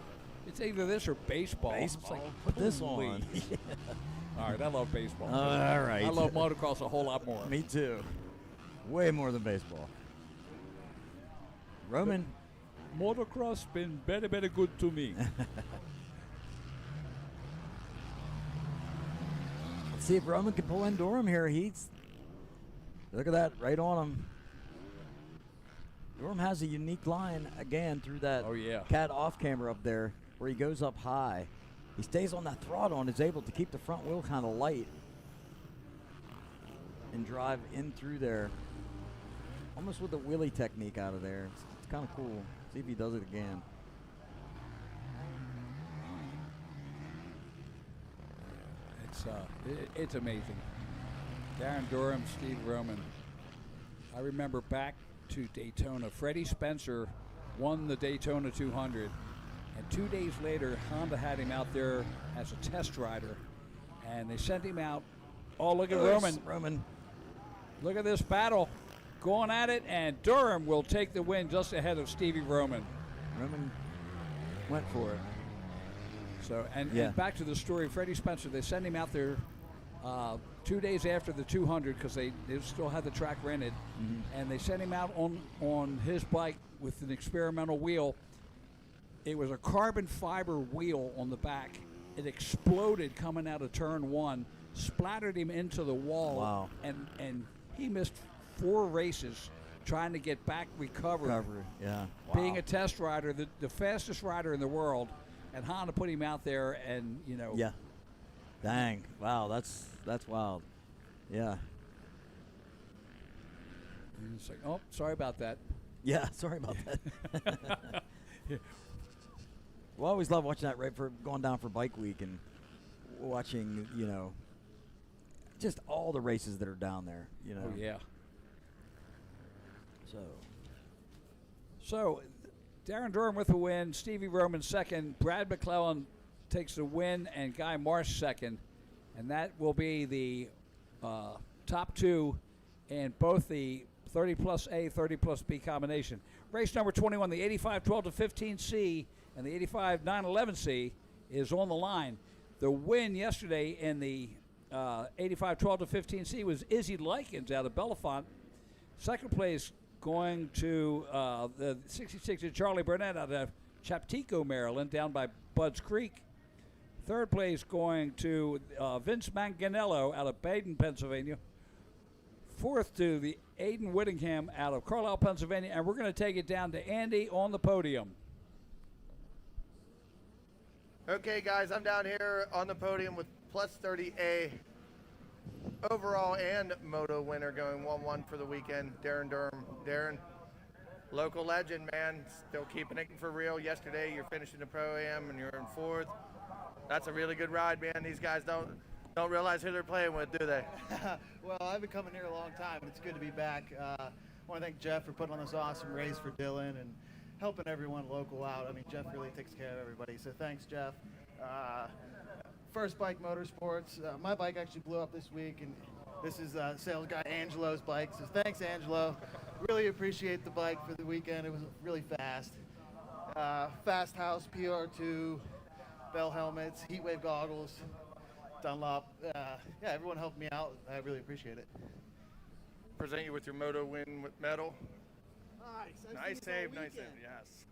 Speaker 21: It's either this or baseball.
Speaker 7: Baseball.
Speaker 21: It's like,
Speaker 7: put this on.
Speaker 21: All right, I love baseball.
Speaker 7: All right.
Speaker 21: I love motocross a whole lot more.
Speaker 7: Me too. Way more than baseball. Roman.
Speaker 21: Motocross been very, very good to me.
Speaker 7: Let's see if Roman can pull in Durham here. Look at that, right on him. Durham has a unique line again through that cat off camera up there where he goes up high. He stays on that throttle and is able to keep the front wheel kind of light and drive in through there. Almost with the wheelie technique out of there. It's kind of cool. See if he does it again.
Speaker 21: It's amazing. Darren Durham, Steve Roman. I remember back to Daytona. Freddie Spencer won the Daytona 200, and 2 days later, Honda had him out there as a test rider, and they sent him out. Oh, look at Roman. Look at this battle. Going at it, and Durham will take the win just ahead of Stevie Roman.
Speaker 7: Roman went for it.
Speaker 21: So, and back to the story, Freddie Spencer, they sent him out there 2 days after the 200 because they still had the track rented, and they sent him out on his bike with an experimental wheel. It was a carbon fiber wheel on the back. It exploded coming out of turn one, splattered him into the wall.
Speaker 7: Wow.
Speaker 21: And he missed 4 races trying to get back recovered.
Speaker 7: Yeah.
Speaker 21: Being a test rider, the fastest rider in the world, and Honda put him out there, and
Speaker 7: Yeah. Dang. Wow. That's wild. Yeah.
Speaker 21: And it's like, oh, sorry about that.
Speaker 7: Yeah. Sorry about that. Well, I always love watching that right for going down for Bike Week and watching, just all the races that are down there.
Speaker 21: Oh yeah. So, Darren Durham with the win, Stevie Roman second, Brad McClellan takes the win, and Guy Marsh second. And that will be the top two in both the 30 plus A, 30 plus B combination. Race number 21, the 85 12 to 15C and the 85 9 11C is on the line. The win yesterday in the 85 12 to 15C was Izzy Likens out of Bellefonte. Second place going to the 66 Charlie Burnett out of Chaptico, Maryland, down by Budds Creek. Third place going to Vince Manganello out of Baden, Pennsylvania. Fourth to the Aiden Whittingham out of Carlisle, Pennsylvania. And we're going to take it down to Andy on the podium.
Speaker 4: Okay, guys, I'm down here on the podium with plus 30A overall and moto winner going 1-1 for the weekend, Darren Durham. Darren, local legend, man, still keeping it for real. Yesterday, you're finishing the Pro-Am and you're in fourth. That's a really good ride, man. These guys don't realize who they're playing with, do they?
Speaker 11: Well, I've been coming here a long time, and it's good to be back. I want to thank Jeff for putting on this awesome race for Dylan and helping everyone local out. I mean, Jeff really takes care of everybody, so thanks, Jeff. First Bike Motorsports. My bike actually blew up this week, and this is sales guy Angelo's bike, so thanks, Angelo. Really appreciate the bike for the weekend. It was really fast. Fast House, PR2, Bell helmets, heat wave goggles, Dunlop. Yeah, everyone helped me out. I really appreciate it.
Speaker 4: Present you with your moto win medal.
Speaker 11: Nice.
Speaker 4: Nice save, yes.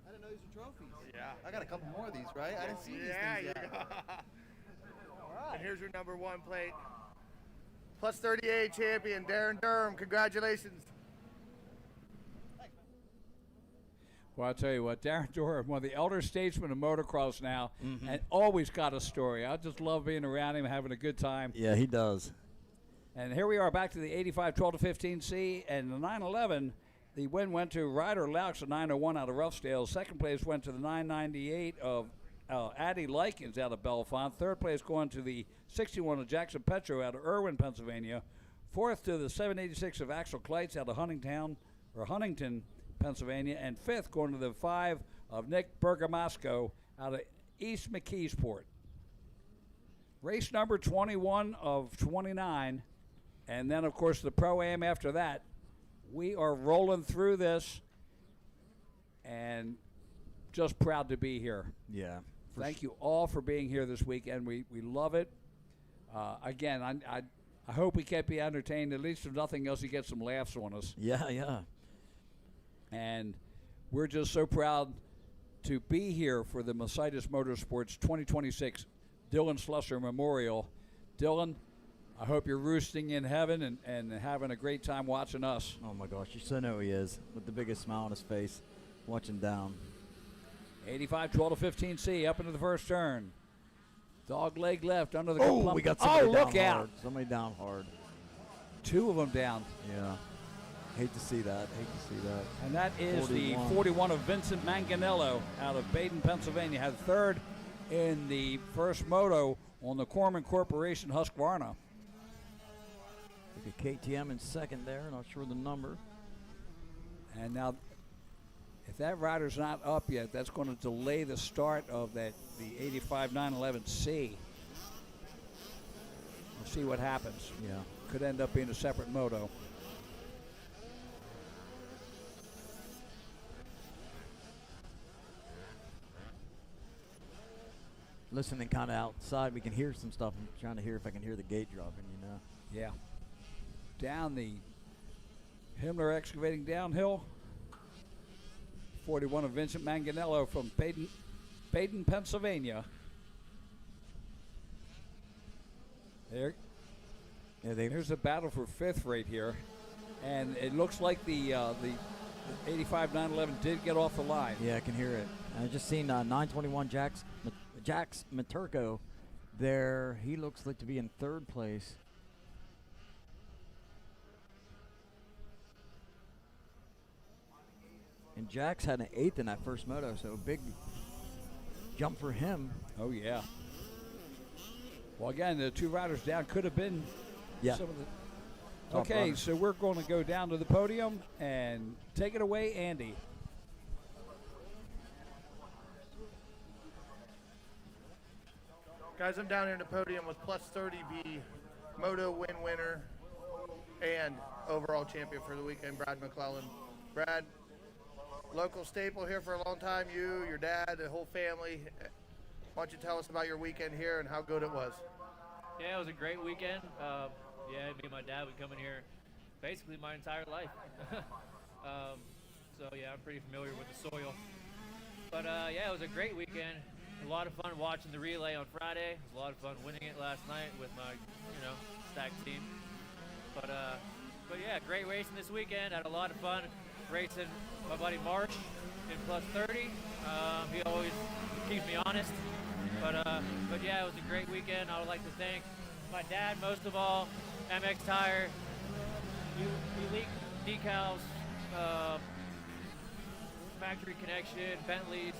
Speaker 11: I didn't know these were trophies.
Speaker 4: Yeah.
Speaker 11: I got a couple more of these, right? I didn't see these things yet. All right.
Speaker 4: And here's your number 1 plate. Plus 30A champion, Darren Durham. Congratulations.
Speaker 21: Well, I'll tell you what, Darren Durham, one of the elder statesmen of motocross now, and always got a story. I just love being around him, having a good time.
Speaker 7: Yeah, he does.
Speaker 21: And here we are back to the 85 12-15C, and the 911. The win went to Ryder Laux, a 901 out of Roughdale. Second place went to the 998 of Addie Likens out of Bellefonte. Third place going to the 61 of Jackson Petro out of Irwin, Pennsylvania. Fourth to the 786 of Axel Kleitz out of Huntington, Pennsylvania. And fifth going to the 5 of Nick Bergamasco out of East McKeesport. Race number 21 of 29. And then, of course, the Pro-Am after that. We are rolling through this and just proud to be here.
Speaker 7: Yeah.
Speaker 21: Thank you all for being here this weekend. We love it. Again, I hope we kept you entertained. At least if nothing else, you get some laughs on us.
Speaker 7: Yeah.
Speaker 21: And we're just so proud to be here for the Mercedes Motorsports 2026 Dylan Slusser Memorial. Dylan, I hope you're roosting in heaven and having a great time watching us.
Speaker 7: Oh, my gosh. You so know he is, with the biggest smile on his face, watching down.
Speaker 21: 85 12-15C, up into the first turn. Dog leg left under the
Speaker 7: Oh, we got somebody down
Speaker 21: look
Speaker 7: hard.
Speaker 21: out.
Speaker 7: Somebody down hard.
Speaker 21: Two of them down.
Speaker 7: Yeah. Hate to see that.
Speaker 21: And that is
Speaker 7: 41.
Speaker 21: the 41 of Vincent Manganello out of Baden, Pennsylvania. Had third in the first moto on the Corman Corporation Husqvarna.
Speaker 7: Look at KTM in second there, not sure the number.
Speaker 21: And now, if that rider's not up yet, that's going to delay the start of the 85 911C. We'll see what happens.
Speaker 7: Yeah.
Speaker 21: Could end up being a separate moto.
Speaker 7: Listening kind of outside, we can hear some stuff. I'm trying to hear if I can hear the gate dropping,
Speaker 21: Yeah. Down the Himmler Excavating downhill. 41 of Vincent Manganello from Baden, Pennsylvania. There's a battle for fifth right here. And it looks like the 85 911 did get off the line.
Speaker 7: Yeah, I can hear it. I just seen 921 Jax Maturko there. He looks like to be in third place. And Jax had an 8th in that first moto, so a big jump for him.
Speaker 21: Oh, yeah. Well, again, the two riders down could have been some of the... Okay, so we're going to go down to the podium and take it away, Andy.
Speaker 4: Guys, I'm down here in the podium with plus 30B moto win winner and overall champion for the weekend, Brad McClellan. Brad, local staple here for a long time. You, your dad, the whole family. Why don't you tell us about your weekend here and how good it was?
Speaker 12: Yeah, it was a great weekend. Me and my dad would come in here basically my entire life. So yeah, I'm pretty familiar with the soil. But yeah, it was a great weekend. A lot of fun watching the relay on Friday. It was a lot of fun winning it last night with my, stacked team. But yeah, great racing this weekend. Had a lot of fun racing my buddy Marsh in plus 30. He always keeps me honest. But yeah, it was a great weekend. I would like to thank my dad most of all, MX Tire, Elite Decals, Factory Connection, Bentley's,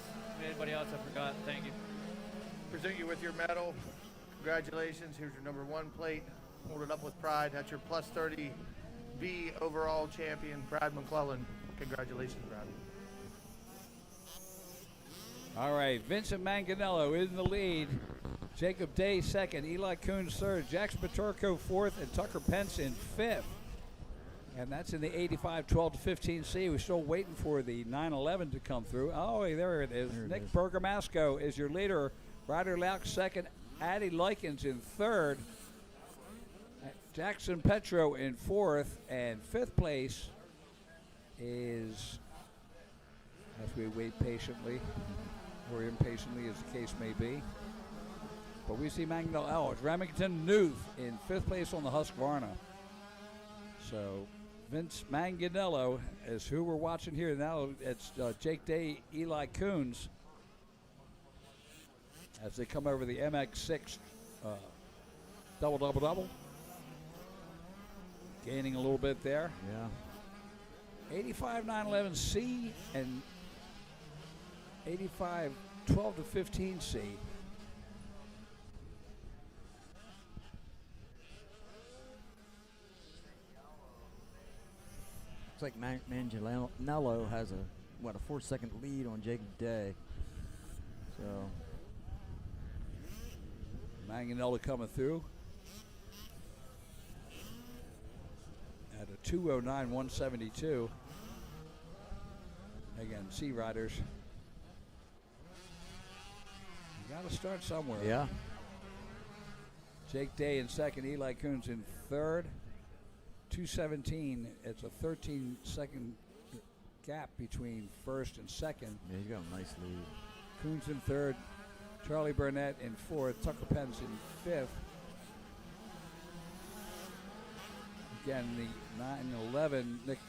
Speaker 12: anybody else I forgot. Thank you.
Speaker 4: Present you with your medal. Congratulations. Here's your number 1 plate. Hold it up with pride. That's your plus 30 B overall champion, Brad McClellan. Congratulations, Brad.
Speaker 21: All right, Vincent Manganello in the lead. Jacob Day second, Eli Coons third, Jackson Paterko fourth, and Tucker Pence in fifth. And that's in the 85 12-15C. We're still waiting for the 911 to come through. Oh, there it is. Nick Bergamasco is your leader. Ryder Lauk second, Addie Likens in third, Jackson Petro in fourth, and fifth place is, as we wait patiently, or impatiently as the case may be. But we see Manganello. Oh, it's Remington Newth in fifth place on the Husqvarna. So Vince Manganello is who we're watching here. Now it's Jake Day, Eli Coons as they come over the MX6 double. Gaining a little bit there.
Speaker 7: Yeah.
Speaker 21: 85 911C and 85 12-15C.
Speaker 7: Looks like Manganiello has a 4-second lead on Jacob Day. So
Speaker 21: Manganello coming through at a 2:09.172. Again, Sea Riders. You got to start somewhere.
Speaker 7: Yeah.
Speaker 21: Jake Day in second, Eli Coons in third. 2:17. It's a 13-second gap between first and second.
Speaker 7: Yeah, he's got a nice lead.
Speaker 21: Coons in third, Charlie Burnett in fourth, Tucker Pence in fifth. Again, the 911, Nick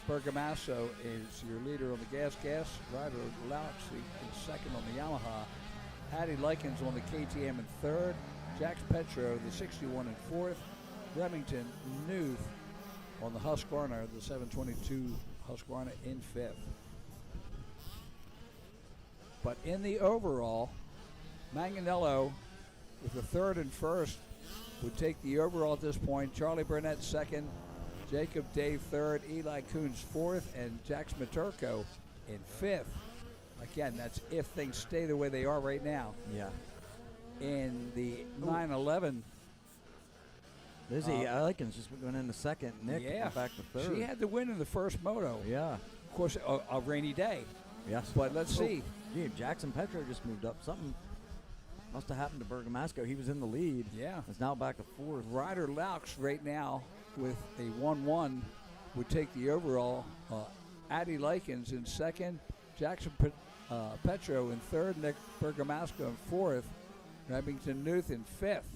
Speaker 21: Bergamasco is your leader on the gas. Ryder Lauch in second on the Yamaha. Hattie Likens on the KTM in third. Jax Petro, the 61 in fourth. Remington Newth on the Husqvarna, the 722 Husqvarna in fifth. But in the overall, Manganello with the third and first would take the overall at this point. Charlie Burnett second, Jacob Day third, Eli Coons fourth, and Jax Maturko in fifth. Again, that's if things stay the way they are right now.
Speaker 7: Yeah.
Speaker 21: In the 911.
Speaker 7: Lizzie Likens just going into second. Nick back to third.
Speaker 21: She had the win in the first moto.
Speaker 7: Yeah.
Speaker 21: Of course, a rainy day.
Speaker 7: Yes.
Speaker 21: But let's see.
Speaker 7: Gee, Jackson Petro just moved up. Something must have happened to Bergamasco. He was in the lead.
Speaker 21: Yeah.
Speaker 7: It's now back to fourth.
Speaker 21: Ryder Laux right now with a 1-1 would take the overall. Addie Likens in second. Jackson Petro in third. Nick Bergamasco in fourth. Remington Newth in fifth.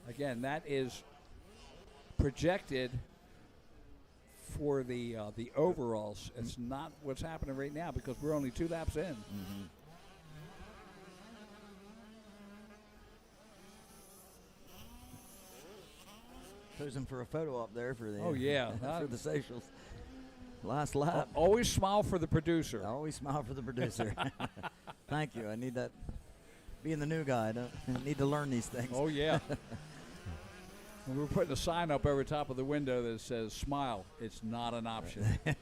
Speaker 21: Again, that is projected for the overalls. It's not what's happening right now because we're only 2 laps in.
Speaker 7: Mm-hmm. Posing for a photo up there for the for the socials. Last lap.
Speaker 21: Always smile for the producer.
Speaker 7: Always smile for the producer. Thank you. I need that. Being the new guy, I need to learn these things.
Speaker 21: Oh, yeah. We're putting a sign up over top of the window that says, smile. It's not an option.
Speaker 7: I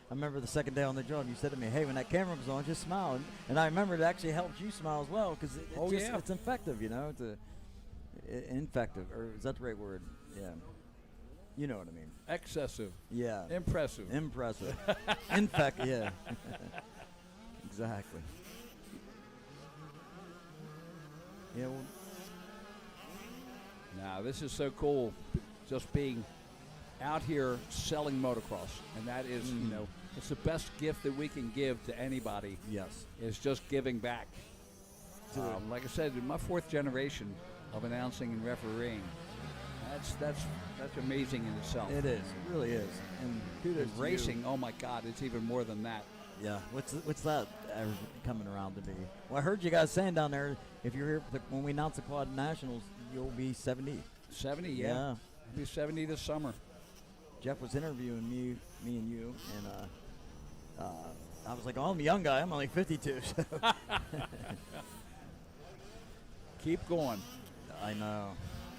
Speaker 7: remember the second day on the job, you said to me, hey, when that camera was on, just smile. And I remember it actually helps you smile as well because it's effective, you know. It's infective, or is that the right word? Yeah. You know what I mean.
Speaker 21: Excessive.
Speaker 7: Yeah.
Speaker 21: Impressive.
Speaker 7: Yeah. Exactly. Yeah, well,
Speaker 21: now this is so cool, just being out here selling motocross, and that is, you know, it's the best gift that we can give to anybody.
Speaker 7: Yes.
Speaker 21: Is just giving back. Like I said, in my 4th generation of announcing and refereeing, that's amazing in itself.
Speaker 7: It is. It really is. And kudos to
Speaker 21: racing.
Speaker 7: you.
Speaker 21: Oh my God, it's even more than that.
Speaker 7: Yeah. What's that coming around to be? Well, I heard you guys saying down there, if you're here when we announce the Quad Nationals, you'll be 70.
Speaker 21: 70, yeah. I'll be 70 this summer.
Speaker 7: Jeff was interviewing me and you, and I was like, oh, I'm a young guy. I'm only 52. So.
Speaker 21: Keep going.
Speaker 7: I know.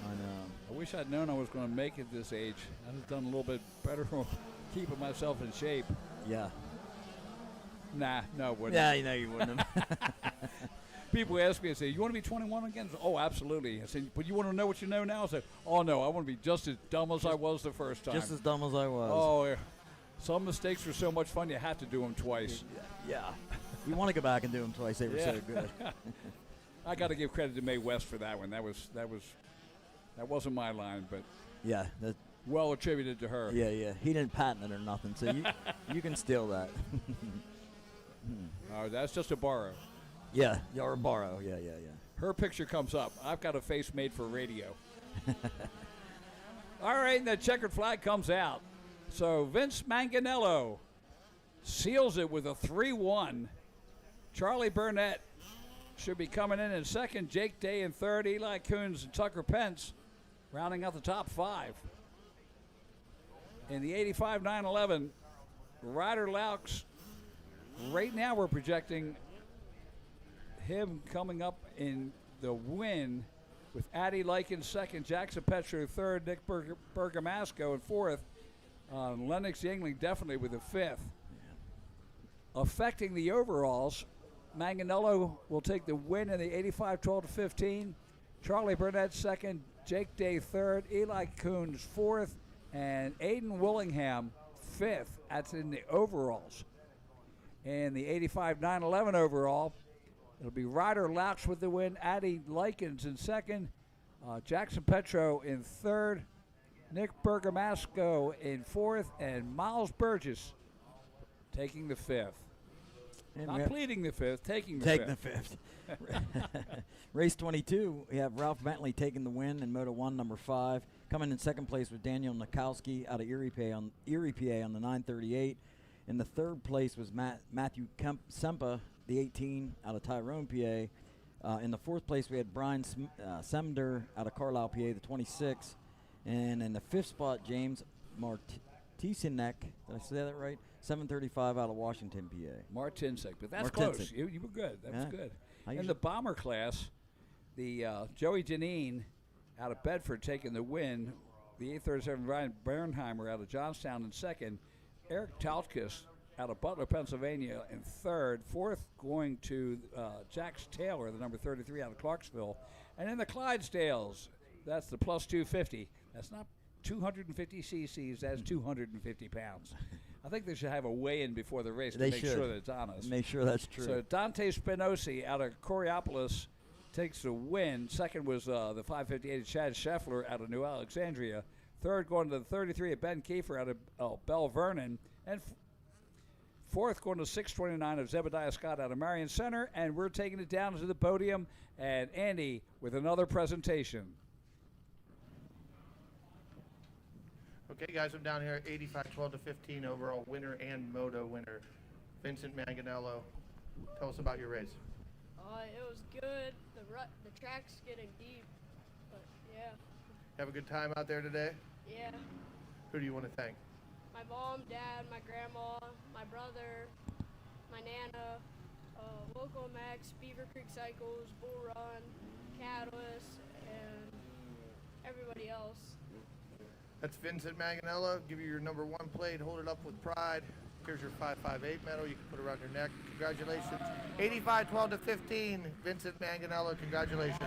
Speaker 21: I wish I'd known I was going to make it this age. I'd have done a little bit better for keeping myself in shape.
Speaker 7: Yeah.
Speaker 21: Nah, no, wouldn't.
Speaker 7: Yeah, you know you wouldn't have.
Speaker 21: People ask me and say, you want to be 21 again? Oh, absolutely. I said, but you want to know what you know now? I said, oh, no, I want to be just as dumb as I was the first time.
Speaker 7: Just as dumb as I was.
Speaker 21: Oh, yeah. Some mistakes were so much fun, you have to do them twice.
Speaker 7: Yeah. We want to go back and do them twice. They were so good.
Speaker 21: I got to give credit to Mae West for that one. That wasn't my line, but
Speaker 7: yeah,
Speaker 21: well attributed to her.
Speaker 7: Yeah. He didn't patent it or nothing, so you can steal that.
Speaker 21: That's just a borrow.
Speaker 7: Yeah, or a borrow. Yeah.
Speaker 21: Her picture comes up. I've got a face made for radio. All right, and the checkered flag comes out. So Vince Manganello seals it with a 3-1. Charlie Burnett should be coming in second. Jake Day in third. Eli Coons and Tucker Pence rounding out the top 5. In the 85 911, Ryder Laux, right now we're projecting him coming up in the win with Addy Lykin second, Jackson Petro third, Nick Bergamasco in fourth, Lennox Yingling definitely with a 5th. Affecting the overalls, Manganello will take the win in the 85 12-15, Charlie Burnett second, Jake Day third, Eli Coons 4th, and Aiden Willingham 5th. That's in the overalls. In the 85 911 overall, it'll be Ryder Laux with the win, Addy Likens in second, Jackson Petro in third, Nick Bergamasco in 4th, and Miles Burgess taking the 5th.
Speaker 7: And
Speaker 21: not pleading the 5th, taking the 5th.
Speaker 7: Race 22, we have Ralph Bentley taking the win in Moto 1, number 5. Coming in second place with Daniel Nikowski out of Erie, PA on the 938. In the third place was Matthew Sempa, the 18, out of Tyrone, PA. In the fourth place, we had Brian Semder out of Carlisle, PA, the 26. And in the fifth spot, James Martinsek, did I say that right? 735 out of Washington, PA.
Speaker 21: Martinsek, but that's close. You were good. That was good. In the bomber class, the Joey Janine out of Bedford taking the win. The 837 Ryan Bernheimer out of Johnstown in second. Eric Talkis out of Butler, Pennsylvania in third. Fourth going to Jax Taylor, the number 33 out of Clarksville. And in the Clydesdales, that's the plus 250. That's not 250 cc's, that's 250 pounds. I think they should have a weigh-in before the race to make sure that it's honest.
Speaker 7: Make sure that's true.
Speaker 21: So Dante Spinosi out of Coriopolis takes the win. Second was the 558 of Chad Scheffler out of New Alexandria. Third going to the 33 of Ben Kiefer out of Bell Vernon. And fourth going to 629 of Zebediah Scott out of Marion Center. And we're taking it down to the podium. And Andy with another presentation.
Speaker 4: Okay, guys, I'm down here at 85 12-15 overall winner and moto winner, Vincent Manganello. Tell us about your race.
Speaker 8: It was good. The track's getting deep, but yeah.
Speaker 4: Have a good time out there today?
Speaker 8: Yeah.
Speaker 4: Who do you want to thank?
Speaker 8: My mom, dad, my grandma, my brother, my nana, Local Max, Beaver Creek Cycles, Bull Run, Catalyst, and everybody else.
Speaker 4: That's Vincent Manganello. Give you your number 1 plate. Hold it up with pride. Here's your 558 medal. You can put it around your neck. Congratulations. 85 12-15. Vincent Manganello. Congratulations.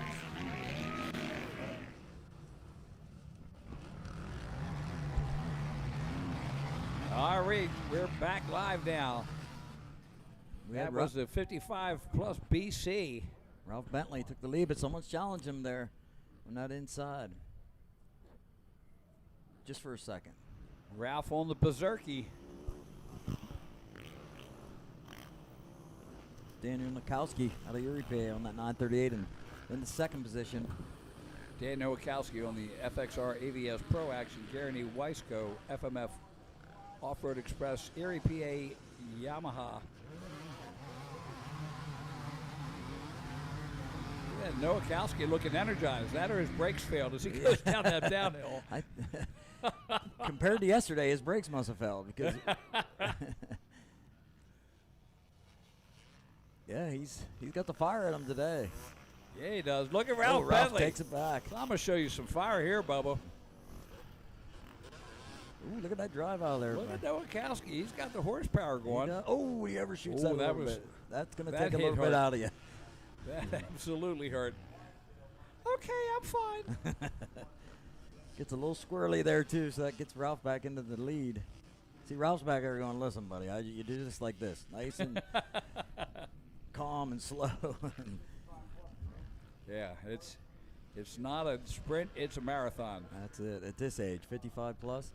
Speaker 21: All right, we're back live now. That was the 55 plus BC.
Speaker 7: Ralph Bentley took the lead, but someone's challenged him there. We're not inside. Just for a second.
Speaker 21: Ralph on the Berserky.
Speaker 7: Daniel Nowakowski out of Erie PA on that 938 and in the second position.
Speaker 21: Dan Nowakowski on the FXR AVS Pro Action. Jeremy Weisco, FMF Off-Road Express, Erie PA Yamaha. Yeah, Nowakowski looking energized. That or his brakes failed as he goes down that downhill.
Speaker 7: Compared to yesterday, his brakes must have failed because. Yeah, he's got the fire in him today.
Speaker 21: Yeah, he does. Look at Ralph
Speaker 7: Ralph
Speaker 21: Bentley.
Speaker 7: takes it back.
Speaker 21: So I'm going to show you some fire here, Bubba.
Speaker 7: Ooh, look at that drive out of there.
Speaker 21: Look at Nowakowski. He's got the horsepower going.
Speaker 7: He overshoots that a little bit. That's going to take a little bit out of you.
Speaker 21: That absolutely hurt. Okay, I'm fine.
Speaker 7: Gets a little squirrely there, too, so that gets Ralph back into the lead. See, Ralph's back there going, listen, buddy, you do this like this. Nice and calm and slow.
Speaker 21: Yeah, it's not a sprint, it's a marathon.
Speaker 7: That's it. At this age, 55 plus.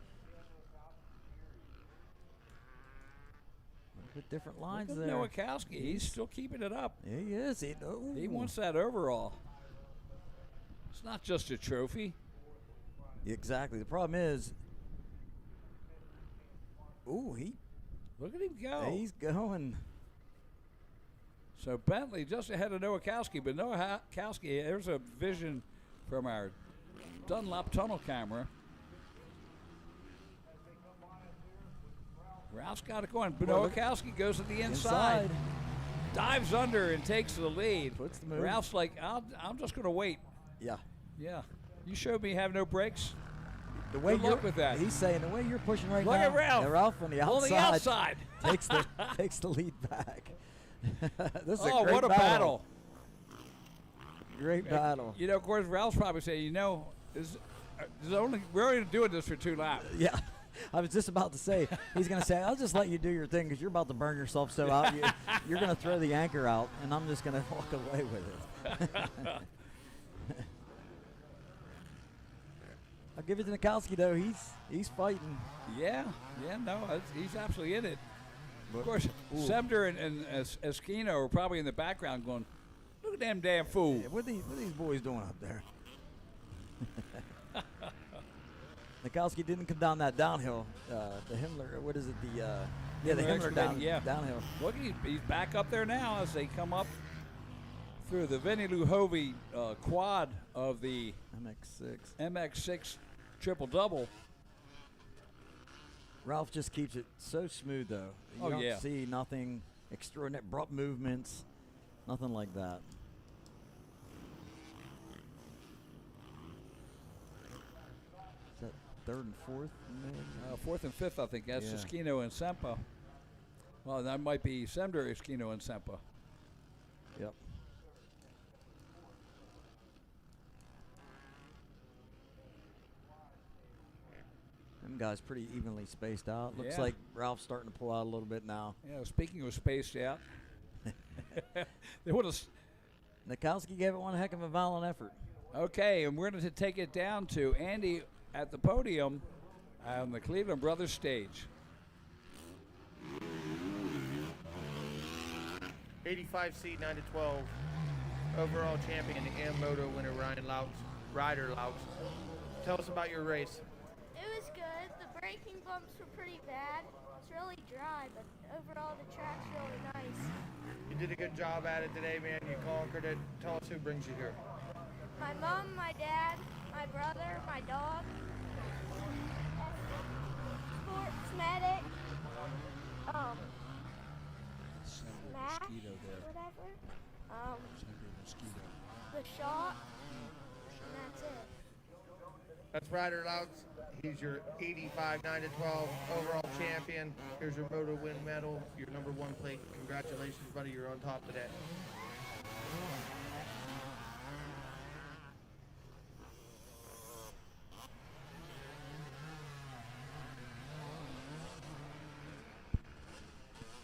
Speaker 7: Look at different lines
Speaker 21: Look at
Speaker 7: there.
Speaker 21: Nowakowski, he's still keeping it up.
Speaker 7: Yeah, he is.
Speaker 21: He wants that overall. It's not just a trophy.
Speaker 7: Exactly. The problem is,
Speaker 21: look at him go.
Speaker 7: He's going.
Speaker 21: So Bentley just ahead of Nowakowski, but Nowakowski, there's a vision from our Dunlop tunnel camera. Ralph's got it going, but Nowakowski goes to the inside. Dives under and takes the lead.
Speaker 7: Puts the move.
Speaker 21: Ralph's like, I'm just going to wait.
Speaker 7: Yeah.
Speaker 21: Yeah. You showed me have no brakes.
Speaker 7: The way
Speaker 21: Good luck with that.
Speaker 7: He's saying the way you're pushing right
Speaker 21: Look
Speaker 7: now.
Speaker 21: at Ralph.
Speaker 7: Yeah, Ralph on the outside.
Speaker 21: takes
Speaker 7: takes the lead back. This is
Speaker 21: oh,
Speaker 7: a great
Speaker 21: what a battle.
Speaker 7: Great battle.
Speaker 21: You know, of course, Ralph's probably saying, we're only doing this for 2 laps.
Speaker 7: Yeah. I was just about to say, he's going to say, I'll just let you do your thing because you're about to burn yourself so out. You're going to throw the anchor out, and I'm just going to walk away with it. I'll give it to Nowakowski, though. He's fighting.
Speaker 21: Yeah, he's absolutely in it. Of course, Semder and Esquino are probably in the background going, look at them damn fools.
Speaker 7: Yeah, what are these boys doing up there? Nowakowski didn't come down that downhill. The Himmler, what is it? The Himmler downhill.
Speaker 21: Look, he's back up there now as they come up through the Vinny Luhovi quad of the MX6 triple-double.
Speaker 7: Ralph just keeps it so smooth, though. You don't see nothing extraordinary, abrupt movements, nothing like that. Is that third and fourth?
Speaker 21: Fourth and fifth, I think. That's Esquino and Sempa. Well, that might be Semder, Esquino, and Sempa.
Speaker 7: Yep. Them guys pretty evenly spaced out. Looks like Ralph's starting to pull out a little bit now.
Speaker 21: Yeah, speaking of spaced out,
Speaker 7: Nowakowski gave it one heck of a valiant effort.
Speaker 21: Okay, and we're going to take it down to Andy at the podium on the Cleveland Brothers stage.
Speaker 4: 85 seed 9 to 12 overall champion and moto winner Ryder Louts. Tell us about your race.
Speaker 13: It was good. The braking bumps were pretty bad. It's really dry, but overall the track's really nice.
Speaker 4: You did a good job at it today, man. You conquered it. Tell us who brings you here.
Speaker 13: My mom, my dad, my brother, my dog, sports medic, Smash, whatever, the shot, and that's it.
Speaker 4: That's Ryder Louts. He's your 85 9 to 12 overall champion. Here's your Moto Win medal, your number 1 plate. Congratulations, buddy. You're on top today.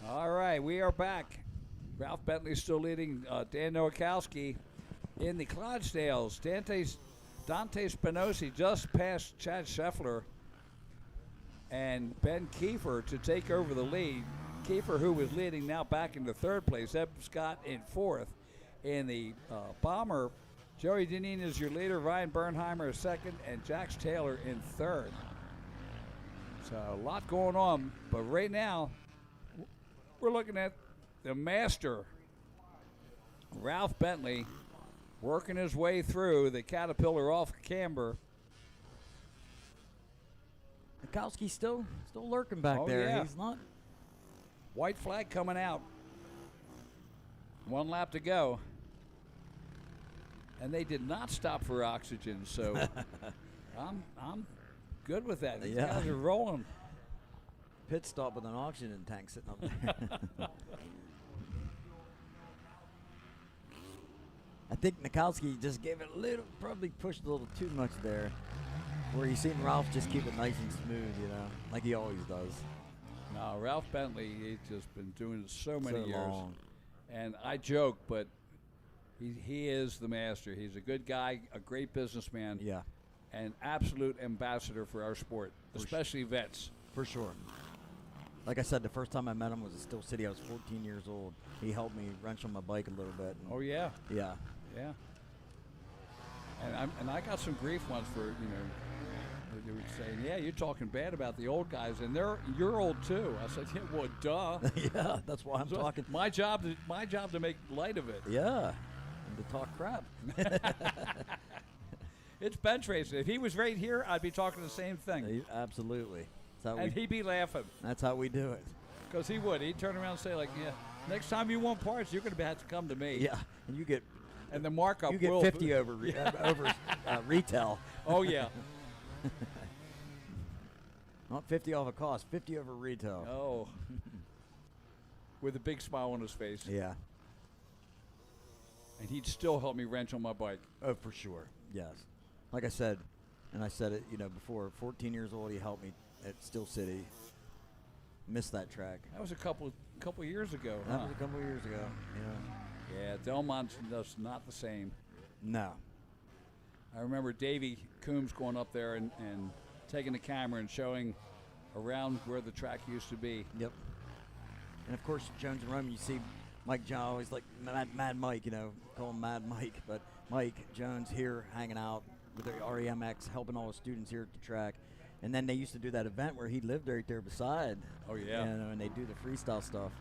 Speaker 21: All right, we are back. Ralph Bentley still leading Dan Nowakowski in the Clydesdales. Dante Spinosi just passed Chad Scheffler. and Ben Kiefer to take over the lead. Kiefer, who was leading, now back into third place. Eb Scott in fourth. In the Bomber, Joey Deneen is your leader. Ryan Bernheimer is second, and Jax Taylor in third. So a lot going on, but right now we're looking at the master, Ralph Bentley, working his way through the Caterpillar off camber.
Speaker 7: Mikowski's still lurking back there.
Speaker 21: Yeah.
Speaker 7: He's not.
Speaker 21: White flag coming out. 1 lap to go. And they did not stop for oxygen, so I'm good with that. These guys are rolling.
Speaker 7: Pit stop with an oxygen tank sitting up there. I think Mikowski just gave it a little, probably pushed a little too much there. Where you seen Ralph just keep it nice and smooth, like he always does.
Speaker 21: No, Ralph Bentley, he's just been doing it so many years.
Speaker 7: Long.
Speaker 21: And I joke, but he is the master. He's a good guy, a great businessman.
Speaker 7: Yeah.
Speaker 21: And absolute ambassador for our sport, especially vets.
Speaker 7: For sure. Like I said, the first time I met him was at Still City. I was 14 years old. He helped me wrench on my bike a little bit.
Speaker 21: Oh, yeah?
Speaker 7: Yeah.
Speaker 21: Yeah. And I got some grief once for, they were saying, yeah, you're talking bad about the old guys, and you're old too. I said, yeah, well, duh.
Speaker 7: Yeah, that's why I'm talking.
Speaker 21: My job to make light of it.
Speaker 7: Yeah, and to talk crap.
Speaker 21: It's bench racing. If he was right here, I'd be talking the same thing.
Speaker 7: Absolutely.
Speaker 21: And he'd be laughing.
Speaker 7: That's how we do it.
Speaker 21: Because he would. He'd turn around and say, like, yeah, next time you want parts, you're going to have to come to me.
Speaker 7: Yeah, and you get.
Speaker 21: And the markup.
Speaker 7: You get 50 over retail.
Speaker 21: Oh yeah.
Speaker 7: Not 50 off a cost, 50 over retail.
Speaker 21: Oh. With a big smile on his face.
Speaker 7: Yeah.
Speaker 21: And he'd still help me wrench on my bike.
Speaker 7: Oh, for sure. Yes. Like I said, and I said it, before, 14 years old, he helped me at Still City. Missed that track.
Speaker 21: That was a couple years ago.
Speaker 7: That was a couple years ago.
Speaker 21: Yeah, Delmont's just not the same.
Speaker 7: No.
Speaker 21: I remember Davey Coombs going up there and taking the camera and showing around where the track used to be.
Speaker 7: Yep. And of course, Jones and Roman, you see Mike John always like Mad Mike, call him Mad Mike. But Mike Jones here hanging out with the REMX, helping all the students here at the track. And then they used to do that event where he lived right there beside.
Speaker 21: Oh, yeah.
Speaker 7: And they do the freestyle stuff.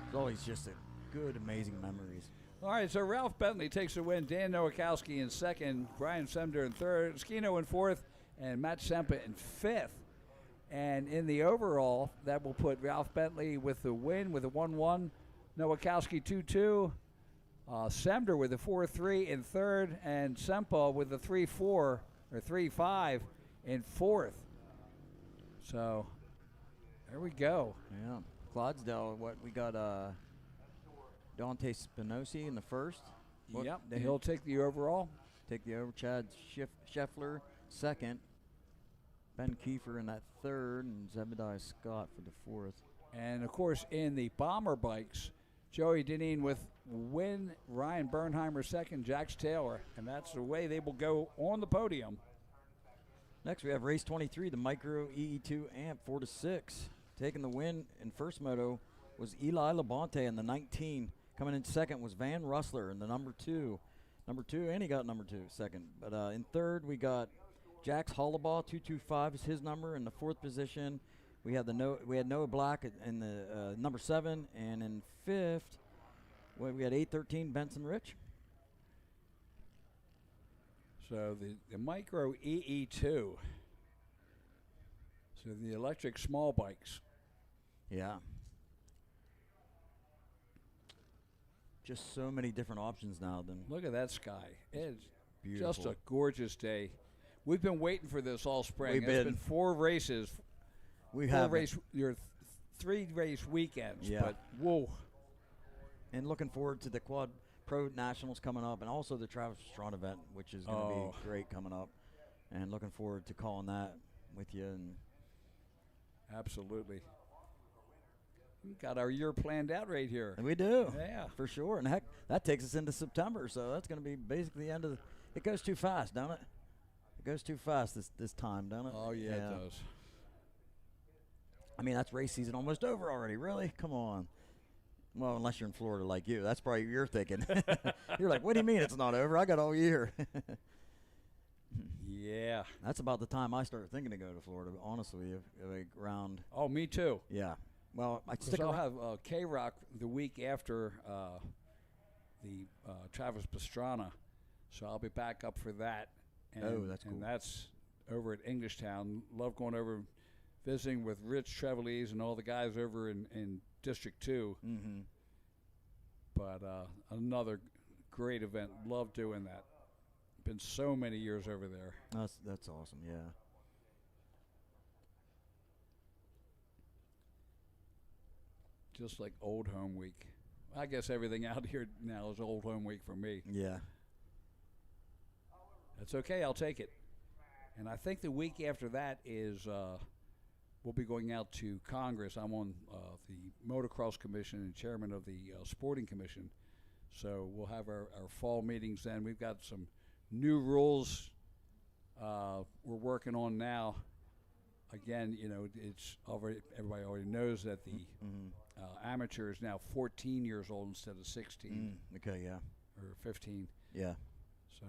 Speaker 7: It's always just a good, amazing memories.
Speaker 21: All right, so Ralph Bentley takes the win. Dan Nowakowski in second, Brian Semder in third, Skino in fourth, and Matt Sempa in fifth. And in the overall, that will put Ralph Bentley with the win with a 1-1, Nowakowski 2-2, Semder with a 4-3 in third, and Sempa with a 3-4 or 3-5 in fourth. So there we go.
Speaker 7: Yeah, Clydesdale. What we got? Dante Spinosi in the first.
Speaker 21: Yep, he'll take the overall.
Speaker 7: Take the over. Chad Scheffler second. Ben Kiefer in that third, and Zebediah Scott for the fourth.
Speaker 21: And of course, in the bomber bikes, Joey Deneen with win, Ryan Bernheimer second, Jax Taylor, and that's the way they will go on the podium.
Speaker 7: Next, we have race 23, the Micro EE2 Amp 4-6. Taking the win in first moto was Eli Labonte in the 19. Coming in second was Van Russler in the number two, and he got number two, second. But in third, we got Jax Hollabaugh, 225 is his number. In the fourth position, we had Noah Black in the number 7, and in fifth, we had 813 Benson Rich.
Speaker 21: So the Micro EE2. So the electric small bikes.
Speaker 7: Yeah. Just so many different options now.
Speaker 21: Look at that sky. It's
Speaker 7: beautiful.
Speaker 21: Just a gorgeous day. We've been waiting for this all spring.
Speaker 7: It's
Speaker 21: been 4 races.
Speaker 7: We have
Speaker 21: your 3 race weekends.
Speaker 7: Yeah.
Speaker 21: But whoa.
Speaker 7: And looking forward to the Quad Pro Nationals coming up, and also the Travis Straughn event, which is going to be great coming up. And looking forward to calling that with you. And
Speaker 21: absolutely. We got our year planned out right here.
Speaker 7: And we do.
Speaker 21: Yeah.
Speaker 7: For sure. And heck, that takes us into September, so that's going to be basically the end of it goes too fast, don't it? It goes too fast this time, don't it?
Speaker 21: Oh, yeah, it does.
Speaker 7: I mean, that's race season almost over already. Really? Come on. Well, unless you're in Florida like you. That's probably what you're thinking. You're like, what do you mean it's not over? I got all year.
Speaker 21: Yeah.
Speaker 7: That's about the time I started thinking to go to Florida, honestly, like around.
Speaker 21: Oh, me too.
Speaker 7: Yeah. Well, I
Speaker 21: Because
Speaker 7: stick
Speaker 21: I'll
Speaker 7: around.
Speaker 21: have K-Rock the week after the Travis Pastrana, so I'll be back up for that. And,
Speaker 7: Oh, that's cool.
Speaker 21: And that's over at Englishtown. Love going over, visiting with Rich Trevelise and all the guys over in District 2.
Speaker 7: Mm-hmm.
Speaker 21: But another great event. Love doing that. Been so many years over there.
Speaker 7: That's awesome, yeah.
Speaker 21: Just like old home week. I guess everything out here now is old home week for me.
Speaker 7: Yeah.
Speaker 21: That's okay. I'll take it. And I think the week after that is we'll be going out to Congress. I'm on the Motocross Commission and chairman of the Sporting Commission. So we'll have our fall meetings then. We've got some new rules we're working on now. Again, you know, it's already, everybody already knows that the amateur is now 14 years old instead of 16.
Speaker 7: Okay, yeah.
Speaker 21: Or 15.
Speaker 7: Yeah.
Speaker 21: So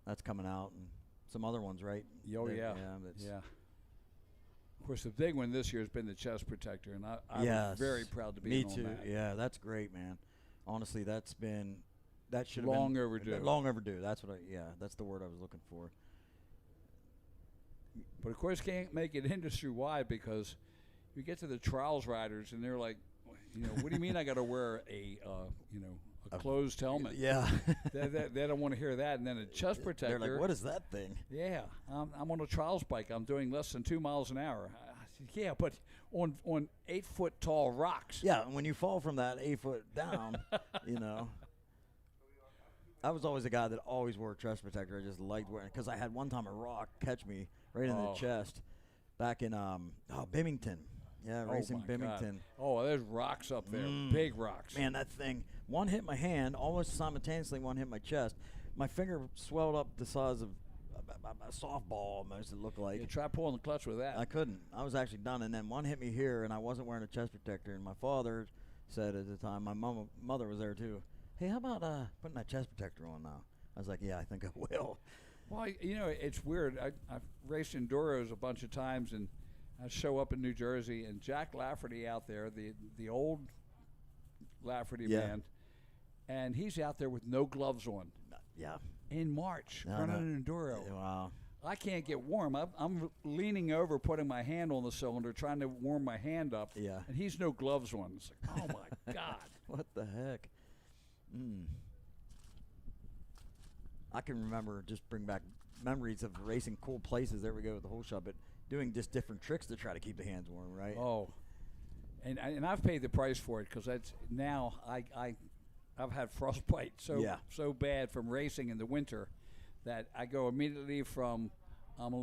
Speaker 7: that's coming out, and some other ones, right?
Speaker 21: Oh, yeah.
Speaker 7: Yeah.
Speaker 21: Of course, the big one this year has been the chest protector, and I'm
Speaker 7: Yes.
Speaker 21: very proud to be
Speaker 7: Me
Speaker 21: in
Speaker 7: too.
Speaker 21: on that.
Speaker 7: Yeah, that's great, man. Honestly, that should have
Speaker 21: Long
Speaker 7: been
Speaker 21: overdue.
Speaker 7: Long overdue. That's that's the word I was looking for.
Speaker 21: But of course, can't make it industry wide because you get to the trials riders and they're like, you know, what do you mean I got to wear a closed helmet?
Speaker 7: Yeah.
Speaker 21: they don't want to hear that. And then a chest protector.
Speaker 7: They're like, what is that thing?
Speaker 21: Yeah, I'm on a trials bike. I'm doing less than 2 miles an hour. I said, yeah, but on 8 foot tall rocks.
Speaker 7: Yeah, and when you fall from that 8 foot down, you know. I was always a guy that always wore a chest protector. I just liked wearing it because I had one time a rock catch me right in the chest back in Bimington. Yeah, racing
Speaker 21: my
Speaker 7: Bimington.
Speaker 21: God. Oh, there's rocks up there, big rocks.
Speaker 7: Man, that thing, one hit my hand, almost simultaneously one hit my chest. My finger swelled up the size of a softball almost, it looked like.
Speaker 21: You try pulling the clutch with that.
Speaker 7: I couldn't. I was actually done, and then one hit me here, and I wasn't wearing a chest protector, and my father said at the time, my mother was there too, hey, how about putting that chest protector on now? I was like, yeah, I think I will.
Speaker 21: Well, you know, it's weird. I've raced enduros a bunch of times, and I show up in New Jersey, and Jack Lafferty out there, the old Lafferty man, and he's out there with no gloves on.
Speaker 7: Yeah.
Speaker 21: In March, running an enduro.
Speaker 7: Wow.
Speaker 21: I can't get warm. I'm leaning over, putting my hand on the cylinder, trying to warm my hand up.
Speaker 7: Yeah.
Speaker 21: And he's no gloves on. It's like, oh my God.
Speaker 7: What the heck? I can remember, just bring back memories of racing cool places. There we go with the whole shot, but doing just different tricks to try to keep the hands warm, right?
Speaker 21: Oh, and I've paid the price for it because that's now I've had frostbite so bad from racing in the winter that I go immediately from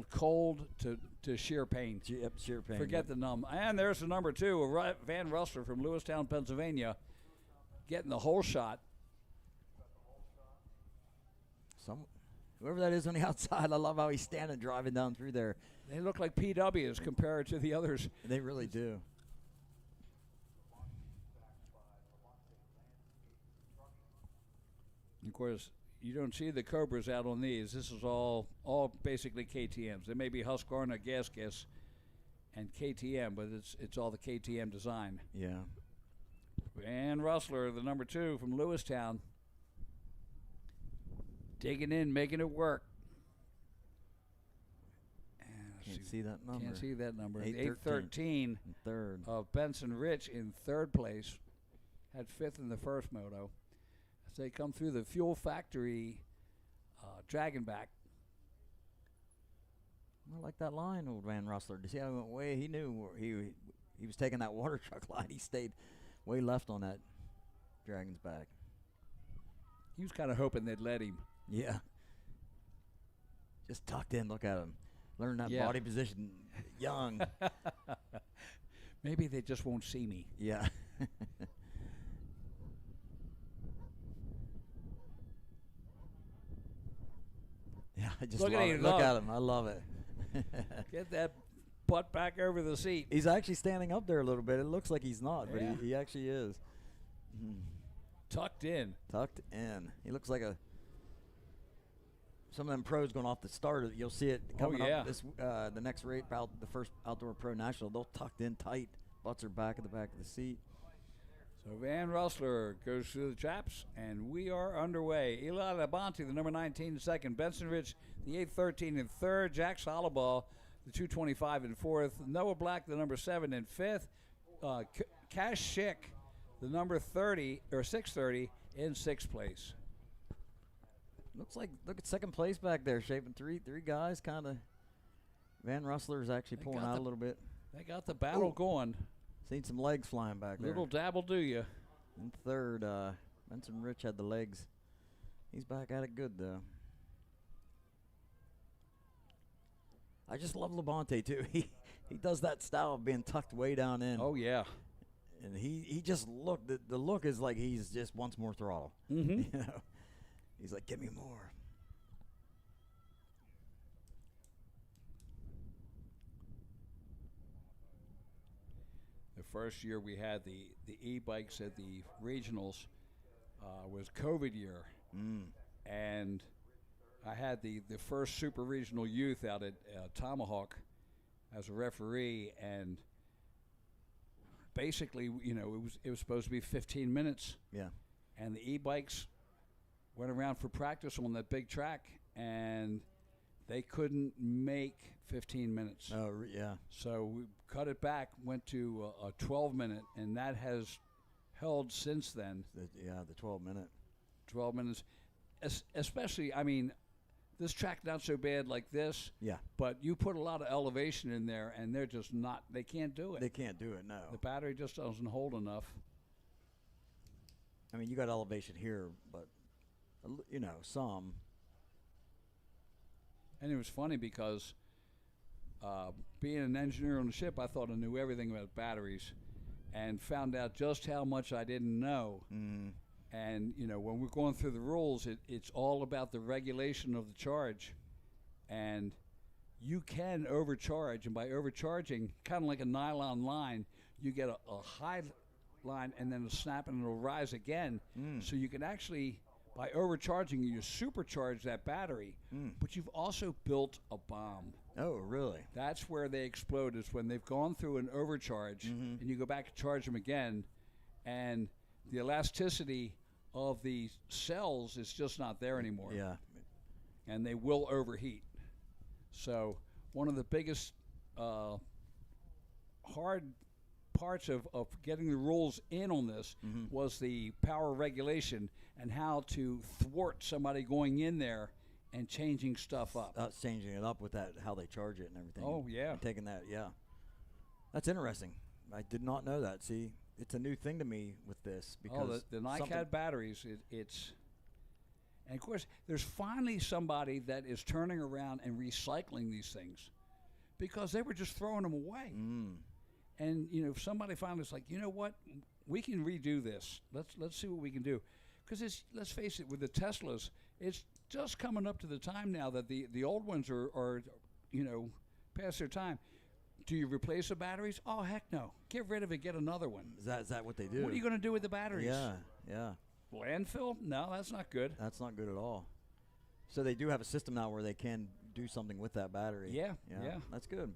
Speaker 21: cold to sheer pain.
Speaker 7: Yep, sheer pain.
Speaker 21: Forget the numb. And there's the number 2, Van Rustler from Lewistown, Pennsylvania, getting the whole shot.
Speaker 7: Whoever that is on the outside, I love how he's standing driving down through there.
Speaker 21: They look like PWs compared to the others.
Speaker 7: They really do.
Speaker 21: Of course, you don't see the Cobras out on these. This is all basically KTMs. There may be Husqvarna, Gas, and KTM, but it's all the KTM design.
Speaker 7: Yeah.
Speaker 21: Van Rustler, the number 2 from Lewistown, digging in, making it work.
Speaker 7: Can't see that number.
Speaker 21: Can't see that number.
Speaker 7: 813. Third.
Speaker 21: Of Benson Rich in 3rd place. Had 5th in the first moto. As they come through the Fuel Factory Dragonback.
Speaker 7: I like that line, old Van Rustler. To see how he went way, he knew he was taking that water truck line. He stayed way left on that Dragon's back.
Speaker 21: He was kind of hoping they'd let him.
Speaker 7: Yeah. Just tucked in. Look at him. Learn that body position young.
Speaker 21: Maybe they just won't see me.
Speaker 7: Yeah. Yeah, I just look at him. I love it.
Speaker 21: Get that butt back over the seat.
Speaker 7: He's actually standing up there a little bit. It looks like he's not, but
Speaker 21: Yeah.
Speaker 7: he actually is.
Speaker 21: Tucked in.
Speaker 7: Tucked in. He looks like some of them pros going off the start. You'll see it coming up this the next race, the first Outdoor Pro National. They'll tucked in tight. Butts are back at the back of the seat.
Speaker 21: So Van Rustler goes through the chaps, and we are underway. Eli Labonte, the number 19 in second. Benson Rich, the 813 in third. Jack Soloball, the 225 in fourth. Noah Black, the number 7 in fifth. Cash Schick, the number 630 in sixth place.
Speaker 7: Look at second place back there, shaping three guys kind of. Van Rustler is actually pulling out a little bit.
Speaker 21: They got the battle going.
Speaker 7: Seen some legs flying back there.
Speaker 21: Little dabble do you.
Speaker 7: In third, Benson Rich had the legs. He's back at it good, though. I just love Labonte, too. He does that style of being tucked way down in.
Speaker 21: Oh, yeah.
Speaker 7: And he just looked, the look is like he's just wants more throttle.
Speaker 21: Mm-hmm.
Speaker 7: You know? He's like, give me more.
Speaker 21: The first year we had the e-bikes at the regionals was COVID year. And I had the first super regional youth out at Tomahawk as a referee, and basically, you know, it was supposed to be 15 minutes.
Speaker 7: Yeah.
Speaker 21: And the e-bikes went around for practice on that big track, and they couldn't make 15 minutes.
Speaker 7: Oh, yeah.
Speaker 21: So we cut it back, went to a 12-minute, and that has held since then.
Speaker 7: The 12-minute.
Speaker 21: 12 minutes. Especially, I mean, this track not so bad like this.
Speaker 7: Yeah.
Speaker 21: But you put a lot of elevation in there, and they're just not, they can't do it.
Speaker 7: They can't do it, no.
Speaker 21: The battery just doesn't hold enough.
Speaker 7: I mean, you got elevation here, but, you know, some.
Speaker 21: And it was funny because being an engineer on the ship, I thought I knew everything about batteries, and found out just how much I didn't know. And, you know, when we're going through the rules, it's all about the regulation of the charge. And you can overcharge, and by overcharging, kind of like a nylon line, you get a high line and then a snap and it'll rise again. So you can actually, by overcharging, you supercharge that battery, but you've also built a bomb.
Speaker 7: Oh, really?
Speaker 21: That's where they explode, is when they've gone through an overcharge, and you go back and charge them again, and the elasticity of the cells is just not there anymore.
Speaker 7: Yeah.
Speaker 21: And they will overheat. So one of the biggest hard parts of getting the rules in on this was the power regulation and how to thwart somebody going in there and changing stuff up.
Speaker 7: Changing it up with that, how they charge it and everything.
Speaker 21: Oh, yeah.
Speaker 7: And taking that, yeah. That's interesting. I did not know that. See, it's a new thing to me with this. Because
Speaker 21: the NiCad batteries, it's... And, of course, there's finally somebody that is turning around and recycling these things, because they were just throwing them away. And, you know, if somebody finally is like, you know what, we can redo this. Let's see what we can do. Because let's face it, with the Teslas, it's just coming up to the time now that the old ones are, you know, past their time. Do you replace the batteries? Oh, heck no. Get rid of it, get another one.
Speaker 7: Is that what they do?
Speaker 21: What are you going to do with the batteries?
Speaker 7: Yeah.
Speaker 21: Landfill? No, that's not good.
Speaker 7: That's not good at all. So they do have a system now where they can do something with that battery.
Speaker 21: Yeah.
Speaker 7: That's good.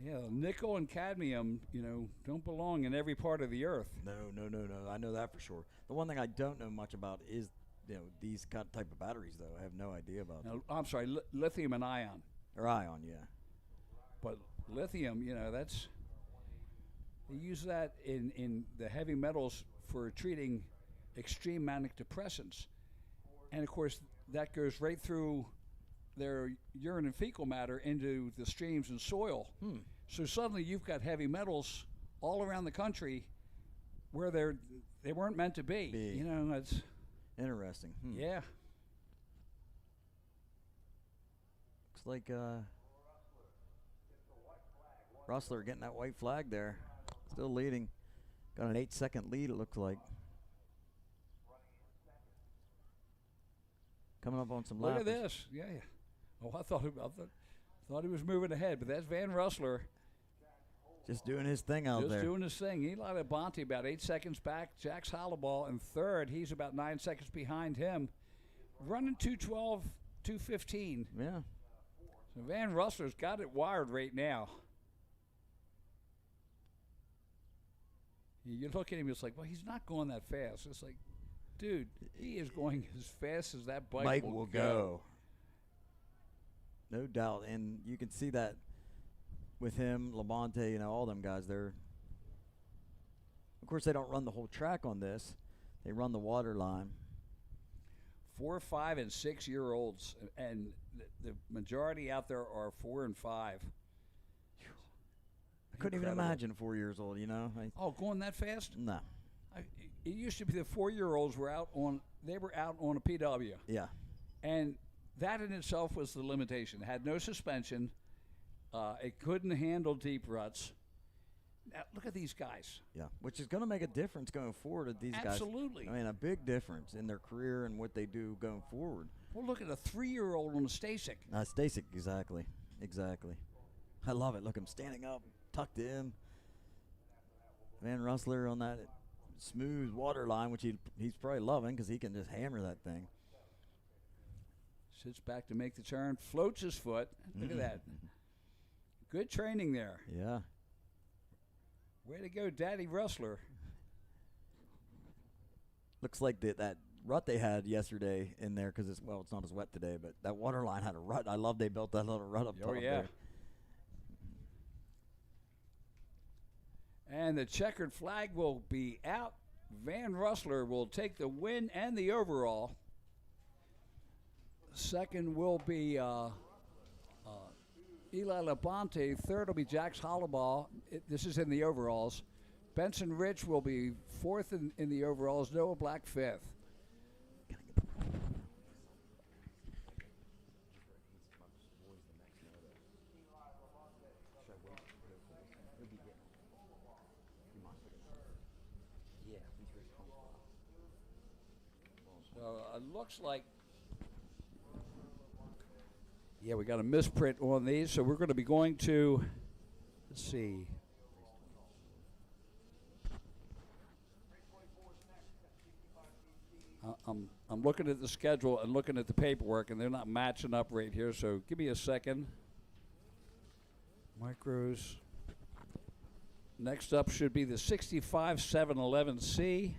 Speaker 21: Yeah, nickel and cadmium, you know, don't belong in every part of the earth.
Speaker 7: No. I know that for sure. The one thing I don't know much about is, you know, these kind of type of batteries, though. I have no idea about them.
Speaker 21: I'm sorry, lithium and ion.
Speaker 7: Or ion, yeah.
Speaker 21: But lithium, you know, that's, they use that in the heavy metals for treating extreme manic depressants. And, of course, that goes right through their urine and fecal matter into the streams and soil. So suddenly you've got heavy metals all around the country where they weren't meant to be. You know, that's
Speaker 7: interesting.
Speaker 21: Yeah.
Speaker 7: Looks like Rustler getting that white flag there. Still leading. Got an 8-second lead, it looks like. Coming up on some laps.
Speaker 21: Look at this. Yeah. Oh, I thought Thought he was moving ahead, but that's Van Rustler.
Speaker 7: Just doing his thing out there.
Speaker 21: Just doing his thing. Eli Labonte about 8 seconds back. Jax Hollowball in third. He's about 9 seconds behind him. Running 2:12, 2:15.
Speaker 7: Yeah.
Speaker 21: So Van Rustler's got it wired right now. You look at him, it's like, well, he's not going that fast. It's like, dude, he is going as fast as that bike will go.
Speaker 7: No doubt. And you can see that with him, Labonte, all them guys there. Of course, they don't run the whole track on this. They run the water line.
Speaker 21: 4, 5, and 6 year olds, and the majority out there are 4 and 5.
Speaker 7: I couldn't even imagine 4 years old,
Speaker 21: Going that fast?
Speaker 7: No.
Speaker 21: It used to be the 4-year-olds were out on a PW.
Speaker 7: Yeah.
Speaker 21: And that in itself was the limitation. It had no suspension. It couldn't handle deep ruts. Now, look at these guys.
Speaker 7: Yeah, which is going to make a difference going forward at these guys.
Speaker 21: Absolutely.
Speaker 7: I mean, a big difference in their career and what they do going forward.
Speaker 21: Well, look at a 3-year-old on a Stasic.
Speaker 7: Stasic, exactly. I love it. Look, him standing up, tucked in. Van Rustler on that smooth water line, which he's probably loving because he can just hammer that thing.
Speaker 21: Sits back to make the turn, floats his foot. Look at that. Good training there.
Speaker 7: Yeah.
Speaker 21: Way to go, Daddy Rustler.
Speaker 7: Looks like that rut they had yesterday in there because it's not as wet today, but that water line had a rut. I love they built that little rut up top there.
Speaker 21: And the checkered flag will be out. Van Rustler will take the win and the overall. Second will be Eli Labonte. Third will be Jax Hollowball. This is in the overalls. Benson Rich will be fourth in the overalls. Noah Black fifth. So it looks like, we got a misprint on these, so we're going to be going to, let's see. I'm looking at the schedule and looking at the paperwork, and they're not matching up right here, so give me a second. Micros. Next up should be the 65-711C.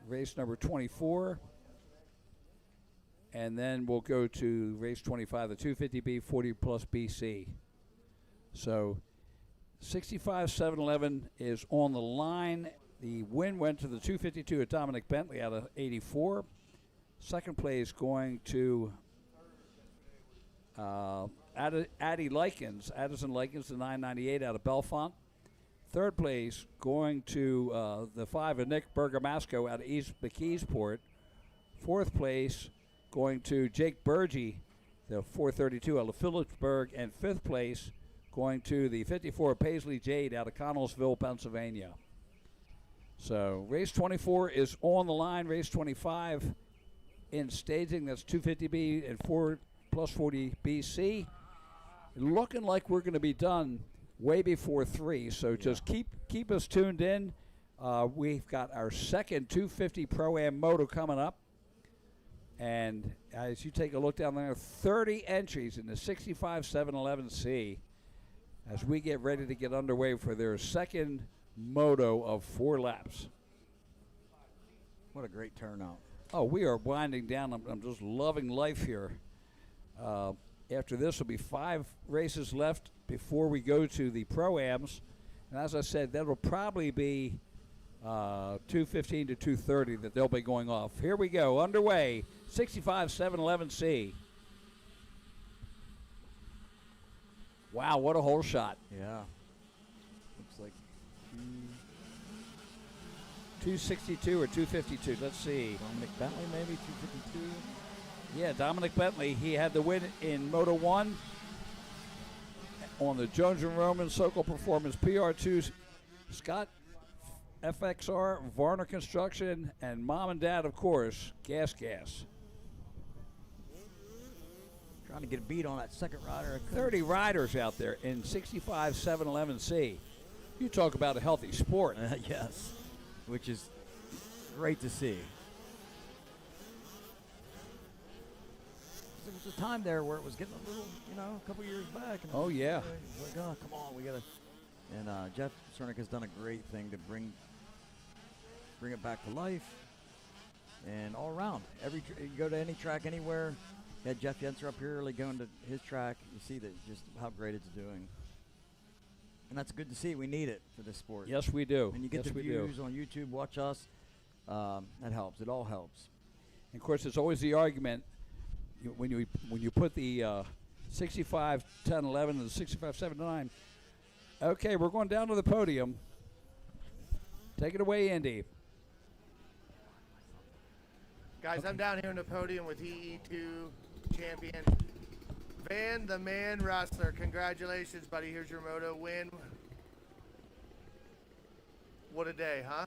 Speaker 21: Race number 24. And then we'll go to race 25, the 250B 40 plus BC. So 65-711 is on the line. The win went to the 252 at Dominic Bentley out of 84. Second place going to Addison Likens, the 998 out of Belfont. Third place going to the 5 of Nick Bergamasco out of East McKeesport. Fourth place going to Jake Burgee, the 432 out of Phillipsburg. And fifth place going to the 54 Paisley Jade out of Connellsville, Pennsylvania. So race 24 is on the line. Race 25 in staging. That's 250B and 4 plus 40 BC. Looking like we're going to be done way before 3. So just keep us tuned in. We've got our second 250 Pro-Am Moto coming up. And as you take a look down there, 30 entries in the 65-711C as we get ready to get underway for their second moto of 4 laps.
Speaker 7: What a great turnout.
Speaker 21: Oh, we are winding down. I'm just loving life here. After this will be 5 races left before we go to the Pro-Ams. And as I said, that'll probably be 2:15 to 2:30 that they'll be going off. Here we go, underway, 65-711C. Wow, what a hole shot.
Speaker 7: Yeah. Looks like
Speaker 21: 262 or 252. Let's see.
Speaker 7: Dominic Bentley, maybe 252.
Speaker 21: Yeah, Dominic Bentley. He had the win in Moto 1 on the Jones and Roman Sokol Performance PR2. Scott FXR, Varner Construction, and Mom and Dad, of course, Gas.
Speaker 7: Trying to get a beat on that second rider.
Speaker 21: 30 riders out there in 65 711C. You talk about a healthy sport.
Speaker 7: Yes, which is great to see. There was a time there where it was getting a little, a couple years back. And
Speaker 21: Oh, yeah.
Speaker 7: It was like, oh, come on, we got to. And Jeff Cernick has done a great thing to bring it back to life. And all around, you go to any track anywhere. You had Jeff Yenser up here early going to his track. You see that just how great it's doing. And that's good to see. We need it for this sport.
Speaker 21: Yes, we do.
Speaker 7: And you get
Speaker 21: Yes,
Speaker 7: the
Speaker 21: we do.
Speaker 7: views on YouTube, watch us. That helps. It all helps.
Speaker 21: And of course, it's always the argument when you put the 65 10 11 and the 65 7 9. Okay, we're going down to the podium. Take it away, Indy.
Speaker 4: Guys, I'm down here on the podium with EE2 champion Van the Man Wrestler. Congratulations, buddy. Here's your moto win. What a day, huh?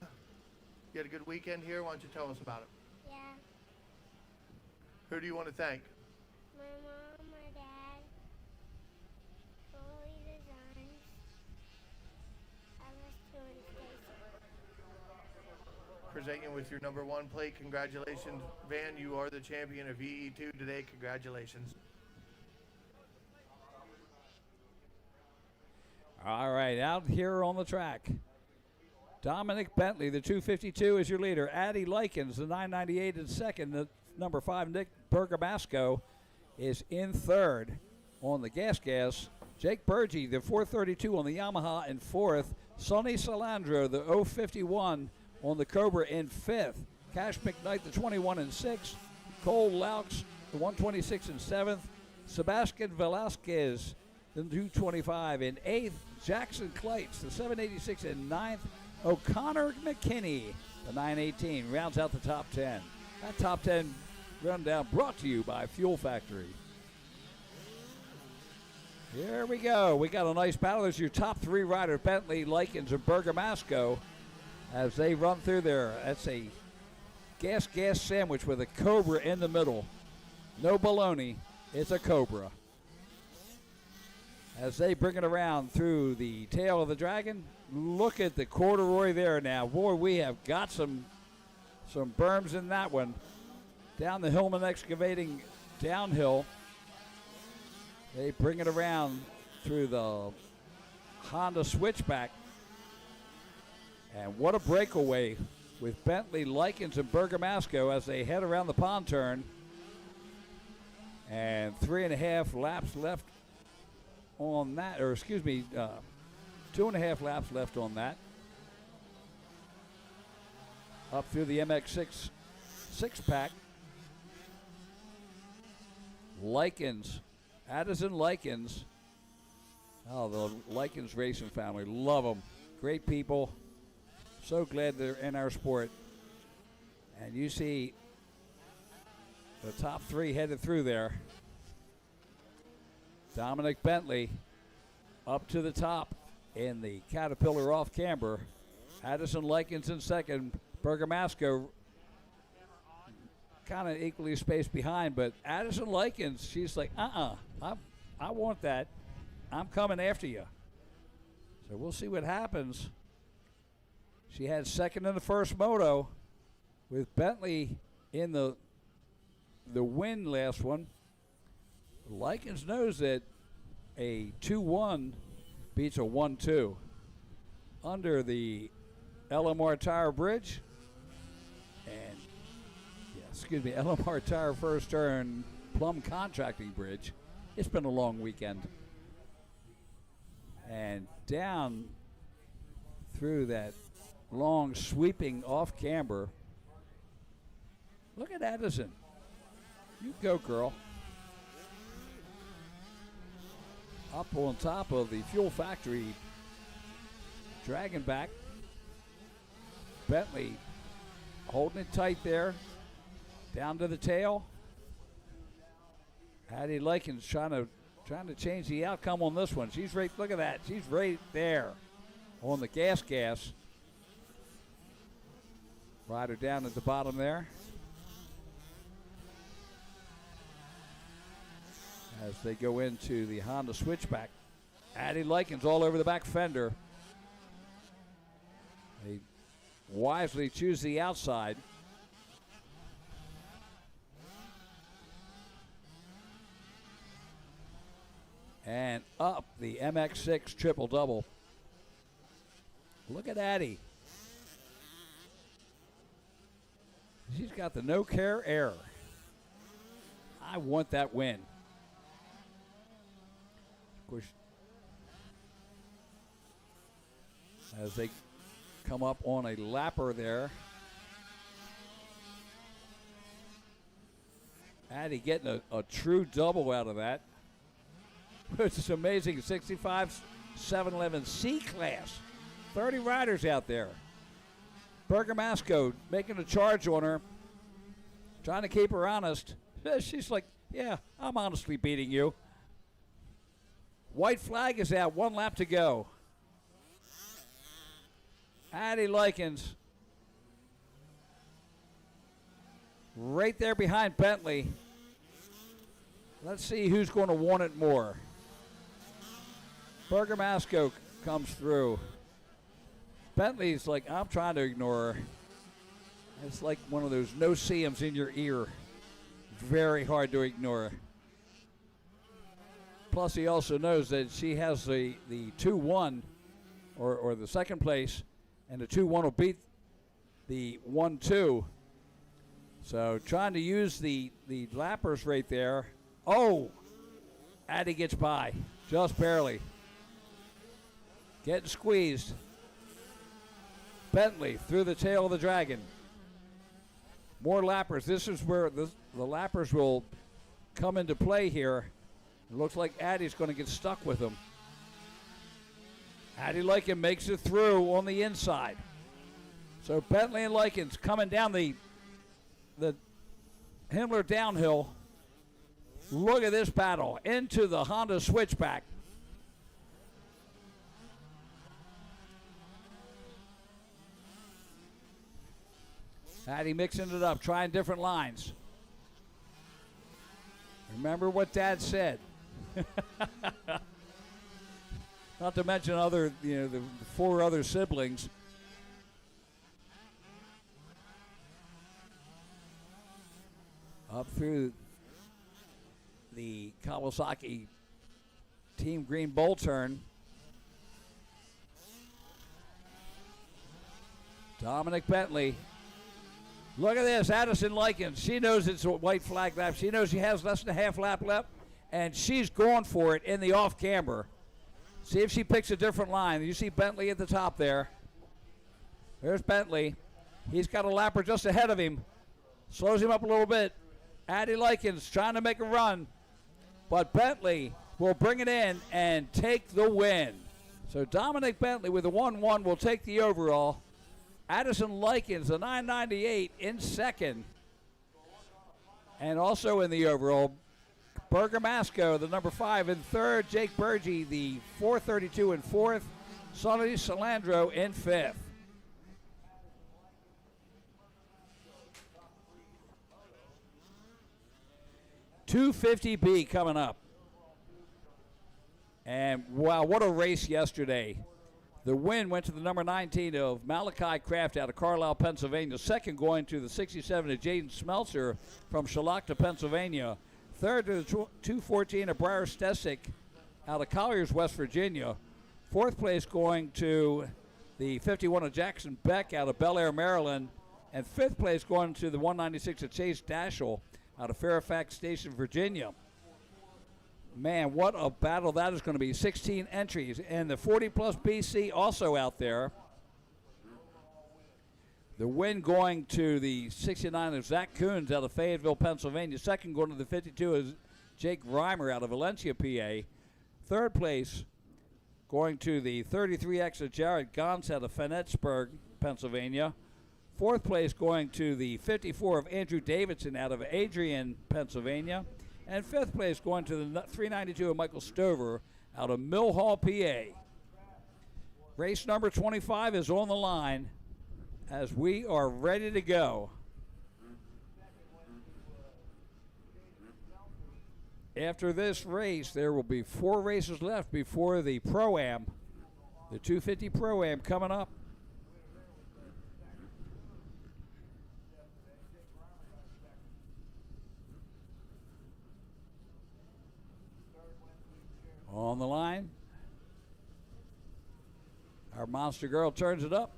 Speaker 4: You had a good weekend here. Why don't you tell us about it?
Speaker 13: Yeah.
Speaker 4: Who do you want to thank?
Speaker 13: My mom, my dad, Foley Designs, MS2 and Stacy.
Speaker 4: Present you with your number 1 plate. Congratulations, Van. You are the champion of EE2 today. Congratulations.
Speaker 21: All right, out here on the track. Dominic Bentley, the 252, is your leader. Addie Likens, the 998, in second. The number 5, Nick Bergamasco, is in third on the gas. Jake Burgee, the 432 on the Yamaha, in fourth. Sonny Salandro, the 051 on the Cobra, in fifth. Cash McKnight, the 21, in sixth. Cole Laux, the 126, in seventh. Sebastian Velasquez, the 225, in eighth. Jackson Kleitz, the 786, in ninth. O'Connor McKinney, the 918, rounds out the top 10. That top 10 rundown brought to you by Fuel Factory. Here we go. We got a nice battle. There's your top 3 riders, Bentley, Likens, and Bergamasco, as they run through there. That's a gas sandwich with a Cobra in the middle. No baloney. It's a Cobra. As they bring it around through the tail of the dragon, look at the corduroy there now. Boy, we have got some berms in that one. Down the Hillman Excavating downhill. They bring it around through the Honda switchback. And what a breakaway with Bentley, Likens, and Bergamasco as they head around the pond turn. And 3.5 laps left on that, or excuse me, 2.5 laps left on that. Up through the MX6 six-pack. Likens, Addison Likens. Oh, the Likens racing family, love them. Great people. So glad they're in our sport. And you see the top 3 headed through there. Dominic Bentley up to the top in the Caterpillar off camber. Addison Likens in second. Bergamasco kind of equally spaced behind, but Addison Likens, she's like, I want that. I'm coming after you. So we'll see what happens. She had second in the first moto with Bentley in the win last one. Likens knows that a 2-1 beats a 1-2. Under the LMR Tire Bridge, and LMR Tire First Turn Plum Contracting Bridge. It's been a long weekend. And down through that long sweeping off camber. Look at Addison. You go, girl. Up on top of the Fuel Factory dragging back. Bentley holding it tight there. Down to the tail. Addie Likens trying to change the outcome on this one. She's right, look at that. She's right there on the gas. Rider down at the bottom there. as they go into the Honda switchback. Addie Likens all over the back fender. They wisely choose the outside. And up the MX6 triple double. Look at Addie. She's got the no care air. I want that win. Of course, as they come up on a lapper there. Addie getting a true double out of that. Which is amazing. 65 711 C class. 30 riders out there. Bergamasco making a charge on her. Trying to keep her honest. She's like, yeah, I'm honestly beating you. White flag is out. 1 lap to go. Addie Likens right there behind Bentley. Let's see who's going to want it more. Bergamasco comes through. Bentley's like, I'm trying to ignore her. It's like one of those no-see-ums in your ear. Very hard to ignore. Plus, he also knows that she has the 2-1 or the second place, and the 2-1 will beat the 1-2. So trying to use the lappers right there. Oh, Addie gets by, just barely. Getting squeezed. Bentley through the tail of the dragon. More lappers. This is where the lappers will come into play here. It looks like Addie's going to get stuck with them. Addie Likens makes it through on the inside. So Bentley and Likens coming down the Himmler downhill. Look at this battle into the Honda switchback. Addie mixing it up, trying different lines. Remember what Dad said. Not to mention the 4 other siblings. Up through the Kawasaki Team Green Bowl turn. Dominic Bentley. Look at this, Addison Likens. She knows it's a white flag lap. She knows she has less than a half lap left, and she's going for it in the off camber. See if she picks a different line. You see Bentley at the top there. There's Bentley. He's got a lapper just ahead of him. Slows him up a little bit. Addie Likens trying to make a run, but Bentley will bring it in and take the win. So Dominic Bentley with the 1-1 will take the overall. Addison Likens, the 998 in second. And also in the overall, Bergamasco, the number 5 in third. Jake Burgee, the 432 in fourth. Sonny Salandro in fifth. $250B coming up. And wow, what a race yesterday. The win went to the number 19 of Malachi Kraft out of Carlisle, Pennsylvania. Second going to the 67 of Jaden Smeltzer from Shalakta, Pennsylvania. Third to the 214 of Briar Stesick out of Colliers, West Virginia. Fourth place going to the 51 of Jackson Beck out of Bel Air, Maryland. And fifth place going to the 196 of Chase Dashel out of Fairfax Station, Virginia. Man, what a battle that is going to be. 16 entries. And the 40-plus BC also out there. The win going to the 69 of Zach Coons out of Fayetteville, Pennsylvania. Second going to the 52 is Jake Reimer out of Valencia, PA. Third place going to the 33X of Jared Gons out of Fenetsburg, Pennsylvania. Fourth place going to the 54 of Andrew Davidson out of Adrian, Pennsylvania. And fifth place going to the 392 of Michael Stover out of Mill Hall, PA. Race number 25 is on the line as we are ready to go. After this race, there will be 4 races left before the Pro-Am. The 250 Pro-Am coming up. On the line, our monster girl turns it up.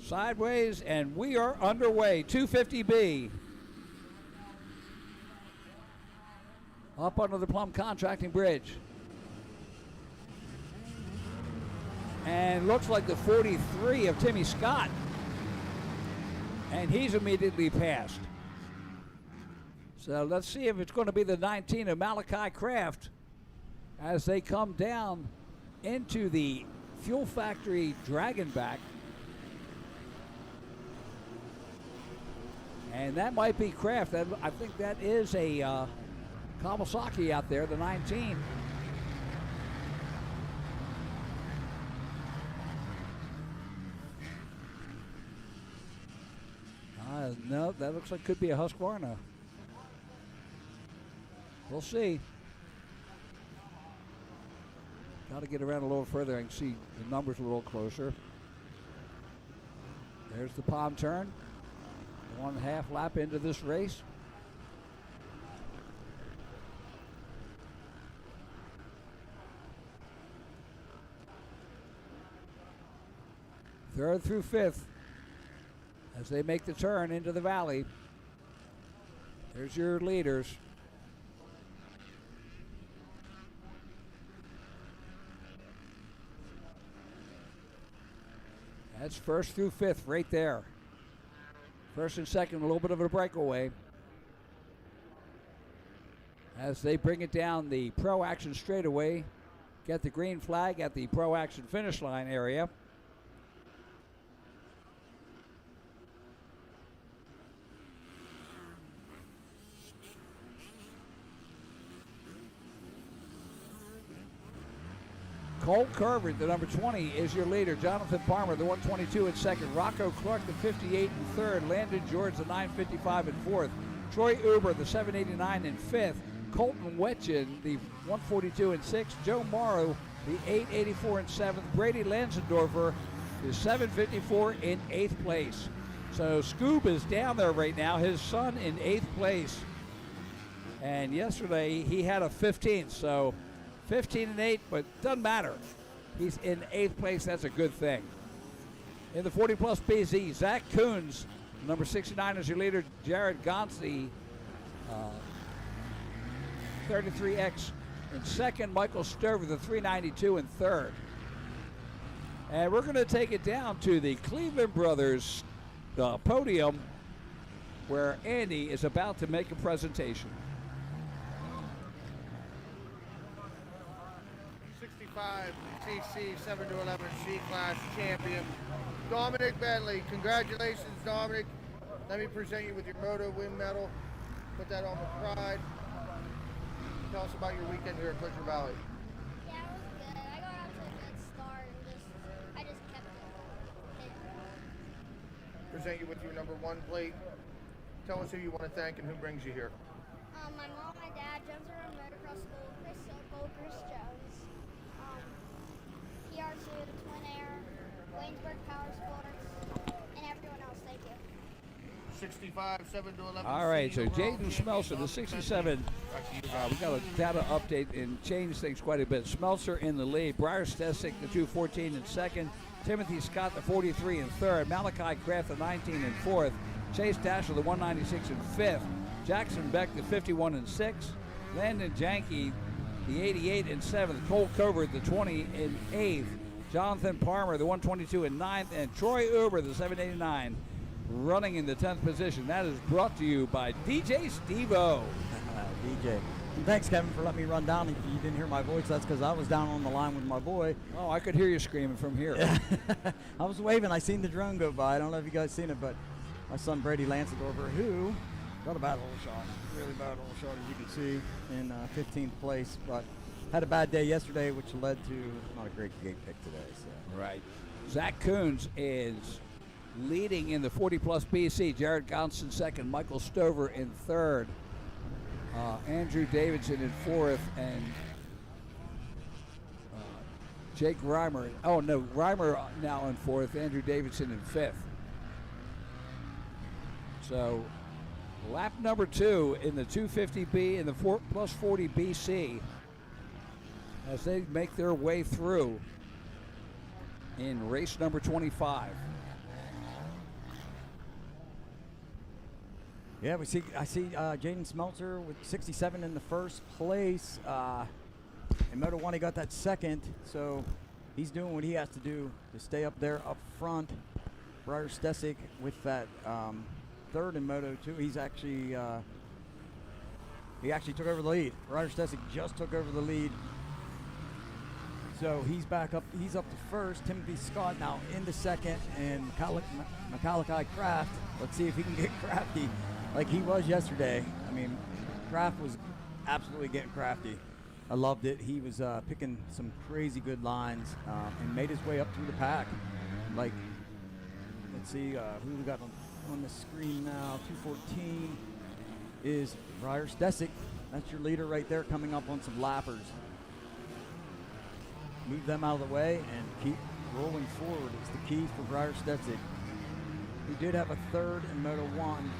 Speaker 21: Sideways, and we are underway. 250B. Up under the Plum Contracting Bridge. And looks like the 43 of Timmy Scott. And he's immediately passed. So let's see if it's going to be the 19 of Malachi Kraft as they come down into the Fuel Factory Dragonback. And that might be Kraft. I think that is a Kawasaki out there, the 19. No, that looks like could be a Husqvarna. We'll see. Got to get around a little further. I can see the numbers a little closer. There's the palm turn. 1.5 lap into this race. Third through fifth as they make the turn into the valley. There's your leaders. That's first through fifth right there. First and second, a little bit of a breakaway. As they bring it down the Pro Action straightaway, get the green flag at the Pro Action finish line area. Cole Curvert, the number 20, is your leader. Jonathan Palmer, the 122 in second. Rocco Clark, the 58 in third. Landon George, the 955 in fourth. Troy Uber, the 789 in fifth. Colton Wetchin, the 142 in sixth. Joe Morrow, the 884 in seventh. Brady Lansendorfer, the 754 in eighth place. So Scoob is down there right now. His son in eighth place. And yesterday he had a 15th, so 15 and 8, but doesn't matter. He's in eighth place. That's a good thing. In the 40 plus BZ, Zach Coons, number 69 is your leader. Jared Gonsi, 33X in second. Michael Stover, the 392 in third. And we're going to take it down to the Cleveland Brothers podium where Andy is about to make a presentation.
Speaker 4: 65cc 7 to 11 C-Class champion, Dominic Bentley. Congratulations, Dominic. Let me present you with your Moto Win medal. Put that on with pride. Tell us about your weekend here at Pleasure Valley.
Speaker 13: Yeah, it was good. I got out to a good start and I just kept it.
Speaker 4: Present you with your number 1 plate. Tell us who you want to thank and who brings you here.
Speaker 13: My mom, my dad, Jones Run Motocross School, Chris Sokol, Chris Jones, PR2, the Twin Air, Waynesburg Power Sports, and everyone else. Thank you.
Speaker 4: 65, 7 to 11.
Speaker 21: All right, so Jaden Smelser, the 67. We got a data update and changed things quite a bit. Smelser in the lead. Briar Stesic, the 214 in second. Timothy Scott, the 43 in third. Malachi Kraft, the 19 in fourth. Chase Dasher, the 196 in fifth. Jackson Beck, the 51 in sixth. Landon Janke, the 88 in seventh. Cole Covert, the 20 in eighth. Jonathan Palmer, the 122 in ninth. And Troy Uber, the 789, running in the 10th position. That is brought to you by DJ Steve-O.
Speaker 7: DJ. And thanks, Kevin, for letting me run down. If you didn't hear my voice, that's because I was down on the line with my boy.
Speaker 21: Oh, I could hear you screaming from here.
Speaker 7: I was waving. I seen the drone go by. I don't know if you guys seen it, but my son Brady Lansendorfer, who got a bad little shot, really bad little shot, as you can see, in 15th place, but had a bad day yesterday, which led to not a great gate pick today. So.
Speaker 21: Right. Zach Coons is leading in the 40-plus BC. Jared Gonson second, Michael Stover in third, Andrew Davidson in fourth, and Jake Reimer. Oh, no, Reimer now in fourth, Andrew Davidson in fifth. So lap number 2 in the 250B and the plus 40 BC as they make their way through in race number 25.
Speaker 7: Yeah, I see Jaden Smeltzer with 67 in the first place. In Moto 1, he got that second, so he's doing what he has to do to stay up there up front. Briar Stesic with that third in Moto 2. He's actually he actually took over the lead. Briar Stesic just took over the lead. So he's back up. He's up to first. Timothy Scott now into second, and Macalakai Kraft. Let's see if he can get crafty like he was yesterday. I mean, Kraft was absolutely getting crafty. I loved it. He was picking some crazy good lines and made his way up through the pack. Like, let's see who we got on the screen now. 214 is Briar Stesic. That's your leader right there, coming up on some lappers. Move them out of the way and keep rolling forward is the key for Briar Stesic, who did have a third in Moto 1.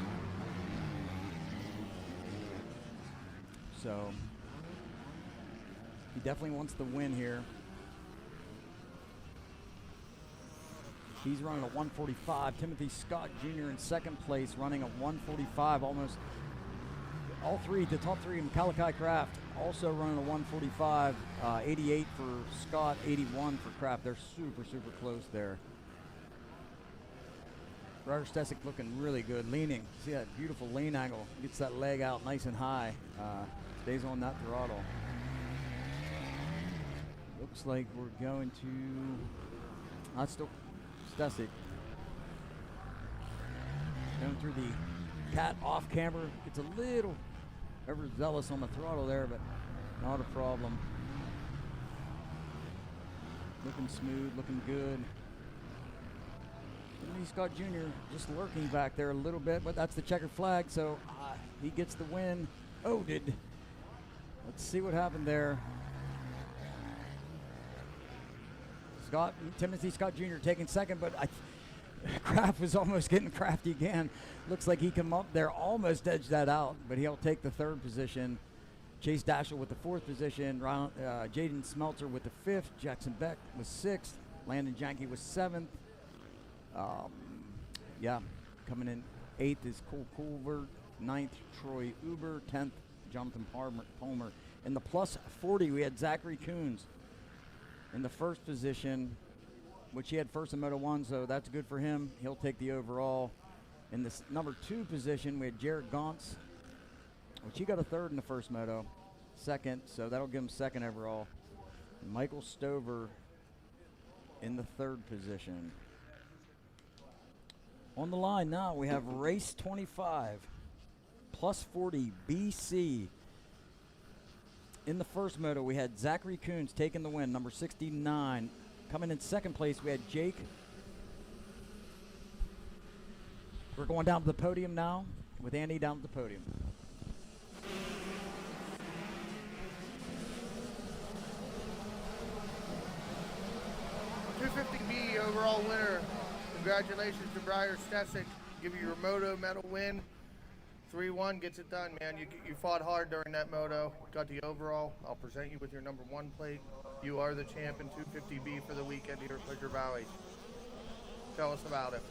Speaker 7: So he definitely wants the win here. He's running a 145. Timothy Scott Jr. in second place, running a 145 almost. All three, the top three, Macalakai Kraft also running a 145, 88 for Scott, 81 for Kraft. They're super, super close there. Briar Stesic looking really good, leaning. See that beautiful lean angle. Gets that leg out nice and high. Stays on that throttle. Looks like we're going to, that's still Stesic. Going through the cat off camber. It's a little overzealous on the throttle there, but not a problem. Looking smooth, looking good. Timothy Scott Jr. just lurking back there a little bit, but that's the checkered flag, so he gets the win. Oh, let's see what happened there. Timothy Scott Jr. taking second, but Kraft was almost getting crafty again. Looks like he come up there, almost edged that out, but he'll take the third position. Chase Dashel with the fourth position. Jaden Smeltzer with the fifth. Jackson Beck was sixth. Landon Janke was seventh. Coming in eighth is Cole Culver. Ninth, Troy Uber. 10th, Jonathan Palmer. In the plus 40, we had Zachary Coons in the first position, which he had first in Moto 1, so that's good for him. He'll take the overall. In the number 2 position, we had Jared Gauntz, which he got a third in the first moto. Second, so that'll give him second overall. Michael Stover in the third position. On the line now, we have race 25, plus 40 BC. In the first moto, we had Zachary Coons taking the win, number 69. Coming in second place, we had Jake. We're going down to the podium now with Andy down to the podium.
Speaker 4: 250B overall winner. Congratulations to Briar Stesic. Give you your moto medal win. 3-1 gets it done, man. You fought hard during that moto. Got the overall. I'll present you with your number 1 plate. You are the champ in 250B for the weekend here at Pleasure Valley. Tell us about it.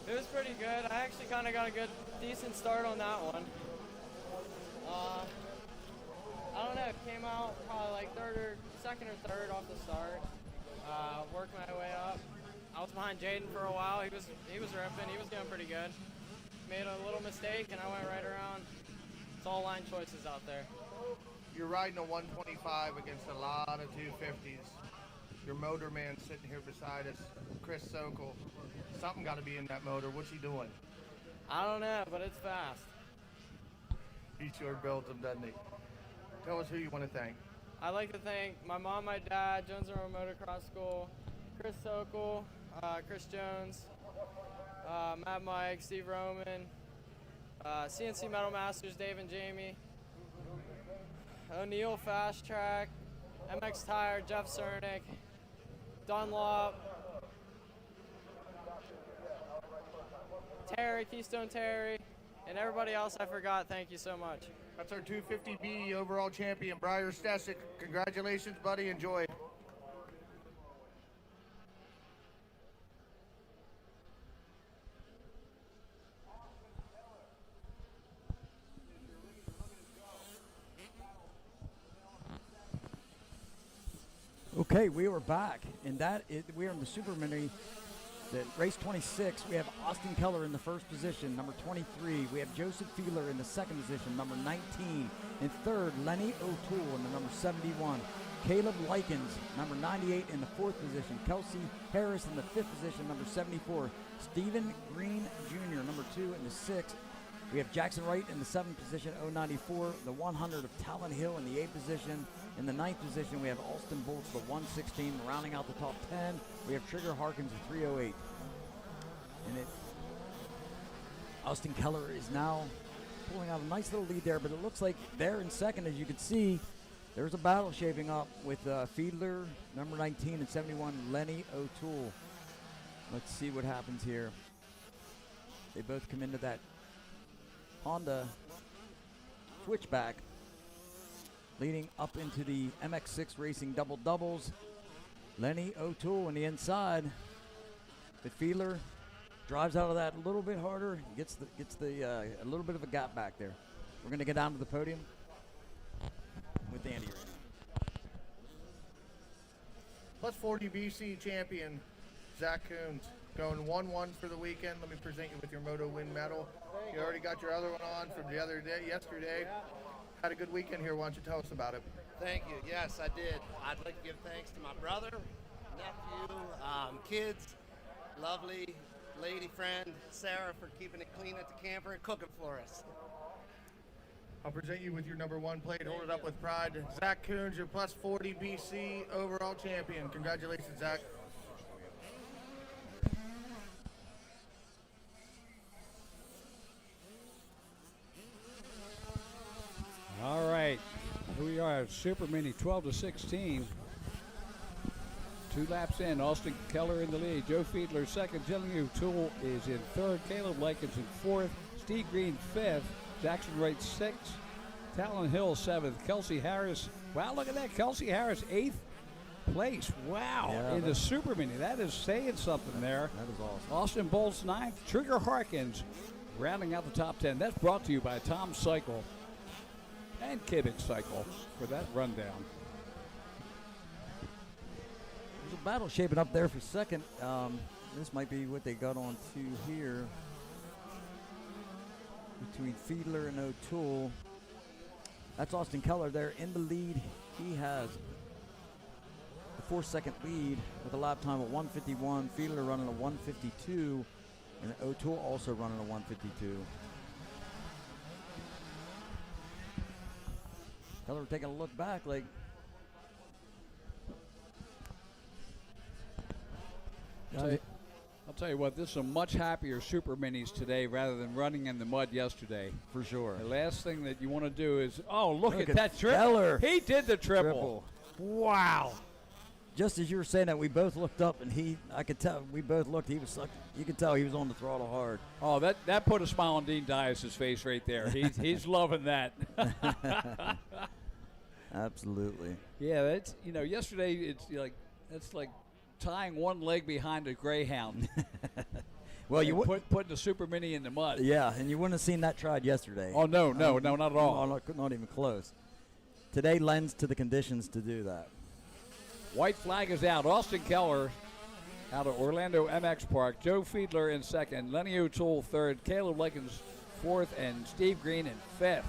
Speaker 15: It was pretty good. I actually kind of got a decent start on that one. I don't know, it came out probably like second or third off the start. Worked my way up. I was behind Jaden for a while. He was ripping. He was doing pretty good. Made a little mistake and I went right around. It's all line choices out there.
Speaker 4: You're riding a 125 against a lot of 250s. Your motor man sitting here beside us, Chris Sokol. Something got to be in that motor. What's he doing?
Speaker 15: I don't know, but it's fast.
Speaker 4: He sure builds them, doesn't he? Tell us who you want to thank.
Speaker 15: I'd like to thank my mom, my dad, Jones River Motocross School, Chris Sokol, Chris Jones, Matt Mike, Steve Roman, CNC Metal Masters, Dave and Jamie, O'Neill Fast Track, MX Tire, Jeff Cernick, Dunlop, Terry, Keystone Terry, and everybody else I forgot. Thank you so much.
Speaker 4: That's our 250B overall champion, Briar Stesic. Congratulations, buddy. Enjoy.
Speaker 7: Okay, we are back, and we are in the Super Mini. The race 26, we have Austin Keller in the first position, number 23. We have Joseph Fiedler in the second position, number 19. In third, Lenny O'Toole in the number 71. Caleb Likens, number 98 in the fourth position. Kelsey Harris in the fifth position, number 74. Stephen Green Jr., number 2 in the sixth. We have Jackson Wright in the seventh position, 094. The 100 of Talon Hill in the eighth position. In the ninth position, we have Alston Bolts, the 116, rounding out the top 10. We have Trigger Harkins, the 308. And Austin Keller is now pulling out a nice little lead there, but it looks like they're in second. As you can see, there's a battle shaping up with Fiedler, number 19, and 71, Lenny O'Toole. Let's see what happens here. They both come into that Honda switchback, leading up into the MX6 Racing double doubles. Lenny O'Toole on the inside, but Fiedler drives out of that a little bit harder, gets a little bit of a gap back there. We're going to get down to the podium with Andy right now.
Speaker 4: Plus 40 BC champion, Zach Coons, going 1-1 for the weekend. Let me present you with your Moto Win medal. You already got your other one on from the other day, yesterday. Had a good weekend here. Why don't you tell us about it?
Speaker 18: Thank you. Yes, I did. I'd like to give thanks to my brother, nephew, kids, lovely lady friend, Sarah, for keeping it clean at the camper and cooking for us.
Speaker 4: I'll present you with your number 1 plate. Hold it up with pride. Zach Coons, your plus 40 BC overall champion. Congratulations, Zach.
Speaker 21: All right, here we are, Super Mini 12 to 16. 2 laps in, Austin Keller in the lead. Joe Fiedler second, Lenny O'Toole is in third, Caleb Likens in fourth, Steve Green fifth, Jackson Wright sixth, Talon Hill seventh, Kelsey Harris. Wow, look at that, Kelsey Harris eighth place. Wow,
Speaker 7: Yeah,
Speaker 21: in the Super Mini. That is saying something there.
Speaker 7: That is awesome.
Speaker 21: Austin Bolts ninth, Trigger Harkins rounding out the top 10. That's brought to you by Tom Cycle and Kibbick Cycle for that rundown.
Speaker 7: There's a battle shaping up there for second. This might be what they got on to here between Fiedler and O'Toole. That's Austin Keller there in the lead. He has a 4-second lead with a lap time of 1:51. Fiedler running a 1:52, and O'Toole also running a 1:52. Keller taking a look back like,
Speaker 21: I'll tell you what, this is a much happier Super Minis today rather than running in the mud yesterday.
Speaker 7: For sure.
Speaker 21: The last thing that you want to do is, look at that triple.
Speaker 7: Keller.
Speaker 21: He did the triple. Wow.
Speaker 7: Just as you were saying that, we both looked up, and I could tell, we both looked, he was like, you could tell he was on the throttle hard.
Speaker 21: Oh, that put a smile on Dean Dias' face right there. He's loving that.
Speaker 7: Absolutely.
Speaker 21: Yeah, that's, yesterday that's like tying one leg behind a greyhound.
Speaker 7: Well, you
Speaker 21: putting the Super Mini in the mud.
Speaker 7: Yeah, and you wouldn't have seen that tried yesterday.
Speaker 21: Oh, no, not at all.
Speaker 7: No, not even close. Today lends to the conditions to do that.
Speaker 21: White flag is out. Austin Keller out of Orlando MX Park. Joe Fiedler in second. Lenny O'Toole third. Caleb Likens fourth. And Steve Green in fifth.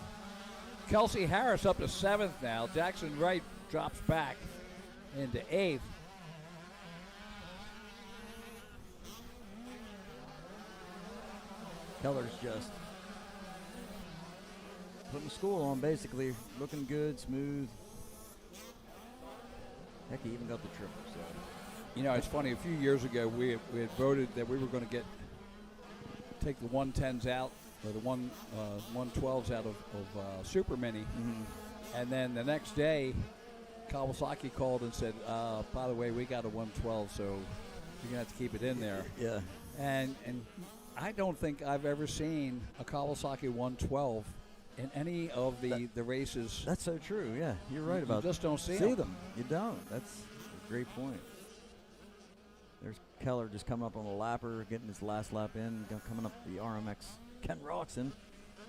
Speaker 21: Kelsey Harris up to seventh now. Jackson Wright drops back into eighth.
Speaker 7: Keller's just putting school on, basically. Looking good, smooth. Heck, he even got the triple. So
Speaker 21: You know, it's funny. A few years ago, we had voted that we were going to take the 110s out, or the 112s out of Super Mini. And then the next day, Kawasaki called and said, by the way, we got a 112, so you're going to have to keep it in there.
Speaker 7: Yeah.
Speaker 21: And I don't think I've ever seen a Kawasaki 112 in any of the races.
Speaker 7: That's so true, yeah. You're right about that.
Speaker 21: You just don't see
Speaker 7: them. You don't. That's a great point. There's Keller just coming up on the lapper, getting his last lap in, coming up the RMX. Ken Roxon,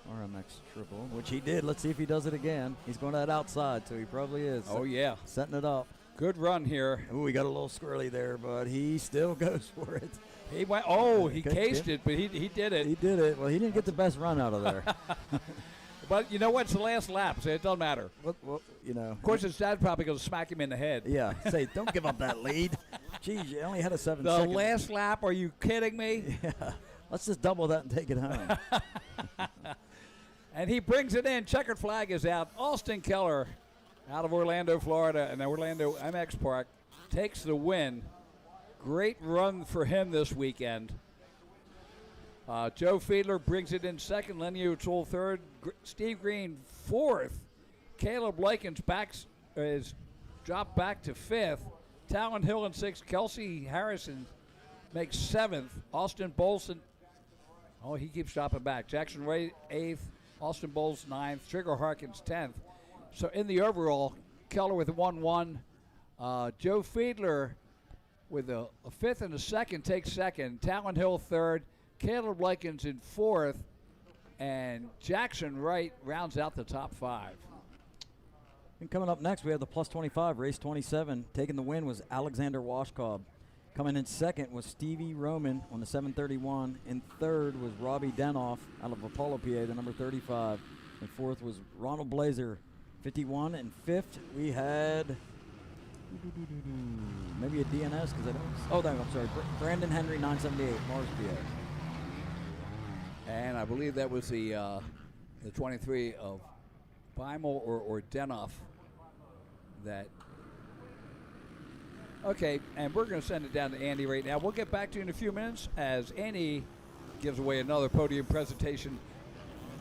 Speaker 7: RMX triple, which he did. Let's see if he does it again. He's going to that outside, so he probably is.
Speaker 21: Oh, yeah.
Speaker 7: Setting it up.
Speaker 21: Good run here.
Speaker 7: Ooh, we got a little squirrely there, but he still goes for it.
Speaker 21: He went. He cased it, but he did it.
Speaker 7: He did it. Well, he didn't get the best run out of there.
Speaker 21: But you know what? It's the last lap, so it doesn't matter.
Speaker 7: Well, you know.
Speaker 21: Of course, his dad's probably going to smack him in the head.
Speaker 7: Yeah. Say, don't give up that lead. Geez, you only had a 7
Speaker 21: the
Speaker 7: second.
Speaker 21: The last lap? Are you kidding me?
Speaker 7: Yeah. Let's just double that and take it home.
Speaker 21: And he brings it in. Checkered flag is out. Austin Keller out of Orlando, Florida, and Orlando MX Park takes the win. Great run for him this weekend. Joe Fiedler brings it in second. Lenny O'Toole third. Steve Green fourth. Caleb Likens is dropped back to fifth. Talon Hill in sixth. Kelsey Harrison makes seventh. Austin Bolson, he keeps dropping back. Jackson Ray eighth. Austin Bowles ninth. Trigger Harkins 10th. So in the overall, Keller with a 1-1. Joe Fiedler with a fifth and a second takes second. Talon Hill third. Caleb Likens in fourth. And Jackson Wright rounds out the top five.
Speaker 7: And coming up next, we have the plus 25, race 27. Taking the win was Alexander Washcobb. Coming in second was Stevie Roman on the 731. In third was Robbie Denoff out of Apollo, PA, the number 35. And fourth was Ronald Blazer, 51. And fifth, we had maybe a DNS, because I don't. Oh, no, I'm sorry. Brandon Henry, 978, Mars, PA.
Speaker 21: And I believe that was the 23 of Beimel or Denoff that. Okay, and we're going to send it down to Andy right now. We'll get back to you in a few minutes as Andy gives away another podium presentation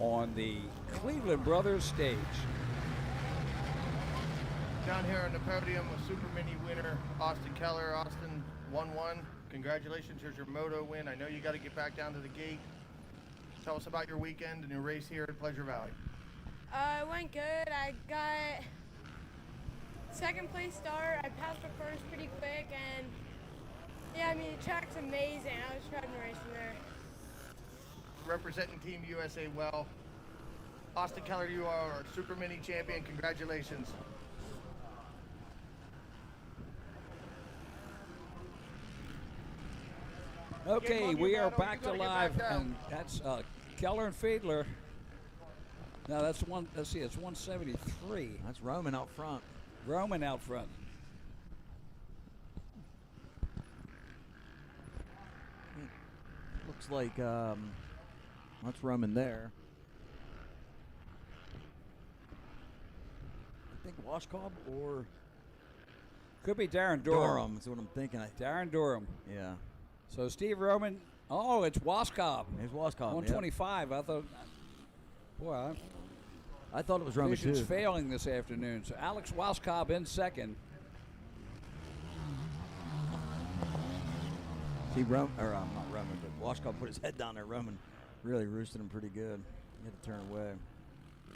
Speaker 21: on the Cleveland Brothers stage.
Speaker 4: Down here on the podium, a Super Mini winner, Austin Keller. Austin, 1-1. Congratulations, here's your moto win. I know you got to get back down to the gate. Tell us about your weekend and your race here at Pleasure Valley.
Speaker 8: It went good. I got second place start. I passed the first pretty quick, and yeah, I mean, the track's amazing. I was driving the race from there.
Speaker 4: Representing Team USA well. Austin Keller, you are our Super Mini champion. Congratulations.
Speaker 21: Okay, we are back to live, and that's Keller and Fiedler. No, that's one. Let's see, it's 173.
Speaker 7: That's Roman out front.
Speaker 21: Roman out front.
Speaker 7: Looks like that's Roman there. I think Washcobb or
Speaker 21: could be Darren Durham.
Speaker 7: That's what I'm thinking.
Speaker 21: Darren Durham.
Speaker 7: Yeah.
Speaker 21: So Steve Roman. Oh, it's Washcobb.
Speaker 7: It's Washcobb.
Speaker 21: 125. Yep. I thought. Boy,
Speaker 7: I thought it was Roman too.
Speaker 21: Vision's failing this afternoon. So Alex Washcobb in second.
Speaker 7: See, not Roman, but Washcobb put his head down there. Roman really roosted him pretty good. He had to turn away.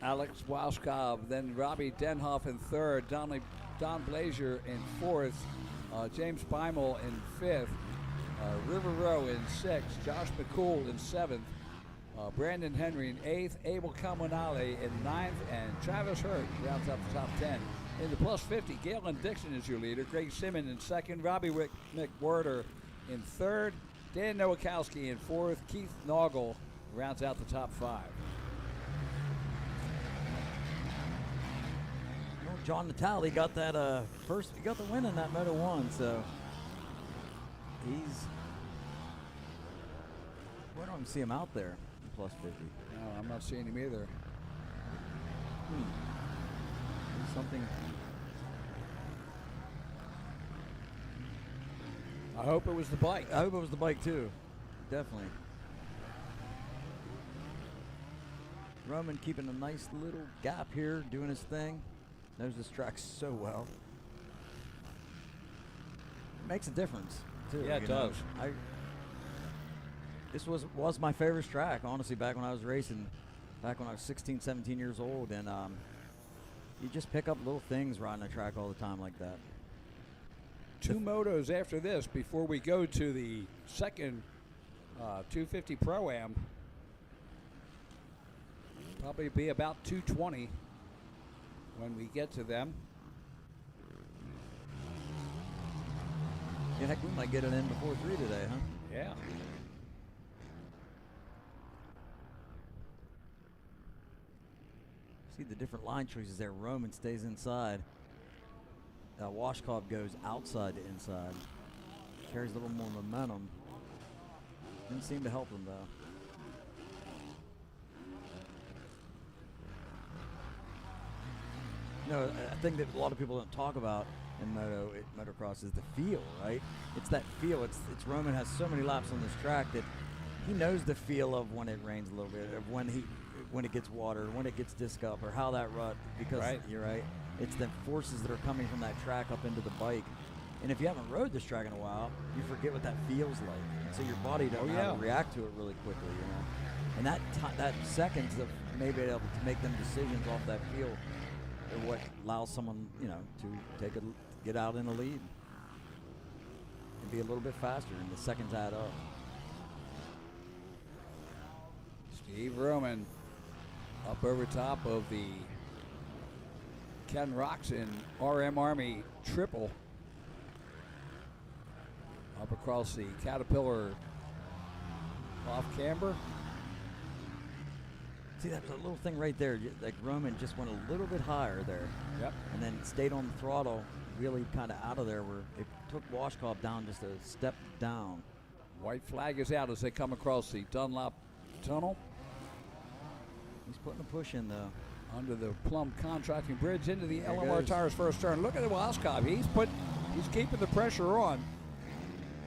Speaker 21: Alex Washcobb, then Robbie Denhoff in third, Don Blazer in fourth, James Beimel in fifth, River Rowe in sixth, Josh McCool in seventh, Brandon Henry in eighth, Abel Kamunale in ninth, and Travis Hurt rounds up the top 10. In the plus 50, Galen Dixon is your leader, Greg Simmons in second, Robbie McWhirter in third, Dan Nowakowski in fourth, Keith Noggle rounds out the top 5.
Speaker 7: John Natale got that he got the win in that Moto 1, so where do I see him out there in plus 50?
Speaker 21: No, I'm not seeing him either.
Speaker 7: Something.
Speaker 21: I hope it was the bike.
Speaker 7: I hope it was the bike too. Definitely. Roman keeping a nice little gap here, doing his thing. Knows this track so well. Makes a difference too.
Speaker 21: Yeah, it does.
Speaker 7: This was my favorite track, honestly, back when I was racing, back when I was 16, 17 years old, and you just pick up little things riding a track all the time like that.
Speaker 21: 2 motos after this before we go to the second 250 Pro-Am. Probably be about 220 when we get to them.
Speaker 7: Yeah, heck, we might get it in before 3 today, huh?
Speaker 21: Yeah.
Speaker 7: See the different line choices there. Roman stays inside. Washcobb goes outside to inside. Carries a little more momentum. Didn't seem to help him, though. You know, I think that a lot of people don't talk about in motocross is the feel, right? It's that feel. It's Roman has so many laps on this track that he knows the feel of when it rains a little bit, of when it gets water, when it gets disc up, or how that rut, because you're right. It's the forces that are coming from that track up into the bike. And if you haven't rode this track in a while, you forget what that feels like. And so your body doesn't know how to react to it really quickly, you know. And that seconds of maybe able to make them decisions off that feel are what allows someone, you know, to get out in the lead and be a little bit faster, and the seconds add up.
Speaker 21: Steve Roman up over top of the Ken Roxon RM Army triple. Up across the Caterpillar off camber.
Speaker 7: See, that's a little thing right there. Like Roman just went a little bit higher there.
Speaker 21: Yep.
Speaker 7: And then stayed on the throttle, really kind of out of there, where it took Washcobb down just a step down.
Speaker 21: White flag is out as they come across the Dunlop tunnel.
Speaker 7: He's putting a push in, though.
Speaker 21: Under the Plum Contracting Bridge into the
Speaker 7: There
Speaker 21: LMR
Speaker 7: goes.
Speaker 21: Tires first turn. Look at Washcobb. He's keeping the pressure on.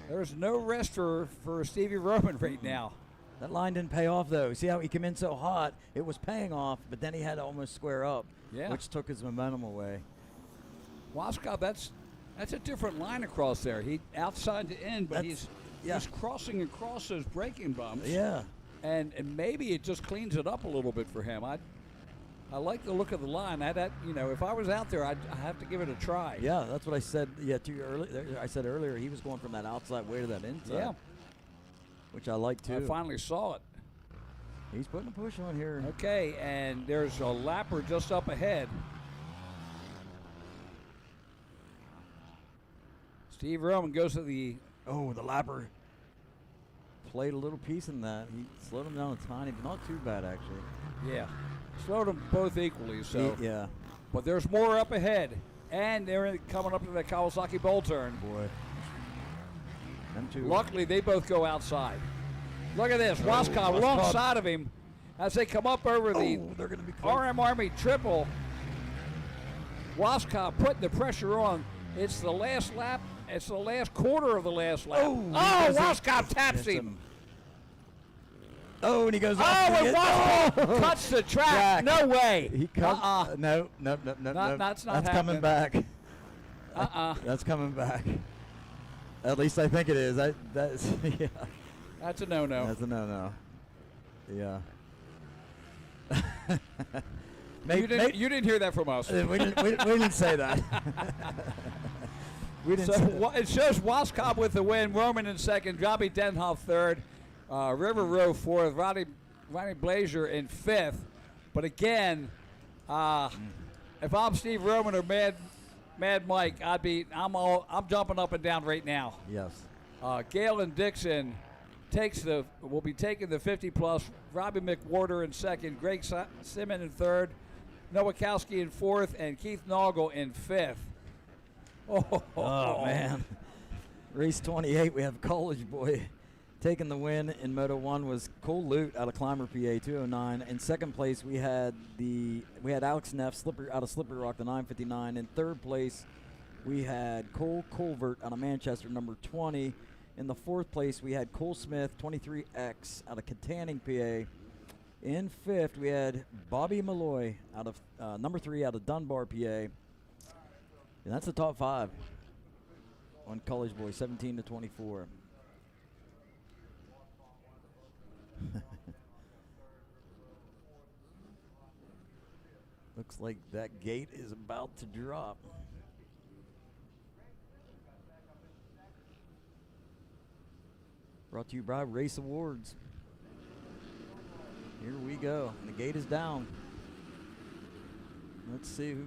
Speaker 21: There's no rest for Stevie Roman right now.
Speaker 7: That line didn't pay off, though. See how he came in so hot? It was paying off, but then he had to almost square up, which took his momentum away.
Speaker 21: Washcobb, that's a different line across there. He outside to in, but he's crossing across those braking bumps.
Speaker 7: Yeah.
Speaker 21: And maybe it just cleans it up a little bit for him. I like the look of the line. You know, if I was out there, I'd have to give it a try.
Speaker 7: Yeah, that's what I said. Yeah, to you earlier. I said earlier he was going from that outside way to that inside.
Speaker 21: Yeah.
Speaker 7: Which I like too.
Speaker 21: I finally saw it.
Speaker 7: He's putting a push on here.
Speaker 21: Okay, and there's a lapper just up ahead. Steve Roman goes to the...
Speaker 7: Oh, the lapper played a little piece in that. He slowed him down a tiny, but not too bad, actually.
Speaker 21: Yeah. Slowed them both equally, so.
Speaker 7: Yeah.
Speaker 21: But there's more up ahead. And they're coming up to the Kawasaki bowl turn.
Speaker 7: Boy. Them two.
Speaker 21: Luckily, they both go outside. Look at this. Washcobb alongside of him as they come up over the
Speaker 7: they're gonna be
Speaker 21: RM Army triple. Washcobb putting the pressure on. It's the last lap. It's the last quarter of the last lap. Washcobb taps him.
Speaker 7: Oh, and he goes off.
Speaker 21: And Washcobb cuts the track. No way.
Speaker 7: He cuts. No.
Speaker 21: That's not
Speaker 7: coming back.
Speaker 21: That's
Speaker 7: coming back. At least I think it is. That's yeah.
Speaker 21: That's a no-no.
Speaker 7: That's a no-no. Yeah.
Speaker 21: You didn't hear that from us.
Speaker 7: we didn't say that. We didn't.
Speaker 21: It shows Washcobb with the win. Roman in second. Robbie Denhoff third. River Rowe fourth. Ronnie Blazier in fifth. But again, if I'm Steve Roman or Mad Mike, I'm jumping up and down right now.
Speaker 7: Yes.
Speaker 21: Galen Dixon will be taking the 50 plus. Robbie McWhorter in second. Greg Simmon in third. Nowakowski in fourth, and Keith Noggle in fifth.
Speaker 7: Oh man. Race 28, we have College Boy taking the win in Moto 1 was Cole Lute out of Clymer, PA, 209. In second place, we had Alex Neff out of Slippery Rock, the 959. In third place, we had Cole Colvert out of Manchester, number 20. In the 4th place, we had Cole Smith, 23X, out of Katanning, PA. In 5th, we had Bobby Malloy out of number 3 out of Dunbar, PA. And that's the top 5 on College Boys, 17 to 24. Looks like that gate is about to drop. Brought to you by Race Awards. Here we go. The gate is down. Let's see who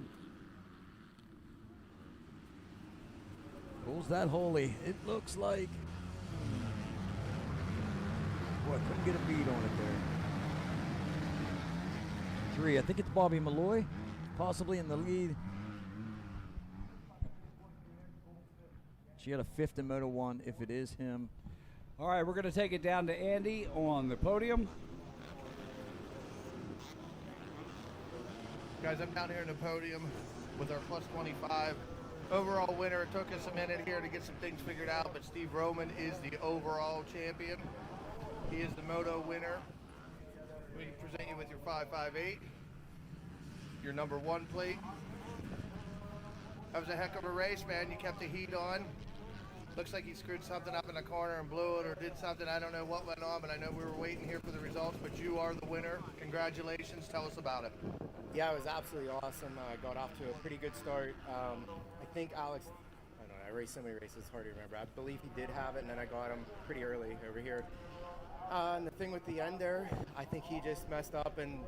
Speaker 7: pulls that holy. It looks like. Boy, I couldn't get a beat on it there. 3. I think it's Bobby Malloy, possibly in the lead. She had a 5th in Moto 1 if it is him.
Speaker 21: All right, we're going to take it down to Andy on the podium.
Speaker 4: Guys, I'm down here in the podium with our plus 25 overall winner. It took us a minute here to get some things figured out, but Steve Roman is the overall champion. He is the moto winner. We present you with your 558, your number 1 plate. That was a heck of a race, man. You kept the heat on. Looks like he screwed something up in the corner and blew it or did something. I don't know what went on, but I know we were waiting here for the results, but you are the winner. Congratulations. Tell us about it.
Speaker 19: Yeah, it was absolutely awesome. I got off to a pretty good start. I think Alex, I don't know, I raced so many races, it's hard to remember. I believe he did have it, and then I got him pretty early over here. And the thing with the end there, I think he just messed up and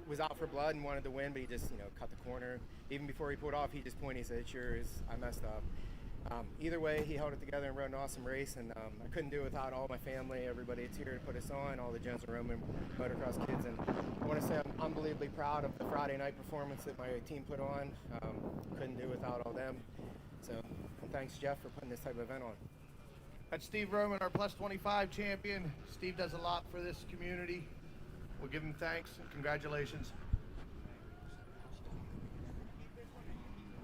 Speaker 19: was out for blood and wanted to win, but he just, cut the corner. Even before he pulled off, he just pointed, he said, "It's yours, I messed up." Either way, he held it together and rode an awesome race, and I couldn't do it without all my family, everybody that's here to put us on, all the Jones and Roman motocross kids. And I want to say I'm unbelievably proud of the Friday night performance that my team put on. Couldn't do it without all them. So, and thanks, Jeff, for putting this type of event on.
Speaker 4: That's Steve Roman, our plus 25 champion. Steve does a lot for this community. We'll give him thanks and congratulations.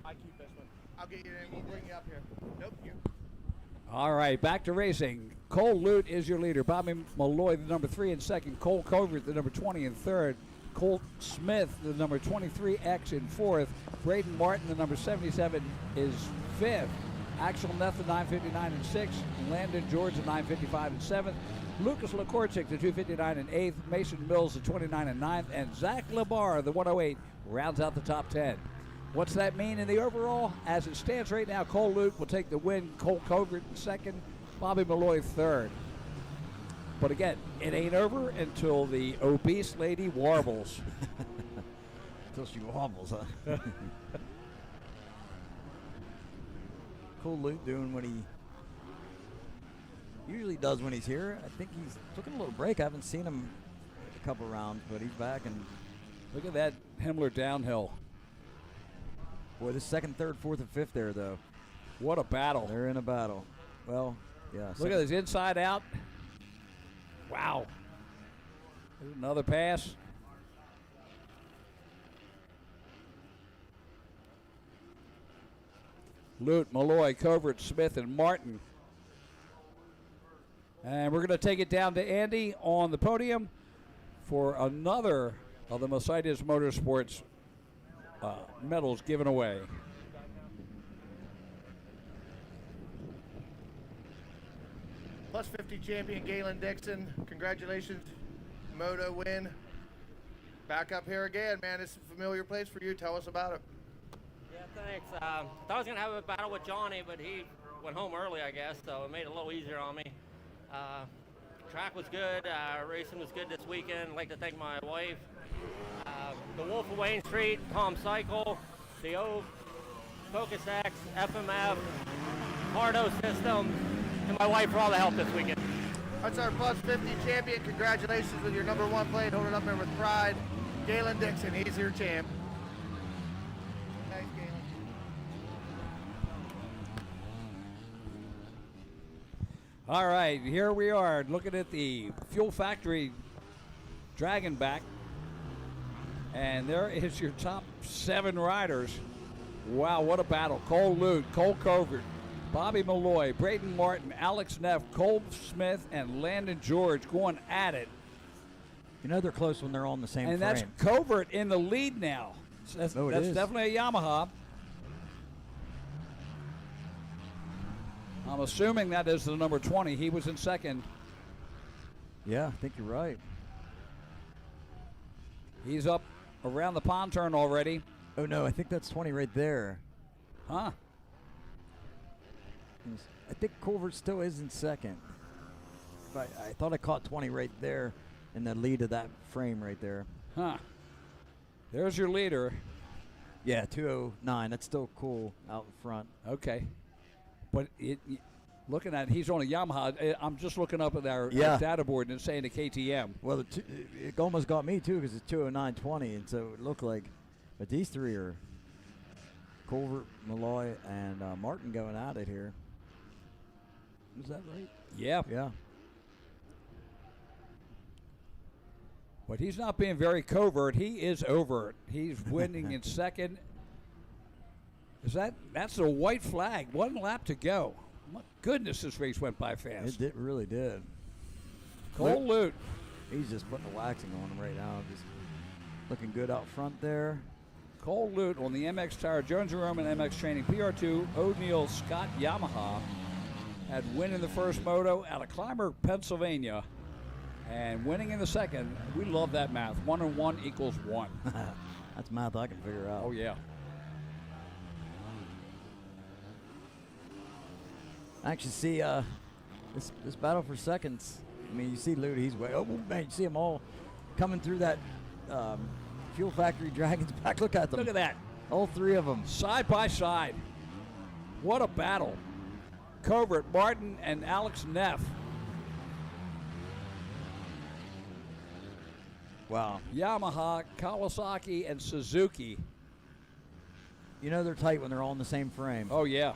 Speaker 4: I keep this one. I'll get you in. We'll bring you up here. Nope, you.
Speaker 21: All right, back to racing. Cole Lute is your leader. Bobby Malloy, the number 3 in second. Cole Covert, the number 20 in third. Colt Smith, the number 23X in fourth. Braden Martin, the number 77, is fifth. Axel Neff, the 959 in sixth. Landon George, the 955 in seventh. Lucas Lakorczyk, the 259 in eighth. Mason Mills, the 29 in ninth. And Zach Labar, the 108, rounds out the top 10. What's that mean in the overall? As it stands right now, Cole Lute will take the win. Cole Covert in second. Bobby Malloy third. But again, it ain't over until the obese lady warbles.
Speaker 7: Until she wobbles, huh? Cole Lute doing what he usually does when he's here. I think he's taking a little break. I haven't seen him a couple rounds, but he's back. And
Speaker 21: look at that Himmler downhill.
Speaker 7: Boy, the second, third, fourth, and fifth there, though.
Speaker 21: What a battle.
Speaker 7: They're in a battle. Well, yeah.
Speaker 21: Look at this inside out. Wow. There's another pass. Lute, Malloy, Covert, Smith, and Martin. And we're going to take it down to Andy on the podium for another of the Mercedes Motorsports medals given away.
Speaker 4: Plus 50 champion Galen Dixon. Congratulations, moto win. Back up here again, man. It's a familiar place for you. Tell us about it.
Speaker 10: Yeah, thanks. Thought I was going to have a battle with Johnny, but he went home early, I guess, so it made it a little easier on me. Track was good. Racing was good this weekend. I'd like to thank my wife, the Wolf of Wayne Street, Tom Cycle, the O, Focus X, FMF, Hardo System, and my wife for all the help this weekend.
Speaker 4: That's our plus 50 champion. Congratulations with your number one plate. Hold it up there with pride. Galen Dixon, he's your champ. Thanks, Galen.
Speaker 21: All right, here we are looking at the Fuel Factory Dragonback. And there is your top 7 riders. Wow, what a battle. Cole Lute, Cole Covert, Bobby Malloy, Braden Martin, Alex Neff, Cole Smith, and Landon George going at it.
Speaker 7: You know they're close when they're on the same frame.
Speaker 21: And that's Covert in the lead now. So that's definitely a Yamaha. I'm assuming that is the number 20. He was in second.
Speaker 7: Yeah, I think you're right.
Speaker 21: He's up around the pond turn already.
Speaker 7: Oh, no, I think that's 20 right there.
Speaker 21: Huh?
Speaker 7: I think Culver still is in second. But I thought I caught 20 right there in the lead of that frame right there.
Speaker 21: Huh. There's your leader.
Speaker 7: Yeah, 209. That's still cool out in front.
Speaker 21: Okay. But looking at it, he's on a Yamaha. I'm just looking up at our data board and it's saying a KTM.
Speaker 7: Well, it almost got me, too, because it's 209.20, and so it looked like. But these three are Culver, Malloy, and Martin going at it here. Is that right?
Speaker 21: Yeah.
Speaker 7: Yeah.
Speaker 21: But he's not being very covert. He is overt. He's winning in second. That's a white flag. 1 lap to go. My goodness, this race went by fast.
Speaker 7: It really did.
Speaker 21: Cole Lute.
Speaker 7: He's just putting the waxing on him right now. Just looking good out front there.
Speaker 21: Cole Lute on the MX Tire, Jones & Roman MX Training, PR2, O'Neill Scott Yamaha. Had win in the first moto out of Clymer, Pennsylvania. And winning in the second. We love that math. 1 and 1 equals 1.
Speaker 7: That's math I can figure out.
Speaker 21: Oh, yeah.
Speaker 7: Actually, see this battle for seconds. I mean, you see Lute, he's way. Oh man, you see them all coming through that Fuel Factory Dragons back. Look at them.
Speaker 21: Look at that.
Speaker 7: All 3 of them
Speaker 21: side by side. What a battle! Covert, Martin, and Alex Neff.
Speaker 7: Wow.
Speaker 21: Yamaha, Kawasaki, and Suzuki.
Speaker 7: You know they're tight when they're all in the same frame.
Speaker 21: Oh yeah.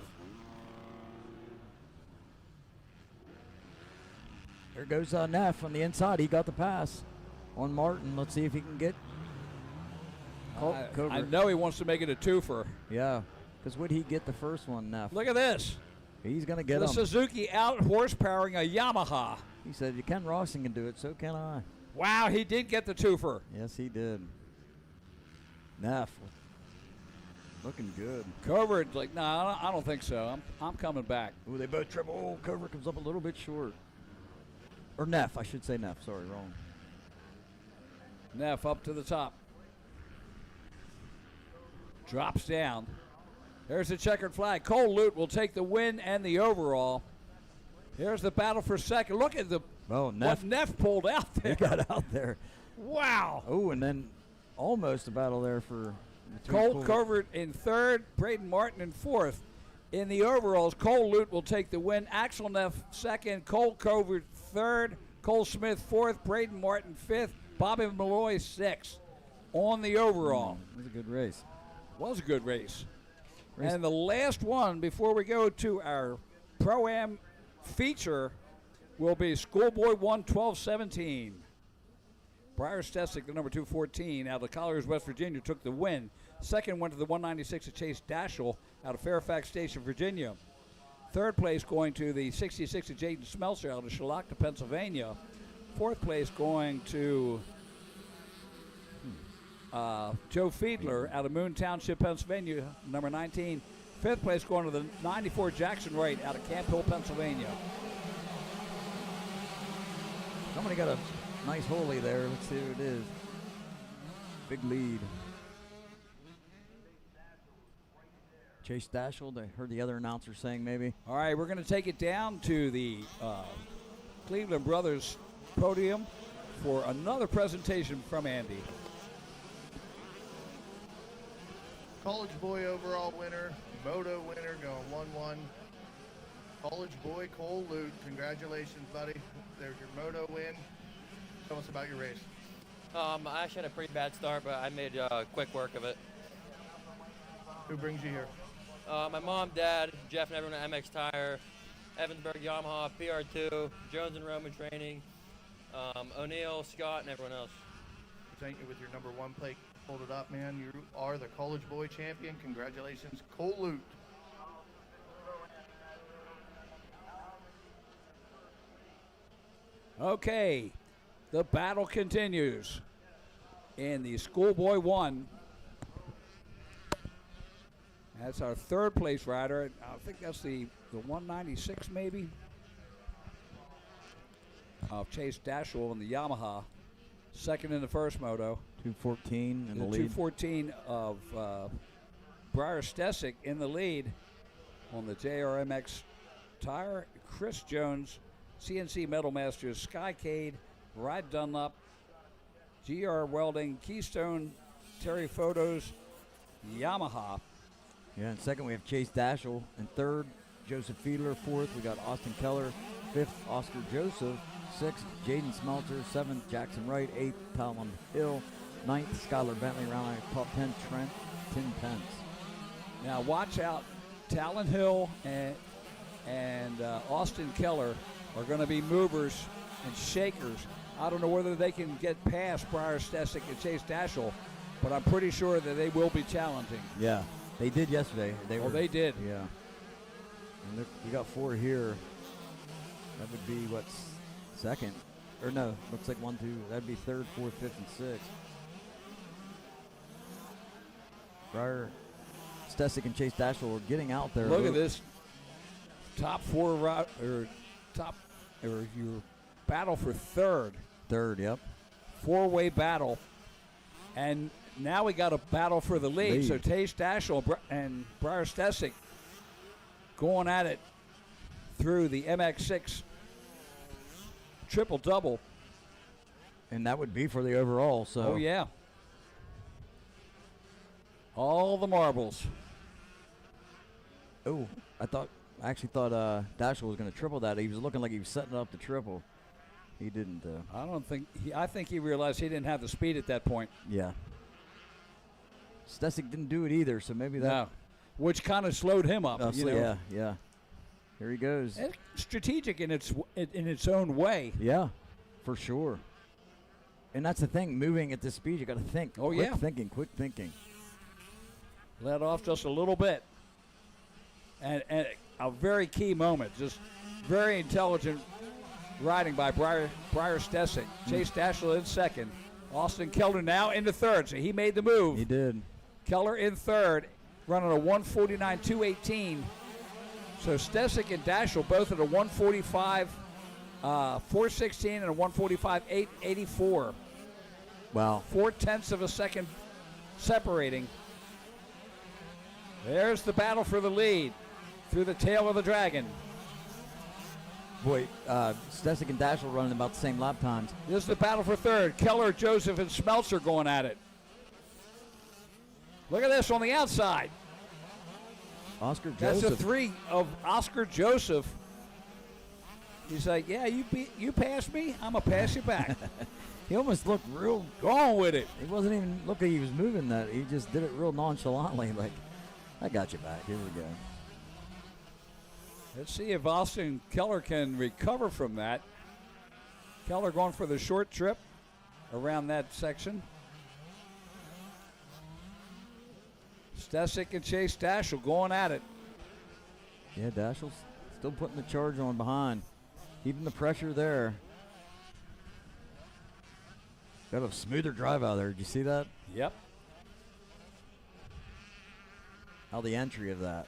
Speaker 7: There goes Neff on the inside. He got the pass on Martin. Let's see if he can get
Speaker 21: I know he wants to make it a twofer.
Speaker 7: Yeah, because would he get the first one, Neff?
Speaker 21: Look at this.
Speaker 7: He's going to get
Speaker 21: the
Speaker 7: him.
Speaker 21: Suzuki out horsepowering a Yamaha.
Speaker 7: He said, Ken Rosing can do it, so can I.
Speaker 21: Wow, he did get the twofer.
Speaker 7: Yes, he did. Neff looking good.
Speaker 21: Covert's like, no, I don't think so. I'm coming back.
Speaker 7: Ooh, they both triple. Oh, Covert comes up a little bit short. Or Neff, I should say Neff. Sorry, wrong.
Speaker 21: Neff up to the top. Drops down. There's the checkered flag. Cole Lute will take the win and the overall. Here's the battle for second. Look at what Neff pulled out there.
Speaker 7: He got out there.
Speaker 21: Wow.
Speaker 7: Oh, and then almost a battle there for
Speaker 21: Cole Covert in third, Braden Martin in fourth. In the overalls, Cole Lute will take the win. Axel Neff second, Cole Covert third, Cole Smith fourth, Braden Martin fifth, Bobby Malloy sixth. On the overall.
Speaker 7: It was a good race.
Speaker 21: Was a good race. And the last one before we go to our Pro-Am feature will be Schoolboy 1 12-17. Briar Stesick, the number 214 out of Colliers, West Virginia, took the win. Second went to the 196 of Chase Dashel out of Fairfax Station, Virginia. Third place going to the 66 of Jaden Smeltzer out of Shalakta, Pennsylvania. Fourth place going to Joe Fiedler out of Moon Township, Pennsylvania, number 19. Fifth place going to the 94 Jackson Wright out of Camp Hill, Pennsylvania.
Speaker 7: Somebody got a nice holy there. Let's see who it is. Big lead. Chase Dashel, I heard the other announcer saying maybe.
Speaker 21: All right, we're going to take it down to the Cleveland Brothers podium for another presentation from Andy.
Speaker 4: College boy overall winner, moto winner going 1-1. College boy Cole Lute, congratulations, buddy. There's your moto win. Tell us about your race.
Speaker 12: I actually had a pretty bad start, but I made quick work of it.
Speaker 4: Who brings you here?
Speaker 12: My mom, dad, Jeff and everyone at MX Tire, Evansburg Yamaha, PR2, Jones & Roman Training, O'Neill, Scott, and everyone else.
Speaker 4: Present you with your number 1 plate Hold it up, man. You are the college boy champion. Congratulations, Cole Lute.
Speaker 21: Okay, the battle continues in the schoolboy 1. That's our third place rider. I think that's the 196 maybe of Chase Dashel in the Yamaha. Second in the first moto.
Speaker 7: 214 in the lead.
Speaker 21: 214 of Briar Stesick in the lead on the JRMX tire. Chris Jones, CNC Metal Masters, Skycade, Ride Dunlop, GR Welding, Keystone, Terry Photos, Yamaha.
Speaker 7: Yeah, in second we have Chase Dashel. In third, Joseph Fiedler. Fourth, we got Austin Keller. Fifth, Oscar Joseph. Sixth, Jaden Smelter. Seventh, Jackson Wright. Eighth, Talon Hill. Ninth, Skylar Bentley. Round out top 10, Trent Tim Pence.
Speaker 21: Now watch out, Talon Hill and Austin Keller are going to be movers and shakers. I don't know whether they can get past Briar Stesick and Chase Dashel, but I'm pretty sure that they will be challenging.
Speaker 7: Yeah, they did yesterday.
Speaker 21: They did.
Speaker 7: Yeah. And we got 4 here. That would be what's second. Or no, looks like 1, 2. That'd be third, fourth, fifth, and sixth. Briar Stesick and Chase Dashel were getting out there.
Speaker 21: Look at this top 4 your battle for third.
Speaker 7: Third, yep.
Speaker 21: 4-way battle. And now we got a battle for the lead. So Chase Dashel and Briar Stesick going at it through the MX6 triple-double.
Speaker 7: And that would be for the overall. So.
Speaker 21: Oh, yeah. All the marbles.
Speaker 7: Oh, I actually thought Dashel was going to triple that. He was looking like he was setting up the triple. He didn't.
Speaker 21: I think he realized he didn't have the speed at that point.
Speaker 7: Yeah. Stesick didn't do it either, so maybe that.
Speaker 21: No. Which kind of slowed him up.
Speaker 7: Yeah. Here he goes.
Speaker 21: It's strategic in its own way.
Speaker 7: Yeah, for sure. And that's the thing, moving at this speed, you got to think.
Speaker 21: Oh,
Speaker 7: Quick thinking.
Speaker 21: Let off just a little bit. And a very key moment. Just very intelligent riding by Briar Stesick. Chase Dashel in second. Austin Keller now into third. So he made the move.
Speaker 7: He did.
Speaker 21: Keller in third, running a 149.218. So Stesick and Dashel both at a 145, 416 and a 145.884.
Speaker 7: Wow.
Speaker 21: 0.4 of a second separating. There's the battle for the lead through the tail of the dragon.
Speaker 7: Boy, Stesick and Dashel running about the same lap times.
Speaker 21: This is the battle for third. Keller, Joseph, and Smeltzer going at it. Look at this on the outside.
Speaker 7: Oscar Joseph.
Speaker 21: That's a 3 of Oscar Joseph. He's like, yeah, you passed me, I'm going to pass you back.
Speaker 7: He almost looked real
Speaker 21: going with it.
Speaker 7: He wasn't even looking, he was moving that. He just did it real nonchalantly, like, I got you back. Here we go.
Speaker 21: Let's see if Austin Keller can recover from that. Keller going for the short trip around that section. Stesick and Chase Dashel going at it.
Speaker 7: Yeah, Dashel's still putting the charge on behind. Keeping the pressure there. Got a smoother drive out there. Did you see that?
Speaker 21: Yep.
Speaker 7: How the entry of that.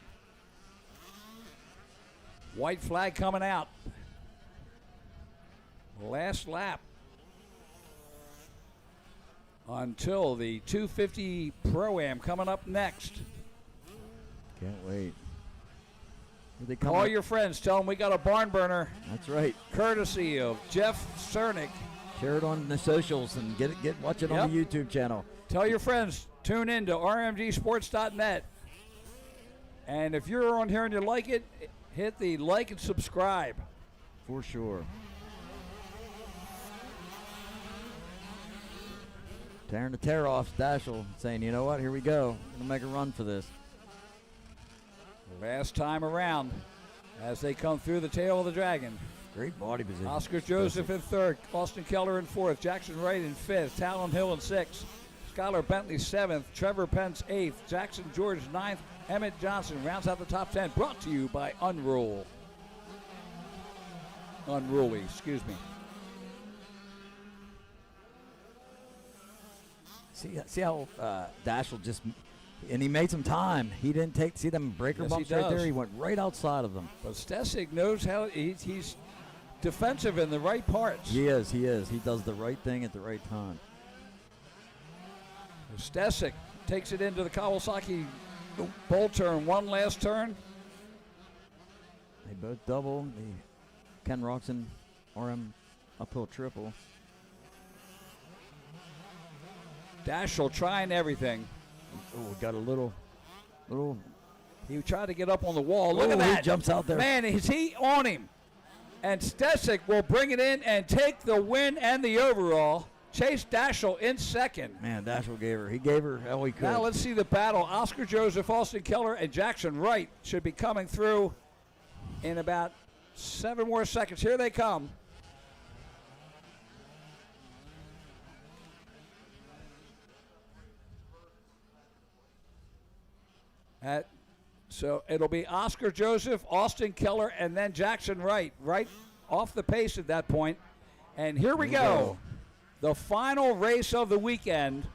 Speaker 21: White flag coming out. Last lap. Until the 250 Pro-Am coming up next.
Speaker 7: Can't wait. Here they come
Speaker 21: Call
Speaker 7: up.
Speaker 21: your friends. Tell them we got a barn burner.
Speaker 7: That's right.
Speaker 21: Courtesy of Jeff Cernick.
Speaker 7: Share it on the socials and watch it on the YouTube channel.
Speaker 21: Tell your friends. Tune in to rmgsports.net. And if you're on here and you like it, hit the like and subscribe.
Speaker 7: For sure. Tearing the tear off, Dashel saying, you know what, here we go. We're going to make a run for this.
Speaker 21: Last time around as they come through the tail of the dragon.
Speaker 7: Great body position.
Speaker 21: Oscar Joseph in third, Austin Keller in fourth, Jackson Wright in fifth, Talon Hill in sixth, Skylar Bentley 7th, Trevor Pence 8th, Jackson George 9th, Emmett Johnson rounds out the top 10. Brought to you by Unruly, excuse me.
Speaker 7: See how Dashel just, and he made some time. He didn't see them breaker bumps right there. He went right outside of them.
Speaker 21: But Stesic knows how he's defensive in the right parts.
Speaker 7: He is. He does the right thing at the right time.
Speaker 21: Stesic takes it into the Kawasaki bull turn. One last turn.
Speaker 7: They both double. The Ken Roxon RM uphill triple.
Speaker 21: Dashel trying everything.
Speaker 7: Oh, got a little.
Speaker 21: He tried to get up on the wall. Look at that.
Speaker 7: He jumps out there.
Speaker 21: Man, is he on him? And Stesic will bring it in and take the win and the overall. Chase Dashel in second.
Speaker 7: Man, Dashel gave her all he could.
Speaker 21: Now let's see the battle. Oscar Joseph, Austin Keller, and Jackson Wright should be coming through in about 7 more seconds. Here they come. So it'll be Oscar Joseph, Austin Keller, and then Jackson Wright, right off the pace at that point. And here we go. The final race of the weekend.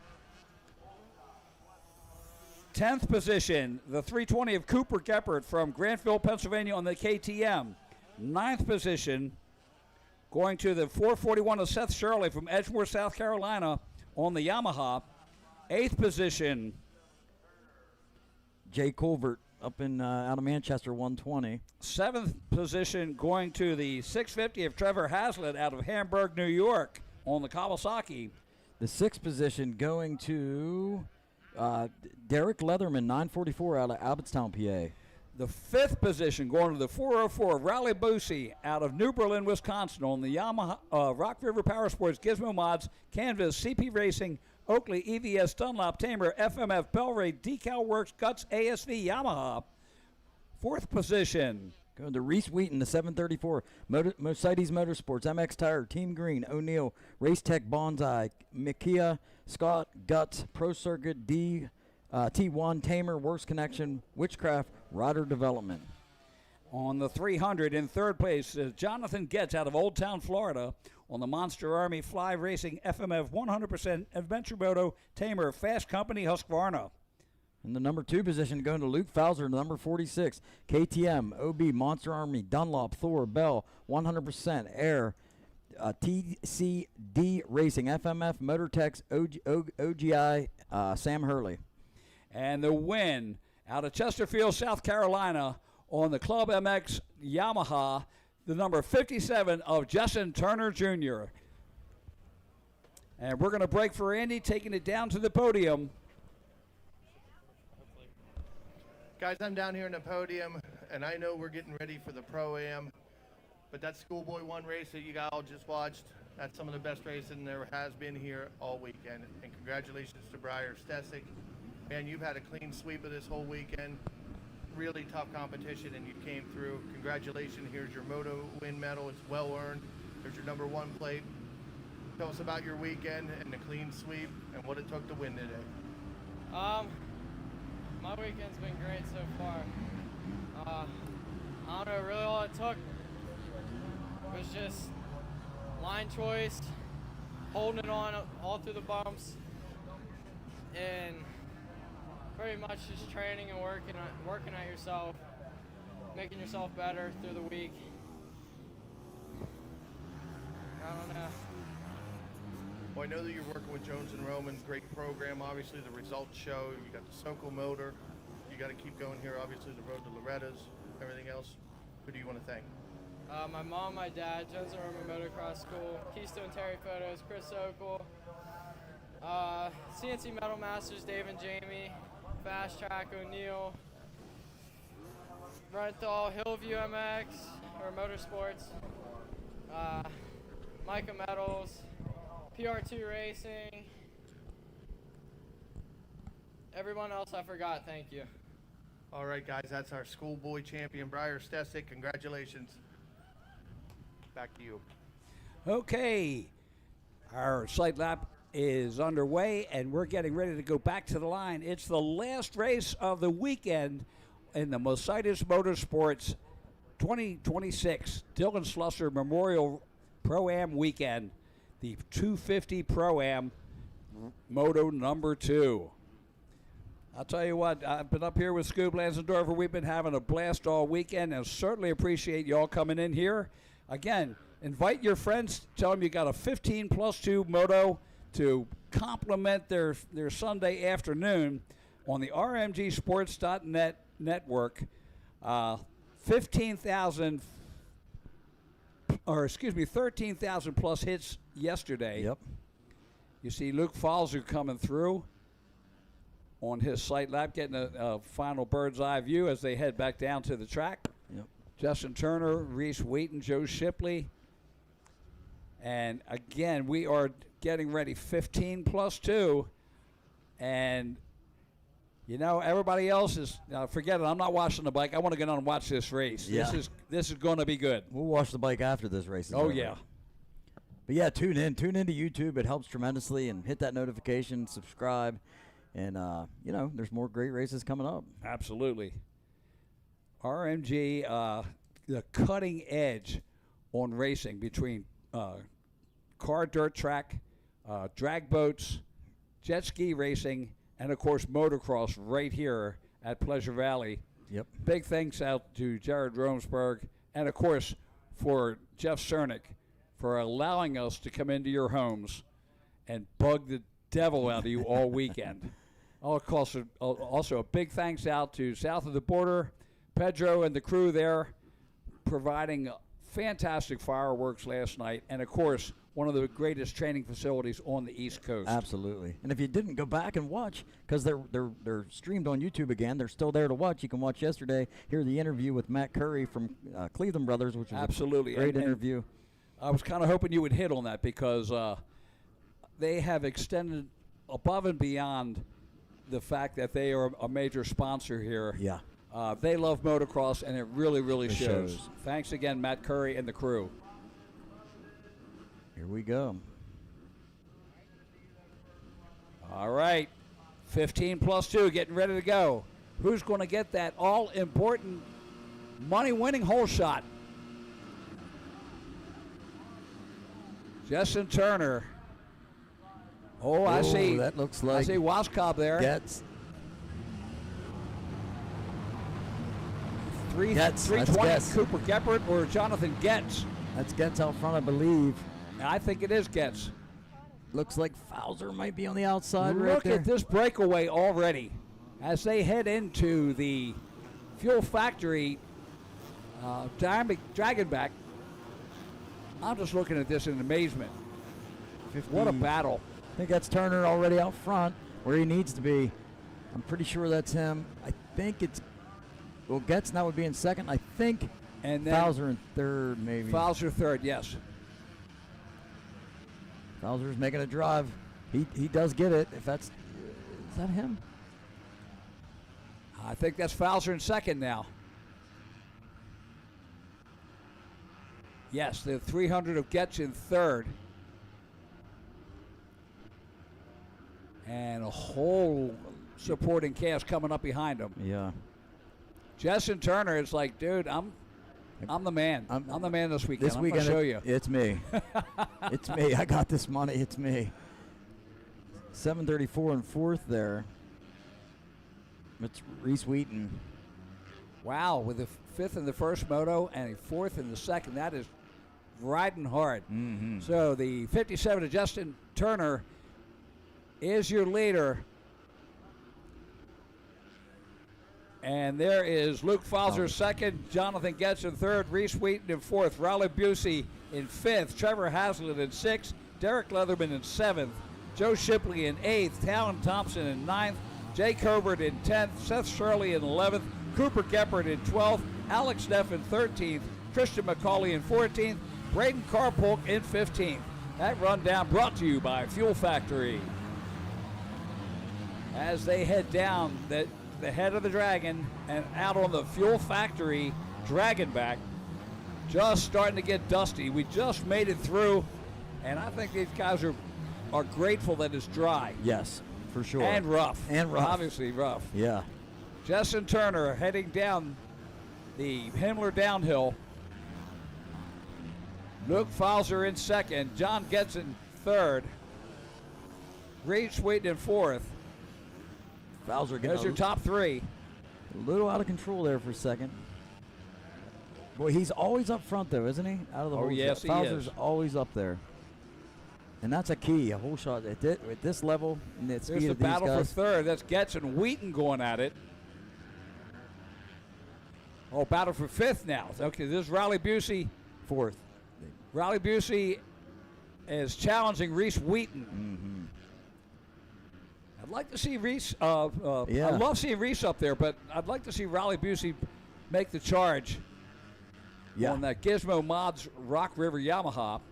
Speaker 21: 10th position, the 320 of Cooper Geppert from Granville, Pennsylvania on the KTM. 9th position, going to the 441 of Seth Shirley from Edgemoor, South Carolina on the Yamaha. 8th position,
Speaker 7: Jay Colbert up in out of Manchester, 120.
Speaker 21: 7th position going to the 650 of Trevor Hazlitt out of Hamburg, New York on the Kawasaki.
Speaker 7: The 6th position going to Derek Leatherman, 944 out of Abbottstown, PA.
Speaker 21: The 5th position going to the 404 of Raleigh Boosie out of New Berlin, Wisconsin on the Yamaha Rock River Power Sports, Gizmo Mods, Canvas, CP Racing, Oakley, EVS, Dunlop, Tamer, FMF, Bellray, Decal Works, Guts, ASV, Yamaha. 4th position.
Speaker 7: Going to Reese Wheaton, the 734, Mercedes Motorsports, MX Tire, Team Green, O'Neill, Race Tech, Bonsai, Mikia, Scott, Guts, Pro Circuit, T1, Tamer, Works Connection, Witchcraft, Rider Development.
Speaker 21: On the 300 in 3rd place is Jonathan Getz out of Old Town, Florida on the Monster Army Fly Racing FMF 100% Adventure Moto Tamer Fast Company Husqvarna.
Speaker 7: In the number 2 position going to Luke Fowler, number 46, KTM, OB, Monster Army, Dunlop, Thor, Bell, 100% Air, TCD Racing, FMF, Motortex, OGI, Sam Hurley.
Speaker 21: And the win out of Chesterfield, South Carolina on the Club MX Yamaha, the number 57 of Justin Turner Jr. And we're going to break for Andy, taking it down to the podium.
Speaker 4: Guys, I'm down here in the podium, and I know we're getting ready for the Pro-Am, but that Schoolboy 1 race that you all just watched, that's some of the best racing there has been here all weekend. And congratulations to Briar Stesic. Man, you've had a clean sweep of this whole weekend. Really tough competition, and you came through. Congratulations. Here's your Moto Win medal. It's well earned. There's your number 1 plate. Tell us about your weekend and the clean sweep and what it took to win today.
Speaker 15: My weekend's been great so far. I don't know, really all it took was just line choice, holding it on all through the bumps, and pretty much just training and working at yourself, making yourself better through the week. I don't know.
Speaker 4: Well, I know that you're working with Jones and Roman, great program. Obviously, the results show. You got the Sokol motor. You got to keep going here. Obviously, the road to Loretta's, everything else. Who do you want to thank?
Speaker 15: My mom, my dad, Jones and Roman Motocross School, Keystone Terry Photos, Chris Sokol, CNC Metal Masters, Dave and Jamie, Fast Track, O'Neill, Renthal, Hillview MX, or Motorsports, Micah Metals, PR2 Racing, everyone else I forgot, thank you.
Speaker 4: All right, guys, that's our schoolboy champion, Briar Stesic. Congratulations. Back to you.
Speaker 21: Okay, our site lap is underway, and we're getting ready to go back to the line. It's the last race of the weekend in the Mositis Motorsports 2026 Dylan Slusser Memorial Pro-Am Weekend, the 250 Pro-Am Moto number 2. I'll tell you what, I've been up here with Scoob Lansendorfer. We've been having a blast all weekend, and certainly appreciate y'all coming in here. Again, invite your friends. Tell them you got a 15+2 moto to complement their Sunday afternoon on the rmgsports.net network. 13,000 plus hits yesterday.
Speaker 7: Yep.
Speaker 21: You see Luke Falzer coming through on his sight lap, getting a final bird's eye view as they head back down to the track.
Speaker 7: Yep.
Speaker 21: Justin Turner, Reese Wheaton, Joe Shipley. And again, we are getting ready 15+2. And, you know, everybody else is, forget it, I'm not watching the bike. I want to get on and watch this race.
Speaker 7: Yeah.
Speaker 21: This is going to be good.
Speaker 7: We'll watch the bike after this race is
Speaker 21: Oh,
Speaker 7: over.
Speaker 21: yeah.
Speaker 7: But yeah, tune into YouTube. It helps tremendously, and hit that notification, subscribe, and you know, there's more great races coming up.
Speaker 21: Absolutely. RMG, the cutting edge on racing between car dirt track, drag boats, jet ski racing, and of course motocross right here at Pleasure Valley.
Speaker 7: Yep.
Speaker 21: Big thanks out to Jared Romsberg, and of course for Jeff Cernick for allowing us to come into your homes and bug the devil out of you all weekend. Also a big thanks out to South of the Border, Pedro and the crew there, providing fantastic fireworks last night, and of course one of the greatest training facilities on the East Coast.
Speaker 7: Absolutely. And if you didn't go back and watch, because they're streamed on YouTube again, they're still there to watch. You can watch yesterday, hear the interview with Matt Curry from Cleveland Brothers, which was
Speaker 21: absolutely
Speaker 7: a great
Speaker 21: and
Speaker 7: interview.
Speaker 21: I was kind of hoping you would hit on that, because they have extended above and beyond the fact that they are a major sponsor here.
Speaker 7: Yeah.
Speaker 21: They love motocross, and it really, really
Speaker 7: It
Speaker 21: shows.
Speaker 7: shows.
Speaker 21: Thanks again, Matt Curry and the crew.
Speaker 7: Here we go.
Speaker 21: All right, 15+2, getting ready to go. Who's going to get that all-important money-winning hole shot? Justin Turner. Oh, I see.
Speaker 7: That looks like
Speaker 21: I see Waskob there.
Speaker 7: Getz.
Speaker 21: 320,
Speaker 7: Getz.
Speaker 21: Cooper Geppert or Jonathan Getz?
Speaker 7: That's Getz out front, I believe.
Speaker 21: I think it is Getz.
Speaker 7: Looks like Fowler might be on the outside
Speaker 21: Look
Speaker 7: right there.
Speaker 21: at this breakaway already as they head into the Fuel Factory Dragonback. I'm just looking at this in amazement. What a battle.
Speaker 7: I think that's Turner already out front where he needs to be. I'm pretty sure that's him. I think it's, well, Getz now would be in second, I think.
Speaker 21: And then
Speaker 7: Fowler in third, maybe.
Speaker 21: Fowler third, yes.
Speaker 7: Fowler's making a drive. He does get it. If that's, is that him?
Speaker 21: I think that's Fowler in second now. Yes, the 300 of Getz in third. And a whole supporting cast coming up behind him.
Speaker 7: Yeah.
Speaker 21: Justin Turner is like, dude, I'm the man. I'm the man this weekend.
Speaker 7: This
Speaker 21: I'm
Speaker 7: weekend,
Speaker 21: gonna show you.
Speaker 7: It's me. It's me. I got this money. It's me. 734 in fourth there. It's Reese Wheaton.
Speaker 21: Wow, with a fifth in the first moto and a fourth in the second. That is riding hard.
Speaker 7: Mm-hmm.
Speaker 21: So the 57 of Justin Turner is your leader. And there is Luke Falzer second, Jonathan Getz in third, Reese Wheaton in fourth, Raleigh Busey in fifth, Trevor Hazlitt in sixth, Derek Leatherman in seventh, Joe Shipley in eighth, Talon Thompson in ninth, Jake Herbert in 10th, Seth Shirley in 11th, Cooper Geppert in 12th, Alex Neff in 13th, Christian McCauley in 14th, Braden Carpolk in 15th. That rundown brought to you by Fuel Factory. As they head down the head of the Dragon and out on the Fuel Factory Dragonback, just starting to get dusty. We just made it through, and I think these guys are are grateful that it's dry.
Speaker 7: Yes, for sure.
Speaker 21: And rough.
Speaker 7: And rough.
Speaker 21: Obviously rough.
Speaker 7: Yeah.
Speaker 21: Justin Turner heading down the Himmler downhill. Luke Fowler in second. John Getz in third. Reese Wheaton in fourth.
Speaker 7: Fowler
Speaker 21: There's your top three.
Speaker 7: A little out of control there for a second. Boy, he's always up front, though, isn't he? Out of the whole
Speaker 21: yes,
Speaker 7: shot. Fowler's always up there. And that's a key, a whole shot. At this level, and the speed
Speaker 21: There's the
Speaker 7: of these
Speaker 21: battle
Speaker 7: guys.
Speaker 21: for third. That's Getz and Wheaton going at it. Oh, battle for fifth now. Okay, this is Riley Busey.
Speaker 7: Fourth.
Speaker 21: Riley Busey is challenging Reese Wheaton.
Speaker 7: Mm-hmm.
Speaker 21: I'd like to see Reese.
Speaker 7: Yeah.
Speaker 21: I love seeing Reese up there, but I'd like to see Riley Busey make the charge on that Gizmo Mods Rock River Yamaha.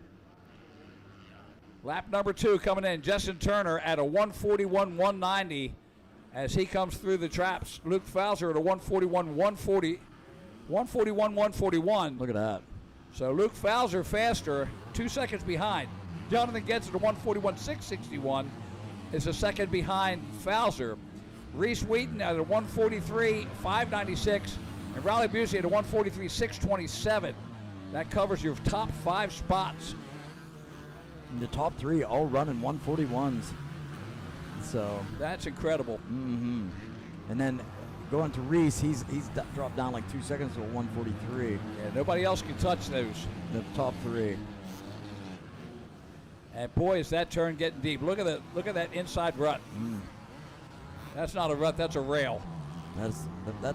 Speaker 21: Lap number 2 coming in. Justin Turner at a 141.190 as he comes through the traps. Luke Fowler at a 141.141.
Speaker 7: Look at that.
Speaker 21: So Luke Fowler faster, 2 seconds behind. Jonathan Getz at a 141.661 is a second behind Fowler. Reese Wheaton at a 143.596 and Riley Busey at a 143.627. That covers your top 5 spots.
Speaker 7: And the top 3 all running 141s. So
Speaker 21: that's incredible.
Speaker 7: Mm-hmm. And then going to Reese, he's dropped down like 2 seconds to a 143.
Speaker 21: Yeah, nobody else can touch those.
Speaker 7: The top 3.
Speaker 21: And boy, is that turn getting deep. Look at that inside rut. That's not a rut, that's a rail.
Speaker 7: That's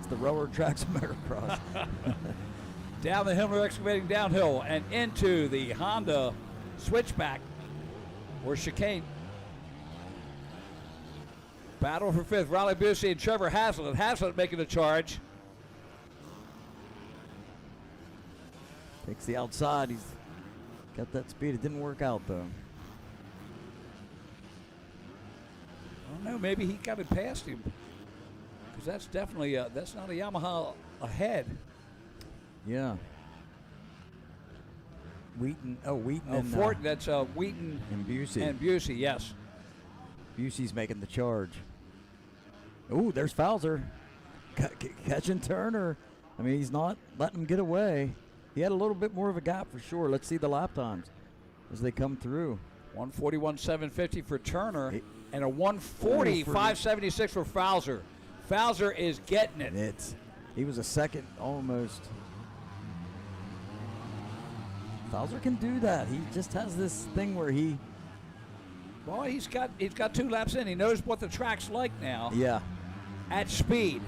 Speaker 7: the railroad tracks of motocross.
Speaker 21: Down the Himmler Excavating downhill and into the Honda switchback or chicane. Battle for fifth. Riley Busey and Trevor Haslett. Haslett making the charge.
Speaker 7: Takes the outside. He's got that speed. It didn't work out though.
Speaker 21: I don't know. Maybe he got it past him. Because that's definitely that's not a Yamaha ahead.
Speaker 7: Yeah. Wheaton. Oh, Wheaton.
Speaker 21: Oh,
Speaker 7: and
Speaker 21: Fort. That's Wheaton
Speaker 7: and Busey.
Speaker 21: And Busey, yes.
Speaker 7: Busey's making the charge. Ooh, there's Fowler catching Turner. I mean, he's not letting him get away. He had a little bit more of a gap for sure. Let's see the lap times as they come through.
Speaker 21: 141.750 for Turner and a 140.576 for Fowler. Fowler is getting it.
Speaker 7: He was a second almost. Fowler can do that. He just has this thing where he.
Speaker 21: Well, he's got 2 laps in. He knows what the track's like now.
Speaker 7: Yeah.
Speaker 21: At speed.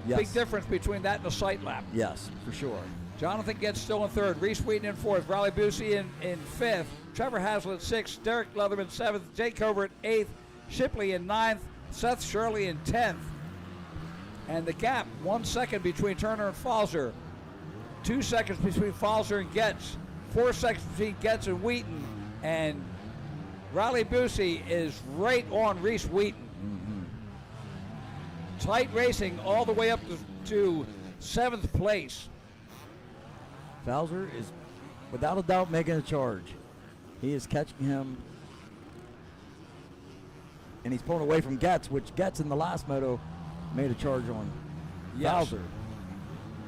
Speaker 7: Yes.
Speaker 21: Big difference between that and a sight lap.
Speaker 7: Yes, for sure.
Speaker 21: Jonathan Getz still in third. Reese Wheaton in fourth. Riley Busey in fifth. Trevor Haslett sixth. Derek Leatherman seventh. Jake Covert eighth. Shipley in ninth. Seth Shirley in 10th. And the gap, 1 second between Turner and Fowler. 2 seconds between Fowler and Getz. 4 seconds between Getz and Wheaton. And Riley Busey is right on Reese Wheaton. Tight racing all the way up to 7th place.
Speaker 7: Fowler is without a doubt making a charge. He is catching him. And he's pulling away from Getz, which Getz in the last moto made a charge on Fowler.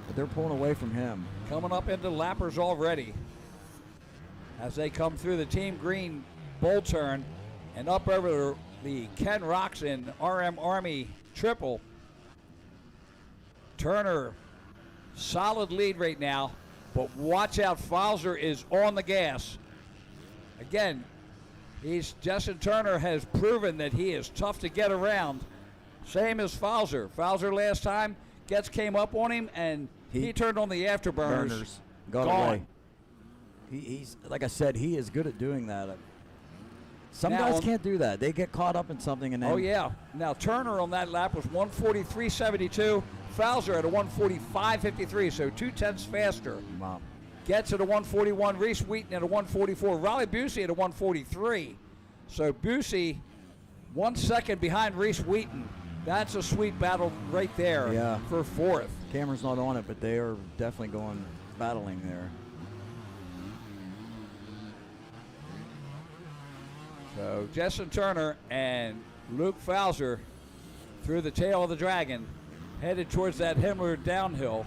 Speaker 7: But they're pulling away from him.
Speaker 21: Coming up into lappers already. As they come through the Team Green bowl turn and up over the Ken Roxon RM Army triple. Turner, solid lead right now, but watch out, Fowler is on the gas. Again, Justin Turner has proven that he is tough to get around. Same as Fowler. Fowler last time, Getz came up on him and he turned on the afterburners.
Speaker 7: Got away. He's like I said, he is good at doing that. Some guys can't do that. They get caught up in something and then.
Speaker 21: Oh yeah. Now Turner on that lap was 143.72. Fowler at a 145.53, so 2/10 faster.
Speaker 7: Wow.
Speaker 21: Getz at a 141. Reese Wheaton at a 144. Riley Busey at a 143. So Busey 1 second behind Reese Wheaton. That's a sweet battle right there for fourth.
Speaker 7: Camera's not on it, but they are definitely going battling there.
Speaker 21: So Justin Turner and Luke Fauser through the tail of the Dragon, headed towards that Himmler downhill.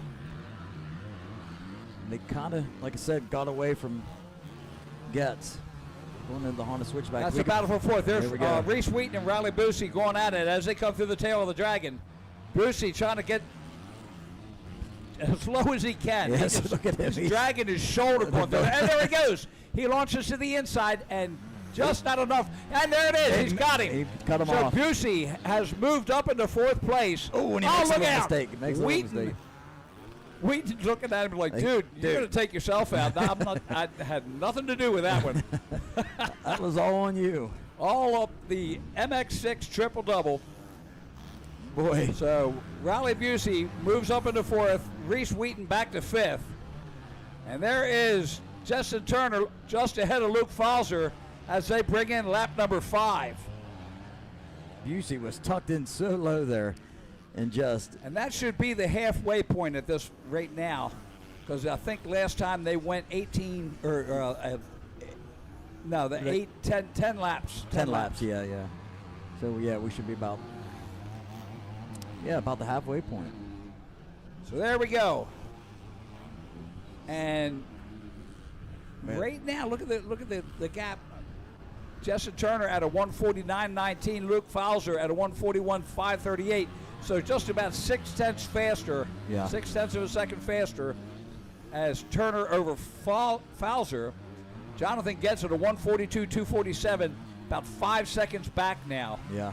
Speaker 7: They kind of, like I said, got away from Getz. Going into the Honda switchback.
Speaker 21: That's the battle for fourth. There's
Speaker 7: we go.
Speaker 21: Reese Wheaton and Riley Busey going at it as they come through the tail of the Dragon. Busey trying to get as low as he can.
Speaker 7: Yes, look at him.
Speaker 21: He's dragging his shoulder going through. And there he goes. He launches to the inside and just not enough. And there it is. He's got him.
Speaker 7: He cut him
Speaker 21: so
Speaker 7: off.
Speaker 21: Busey has moved up into fourth place.
Speaker 7: Oh, and he makes a
Speaker 21: look
Speaker 7: little
Speaker 21: out.
Speaker 7: mistake. He makes a little mistake.
Speaker 21: Wheaton's looking at him like, dude, you're going to take yourself out. I had nothing to do with that one.
Speaker 7: That was all on you.
Speaker 21: All up the MX6 triple-double.
Speaker 7: Boy.
Speaker 21: So Riley Busey moves up into fourth. Reese Wheaton back to fifth. And there is Justin Turner just ahead of Luke Falzer as they bring in lap number 5.
Speaker 7: Busey was tucked in so low there. And
Speaker 21: that should be the halfway point at this right now, because I think last time they went 18 or 10 laps.
Speaker 7: 10 laps, yeah. So yeah, we should be about the halfway point.
Speaker 21: So there we go. And right now, look at the gap. Justin Turner at a 149.19, Luke Falzer at a 141.538. So just about 0.6 faster, 0.6 of a second faster as Turner over Falzer. Jonathan gets it a 142.247, about 5 seconds back now.
Speaker 7: Yeah.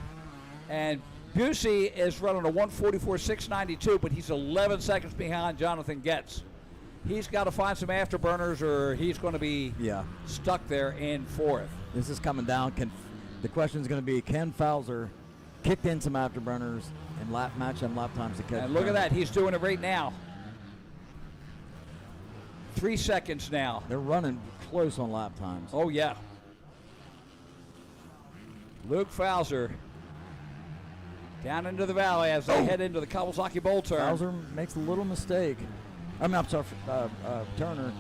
Speaker 21: And Busey is running a 144.692, but he's 11 seconds behind Jonathan Getz. He's got to find some afterburners or he's going to be stuck there in fourth.
Speaker 7: This is coming down. The question is going to be, can Falzer kick in some afterburners and match them lap times to catch?
Speaker 21: And look at that. He's doing it right now. 3 seconds now.
Speaker 7: They're running close on lap times.
Speaker 21: Oh, yeah. Luke Falzer down into the valley as they head into the Kawasaki Bowl turn.
Speaker 7: Falzer makes a little mistake. I'm sorry, Turner.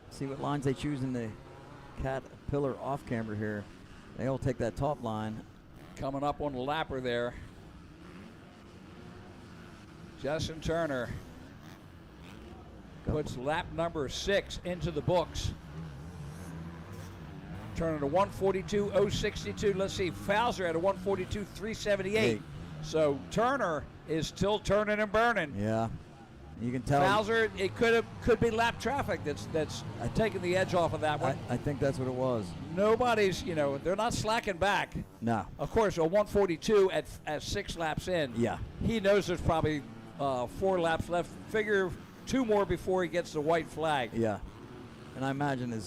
Speaker 7: See what lines they choose in the Caterpillar off camber here. They all take that top line.
Speaker 21: Coming up on the lapper there. Justin Turner puts lap number 6 into the books. Turner to 142.062. Let's see, Falzer at a 142.378. So Turner is still turning and burning.
Speaker 7: Yeah, you can tell.
Speaker 21: Falzer, it could be lap traffic that's taking the edge off of that one.
Speaker 7: I think that's what it was.
Speaker 21: Nobody's, they're not slacking back.
Speaker 7: No.
Speaker 21: Of course, a 142 at 6 laps in.
Speaker 7: Yeah.
Speaker 21: He knows there's probably 4 laps left. Figure 2 more before he gets the white flag.
Speaker 7: Yeah. And I imagine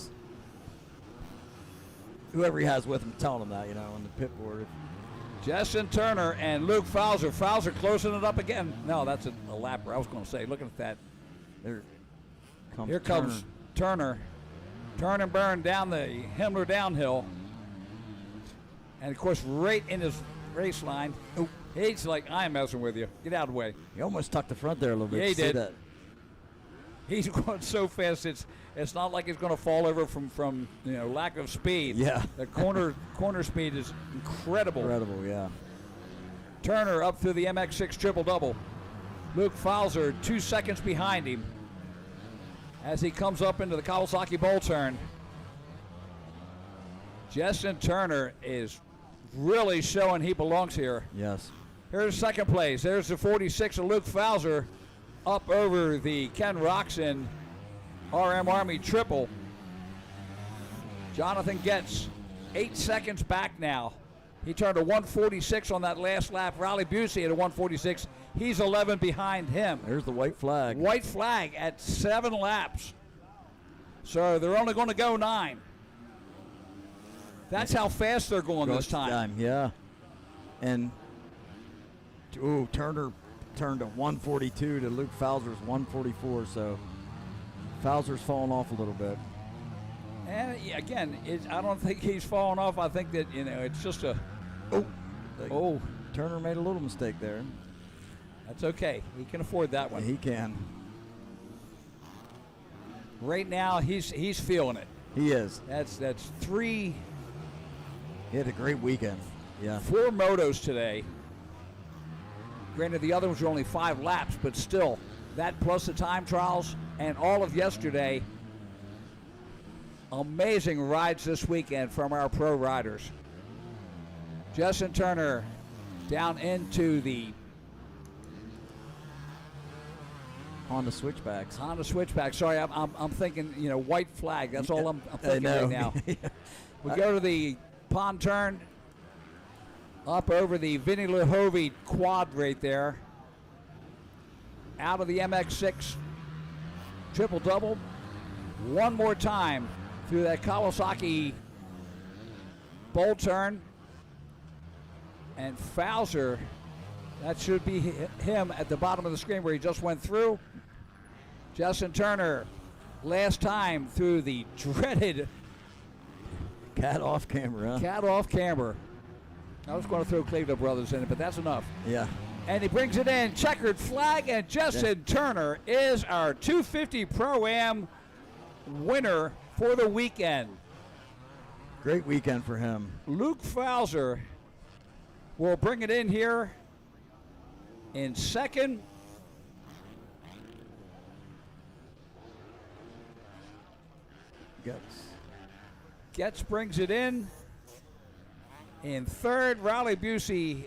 Speaker 7: whoever he has with him telling him that, on the pit board.
Speaker 21: Justin Turner and Luke Falzer. Falzer closing it up again. No, that's a lapper. I was going to say, looking at that. Here comes Turner. Turn and burn down the Himmler downhill. And, of course, right in his race line. Oh, he's like, I am messing with you. Get out of the way.
Speaker 7: He almost tucked the front there a little bit.
Speaker 21: Yeah, he did.
Speaker 7: That.
Speaker 21: He's going so fast, it's not like he's going to fall over from lack of speed.
Speaker 7: Yeah.
Speaker 21: The corner speed is incredible.
Speaker 7: Incredible, yeah.
Speaker 21: Turner up through the MX6 triple-double. Luke Falzer 2 seconds behind him as he comes up into the Kawasaki Bowl turn. Justin Turner is really showing he belongs here.
Speaker 7: Yes.
Speaker 21: Here's second place. There's the 46 of Luke Falzer up over the Ken Roxon RM Army triple. Jonathan Getz 8 seconds back now. He turned a 146 on that last lap. Riley Busey at a 146. He's 11 behind him.
Speaker 7: There's the white flag.
Speaker 21: White flag at 7 laps. So they're only going to go 9. That's how fast they're going this time.
Speaker 7: Yeah. And Turner turned a 142 to Luke Falzer's 144. So Falzer's falling off a little bit.
Speaker 21: And again, I don't think he's falling off. I think that it's just a.
Speaker 7: Turner made a little mistake there.
Speaker 21: That's okay. He can afford that one.
Speaker 7: Yeah, he can.
Speaker 21: right now he's feeling it.
Speaker 7: He is.
Speaker 21: That's 3.
Speaker 7: He had a great weekend. Yeah.
Speaker 21: 4 motos today. Granted, the other ones were only 5 laps, but still, that plus the time trials and all of yesterday. Amazing rides this weekend from our pro riders. Justin Turner down into the
Speaker 7: Honda Switchbacks.
Speaker 21: Honda Switchback. Sorry, I'm thinking, white flag. That's all I'm thinking right now. We go to the pond turn up over the Vinny Lahovey quad right there. Out of the MX6 triple-double. One more time through that Kawasaki bowl turn. And Fowler, that should be him at the bottom of the screen where he just went through. Justin Turner, last time through the dreaded
Speaker 7: cat off camera.
Speaker 21: Cat off camera. I was going to throw Cleveland Brothers in it, but that's enough.
Speaker 7: Yeah.
Speaker 21: And he brings it in, checkered flag, and Justin Turner is our 250 Pro-Am winner for the weekend.
Speaker 7: Great weekend for him.
Speaker 21: Luke Fowler will bring it in here in second. Getz brings it in third. Riley Busey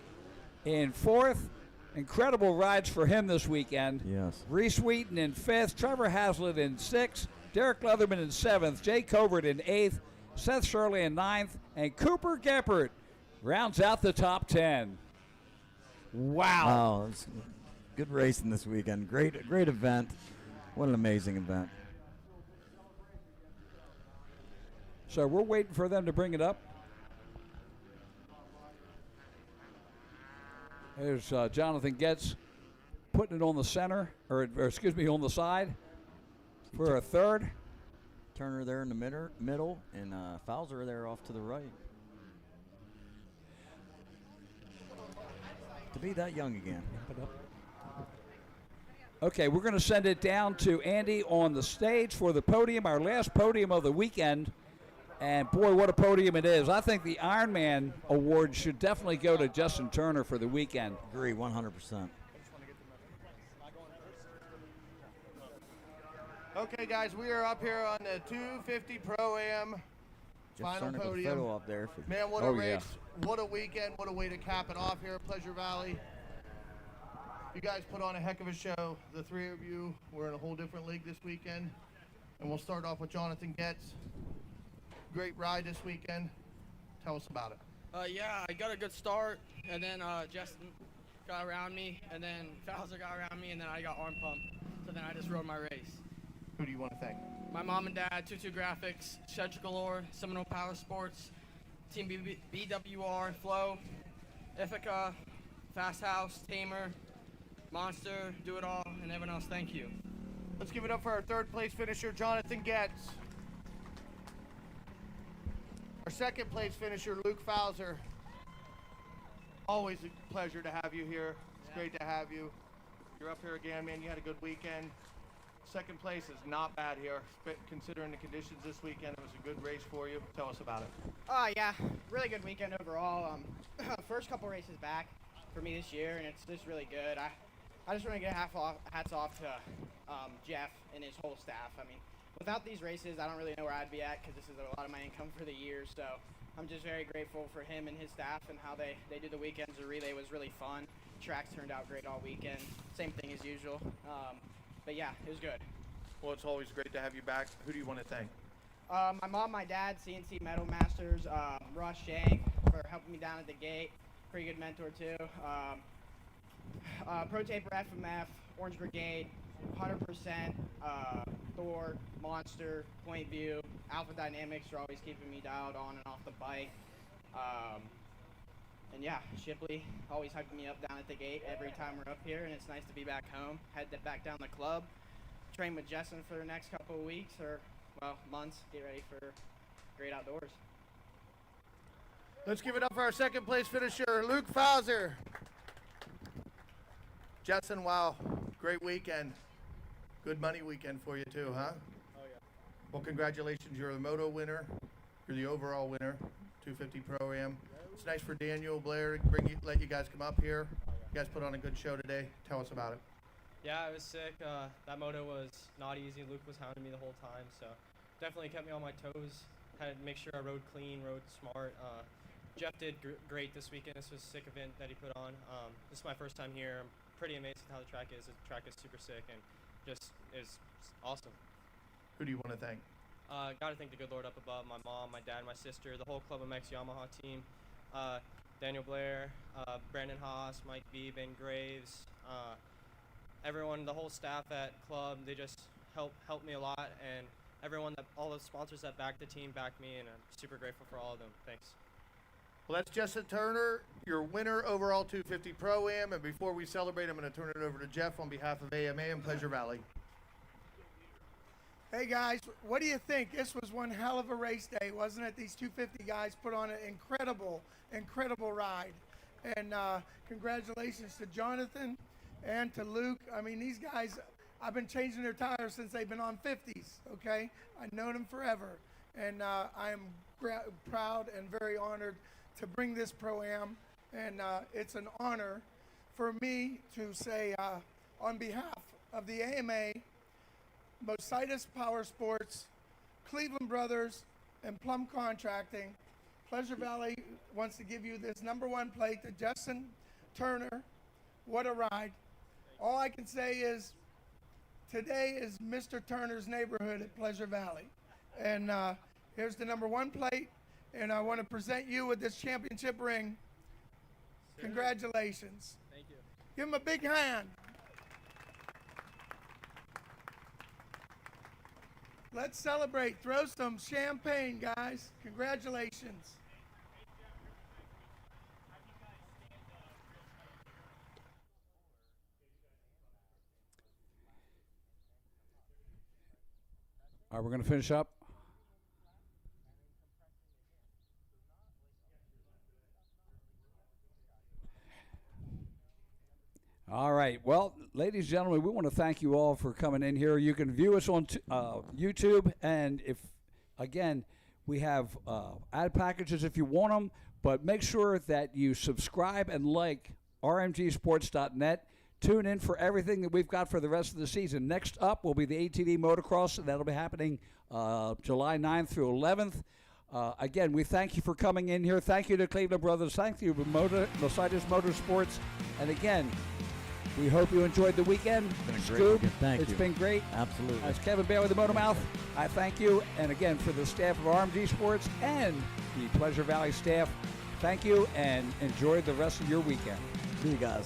Speaker 21: in fourth. Incredible rides for him this weekend.
Speaker 7: Yes.
Speaker 21: Reese Wheaton in fifth. Trevor Hazlitt in sixth. Derek Leatherman in seventh. Jay Covert in eighth. Seth Shirley in ninth. And Cooper Geppert rounds out the top 10. Wow.
Speaker 7: It's good racing this weekend. Great event. What an amazing event.
Speaker 21: So we're waiting for them to bring it up. There's Jonathan Getz putting it on the center, or excuse me, on the side for a third.
Speaker 7: Turner there in the middle, and Fowler there off to the right. To be that young again.
Speaker 21: Okay, we're going to send it down to Andy on the stage for the podium, our last podium of the weekend. And boy, what a podium it is. I think the Ironman Award should definitely go to Justin Turner for the weekend.
Speaker 7: Agree, 100%.
Speaker 4: Okay, guys, we are up here on the 250 Pro-Am final podium.
Speaker 7: Photo up there
Speaker 4: Man, what a race. What a weekend. What a way to cap it off here at Pleasure Valley. You guys put on a heck of a show. The three of you were in a whole different league this weekend. And we'll start off with Jonathan Getz. Great ride this weekend. Tell us about it.
Speaker 15: Yeah, I got a good start, and then Justin got around me, and then Fowler got around me, and then I got arm pumped. So then I just rode my race.
Speaker 4: Who do you want to thank?
Speaker 15: My mom and dad, Tutu Graphics, Shedrick Galore, Seminole Power Sports, Team BWR, Flow, Ithaca, Fast House, Tamer, Monster, Do It All, and everyone else. Thank you.
Speaker 4: Let's give it up for our third place finisher, Jonathan Getz. Our second place finisher, Luke Fowler. Always a pleasure to have you here. It's great to have you. You're up here again, man. You had a good weekend. Second place is not bad here, considering the conditions this weekend. It was a good race for you. Tell us about it.
Speaker 14: Yeah, really good weekend overall. First couple races back for me this year, and it's just really good. I just want to get hats off to Jeff and his whole staff. I mean, without these races, I don't really know where I'd be at, because this is a lot of my income for the year. So I'm just very grateful for him and his staff and how they do the weekends. The relay was really fun. Tracks turned out great all weekend. Same thing as usual. But yeah, it was good.
Speaker 4: Well, it's always great to have you back. Who do you want to thank?
Speaker 14: My mom, my dad, CNC Metal Masters, Ross Shank for helping me down at the gate. Pretty good mentor too. Pro Taper FMF, Orange Brigade, 100%, Thor, Monster, Point View, Alpha Dynamics are always keeping me dialed on and off the bike. And yeah, Shipley always hyping me up down at the gate every time we're up here, and it's nice to be back home. Head back down the club, train with Justin for the next couple of weeks or, well, months. Get ready for great outdoors.
Speaker 4: Let's give it up for our second place finisher, Luke Fowler. Justin, wow, great weekend. Good money weekend for you too, huh?
Speaker 26: Oh yeah.
Speaker 4: Well, congratulations. You're the moto winner. You're the overall winner, 250 Pro-Am. It's nice for Daniel, Blair, to let you guys come up here. You guys put on a good show today. Tell us about it.
Speaker 16: Yeah, it was sick. That moto was not easy. Luke was hounding me the whole time, so definitely kept me on my toes. Had to make sure I rode clean, rode smart. Jeff did great this weekend. This was a sick event that he put on. This is my first time here. I'm pretty amazed at how the track is. The track is super sick and just is awesome.
Speaker 4: Who do you want to thank?
Speaker 16: Got to thank the good Lord up above, my mom, my dad, my sister, the whole Club MX Yamaha team, Daniel Blair, Brandon Haas, Mike B, Ben Graves, everyone, the whole staff at Club, they just helped me a lot, and all the sponsors that backed the team backed me, and I'm super grateful for all of them. Thanks.
Speaker 4: Well, that's Justin Turner, your winner overall 250 Pro-Am. And before we celebrate, I'm going to turn it over to Jeff on behalf of AMA and Pleasure Valley.
Speaker 2: Hey guys, what do you think? This was one hell of a race day, wasn't it? These 250 guys put on an incredible ride. And congratulations to Jonathan and to Luke. I mean, these guys, I've been changing their tires since they've been on 50s, okay? I've known them forever. And I am proud and very honored to bring this Pro-Am. And it's an honor for me to say on behalf of the AMA, Mositis Power Sports, Cleveland Brothers, and Plum Contracting, Pleasure Valley wants to give you this #1 plate to Justin Turner. What a ride. All I can say is today is Mr. Turner's neighborhood at Pleasure Valley. And here's the #1 plate, and I want to present you with this championship ring. Congratulations.
Speaker 16: Thank you.
Speaker 2: Give him a big hand. Let's celebrate. Throw some champagne, guys. Congratulations.
Speaker 21: All right, we're going to finish up. All right. Well, ladies and gentlemen, we want to thank you all for coming in here. You can view us on YouTube, and if, again, we have ad packages if you want them, but make sure that you subscribe and like rmgsports.net. Tune in for everything that we've got for the rest of the season. Next up will be the ATV Motocross, and that'll be happening July 9th through 11th. Again, we thank you for coming in here. Thank you to Cleveland Brothers. Thank you to Mositis Motorsports. And again, we hope you enjoyed the weekend.
Speaker 7: It's been a great
Speaker 21: Scoop,
Speaker 7: weekend. Thank
Speaker 21: it's
Speaker 7: you.
Speaker 21: been great.
Speaker 7: Absolutely.
Speaker 21: As Kevin Bailey, the Motomouth, I thank you. And again, for the staff of RMG Sports and the Pleasure Valley staff, thank you and enjoy the rest of your weekend.
Speaker 7: See you guys.